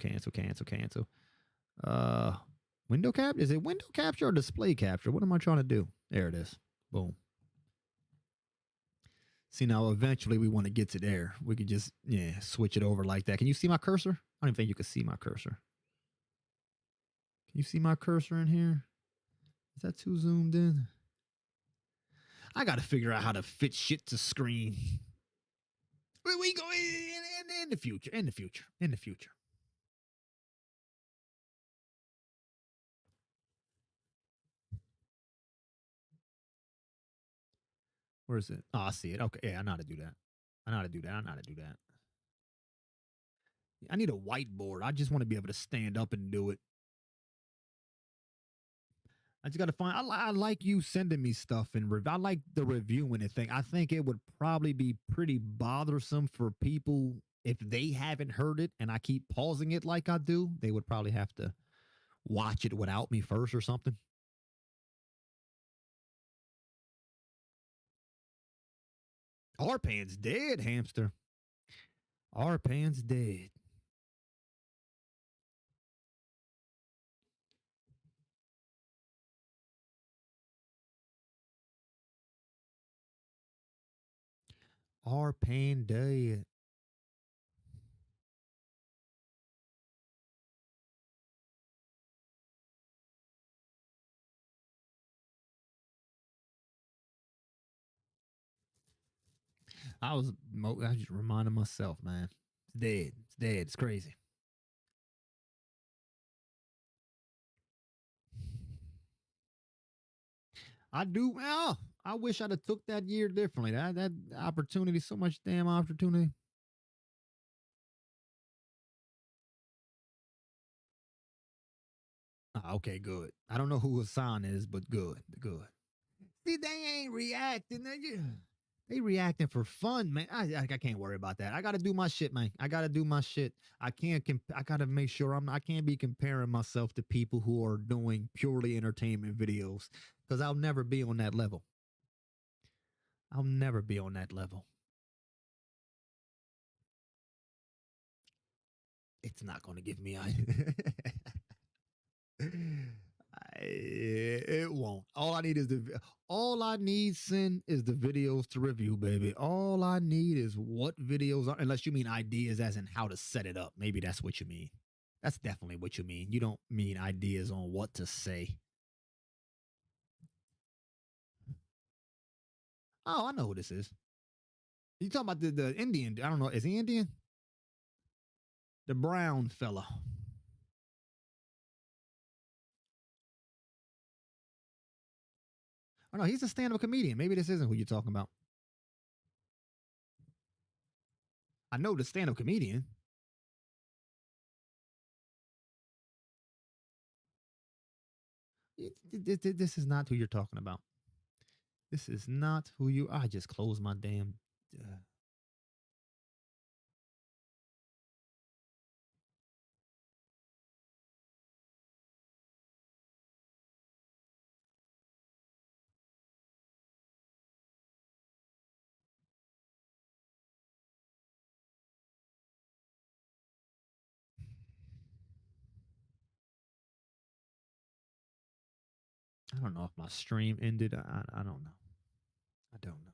Window cap? Is it window capture or display capture? What am I trying to do? There it is. Boom. See, now eventually we want to get to there. We could just, switch it over like that. Can you see my cursor? I don't even think you can see my cursor. Can you see my cursor in here? Is that too zoomed in? I got to figure out how to fit shit to screen. We go in the future, in the future. Where is it? Oh, I see it. Okay, yeah, I know how to do that. I know how to do that. I need a whiteboard. I just want to be able to stand up and do it. I just got to find. I like you sending me stuff and I like the reviewing and thing. I think it would probably be pretty bothersome for people if they haven't heard it and I keep pausing it like I do. They would probably have to watch it without me first or something. Arpan's dead, hamster. Arpan's dead. Arpan dead. I was just reminding myself, man. It's dead. It's dead. It's crazy. I do. Well, I wish I'd have took that year differently. That opportunity, so much damn opportunity. Okay, good. I don't know who Hassan is, but good. See, they ain't reacting. They reacting for fun, man. I can't worry about that. I got to do my shit, man. I got to do my shit. I got to make sure I can't be comparing myself to people who are doing purely entertainment videos because I'll never be on that level. I'll never be on that level. It's not going to give me it won't. All I need, Sin, is the videos to review, baby. All I need is what videos are, unless you mean ideas as in how to set it up. Maybe that's what you mean. That's definitely what you mean. You don't mean ideas on what to say. Oh, I know who this is. You talking about the Indian? I don't know. Is he Indian? The brown fella. Oh no, he's a stand-up comedian. Maybe this isn't who you're talking about. I know the stand-up comedian. This is not who you're talking about. This is not who you. I just closed my damn. I don't know if my stream ended. I don't know. I don't know.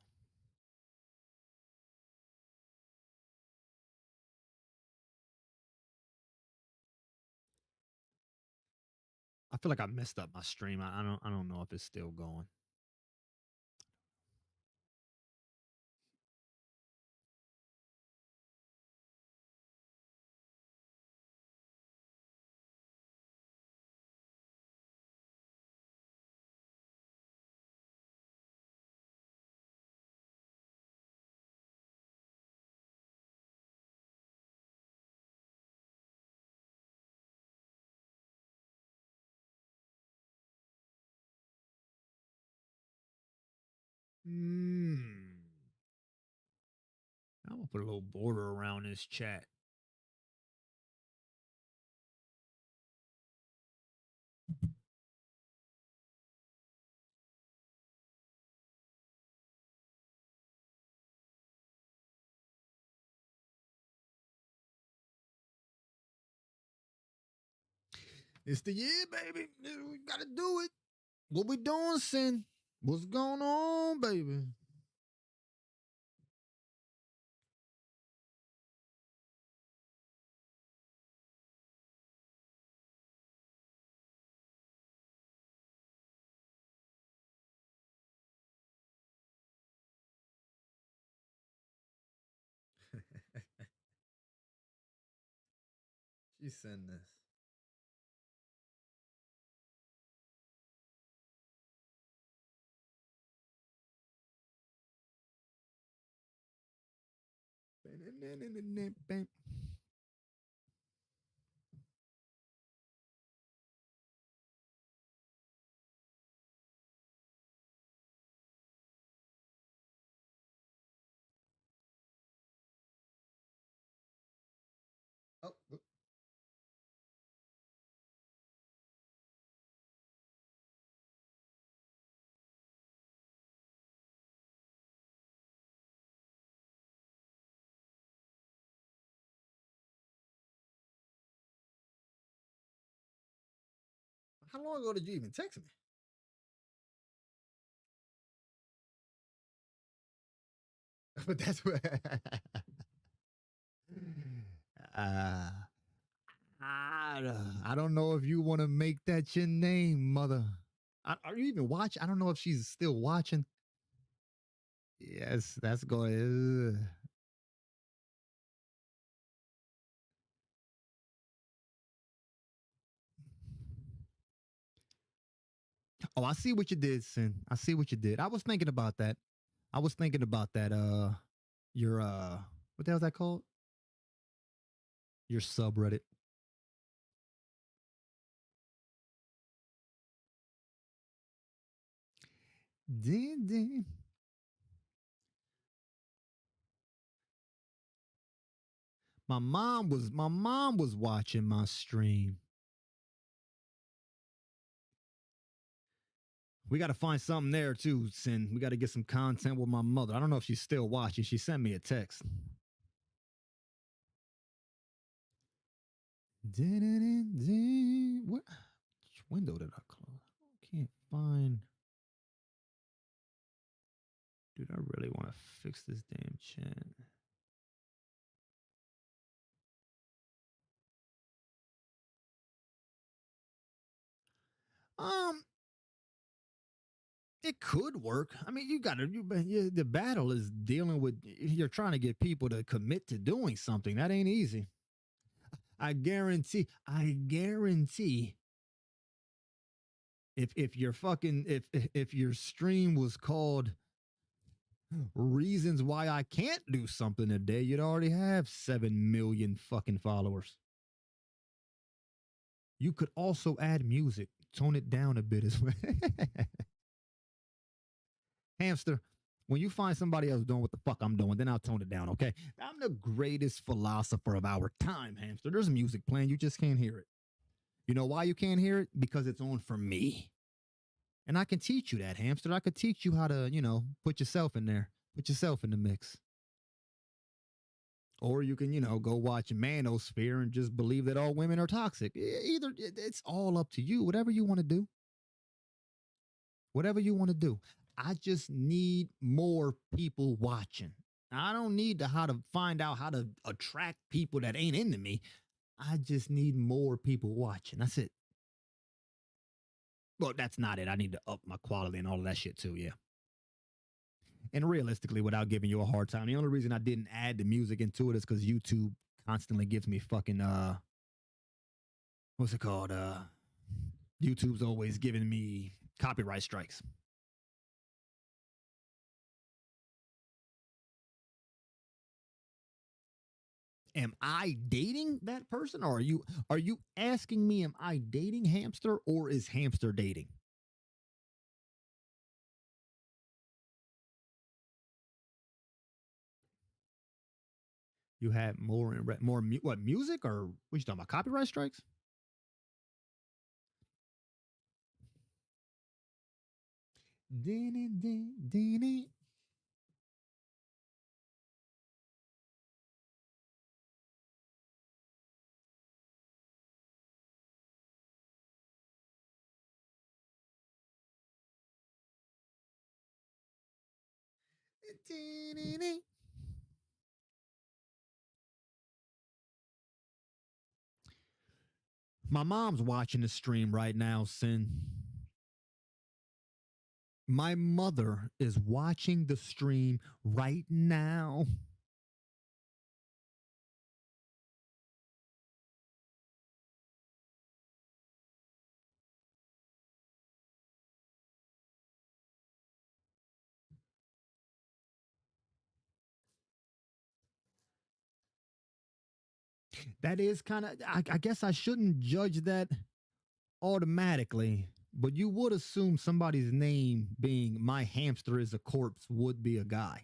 feel like I messed up my stream. I don't know if it's still going. I'm gonna put a little border around this chat. It's the year, baby. We gotta do it. What we doing, Sin? What's going on, baby? She send this. Oh, how long ago did you even text me? But that's what. uh, I don't know if you want to make that your name, mother. Are you even watching? I don't know if she's still watching. Yes, that's going. Oh, I see what you did, Sin. I see what you did. I was thinking about that. I was thinking about that. Your what the hell is that called? Your subreddit. Ding. My mom was watching my stream. We got to find something there too, Sin. We got to get some content with my mother. I don't know if she's still watching. She sent me a text. What? Which window did I close? I can't find. Dude, I really want to fix this damn chat. It could work. I mean, the battle is dealing with, you're trying to get people to commit to doing something. That ain't easy. I guarantee if your stream was called Reasons Why I Can't Do Something Today, you'd already have 7 million fucking followers. You could also add music, tone it down a bit as well. Hamster, when you find somebody else doing what the fuck I'm doing, then I'll tone it down, okay? I'm the greatest philosopher of our time, Hamster. There's music playing, you just can't hear it. You know why you can't hear it? Because it's on for me. And I can teach you that, Hamster. I could teach you how to, put yourself in there, put yourself in the mix. Or you can, go watch Manosphere and just believe that all women are toxic. Either, it's all up to you, whatever you want to do. Whatever you want to do. I just need more people watching. I don't need how to find out how to attract people that ain't into me. I just need more people watching. That's it. Well, that's not it. I need to up my quality and all of that shit too. Yeah. And realistically, without giving you a hard time, the only reason I didn't add the music into it is because YouTube constantly gives me fucking what's it called? YouTube's always giving me copyright strikes. Am I dating that person, or are you asking me, am I dating Hamster, or is Hamster dating? You had more what, music, or what you talking about, copyright strikes? Ding. My mom's watching the stream right now, Sin. My mother is watching the stream right now. That is kind of, I guess I shouldn't judge that automatically, but you would assume somebody's name being my hamster is a corpse would be a guy.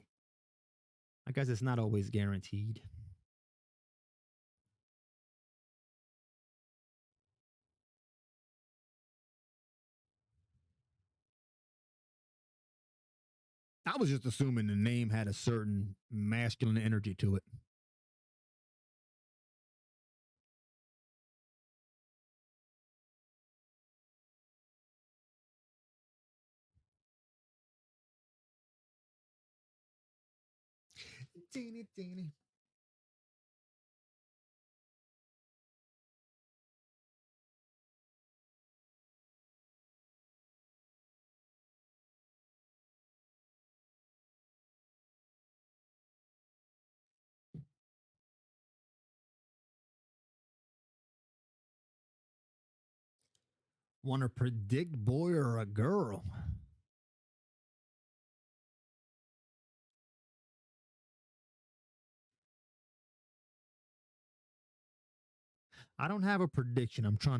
I guess it's not always guaranteed. I was just assuming the name had a certain masculine energy to it. Teeny. Want to predict boy or a girl? I don't have a prediction. I'm trying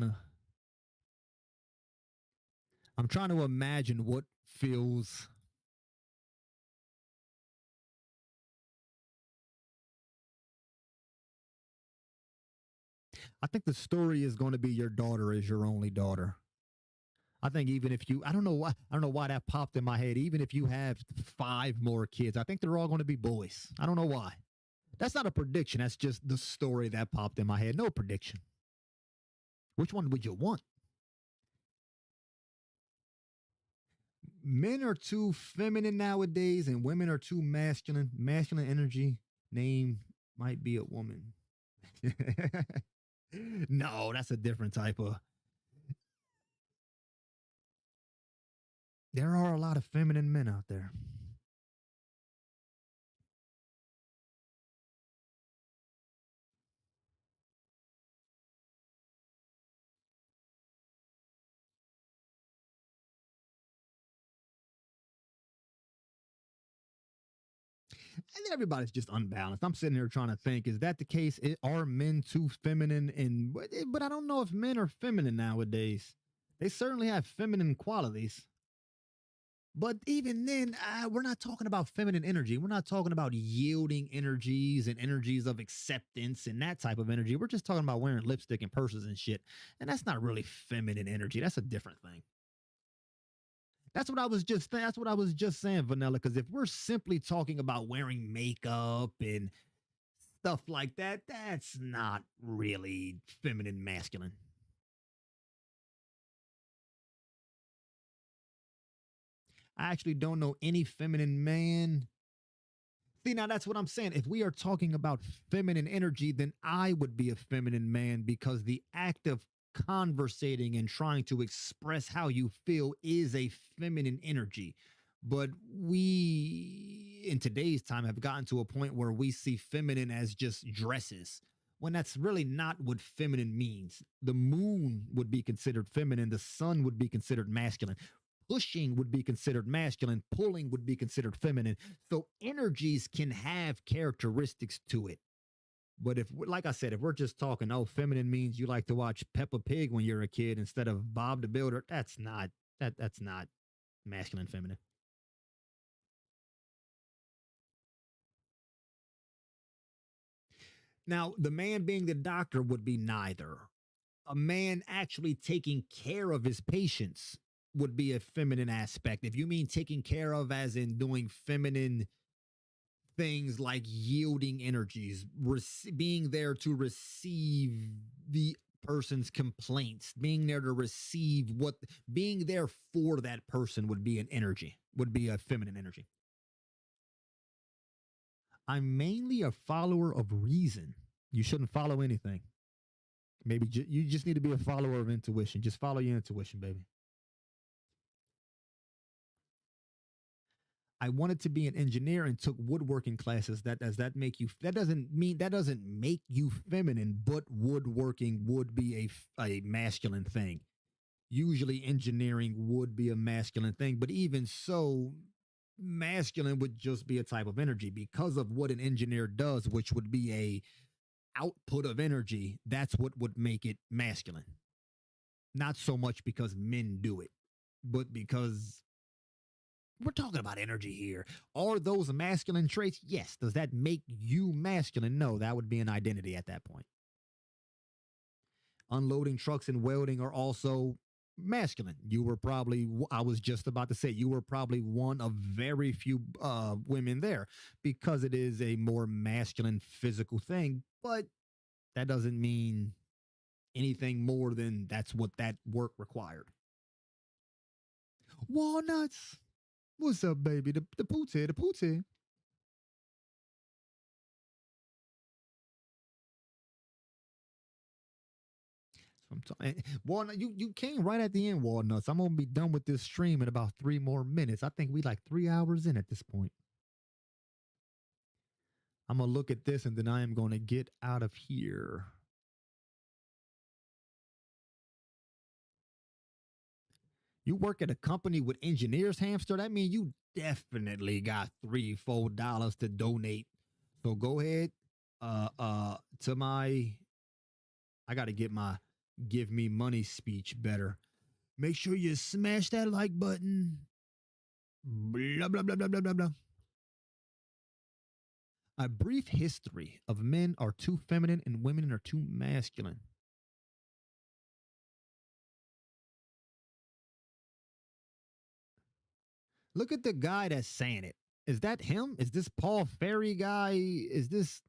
to imagine what feels. I think the story is going to be your daughter is your only daughter. I think even if you, I don't know why that popped in my head. Even if you have 5 more kids, I think they're all going to be boys. I don't know why. That's not a prediction. That's just the story that popped in my head. No prediction. Which one would you want? Men are too feminine nowadays and women are too masculine. Masculine energy name might be a woman. No, that's a different type of. There are a lot of feminine men out there. And everybody's just unbalanced. I'm sitting here trying to think, is that the case? Are men too feminine? But I don't know if men are feminine nowadays. They certainly have feminine qualities. But even then, we're not talking about feminine energy. We're not talking about yielding energies and energies of acceptance and that type of energy. We're just talking about wearing lipstick and purses and shit. And that's not really feminine energy. That's a different thing. That's what I was just saying, Vanilla. Because if we're simply talking about wearing makeup and stuff like that, that's not really feminine masculine. I actually don't know any feminine man. See, now that's what I'm saying. If we are talking about feminine energy, then I would be a feminine man because the act of conversating and trying to express how you feel is a feminine energy. But we, in today's time, have gotten to a point where we see feminine as just dresses, when that's really not what feminine means. The moon would be considered feminine, the sun would be considered masculine. Pushing would be considered masculine, pulling would be considered feminine. So energies can have characteristics to it. But if, like I said, if we're just talking, oh, feminine means you like to watch Peppa Pig when you're a kid instead of Bob the Builder, that's not masculine feminine. Now, the man being the doctor would be neither. A man actually taking care of his patients would be a feminine aspect. If you mean taking care of as in doing feminine things like yielding energies, being there to receive the person's complaints, being there to receive being there for that person would be an energy, would be a feminine energy. I'm mainly a follower of reason. You shouldn't follow anything. Maybe you just need to be a follower of intuition. Just follow your intuition, baby. I wanted to be an engineer and took woodworking classes. Does that make you? That doesn't make you feminine, but woodworking would be a masculine thing. Usually, engineering would be a masculine thing, but even so, masculine would just be a type of energy because of what an engineer does, which would be a output of energy. That's what would make it masculine. Not so much because men do it, but because we're talking about energy here. Are those masculine traits? Yes. Does that make you masculine? No, that would be an identity at that point. Unloading trucks and welding are also masculine. You were probably, I was just about to say, you were probably one of very few women there because it is a more masculine physical thing, but that doesn't mean anything more than that's what that work required. Walnuts. What's up, baby? The pootie, the pootie. I'm talking Walnut. You came right at the end, Walnuts. I'm gonna be done with this stream in about 3 more minutes. I think we like 3 hours in at this point. I'm gonna look at this and then I am gonna get out of here. You work at a company with engineers, Hamster? That means you definitely got $3-4 to donate. So go ahead. To my I gotta get my give me money speech better. Make sure you smash that like button. Blah blah blah blah blah blah blah. A brief history of men are too feminine and women are too masculine. Look at the guy that's saying it. Is that him? Is this Paul Ferry guy? Is this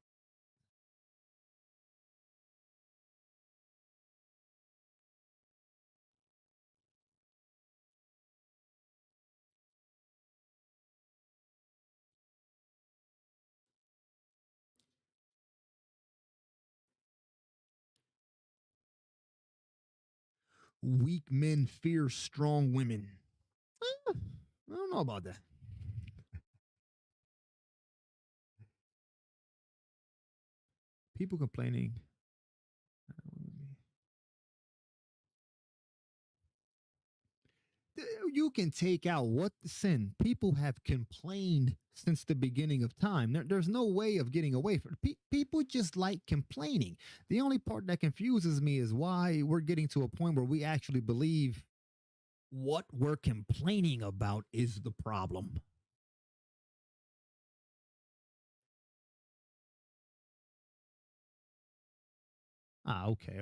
weak men fear strong women? I don't know about that. People complaining. You can take out what the sin. People have complained since the beginning of time. There's no way of getting away from it. People just like complaining. The only part that confuses me is why we're getting to a point where we actually believe what we're complaining about is the problem. Okay.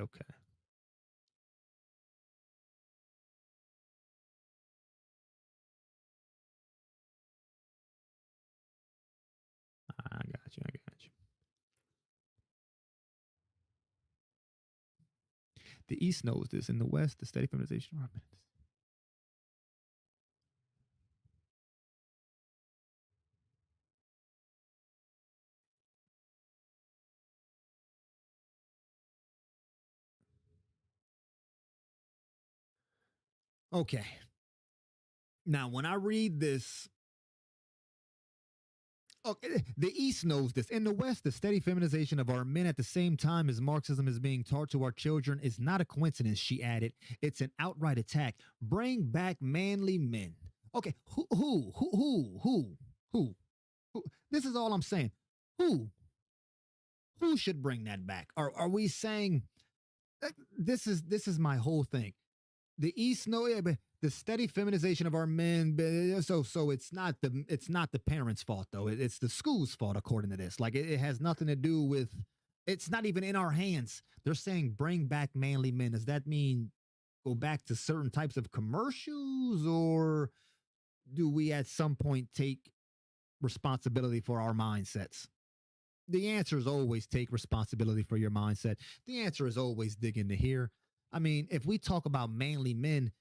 I got you. The East knows this. In the West, the steady feminization of our minutes. Okay. Now, when I read this, okay, the East knows this. In the West, the steady feminization of our men at the same time as Marxism is being taught to our children is not a coincidence, she added. It's an outright attack. Bring back manly men. Okay, who? This is all I'm saying. Who? Who should bring that back? Are we saying this is my whole thing? The East know, yeah, but the steady feminization of our men. So it's not the parents' fault though. It's the school's fault according to this. Like it has nothing to do with. It's not even in our hands. They're saying bring back manly men. Does that mean go back to certain types of commercials, or do we at some point take responsibility for our mindsets? The answer is always take responsibility for your mindset. The answer is always dig into here. I mean, if we talk about manly men,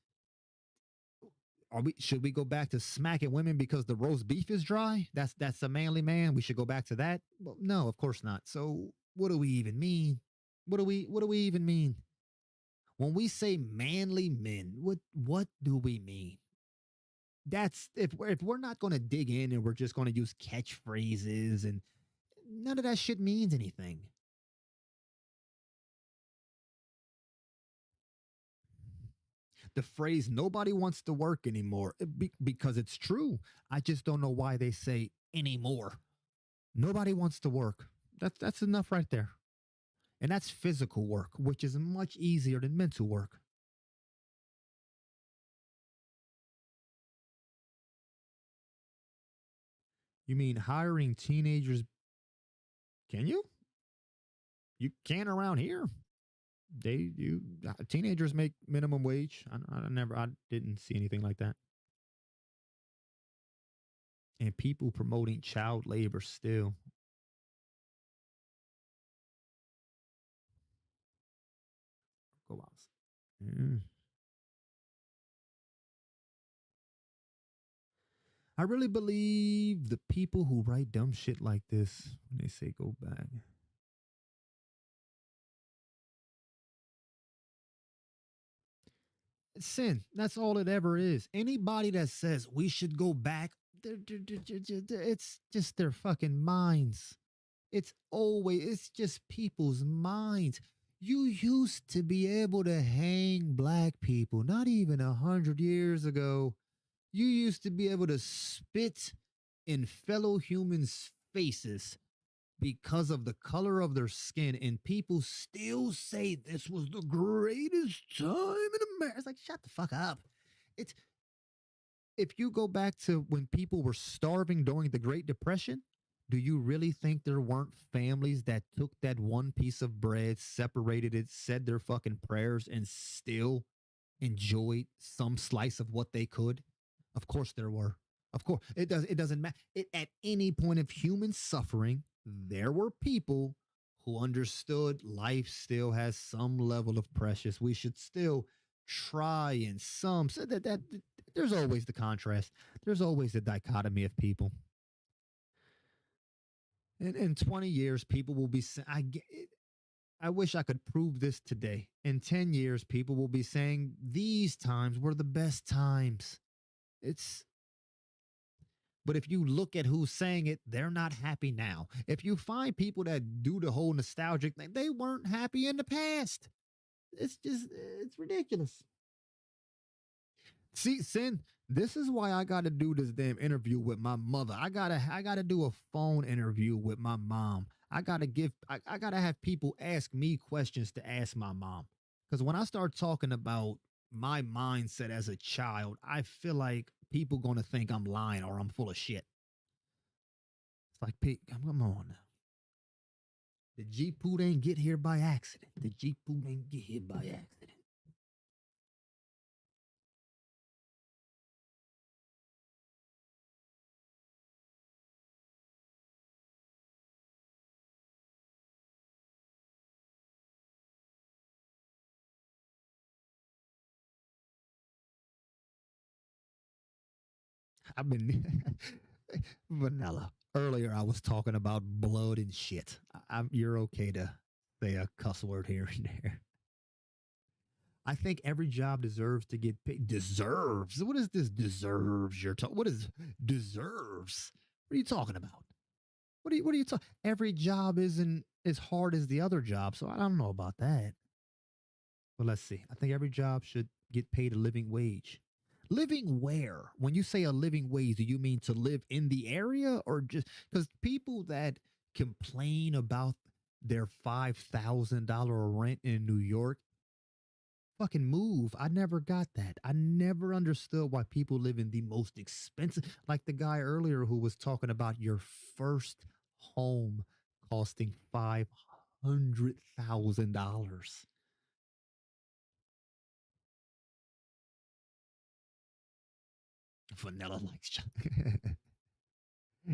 should we go back to smacking women because the roast beef is dry? That's a manly man. We should go back to that? Well, no, of course not. So what do we even mean? What do we even mean? When we say manly men, what do we mean? That's if we're not going to dig in and we're just going to use catchphrases, and none of that shit means anything. The phrase nobody wants to work anymore because it's true. I just don't know why they say anymore. Nobody wants to work. That's enough right there. And that's physical work, which is much easier than mental work. You mean hiring teenagers? Can you? You can around here. Teenagers make minimum wage. I didn't see anything like that. And people promoting child labor still. Go on. I really believe the people who write dumb shit like this when they say go back. It's sin. That's all it ever is. Anybody that says we should go back, it's just their fucking minds. It's just people's minds. You used to be able to hang black people, not even 100 years ago. You used to be able to spit in fellow humans' faces because of the color of their skin, and people still say this was the greatest time in America. It's like, shut the fuck up. It's if you go back to when people were starving during the Great Depression, do you really think there weren't families that took that one piece of bread, separated it, said their fucking prayers, and still enjoyed some slice of what they could? Of course there were. Of course. It doesn't matter. At any point of human suffering, there were people who understood life still has some level of precious. We should still try in some. So that there's always the contrast. There's always the dichotomy of people. In 20 years, people will be saying, I wish I could prove this today. In 10 years, people will be saying these times were the best times. But if you look at who's saying it, they're not happy now. If you find people that do the whole nostalgic thing, they weren't happy in the past. It's ridiculous. See, Sin, this is why I got to do this damn interview with my mother. I gotta do a phone interview with my mom. I gotta have people ask me questions to ask my mom. Because when I start talking about my mindset as a child, I feel like people gonna think I'm lying or I'm full of shit. It's like, Pete, come on now. The Jeep Poot ain't get here by accident. The Jeep Poot ain't get here by accident. I've been vanilla. Earlier, I was talking about blood and shit. You're okay to say a cuss word here and there. I think every job deserves to get paid. Deserves? What is this deserves? What is deserves? What are you talking about? What are you talking? Every job isn't as hard as the other job, so I don't know about that. But let's see. I think every job should get paid a living wage. Living where? When you say a living wage, do you mean to live in the area or just because people that complain about their $5,000 rent in New York fucking move? I never got that. I never understood why people live in the most expensive, like the guy earlier who was talking about your first home costing $500,000. Vanilla likes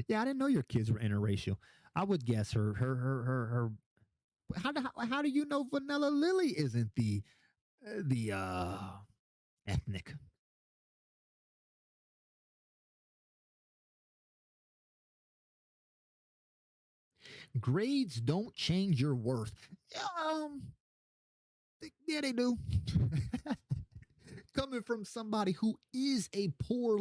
Yeah, I didn't know your kids were interracial. I would guess her. How do you know Vanilla Lily isn't the ethnic? Grades don't change your worth. Um, yeah, they do. Coming from somebody who is a poor,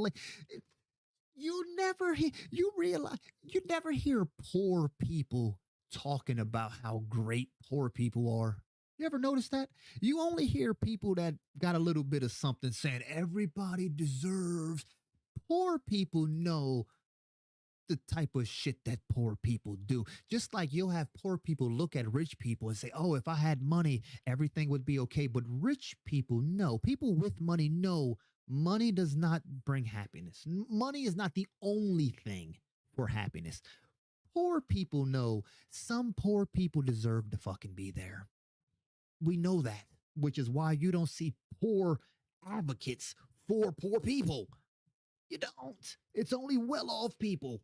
you never hear. You realize you never hear poor people talking about how great poor people are. You ever notice that? You only hear people that got a little bit of something saying everybody deserves. Poor people know the type of shit that poor people do. Just like you'll have poor people look at rich people and say, oh, if I had money, everything would be okay. But rich people know, people with money know money does not bring happiness. Money is not the only thing for happiness. Poor people know some poor people deserve to fucking be there. We know that, which is why you don't see poor advocates for poor people. You don't. It's only well off people.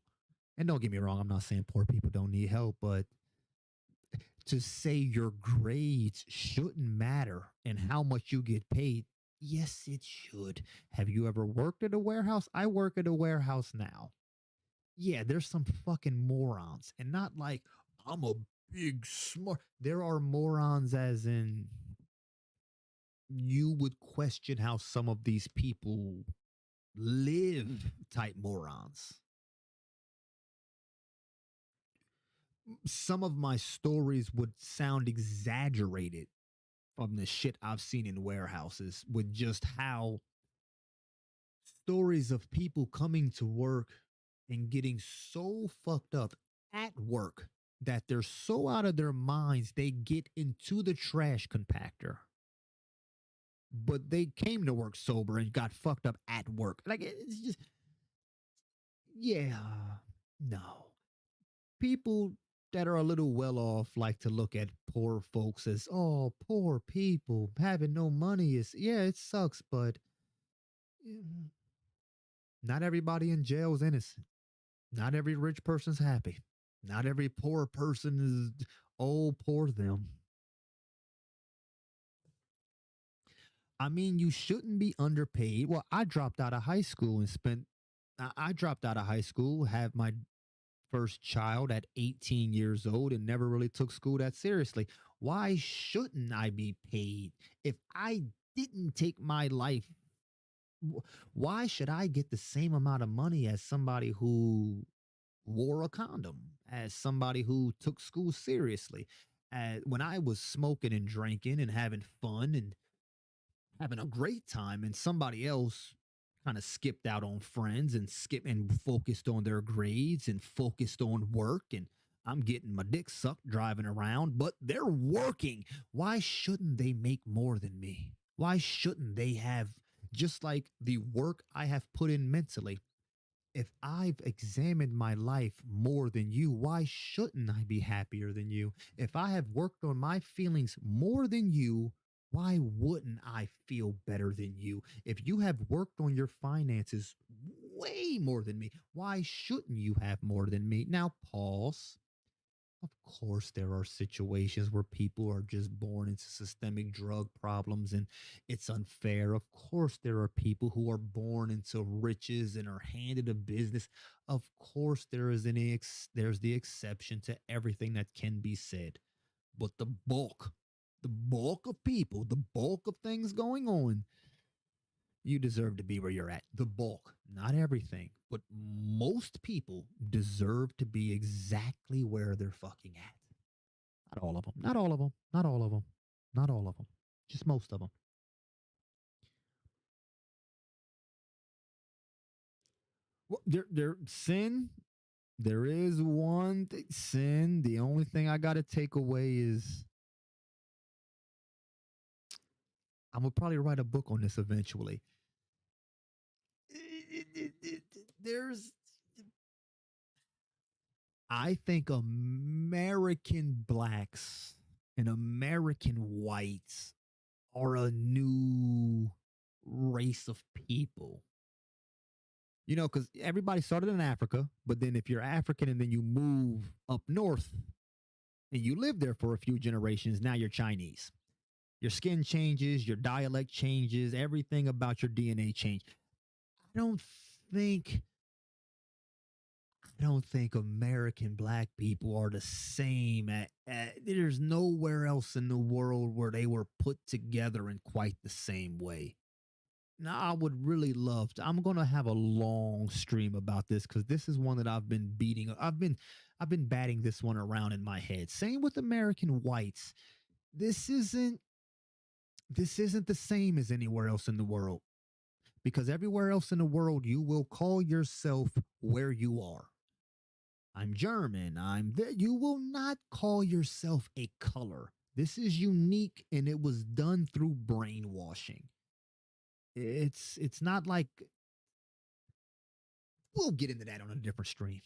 And don't get me wrong, I'm not saying poor people don't need help, but to say your grades shouldn't matter and how much you get paid, yes, it should. Have you ever worked at a warehouse? I work at a warehouse now. Yeah, there's some fucking morons, and not like I'm a big smart. There are morons, as in you would question how some of these people live type morons. Some of my stories would sound exaggerated from the shit I've seen in warehouses with just how stories of people coming to work and getting so fucked up at work that they're so out of their minds they get into the trash compactor. But they came to work sober and got fucked up at work. Like it's just yeah, no. People that are a little well off like to look at poor folks as, oh, poor people having no money is, yeah, it sucks, but not everybody in jail is innocent. Not every rich person's happy. Not every poor person is, oh, poor them. I mean, you shouldn't be underpaid. Well, I dropped out of high school and I dropped out of high school, had my first child at 18 years old and never really took school that seriously. Why shouldn't I be paid if I didn't take my life? Why should I get the same amount of money as somebody who wore a condom, as somebody who took school seriously? When I was smoking and drinking and having fun and having a great time, and somebody else kind of skipped out on friends and skipped and focused on their grades and focused on work, and I'm getting my dick sucked driving around, but they're working. Why shouldn't they make more than me? Why shouldn't they have just like the work I have put in mentally? If I've examined my life more than you, why shouldn't I be happier than you? If I have worked on my feelings more than you, why wouldn't I feel better than you? If you have worked on your finances way more than me, why shouldn't you have more than me? Now, pause. Of course, there are situations where people are just born into systemic drug problems and it's unfair. Of course, there are people who are born into riches and are handed a business. Of course, there's the exception to everything that can be said. But the bulk the bulk of people, the bulk of things going on, you deserve to be where you're at. The bulk, not everything, but most people deserve to be exactly where they're fucking at. Not all of them. Not all of them. Not all of them. Not all of them. Just most of them. Well, sin. There is one sin. The only thing I got to take away is I'm gonna probably write a book on this eventually. There's, I think American blacks and American whites are a new race of people. You know, because everybody started in Africa, but then if you're African and then you move up north and you live there for a few generations, now you're Chinese. Your skin changes, your dialect changes, everything about your DNA changes. I don't think American black people are the same. There's nowhere else in the world where they were put together in quite the same way. Now, I would really love to. I'm going to have a long stream about this because this is one that I've been beating. I've been batting this one around in my head. Same with American whites. This isn't the same as anywhere else in the world, because everywhere else in the world you will call yourself where you are. I'm German. You will not call yourself a color. This is unique, and it was done through brainwashing. It's not like, we'll get into that on a different stream.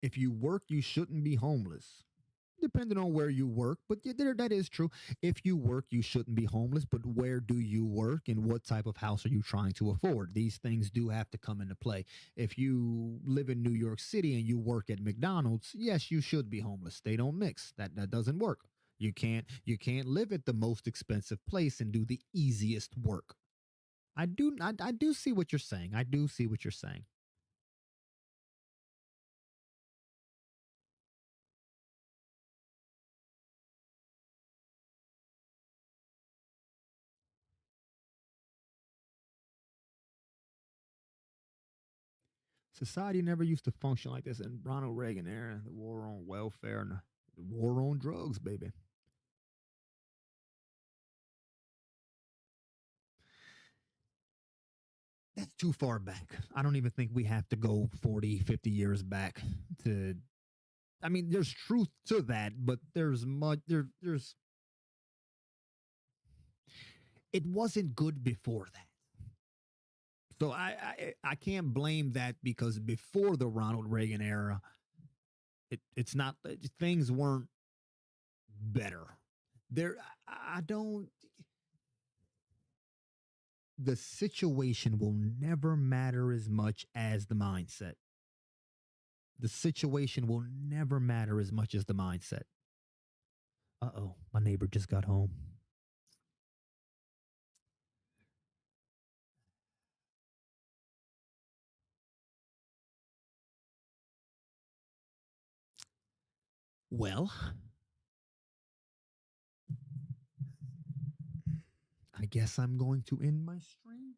If you work, you shouldn't be homeless. Depending on where you work, but that is true. If you work, you shouldn't be homeless, but where do you work and what type of house are you trying to afford? These things do have to come into play. If you live in New York City and you work at McDonald's, yes, you should be homeless. They don't mix. That doesn't work. You can't live at the most expensive place and do the easiest work. I do see what you're saying. I do see what you're saying. Society never used to function like this in Ronald Reagan era. The war on welfare and the war on drugs, baby. That's too far back. I don't even think we have to go 40, 50 years back to. I mean, there's truth to that, but there's much. There's. It wasn't good before that. So I can't blame that, because before the Ronald Reagan era, it's not, things weren't better. I don't. The situation will never matter as much as the mindset. The situation will never matter as much as the mindset. Uh-oh, my neighbor just got home. Well, I guess I'm going to end my stream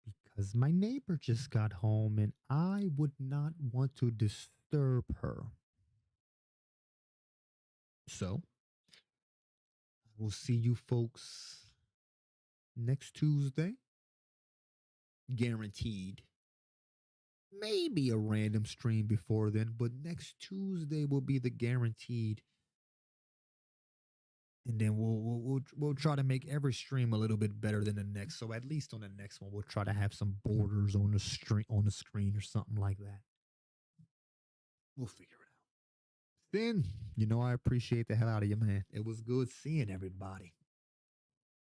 because my neighbor just got home and I would not want to disturb her. So, we'll see you folks next Tuesday. Guaranteed. Maybe a random stream before then, but next Tuesday will be the guaranteed. And then we'll try to make every stream a little bit better than the next. So at least on the next one, we'll try to have some borders on the screen or something like that. We'll figure it out. Then, I appreciate the hell out of you, man. It was good seeing everybody.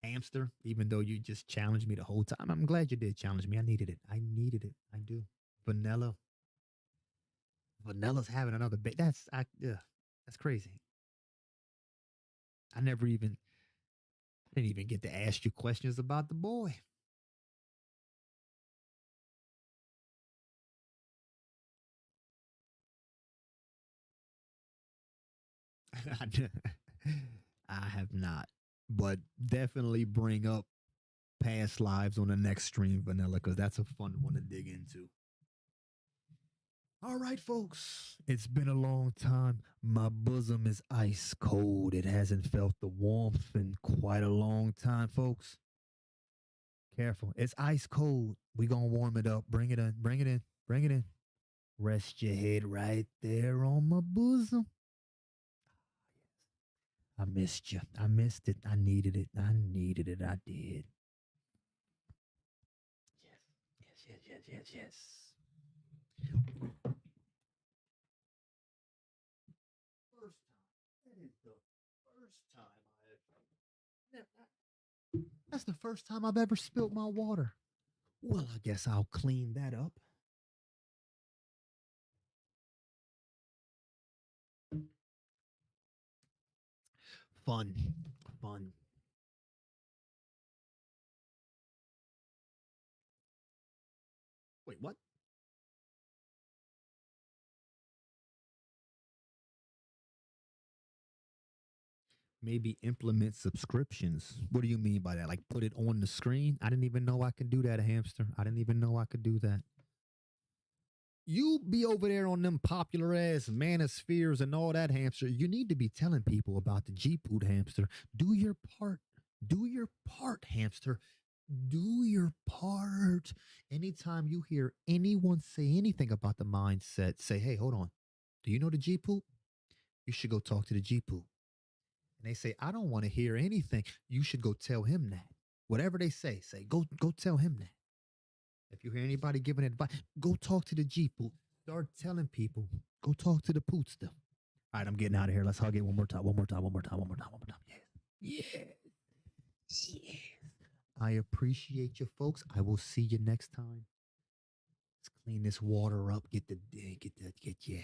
Hamster, even though you just challenged me the whole time, I'm glad you did challenge me. I needed it. I do. Vanilla's having another baby. That's crazy. I didn't even get to ask you questions about the boy. I have not, but definitely bring up past lives on the next stream, Vanilla, because that's a fun one to dig into. All right, folks, it's been a long time. My bosom is ice cold. It hasn't felt the warmth in quite a long time, folks. Careful, it's ice cold. We gonna warm it up. Bring it in. Bring it in. Bring it in. Rest your head right there on my bosom. I missed you. I missed it. I needed it. I needed it. I did. Yes. First time. That is the first time That's the first time I've ever spilled my water. Well, I guess I'll clean that up. Fun. Fun. Wait, what? Maybe implement subscriptions. What do you mean by that? Like put it on the screen? I didn't even know I could do that, Hamster. I didn't even know I could do that. You be over there on them popular ass manospheres and all that, Hamster. You need to be telling people about the G-Poot, Hamster. Do your part. Do your part, Hamster. Do your part. Anytime you hear anyone say anything about the mindset, say, hey, hold on. Do you know the G-Poot? You should go talk to the G-Poot. And they say, I don't want to hear anything. You should go tell him that. Whatever they say, go tell him that. If you hear anybody giving advice, go talk to the G-Poot. Start telling people, go talk to the poot stuff. All right, I'm getting out of here. Let's hug it one more time. Yeah. Yes. I appreciate you, folks. I will see you next time. Let's clean this water up. Yeah.